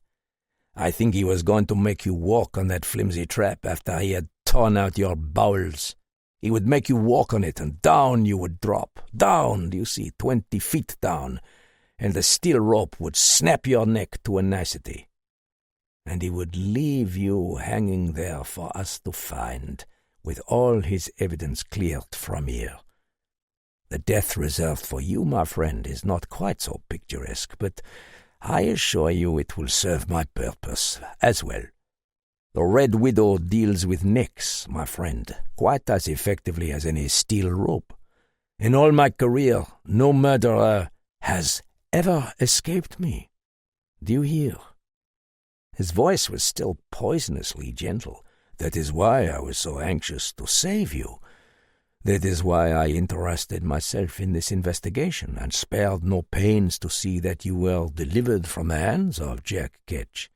"I think he was going to make you walk on that flimsy trap after he had torn out your bowels. He would make you walk on it, and down you would drop. Down, you see, 20 feet down, and the steel rope would snap your neck to a nicety. And he would leave you hanging there for us to find, with all his evidence cleared from here. The death reserved for you, my friend, is not quite so picturesque, but I assure you it will serve my purpose as well. The Red Widow deals with necks, my friend, quite as effectively as any steel rope. In all my career, no murderer has ever escaped me. Do you hear?" His voice was still poisonously gentle. "That is why I was so anxious to save you. That is why I interested myself in this investigation and spared no pains to see that you were delivered from the hands of Jack Ketch.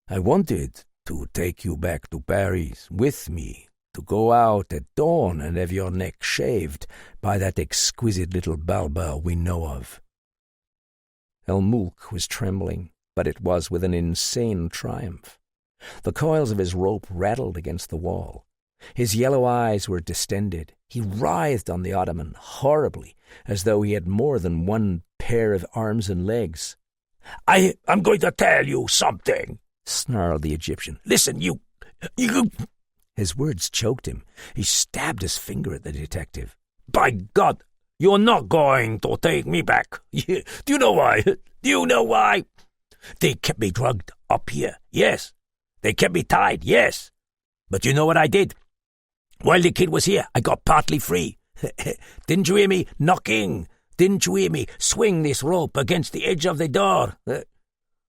I wanted to take you back to Paris with me, to go out at dawn and have your neck shaved by that exquisite little barber we know of." Elmulk was trembling, but it was with an insane triumph. The coils of his rope rattled against the wall. His yellow eyes were distended. He writhed on the ottoman horribly, as though he had more than one pair of arms and legs. I'm going to tell you something," snarled the Egyptian. "Listen, you... His words choked him. He stabbed his finger at the detective. "By God, You're not going to take me back. Do you know why? Do you know why? They kept me drugged up here, yes. They kept me tied, yes. But you know what I did? While the kid was here, I got partly free. Didn't you hear me knocking? Didn't you hear me swing this rope against the edge of the door?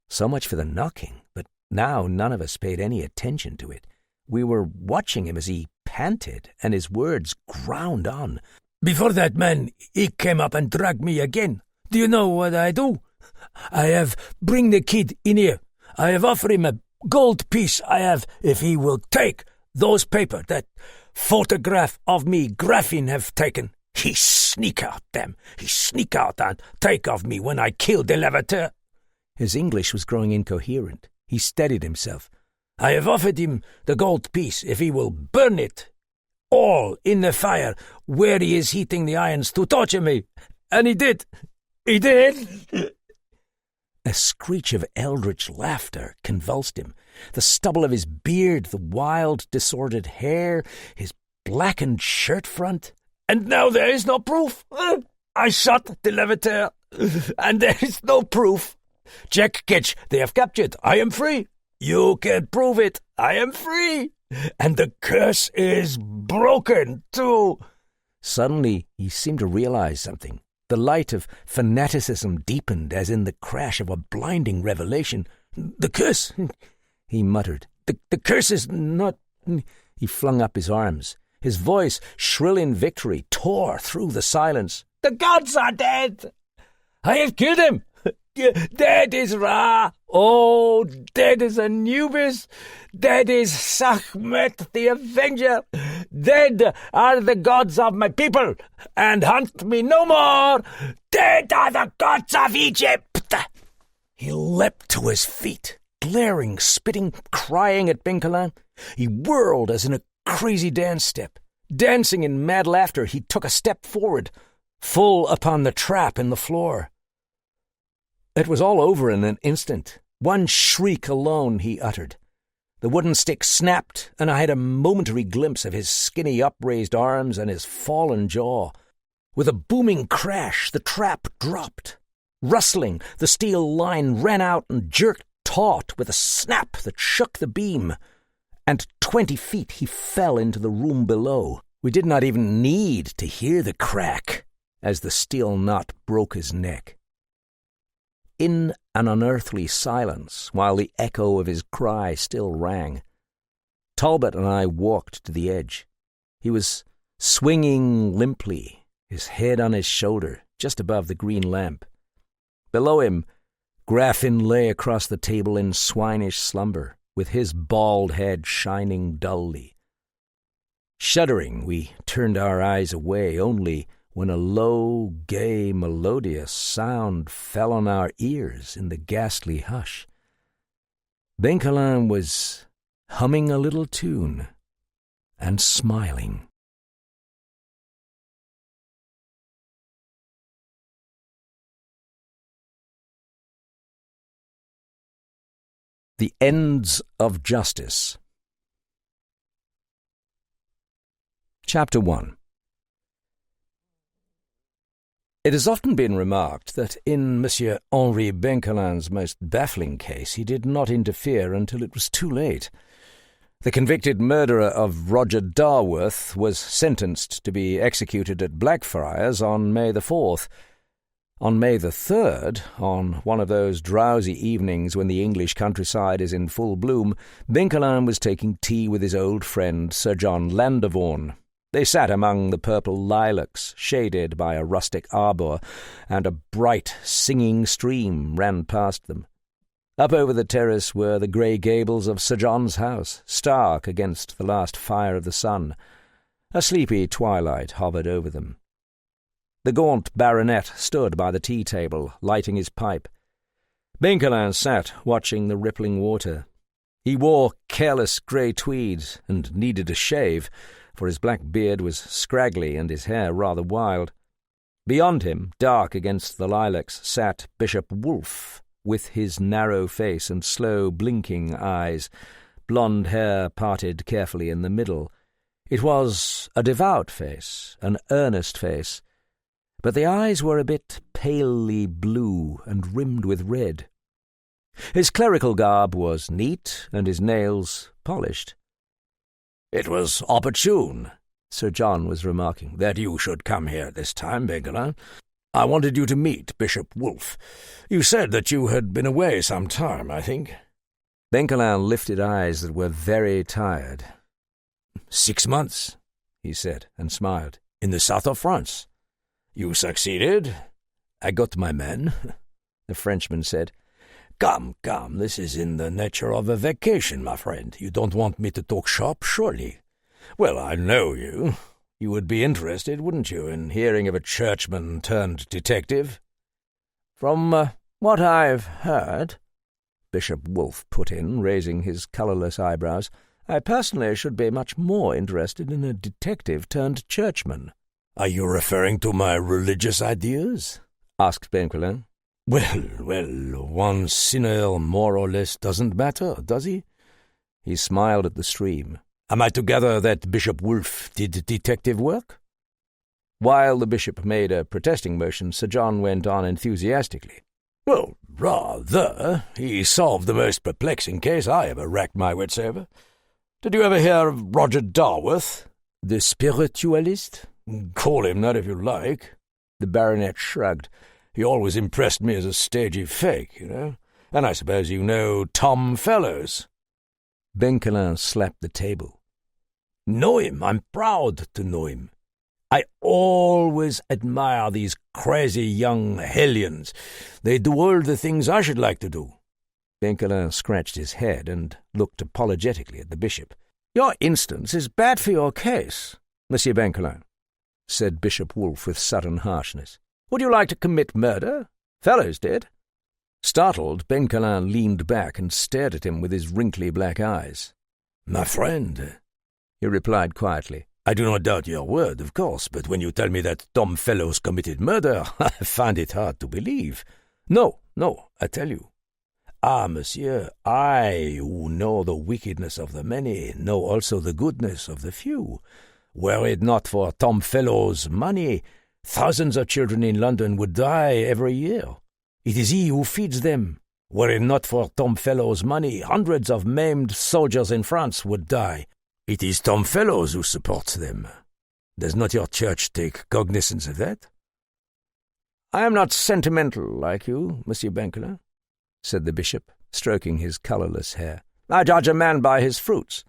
So much for the knocking, but now none of us paid any attention to it. We were watching him as he panted, and his words ground on. Before that man, he came up and dragged me again. Do you know what I do? I have bring the kid in here. I have offered him a gold piece. I have, if he will take those paper that photograph of me Graphene have taken. He sneak out them. He sneak out and take of me when I killed the levateur. His English was growing incoherent. He steadied himself. I have offered him the gold piece if he will burn it all in the fire where he is heating the irons to torture me. And he did. He did. A screech of eldritch laughter convulsed him. The stubble of his beard, the wild, disordered hair, his blackened shirt front. And now there is no proof. I shot the levateur, and there is no proof. Jack Ketch, they have captured. I am free. You can prove it. I am free. And the curse is broken, too. Suddenly, he seemed to realize something. The light of fanaticism deepened as in the crash of a blinding revelation. The curse, he muttered. The curse is not... He flung up his arms. His voice, shrill in victory, tore through the silence. The gods are dead. I have killed him. Dead is Ra. Oh, dead is Anubis. Dead is Sekhmet the Avenger. Dead are the gods of my people, and hunt me no more. Dead are the gods of Egypt. He leapt to his feet, glaring, spitting, crying at Benkelin. He whirled as in a crazy dance step. Dancing in mad laughter, he took a step forward, full upon the trap in the floor. It was all over in an instant. One shriek alone he uttered. The wooden stick snapped, and I had a momentary glimpse of his skinny upraised arms and his fallen jaw. With a booming crash, the trap dropped. Rustling, the steel line ran out and jerked taut with a snap that shook the beam. And 20 feet he fell into the room below. We did not even need to hear the crack as the steel knot broke his neck. In an unearthly silence, while the echo of his cry still rang, Talbot and I walked to the edge. He was swinging limply, his head on his shoulder, just above the green lamp. Below him, Graffin lay across the table in swinish slumber, with his bald head shining dully. Shuddering, we turned our eyes away only when a low, gay, melodious sound fell on our ears in the ghastly hush. Benkelin was humming a little tune and smiling. The Ends of Justice. Chapter 1. It has often been remarked that in Monsieur Henri Benkelin's most baffling case he did not interfere until it was too late. The convicted murderer of Roger Darworth was sentenced to be executed at Blackfriars on May the 4th. On May the 3rd, on one of those drowsy evenings when the English countryside is in full bloom, Benkelin was taking tea with his old friend Sir John Landervaughan. They sat among the purple lilacs, shaded by a rustic arbour, and a bright, singing stream ran past them. Up over the terrace were the grey gables of Sir John's house, stark against the last fire of the sun. A sleepy twilight hovered over them. The gaunt baronet stood by the tea-table, lighting his pipe. Benkelin sat watching the rippling water. He wore careless grey tweeds and needed a shave, for his black beard was scraggly and his hair rather wild. Beyond him, dark against the lilacs, sat Bishop Wolfe, with his narrow face and slow, blinking eyes, blonde hair parted carefully in the middle. It was a devout face, an earnest face, but the eyes were a bit palely blue and rimmed with red. His clerical garb was neat and his nails polished. "It was opportune," Sir John was remarking, "that you should come here this time, Benkelin. I wanted you to meet Bishop Wolfe. You said that you had been away some time, I think." Benkelin lifted eyes that were very tired. 6 months, he said, and smiled, "in the south of France. You succeeded?" "I got my men," the Frenchman said. Come, this is in the nature of a vacation, my friend. You don't want me to talk shop, surely? Well, I know you. You would be interested, wouldn't you, in hearing of a churchman turned detective?" "From what I've heard," Bishop Wolfe put in, raising his colourless eyebrows, "I personally should be much more interested in a detective turned churchman." "Are you referring to my religious ideas?" asked Benkelin. Well, one sinner more or less doesn't matter, does he? He smiled at the stream. "Am I to gather that Bishop Wolfe did detective work?" While the bishop made a protesting motion, Sir John went on enthusiastically. "Well, rather. He solved the most perplexing case I ever racked my wits over. Did you ever hear of Roger Darworth?" "The spiritualist?" "Call him that if you like." The baronet shrugged. "He always impressed me as a stagey fake, you know. And I suppose you know Tom Fellows." Benkelin slapped the table. "Know him. I'm proud to know him. I always admire these crazy young hellions. They do all the things I should like to do." Benkelin scratched his head and looked apologetically at the bishop. "Your instance is bad for your case, Monsieur Benkelin," said Bishop Wolfe with sudden harshness. "Would you like to commit murder? Fellows did." Startled, Benkelin leaned back and stared at him with his wrinkly black eyes. "My friend," he replied quietly, "I do not doubt your word, of course, but when you tell me that Tom Fellows committed murder, I find it hard to believe. No, I tell you. Ah, monsieur, I, who know the wickedness of the many, know also the goodness of the few. Were it not for Tom Fellows' money, thousands of children in London would die every year. It is he who feeds them. Were it not for Tom Fellows' money, hundreds of maimed soldiers in France would die. It is Tom Fellows who supports them. Does not your church take cognizance of that?" "I am not sentimental like you, Monsieur Benkelin," said the bishop, stroking his colourless hair. "I judge a man by his fruits.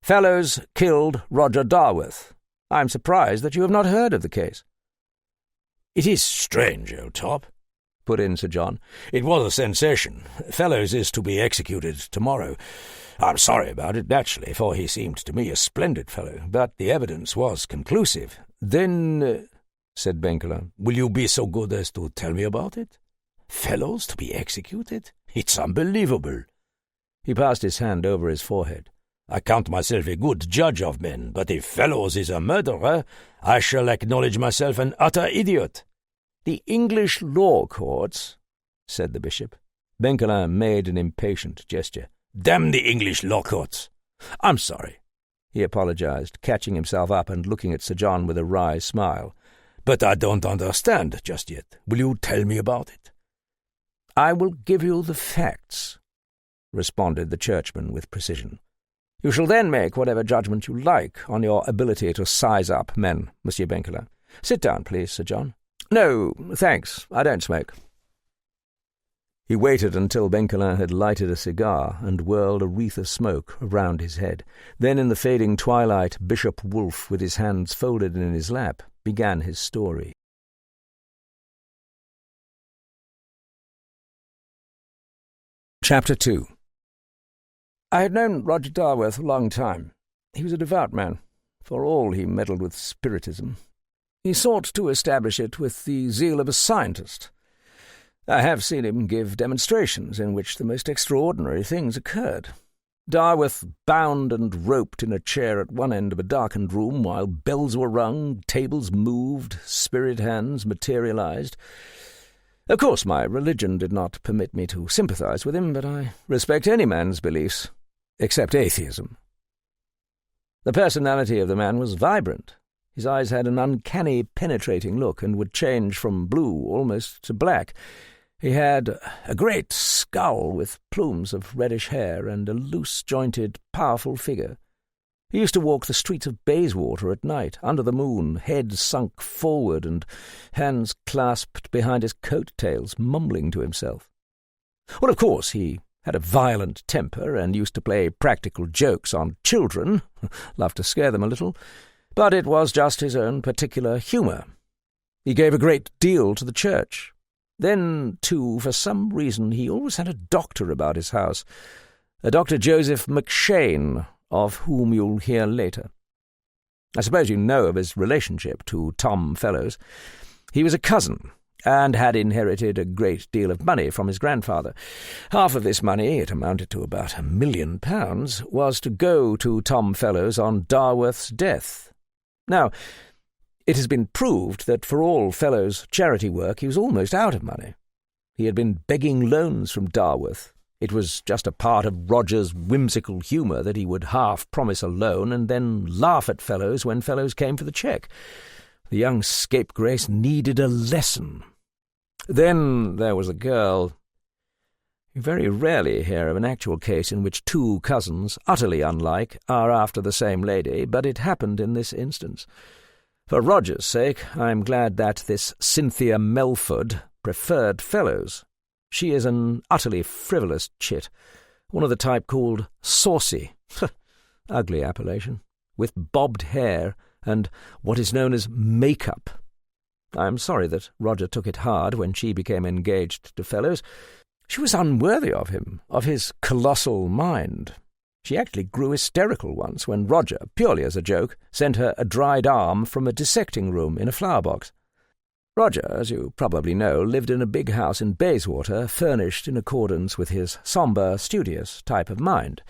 Fellows killed Roger Darworth. I am surprised that you have not heard of the case." "It is strange, old top," put in Sir John. "It was a sensation. Fellows is to be executed tomorrow. I'm sorry about it, naturally, for he seemed to me a splendid fellow, but the evidence was conclusive." "Then," said Benkelin, "will you be so good as to tell me about it? Fellows to be executed? It's unbelievable." He passed his hand over his forehead. "I count myself a good judge of men, but if Fellows is a murderer, I shall acknowledge myself an utter idiot." "The English law courts," said the bishop. Benkelin made an impatient gesture. "Damn the English law courts. I'm sorry," he apologized, catching himself up and looking at Sir John with a wry smile. "But I don't understand just yet. Will you tell me about it?" "I will give you the facts," responded the churchman with precision. "You shall then make whatever judgment you like on your ability to size up men, Monsieur Benkelin. Sit down, please, Sir John." "No, thanks, I don't smoke." He waited until Benkelin had lighted a cigar and whirled a wreath of smoke around his head. Then, in the fading twilight, Bishop Wolfe, with his hands folded in his lap, began his story. Chapter 2. I had known Roger Darworth a long time. He was a devout man, for all he meddled with spiritism. He sought to establish it with the zeal of a scientist. I have seen him give demonstrations in which the most extraordinary things occurred. Darworth bound and roped in a chair at one end of a darkened room while bells were rung, tables moved, spirit hands materialized. Of course, my religion did not permit me to sympathize with him, but I respect any man's beliefs, except atheism. The personality of the man was vibrant, His eyes had an uncanny, penetrating look, and would change from blue almost to black. He had a great skull with plumes of reddish hair and a loose-jointed, powerful figure. He used to walk the streets of Bayswater at night, under the moon, head sunk forward and hands clasped behind his coat-tails, mumbling to himself. Well, of course, he had a violent temper and used to play practical jokes on children, loved to scare them a little, but it was just his own particular humour. He gave a great deal to the church. Then, too, for some reason, he always had a doctor about his house, a Dr. Joseph McShane, of whom you'll hear later. I suppose you know of his relationship to Tom Fellows. He was a cousin, and had inherited a great deal of money from his grandfather. Half of this money, it amounted to about £1 million, was to go to Tom Fellows on Darworth's death. Now, it has been proved that for all Fellows' charity work he was almost out of money. He had been begging loans from Darworth. It was just a part of Roger's whimsical humour that he would half promise a loan and then laugh at Fellows when Fellows came for the cheque. The young scapegrace needed a lesson. Then there was a girl. You very rarely hear of an actual case in which two cousins, utterly unlike, are after the same lady, but it happened in this instance. For Roger's sake, I am glad that this Cynthia Melford preferred Fellows. She is an utterly frivolous chit, one of the type called saucy, ugly appellation, with bobbed hair and what is known as make-up. I am sorry that Roger took it hard when she became engaged to Fellows. She was unworthy of him, of his colossal mind. She actually grew hysterical once when Roger, purely as a joke, sent her a dried arm from a dissecting room in a flower box. Roger, as you probably know, lived in a big house in Bayswater, furnished in accordance with his sombre, studious type of mind.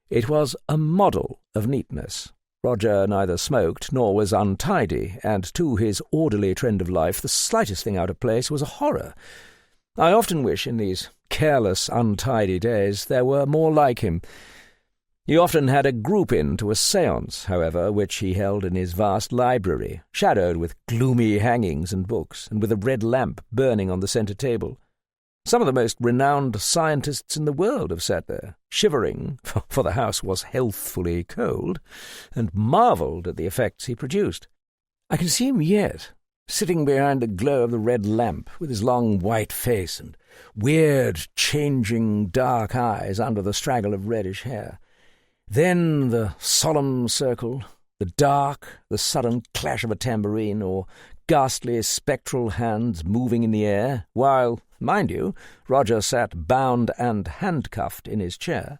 It was a model of neatness. Roger neither smoked nor was untidy, and to his orderly trend of life the slightest thing out of place was a horror. I often wish in these careless, untidy days there were more like him. He often had a group in to a séance, however, which he held in his vast library, shadowed with gloomy hangings and books, and with a red lamp burning on the centre table. Some of the most renowned scientists in the world have sat there, shivering, for the house was healthfully cold, and marvelled at the effects he produced. I can see him yet, sitting behind the glow of the red lamp, with his long white face and weird, changing dark eyes under the straggle of reddish hair. Then the solemn circle, the dark, the sudden clash of a tambourine, or ghastly spectral hands moving in the air, while, mind you, Roger sat bound and handcuffed in his chair.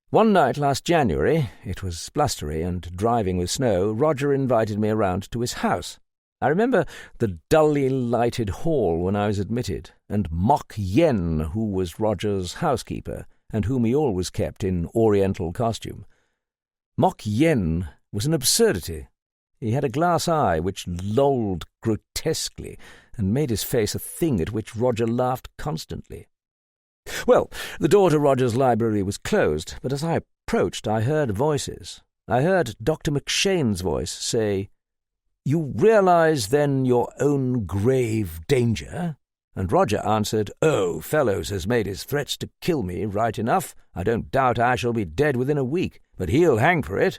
One night last January, it was blustery and driving with snow, Roger invited me around to his house. I remember the dully lighted hall when I was admitted, and Mok Yen, who was Roger's housekeeper, and whom he always kept in oriental costume. Mok Yen was an absurdity. He had a glass eye which lolled grotesquely, and made his face a thing at which Roger laughed constantly. Well, the door to Roger's library was closed, but as I approached I heard voices. I heard Dr. McShane's voice say, "You realize, then, your own grave danger?" And Roger answered, "Oh, Fellows has made his threats to kill me right enough. I don't doubt I shall be dead within a week, but he'll hang for it."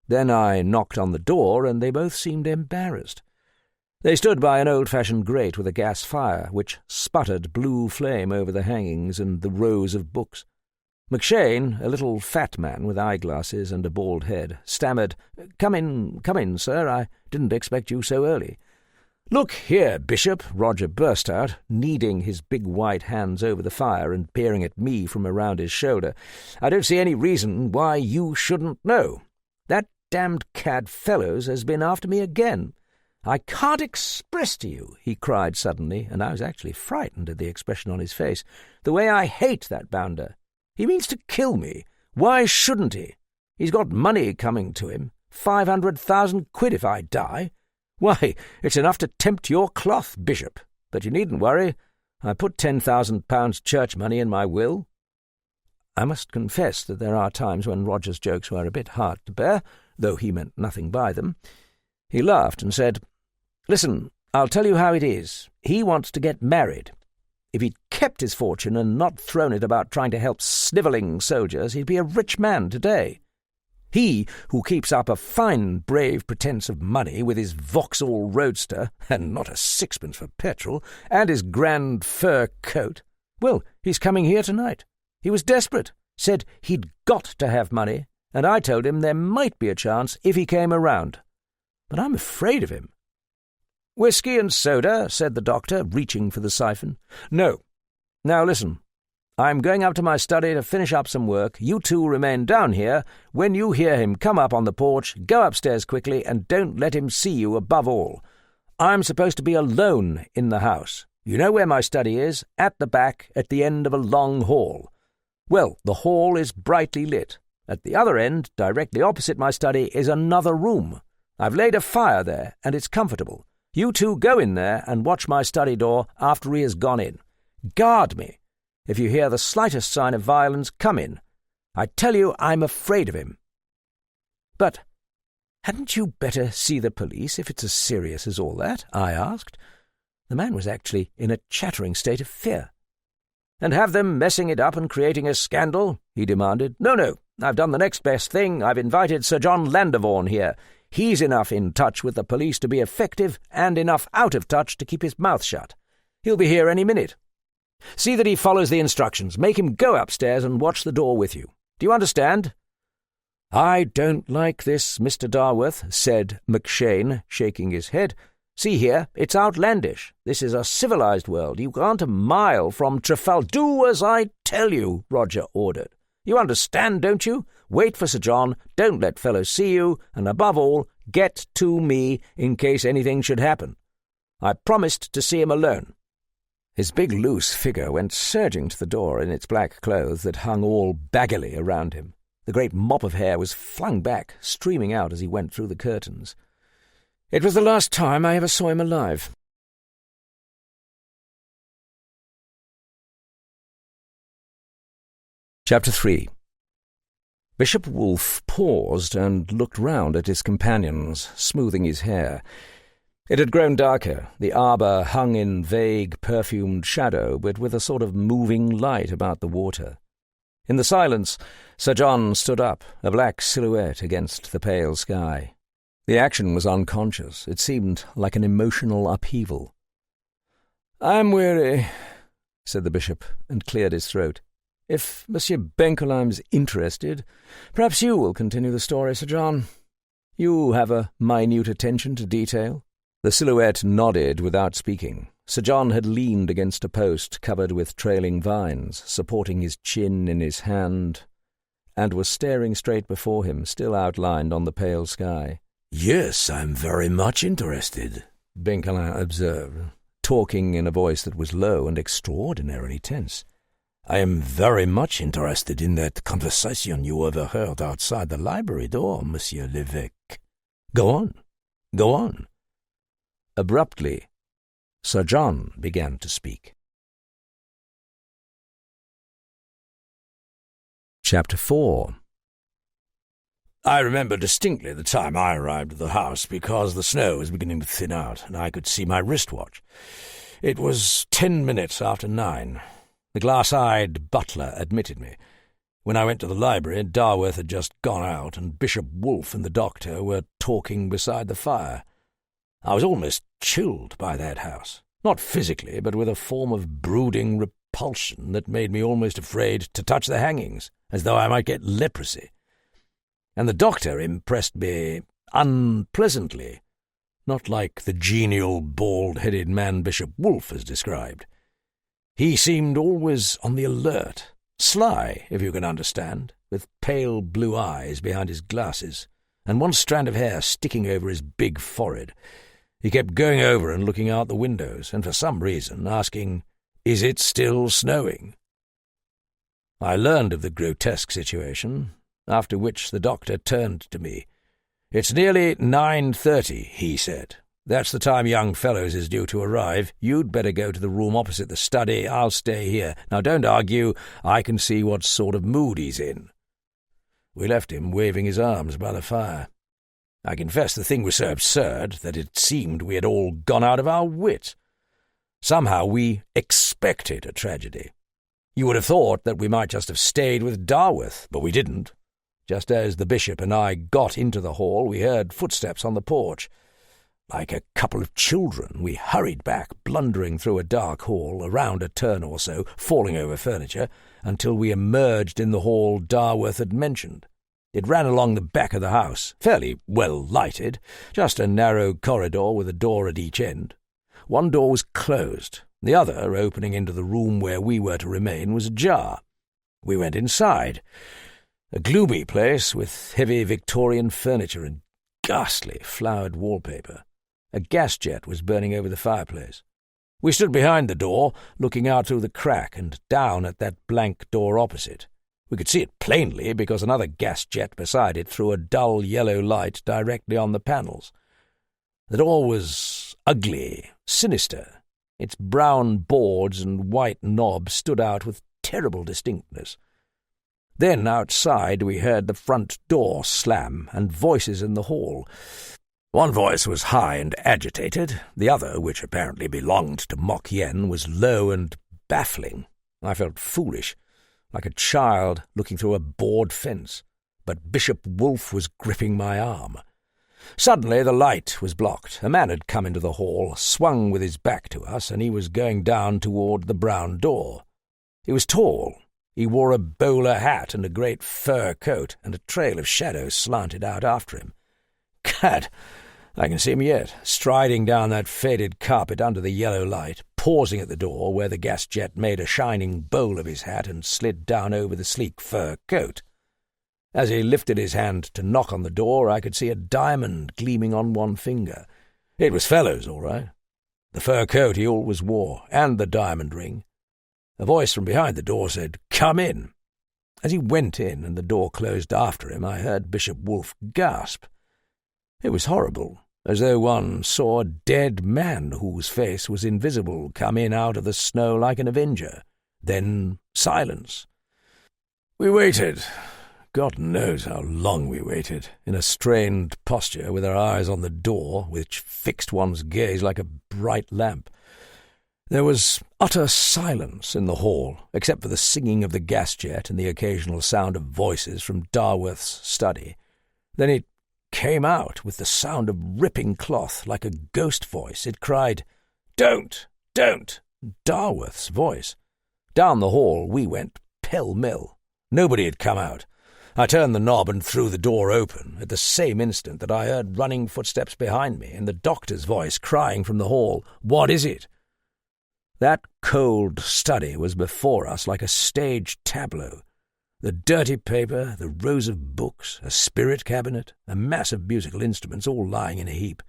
Then I knocked on the door, and they both seemed embarrassed. They stood by an old-fashioned grate with a gas fire, which sputtered blue flame over the hangings and the rows of books. McShane, a little fat man with eyeglasses and a bald head, stammered, come in, sir. I didn't expect you so early." "Look here, Bishop," Roger burst out, kneading his big white hands over the fire and peering at me from around his shoulder. "I don't see any reason why you shouldn't know. That damned cad Fellows has been after me again. I can't express to you," he cried suddenly, and I was actually frightened at the expression on his face, "the way I hate that bounder. He means to kill me. Why shouldn't he? He's got money coming to him, 500,000 quid if I die. Why, it's enough to tempt your cloth, Bishop. But you needn't worry. I put £10,000 church money in my will." I must confess that there are times when Roger's jokes were a bit hard to bear, though he meant nothing by them. He laughed and said, "Listen, I'll tell you how it is. He wants to get married. If he'd kept his fortune and not thrown it about trying to help snivelling soldiers, he'd be a rich man today. He, who keeps up a fine, brave pretence of money with his Vauxhall roadster, and not a sixpence for petrol, and his grand fur coat, well, he's coming here tonight. He was desperate, said he'd got to have money, and I told him there might be a chance if he came around. But I'm afraid of him." "Whiskey and soda," said the doctor, reaching for the siphon. "No. Now listen. I'm going up to my study to finish up some work. You two remain down here. When you hear him come up on the porch, go upstairs quickly and don't let him see you above all. I'm supposed to be alone in the house. You know where my study is, at the back, at the end of a long hall. Well, the hall is brightly lit. At the other end, directly opposite my study, is another room. I've laid a fire there, and it's comfortable. You two go in there and watch my study door after he has gone in. Guard me. If you hear the slightest sign of violence, come in. I tell you I'm afraid of him." "But hadn't you better see the police if it's as serious as all that?" I asked. The man was actually in a chattering state of fear. "And have them messing it up and creating a scandal?" he demanded. No, I've done the next best thing. I've invited Sir John Landervaughan here. He's enough in touch with the police to be effective and enough out of touch to keep his mouth shut. He'll be here any minute. See that he follows the instructions. Make him go upstairs and watch the door with you. Do you understand?" "I don't like this, Mr. Darworth," said McShane, shaking his head. "See here, it's outlandish. This is a civilized world. You aren't a mile from Trafalgar." "Do as I tell you," Roger ordered. "You understand, don't you? Wait for Sir John, don't let fellows see you, and above all, get to me in case anything should happen. I promised to see him alone." His big loose figure went surging to the door in its black clothes that hung all baggily around him. The great mop of hair was flung back, streaming out as he went through the curtains. It was the last time I ever saw him alive. Chapter 3. Bishop Wolfe paused and looked round at his companions, smoothing his hair. It had grown darker. The arbour hung in vague, perfumed shadow, but with a sort of moving light about the water. In the silence, Sir John stood up, a black silhouette against the pale sky. The action was unconscious. It seemed like an emotional upheaval. "I'm weary," said the bishop, and cleared his throat. "If Monsieur Benkelheim's interested, perhaps you will continue the story, Sir John. You have a minute attention to detail." The silhouette nodded without speaking. Sir John had leaned against a post covered with trailing vines, supporting his chin in his hand, and was staring straight before him, still outlined on the pale sky. "Yes, I'm very much interested," Benkelin observed, talking in a voice that was low and extraordinarily tense. "I am very much interested in that conversation you overheard outside the library door, Monsieur l'Évêque. Go on, go on." Abruptly, Sir John began to speak. Chapter 4. I remember distinctly the time I arrived at the house, because the snow was beginning to thin out, and I could see my wristwatch. It was 10 minutes after 9. The glass-eyed butler admitted me. When I went to the library, Darworth had just gone out, and Bishop Wolfe and the doctor were talking beside the fire. I was almost chilled by that house, not physically, but with a form of brooding repulsion that made me almost afraid to touch the hangings, as though I might get leprosy. And the doctor impressed me unpleasantly, not like the genial, bald-headed man Bishop Wolfe has described. He seemed always on the alert, sly, if you can understand, with pale blue eyes behind his glasses, and one strand of hair sticking over his big forehead. He kept going over and looking out the windows, and for some reason asking, "Is it still snowing?" I learned of the grotesque situation, after which the doctor turned to me. "It's nearly 9:30, he said. "That's the time young Fellows is due to arrive. You'd better go to the room opposite the study. I'll stay here. Now don't argue. I can see what sort of mood he's in." We left him waving his arms by the fire. I confess the thing was so absurd that it seemed we had all gone out of our wits. Somehow we expected a tragedy. You would have thought that we might just have stayed with Darworth, but we didn't. Just as the bishop and I got into the hall, we heard footsteps on the porch. Like a couple of children, we hurried back, blundering through a dark hall, around a turn or so, falling over furniture, until we emerged in the hall Darworth had mentioned. It ran along the back of the house, fairly well lighted, just a narrow corridor with a door at each end. One door was closed. The other, opening into the room where we were to remain, was ajar. We went inside. A gloomy place with heavy Victorian furniture and ghastly flowered wallpaper. A gas jet was burning over the fireplace. We stood behind the door, looking out through the crack and down at that blank door opposite. We could see it plainly because another gas jet beside it threw a dull yellow light directly on the panels. The door was ugly, sinister. Its brown boards and white knob stood out with terrible distinctness. Then outside we heard the front door slam and voices in the hall. One voice was high and agitated. The other, which apparently belonged to Mok Yen, was low and baffling. I felt foolish, like a child looking through a board fence, but Bishop Wolfe was gripping my arm. Suddenly the light was blocked. A man had come into the hall, swung with his back to us, and he was going down toward the brown door. He was tall. He wore a bowler hat and a great fur coat, and a trail of shadows slanted out after him. Gad, I can see him yet, striding down that faded carpet under the yellow light, pausing at the door where the gas jet made a shining bowl of his hat and slid down over the sleek fur coat. As he lifted his hand to knock on the door, I could see a diamond gleaming on one finger. It was Fellows, all right. The fur coat he always wore, and the diamond ring. A voice from behind the door said, "Come in." As he went in and the door closed after him, I heard Bishop Wolfe gasp. It was horrible, as though one saw a dead man whose face was invisible come in out of the snow like an avenger. Then silence. We waited. God knows how long we waited, in a strained posture, with our eyes on the door, which fixed one's gaze like a bright lamp. There was utter silence in the hall, except for the singing of the gas jet and the occasional sound of voices from Darworth's study. Then it came out with the sound of ripping cloth, like a ghost voice. It cried, "Don't! Don't!" Darworth's voice. Down the hall we went pell-mell. Nobody had come out. I turned the knob and threw the door open, at the same instant that I heard running footsteps behind me and the doctor's voice crying from the hall, "What is it?" That cold study was before us like a stage tableau. The dirty paper, the rows of books, a spirit cabinet, a mass of musical instruments all lying in a heap.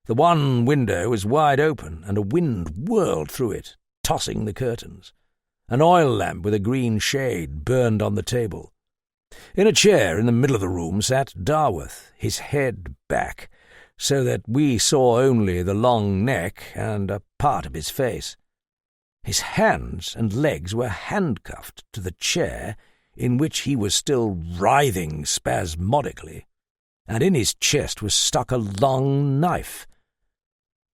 The one window was wide open, and a wind whirled through it, tossing the curtains. An oil lamp with a green shade burned on the table. In a chair in the middle of the room sat Darworth, his head back, so that we saw only the long neck and a part of his face. His hands and legs were handcuffed to the chair, in which he was still writhing spasmodically, and in his chest was stuck a long knife.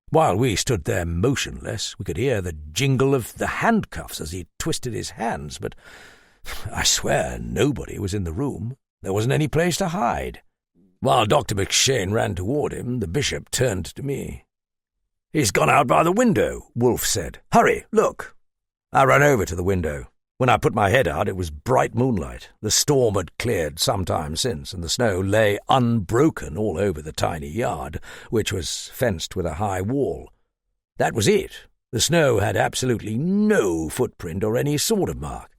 While we stood there motionless, we could hear the jingle of the handcuffs as he twisted his hands, but I swear nobody was in the room. There wasn't any place to hide. While Dr. McShane ran toward him, the bishop turned to me. "He's gone out by the window," Wolfe said. "Hurry, look." I ran over to the window. When I put my head out, it was bright moonlight. The storm had cleared some time since, and the snow lay unbroken all over the tiny yard, which was fenced with a high wall. That was it. The snow had absolutely no footprint or any sort of mark.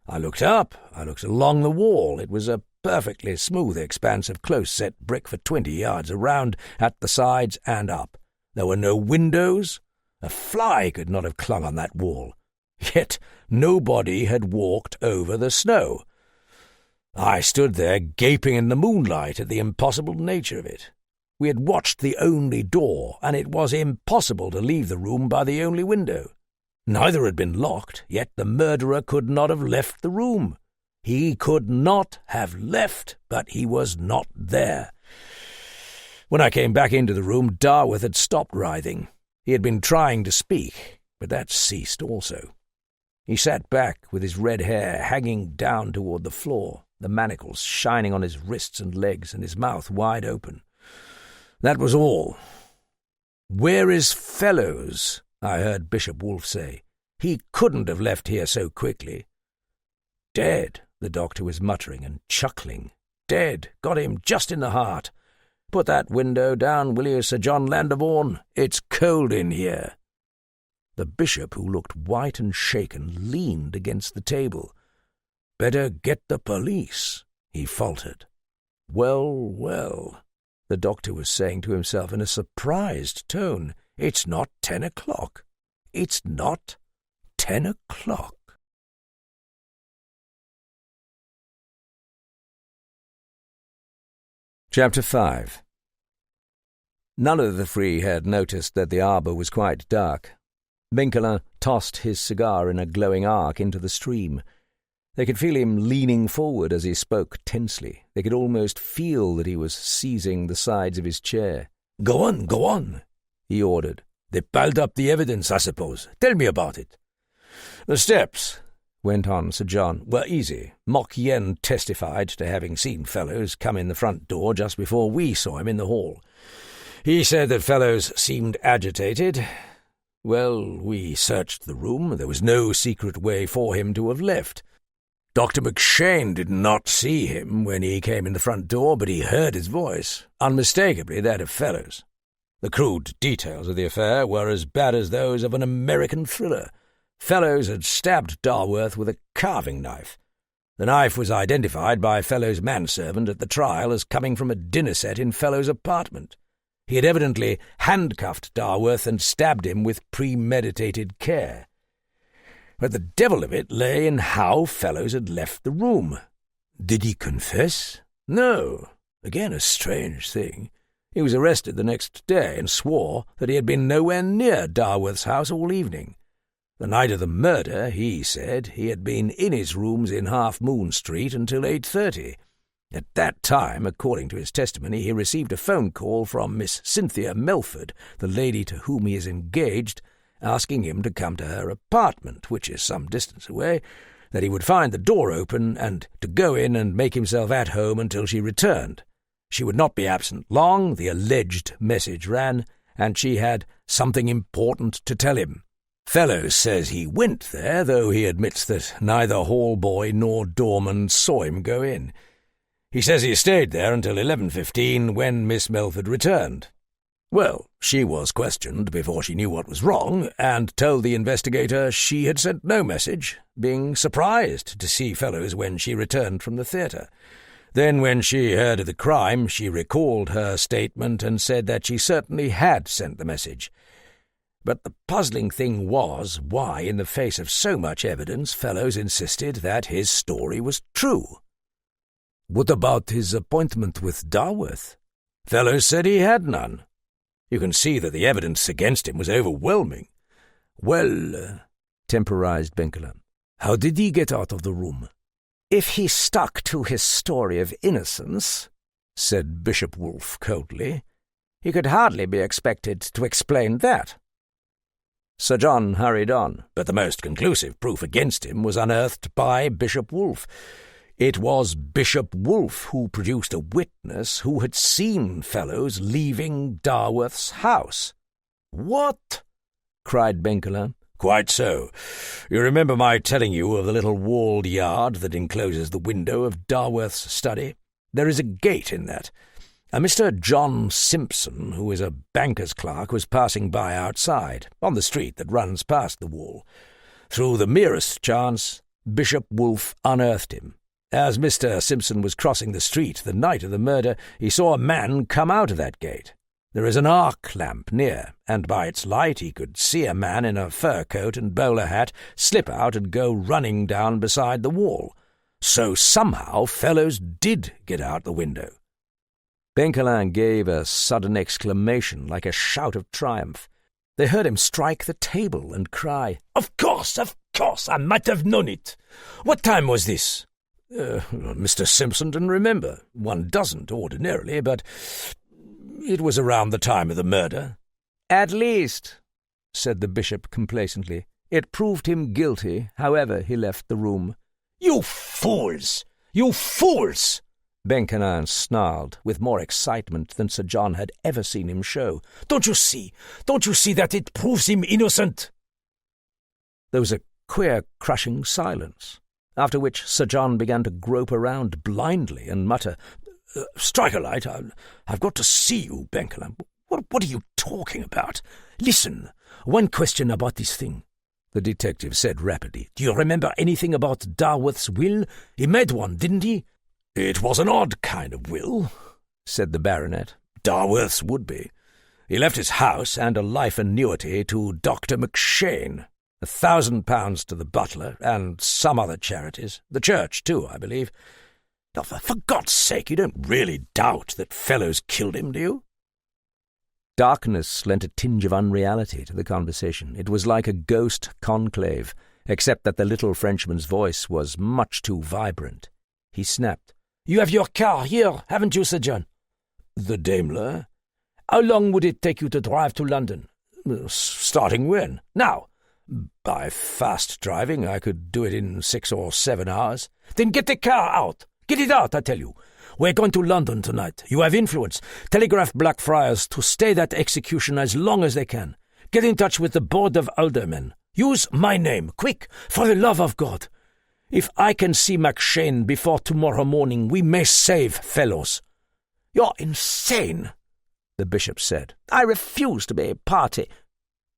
I looked up. I looked along the wall. It was a perfectly smooth expanse of close-set brick for 20 yards around, at the sides and up. There were no windows. A fly could not have clung on that wall. Yet nobody had walked over the snow. I stood there gaping in the moonlight at the impossible nature of it. We had watched the only door, and it was impossible to leave the room by the only window. Neither had been locked, yet the murderer could not have left the room. He could not have left, but he was not there. When I came back into the room, Darworth had stopped writhing. He had been trying to speak, but that ceased also. He sat back with his red hair hanging down toward the floor, the manacles shining on his wrists and legs, and his mouth wide open. That was all. "Where is Fellows?" I heard Bishop Wolfe say. "He couldn't have left here so quickly." "Dead," the doctor was muttering and chuckling. "Dead. Got him just in the heart. Put that window down, will you, Sir John Landerbourne? It's cold in here." The bishop, who looked white and shaken, leaned against the table. "Better get the police," he faltered. "Well, well," the doctor was saying to himself in a surprised tone. "It's not 10 o'clock. It's not 10 o'clock. Chapter 5. None of the three had noticed that the arbour was quite dark. Benkelin tossed his cigar in a glowing arc into the stream. They could feel him leaning forward as he spoke tensely. They could almost feel that he was seizing the sides of his chair. Go on," he ordered. "They piled up the evidence, I suppose. Tell me about it." "The steps," went on Sir John, "were easy. Mok Yen testified to having seen Fellows come in the front door just before we saw him in the hall. He said that Fellows seemed agitated. Well, we searched the room. There was no secret way for him to have left. Dr. McShane did not see him when he came in the front door, but he heard his voice, unmistakably that of Fellows. The crude details of the affair were as bad as those of an American thriller. Fellows had stabbed Darworth with a carving knife. The knife was identified by Fellows' manservant at the trial as coming from a dinner set in Fellows' apartment. He had evidently handcuffed Darworth and stabbed him with premeditated care. But the devil of it lay in how Fellows had left the room. Did he confess? No. Again, a strange thing. He was arrested the next day and swore that he had been nowhere near Darworth's house all evening. The night of the murder, he said, he had been in his rooms in Half Moon Street until 8:30. At that time, according to his testimony, he received a phone call from Miss Cynthia Melford, the lady to whom he is engaged, asking him to come to her apartment, which is some distance away, that he would find the door open, and to go in and make himself at home until she returned. She would not be absent long, the alleged message ran, and she had something important to tell him. Fellows says he went there, though he admits that neither hall boy nor doorman saw him go in. He says he stayed there until 11:15, when Miss Melford returned. Well, she was questioned before she knew what was wrong, and told the investigator she had sent no message, being surprised to see Fellows when she returned from the theatre. Then, when she heard of the crime, she recalled her statement and said that she certainly had sent the message. But the puzzling thing was why, in the face of so much evidence, Fellows insisted that his story was true. What about his appointment with Darworth? Fellows said he had none. You can see that the evidence against him was overwhelming. Well, temporized Benkelin, how did he get out of the room? If he stuck to his story of innocence, said Bishop Wolfe coldly, he could hardly be expected to explain that. Sir John hurried on, but the most conclusive proof against him was unearthed by Bishop Wolfe. It was Bishop Wolfe who produced a witness who had seen Fellows leaving Darworth's house. What? Cried Benkelin. Quite so. You remember my telling you of the little walled yard that encloses the window of Darworth's study? There is a gate in that. A Mr. John Simpson, who is a banker's clerk, was passing by outside, on the street that runs past the wall. Through the merest chance, Bishop Wolfe unearthed him. As Mr. Simpson was crossing the street the night of the murder, he saw a man come out of that gate. There is an arc lamp near, and by its light he could see a man in a fur coat and bowler hat slip out and go running down beside the wall. So somehow Fellows did get out the window. Benkelin gave a sudden exclamation like a shout of triumph. They heard him strike the table and cry, Of course, I might have known it. What time was this?" Mr. Simpson didn't remember. One doesn't ordinarily, but It was around the time of the murder. "At least," said the bishop complacently, "it proved him guilty, however he left the room." "You fools! You fools!" Benkelin snarled, with more excitement than Sir John had ever seen him show. Don't you see that it proves him innocent?" There was a queer, crushing silence, after which Sir John began to grope around blindly and mutter, "Strike a light. I've got to see you, Benkelin. What are you talking about? Listen, one question about this thing," the detective said rapidly. "Do you remember anything about Darworth's will? He made one, didn't he?" "It was an odd kind of will," said the baronet. "Darworth's would be. He left his house and a life annuity to Dr. McShane, £1,000 to the butler, and some other charities. The church, too, I believe. Now, for God's sake, you don't really doubt that Fellows killed him, do you?" Darkness lent a tinge of unreality to the conversation. It was like a ghost conclave, except that the little Frenchman's voice was much too vibrant. He snapped, "You have your car here, haven't you, Sir John?" "The Daimler." "How long would it take you to drive to London?" "Starting when?" "Now." "By fast driving, I could do it in 6 or 7 hours." "Then get the car out. Get it out, I tell you. We're going to London tonight. You have influence. Telegraph Blackfriars to stay that execution as long as they can. Get in touch with the Board of Aldermen. Use my name, quick, for the love of God. If I can see McShane before tomorrow morning, we may save Fellows." "You're insane," the bishop said. "I refuse to be a party."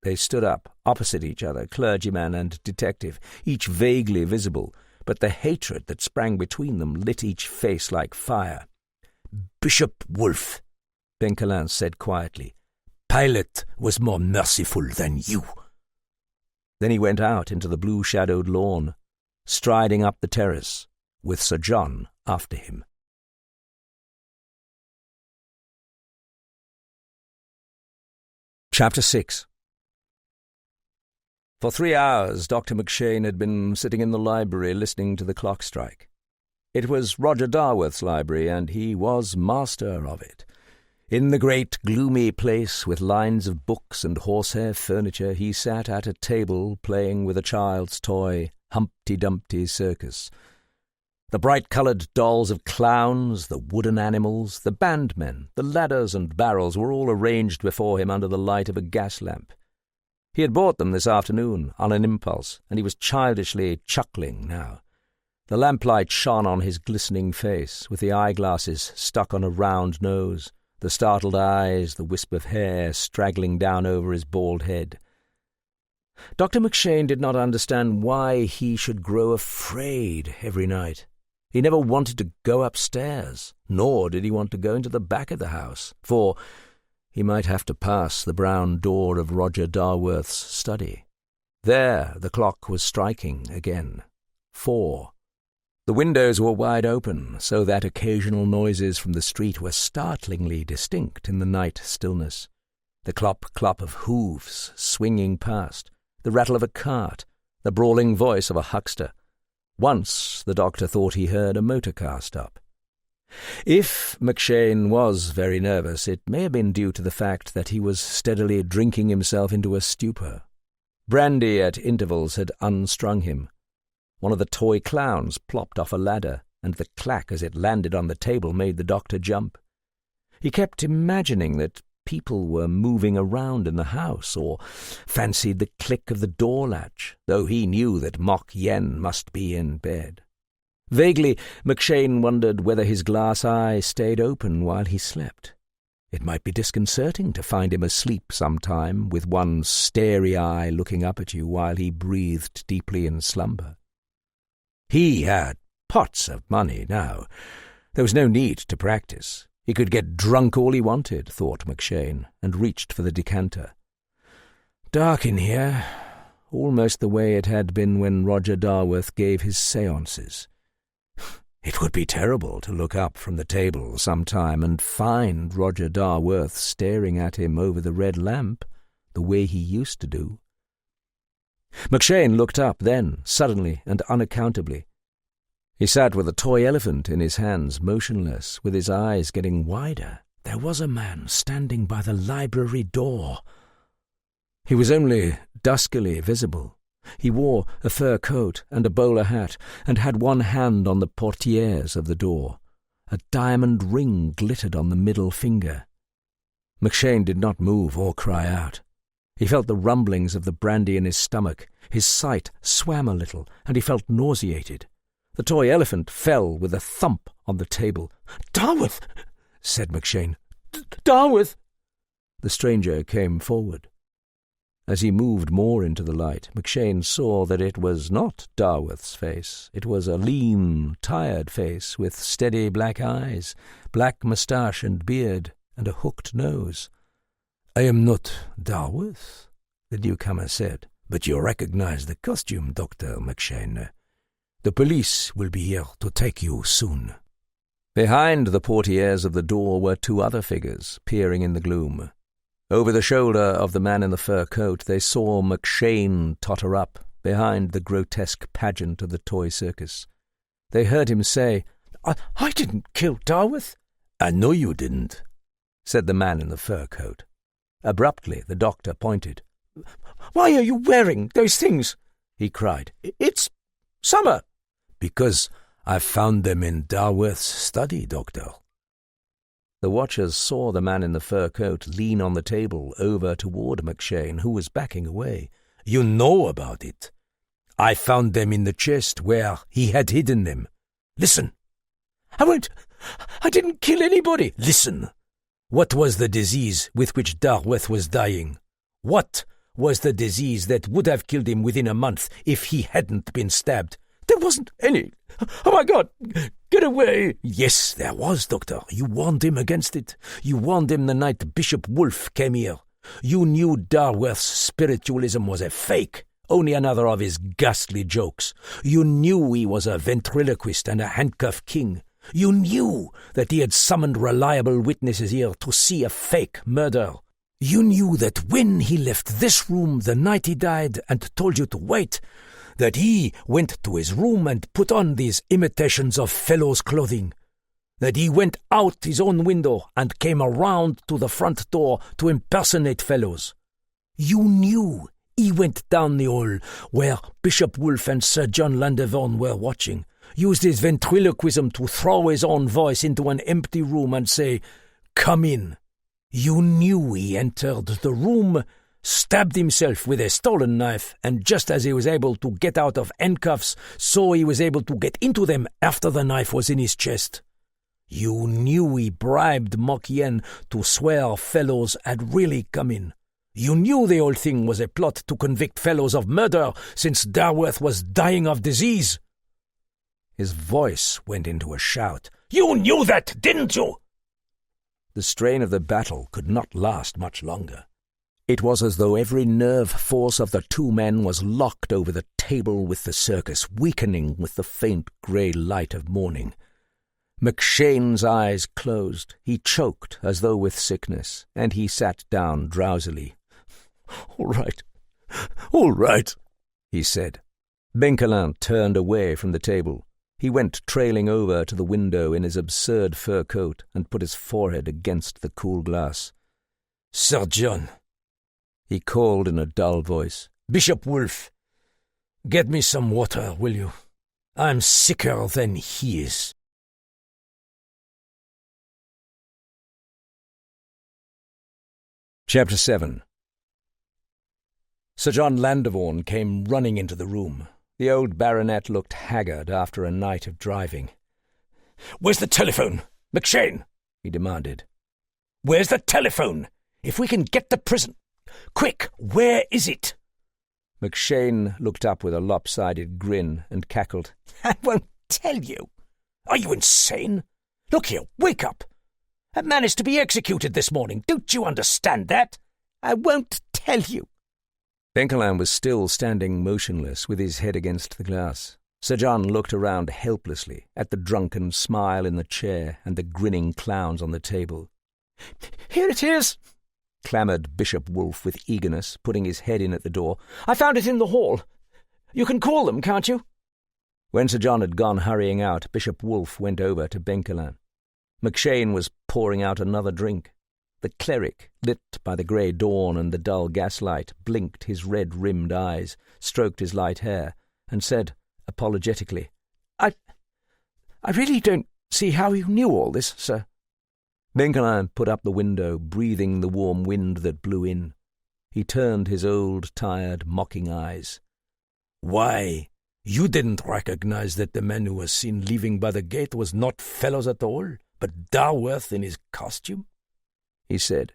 They stood up, opposite each other, clergyman and detective, each vaguely visible, but the hatred that sprang between them lit each face like fire. "Bishop Wolfe," Benkelin said quietly, "Pilate was more merciful than you." Then he went out into the blue-shadowed lawn, striding up the terrace, with Sir John after him. Chapter 6. For 3 hours Dr. McShane had been sitting in the library listening to the clock strike. It was Roger Darworth's library, and he was master of it. In the great gloomy place with lines of books and horsehair furniture, he sat at a table playing with a child's toy, Humpty Dumpty's circus. The bright-coloured dolls of clowns, the wooden animals, the bandmen, the ladders and barrels were all arranged before him under the light of a gas lamp. He had bought them this afternoon on an impulse, and he was childishly chuckling now. The lamplight shone on his glistening face, with the eyeglasses stuck on a round nose, the startled eyes, the wisp of hair straggling down over his bald head. Dr. McShane did not understand why he should grow afraid every night. He never wanted to go upstairs, nor did he want to go into the back of the house, for he might have to pass the brown door of Roger Darworth's study. There the clock was striking again. 4. The windows were wide open, so that occasional noises from the street were startlingly distinct in the night stillness. The clop-clop of hooves swinging past, the rattle of a cart, the brawling voice of a huckster. Once the doctor thought he heard a motor car stop. If McShane was very nervous, it may have been due to the fact that he was steadily drinking himself into a stupor. Brandy at intervals had unstrung him. One of the toy clowns plopped off a ladder, and the clack as it landed on the table made the doctor jump. He kept imagining that people were moving around in the house, or fancied the click of the door latch, though he knew that Mok Yen must be in bed. Vaguely, McShane wondered whether his glass eye stayed open while he slept. It might be disconcerting to find him asleep sometime, with one starry eye looking up at you while he breathed deeply in slumber. He had pots of money now. There was no need to practice. He could get drunk all he wanted, thought McShane, and reached for the decanter. Dark in here, almost the way it had been when Roger Darworth gave his séances. It would be terrible to look up from the table sometime and find Roger Darworth staring at him over the red lamp, the way he used to do. McShane looked up then, suddenly and unaccountably. He sat with a toy elephant in his hands, motionless, with his eyes getting wider. there was a man standing by the library door. He was only duskily visible. He wore a fur coat and a bowler hat, and had one hand on the portieres of the door. A diamond ring glittered on the middle finger. McShane did not move or cry out. He felt the rumblings of the brandy in his stomach. His sight swam a little, and he felt nauseated. The toy elephant fell with a thump on the table. "Darworth," said McShane. "Darworth." The stranger came forward. As he moved more into the light, McShane saw that it was not Darworth's face. It was a lean, tired face with steady black eyes, black moustache and beard, and a hooked nose. "I am not Darworth," the newcomer said, "but you recognize the costume, Dr. McShane. The police will be here to take you soon." Behind the portieres of the door were two other figures, peering in the gloom. Over the shoulder of the man in the fur coat they saw McShane totter up, behind the grotesque pageant of the toy circus. They heard him say, I didn't kill Darworth." "I know you didn't," said the man in the fur coat. Abruptly the doctor pointed. "Why are you wearing those things?" he cried. "It's summer." "Because I found them in Darworth's study, Doctor." The watchers saw the man in the fur coat lean on the table over toward McShane, who was backing away. "You know about it. I found them in the chest where he had hidden them. Listen." I didn't kill anybody." "Listen. What was the disease with which Darworth was dying? What was the disease that would have killed him within a month if he hadn't been stabbed?" "There wasn't any. Oh, my God. Get away." "Yes, there was, Doctor. You warned him against it. You warned him the night Bishop Wolfe came here. You knew Darworth's spiritualism was a fake, only another of his ghastly jokes. You knew he was a ventriloquist and a handcuff king. You knew that he had summoned reliable witnesses here to see a fake murder. You knew that when he left this room the night he died and told you to wait, that he went to his room and put on these imitations of fellows' clothing, that he went out his own window and came around to the front door to impersonate fellows. You knew he went down the hall where Bishop Wolfe and Sir John Landevon were watching, used his ventriloquism to throw his own voice into an empty room and say, 'Come in.' You knew he entered the room, stabbed himself with a stolen knife, and just as he was able to get out of handcuffs, so he was able to get into them after the knife was in his chest. You knew he bribed Mokien to swear fellows had really come in. You knew the whole thing was a plot to convict fellows of murder, since Darworth was dying of disease." His voice went into a shout. "You knew that, didn't you?" The strain of the battle could not last much longer. It was as though every nerve force of the two men was locked over the table with the circus, weakening with the faint grey light of morning. McShane's eyes closed. He choked as though with sickness, and he sat down drowsily. All right, he said. Benkelin turned away from the table. He went trailing over to the window in his absurd fur coat and put his forehead against the cool glass. "Sir John," he called in a dull voice. "Bishop Wolfe, get me some water, will you? I'm sicker than he is." Chapter 7. Sir John Landevon came running into the room. The old baronet looked haggard after a night of driving. "Where's the telephone? McShane?" he demanded. "Where's the telephone? If we can get the prison... Quick, where is it?" McShane looked up with a lopsided grin and cackled. "I won't tell you. Are you insane? Look here, wake up. A man is to be executed this morning. Don't you understand that? I won't tell you." Benkelin was still standing motionless with his head against the glass. Sir John looked around helplessly at the drunken smile in the chair and the grinning clowns on the table. "Here it is," clamoured Bishop Wolfe with eagerness, putting his head in at the door. "I found it in the hall. You can call them, can't you?" When Sir John had gone hurrying out, Bishop Wolfe went over to Benkelin. McShane was pouring out another drink. The cleric, lit by the grey dawn and the dull gaslight, blinked his red-rimmed eyes, stroked his light hair, and said apologetically, I really don't see how you knew all this, sir. Benkelin put up the window, breathing the warm wind that blew in. He turned his old, tired, mocking eyes. Why, you didn't recognize that the man who was seen leaving by the gate was not Fellows at all, but Darworth in his costume? He said.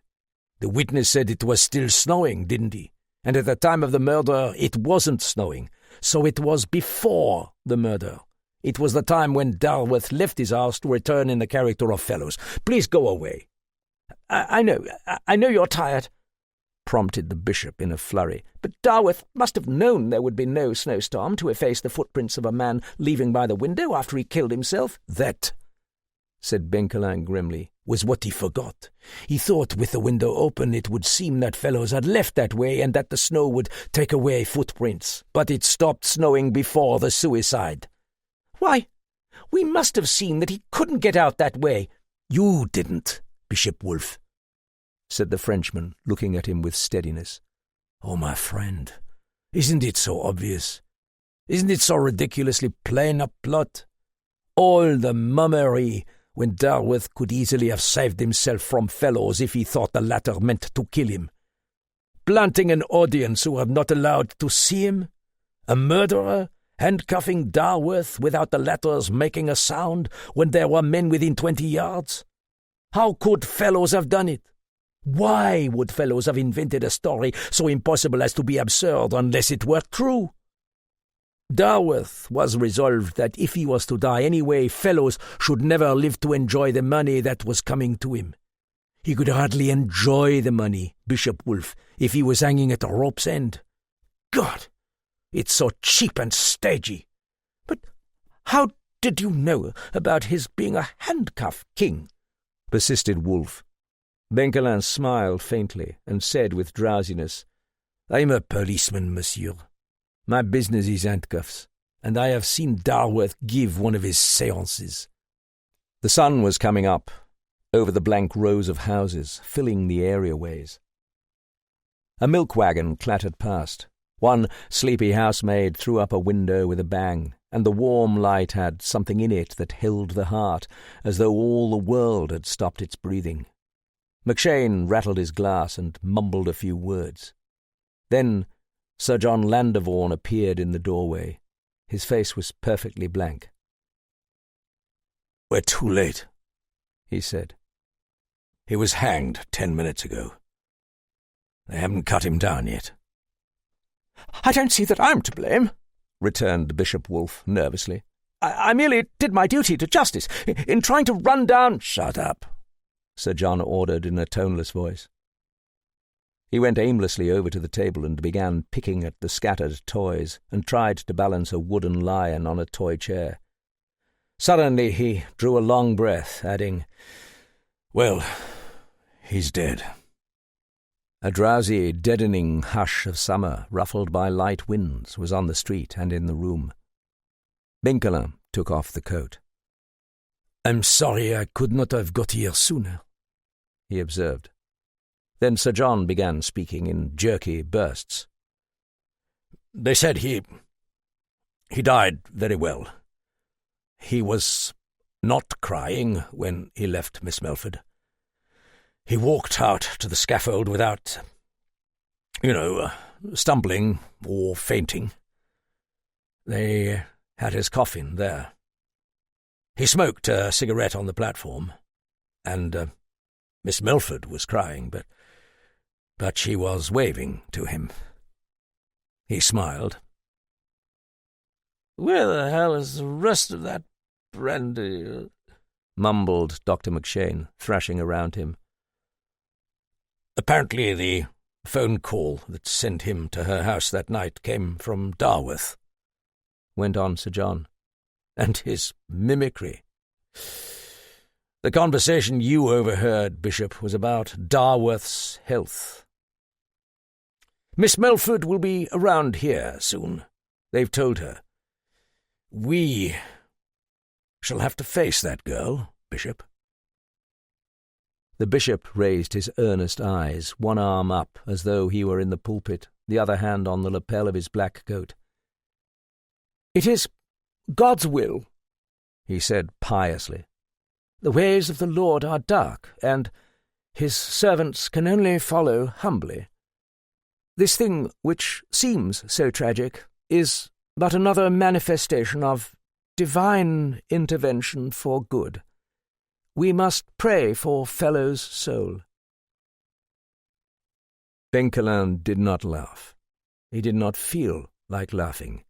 The witness said it was still snowing, didn't he? And at the time of the murder, it wasn't snowing, so it was before the murder. It was the time when Darworth left his house to return in the character of Fellows. Please go away. I know you're tired, prompted the bishop in a flurry, but Darworth must have known there would be no snowstorm to efface the footprints of a man leaving by the window after he killed himself. That, said Benkelin grimly, was what he forgot. He thought with the window open it would seem that Fellows had left that way and that the snow would take away footprints, but it stopped snowing before the suicide. Why, we must have seen that he couldn't get out that way. You didn't, Bishop Wolfe, said the Frenchman, looking at him with steadiness. Oh, my friend, isn't it so obvious? Isn't it so ridiculously plain a plot? All the mummery when Darworth could easily have saved himself from Fellows if he thought the latter meant to kill him. Planting an audience who were not allowed to see him? A murderer? Handcuffing Darworth without the latter's making a sound when there were men within 20 yards? How could Fellows have done it? Why would Fellows have invented a story so impossible as to be absurd unless it were true? Darworth was resolved that if he was to die anyway, Fellows should never live to enjoy the money that was coming to him. He could hardly enjoy the money, Bishop Wolfe, if he was hanging at a rope's end. God! It's so cheap and stagey. But how did you know about his being a handcuffed king? Persisted Wolfe. Benkelin smiled faintly and said with drowsiness, I'm a policeman, monsieur. My business is handcuffs, and I have seen Darworth give one of his séances. The sun was coming up, over the blank rows of houses, filling the areaways. A milk wagon clattered past. One sleepy housemaid threw up a window with a bang, and the warm light had something in it that held the heart, as though all the world had stopped its breathing. McShane rattled his glass and mumbled a few words. Then Sir John Landervaughan appeared in the doorway. His face was perfectly blank. We're too late, he said. He was hanged 10 minutes ago. They haven't cut him down yet. I don't see that I'm to blame, returned Bishop Wolfe nervously. I merely did my duty to justice in trying to run down— Shut up, Sir John ordered in a toneless voice. He went aimlessly over to the table and began picking at the scattered toys and tried to balance a wooden lion on a toy chair. Suddenly he drew a long breath, adding, Well, he's dead. A drowsy, deadening hush of summer, ruffled by light winds, was on the street and in the room. Benkelin took off the coat. I'm sorry I could not have got here sooner, he observed. Then Sir John began speaking in jerky bursts. They said he died very well. He was not crying when he left Miss Melford. He walked out to the scaffold without, stumbling or fainting. They had his coffin there. He smoked a cigarette on the platform, and Miss Melford was crying, but she was waving to him. He smiled. Where the hell is the rest of that brandy? Mumbled Dr. McShane, thrashing around him. Apparently the phone call that sent him to her house that night came from Darworth, went on Sir John, and his mimicry. The conversation you overheard, Bishop, was about Darworth's health. Miss Melford will be around here soon, they've told her. We shall have to face that girl, Bishop. The bishop raised his earnest eyes, one arm up as though he were in the pulpit, the other hand on the lapel of his black coat. "It is God's will," he said piously. "The ways of the Lord are dark, and his servants can only follow humbly. This thing, which seems so tragic, is but another manifestation of divine intervention for good. We must pray for Fellow's soul." Benkelin did not laugh. He did not feel like laughing.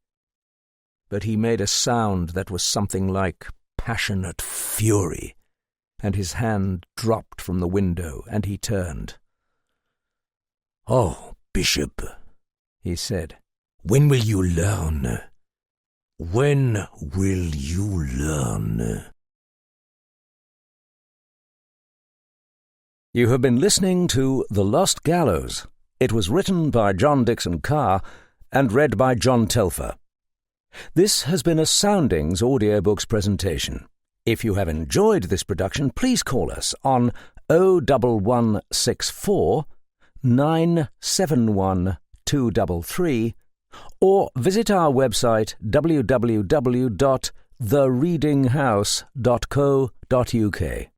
But he made a sound that was something like passionate fury, and his hand dropped from the window, and he turned. "Oh, Bishop," he said, "when will you learn? When will you learn?" You have been listening to The Lost Gallows. It was written by John Dickson Carr and read by John Telfer. This has been a Soundings Audiobooks presentation. If you have enjoyed this production, please call us on 01164 971 233 or visit our website www.thereadinghouse.co.uk.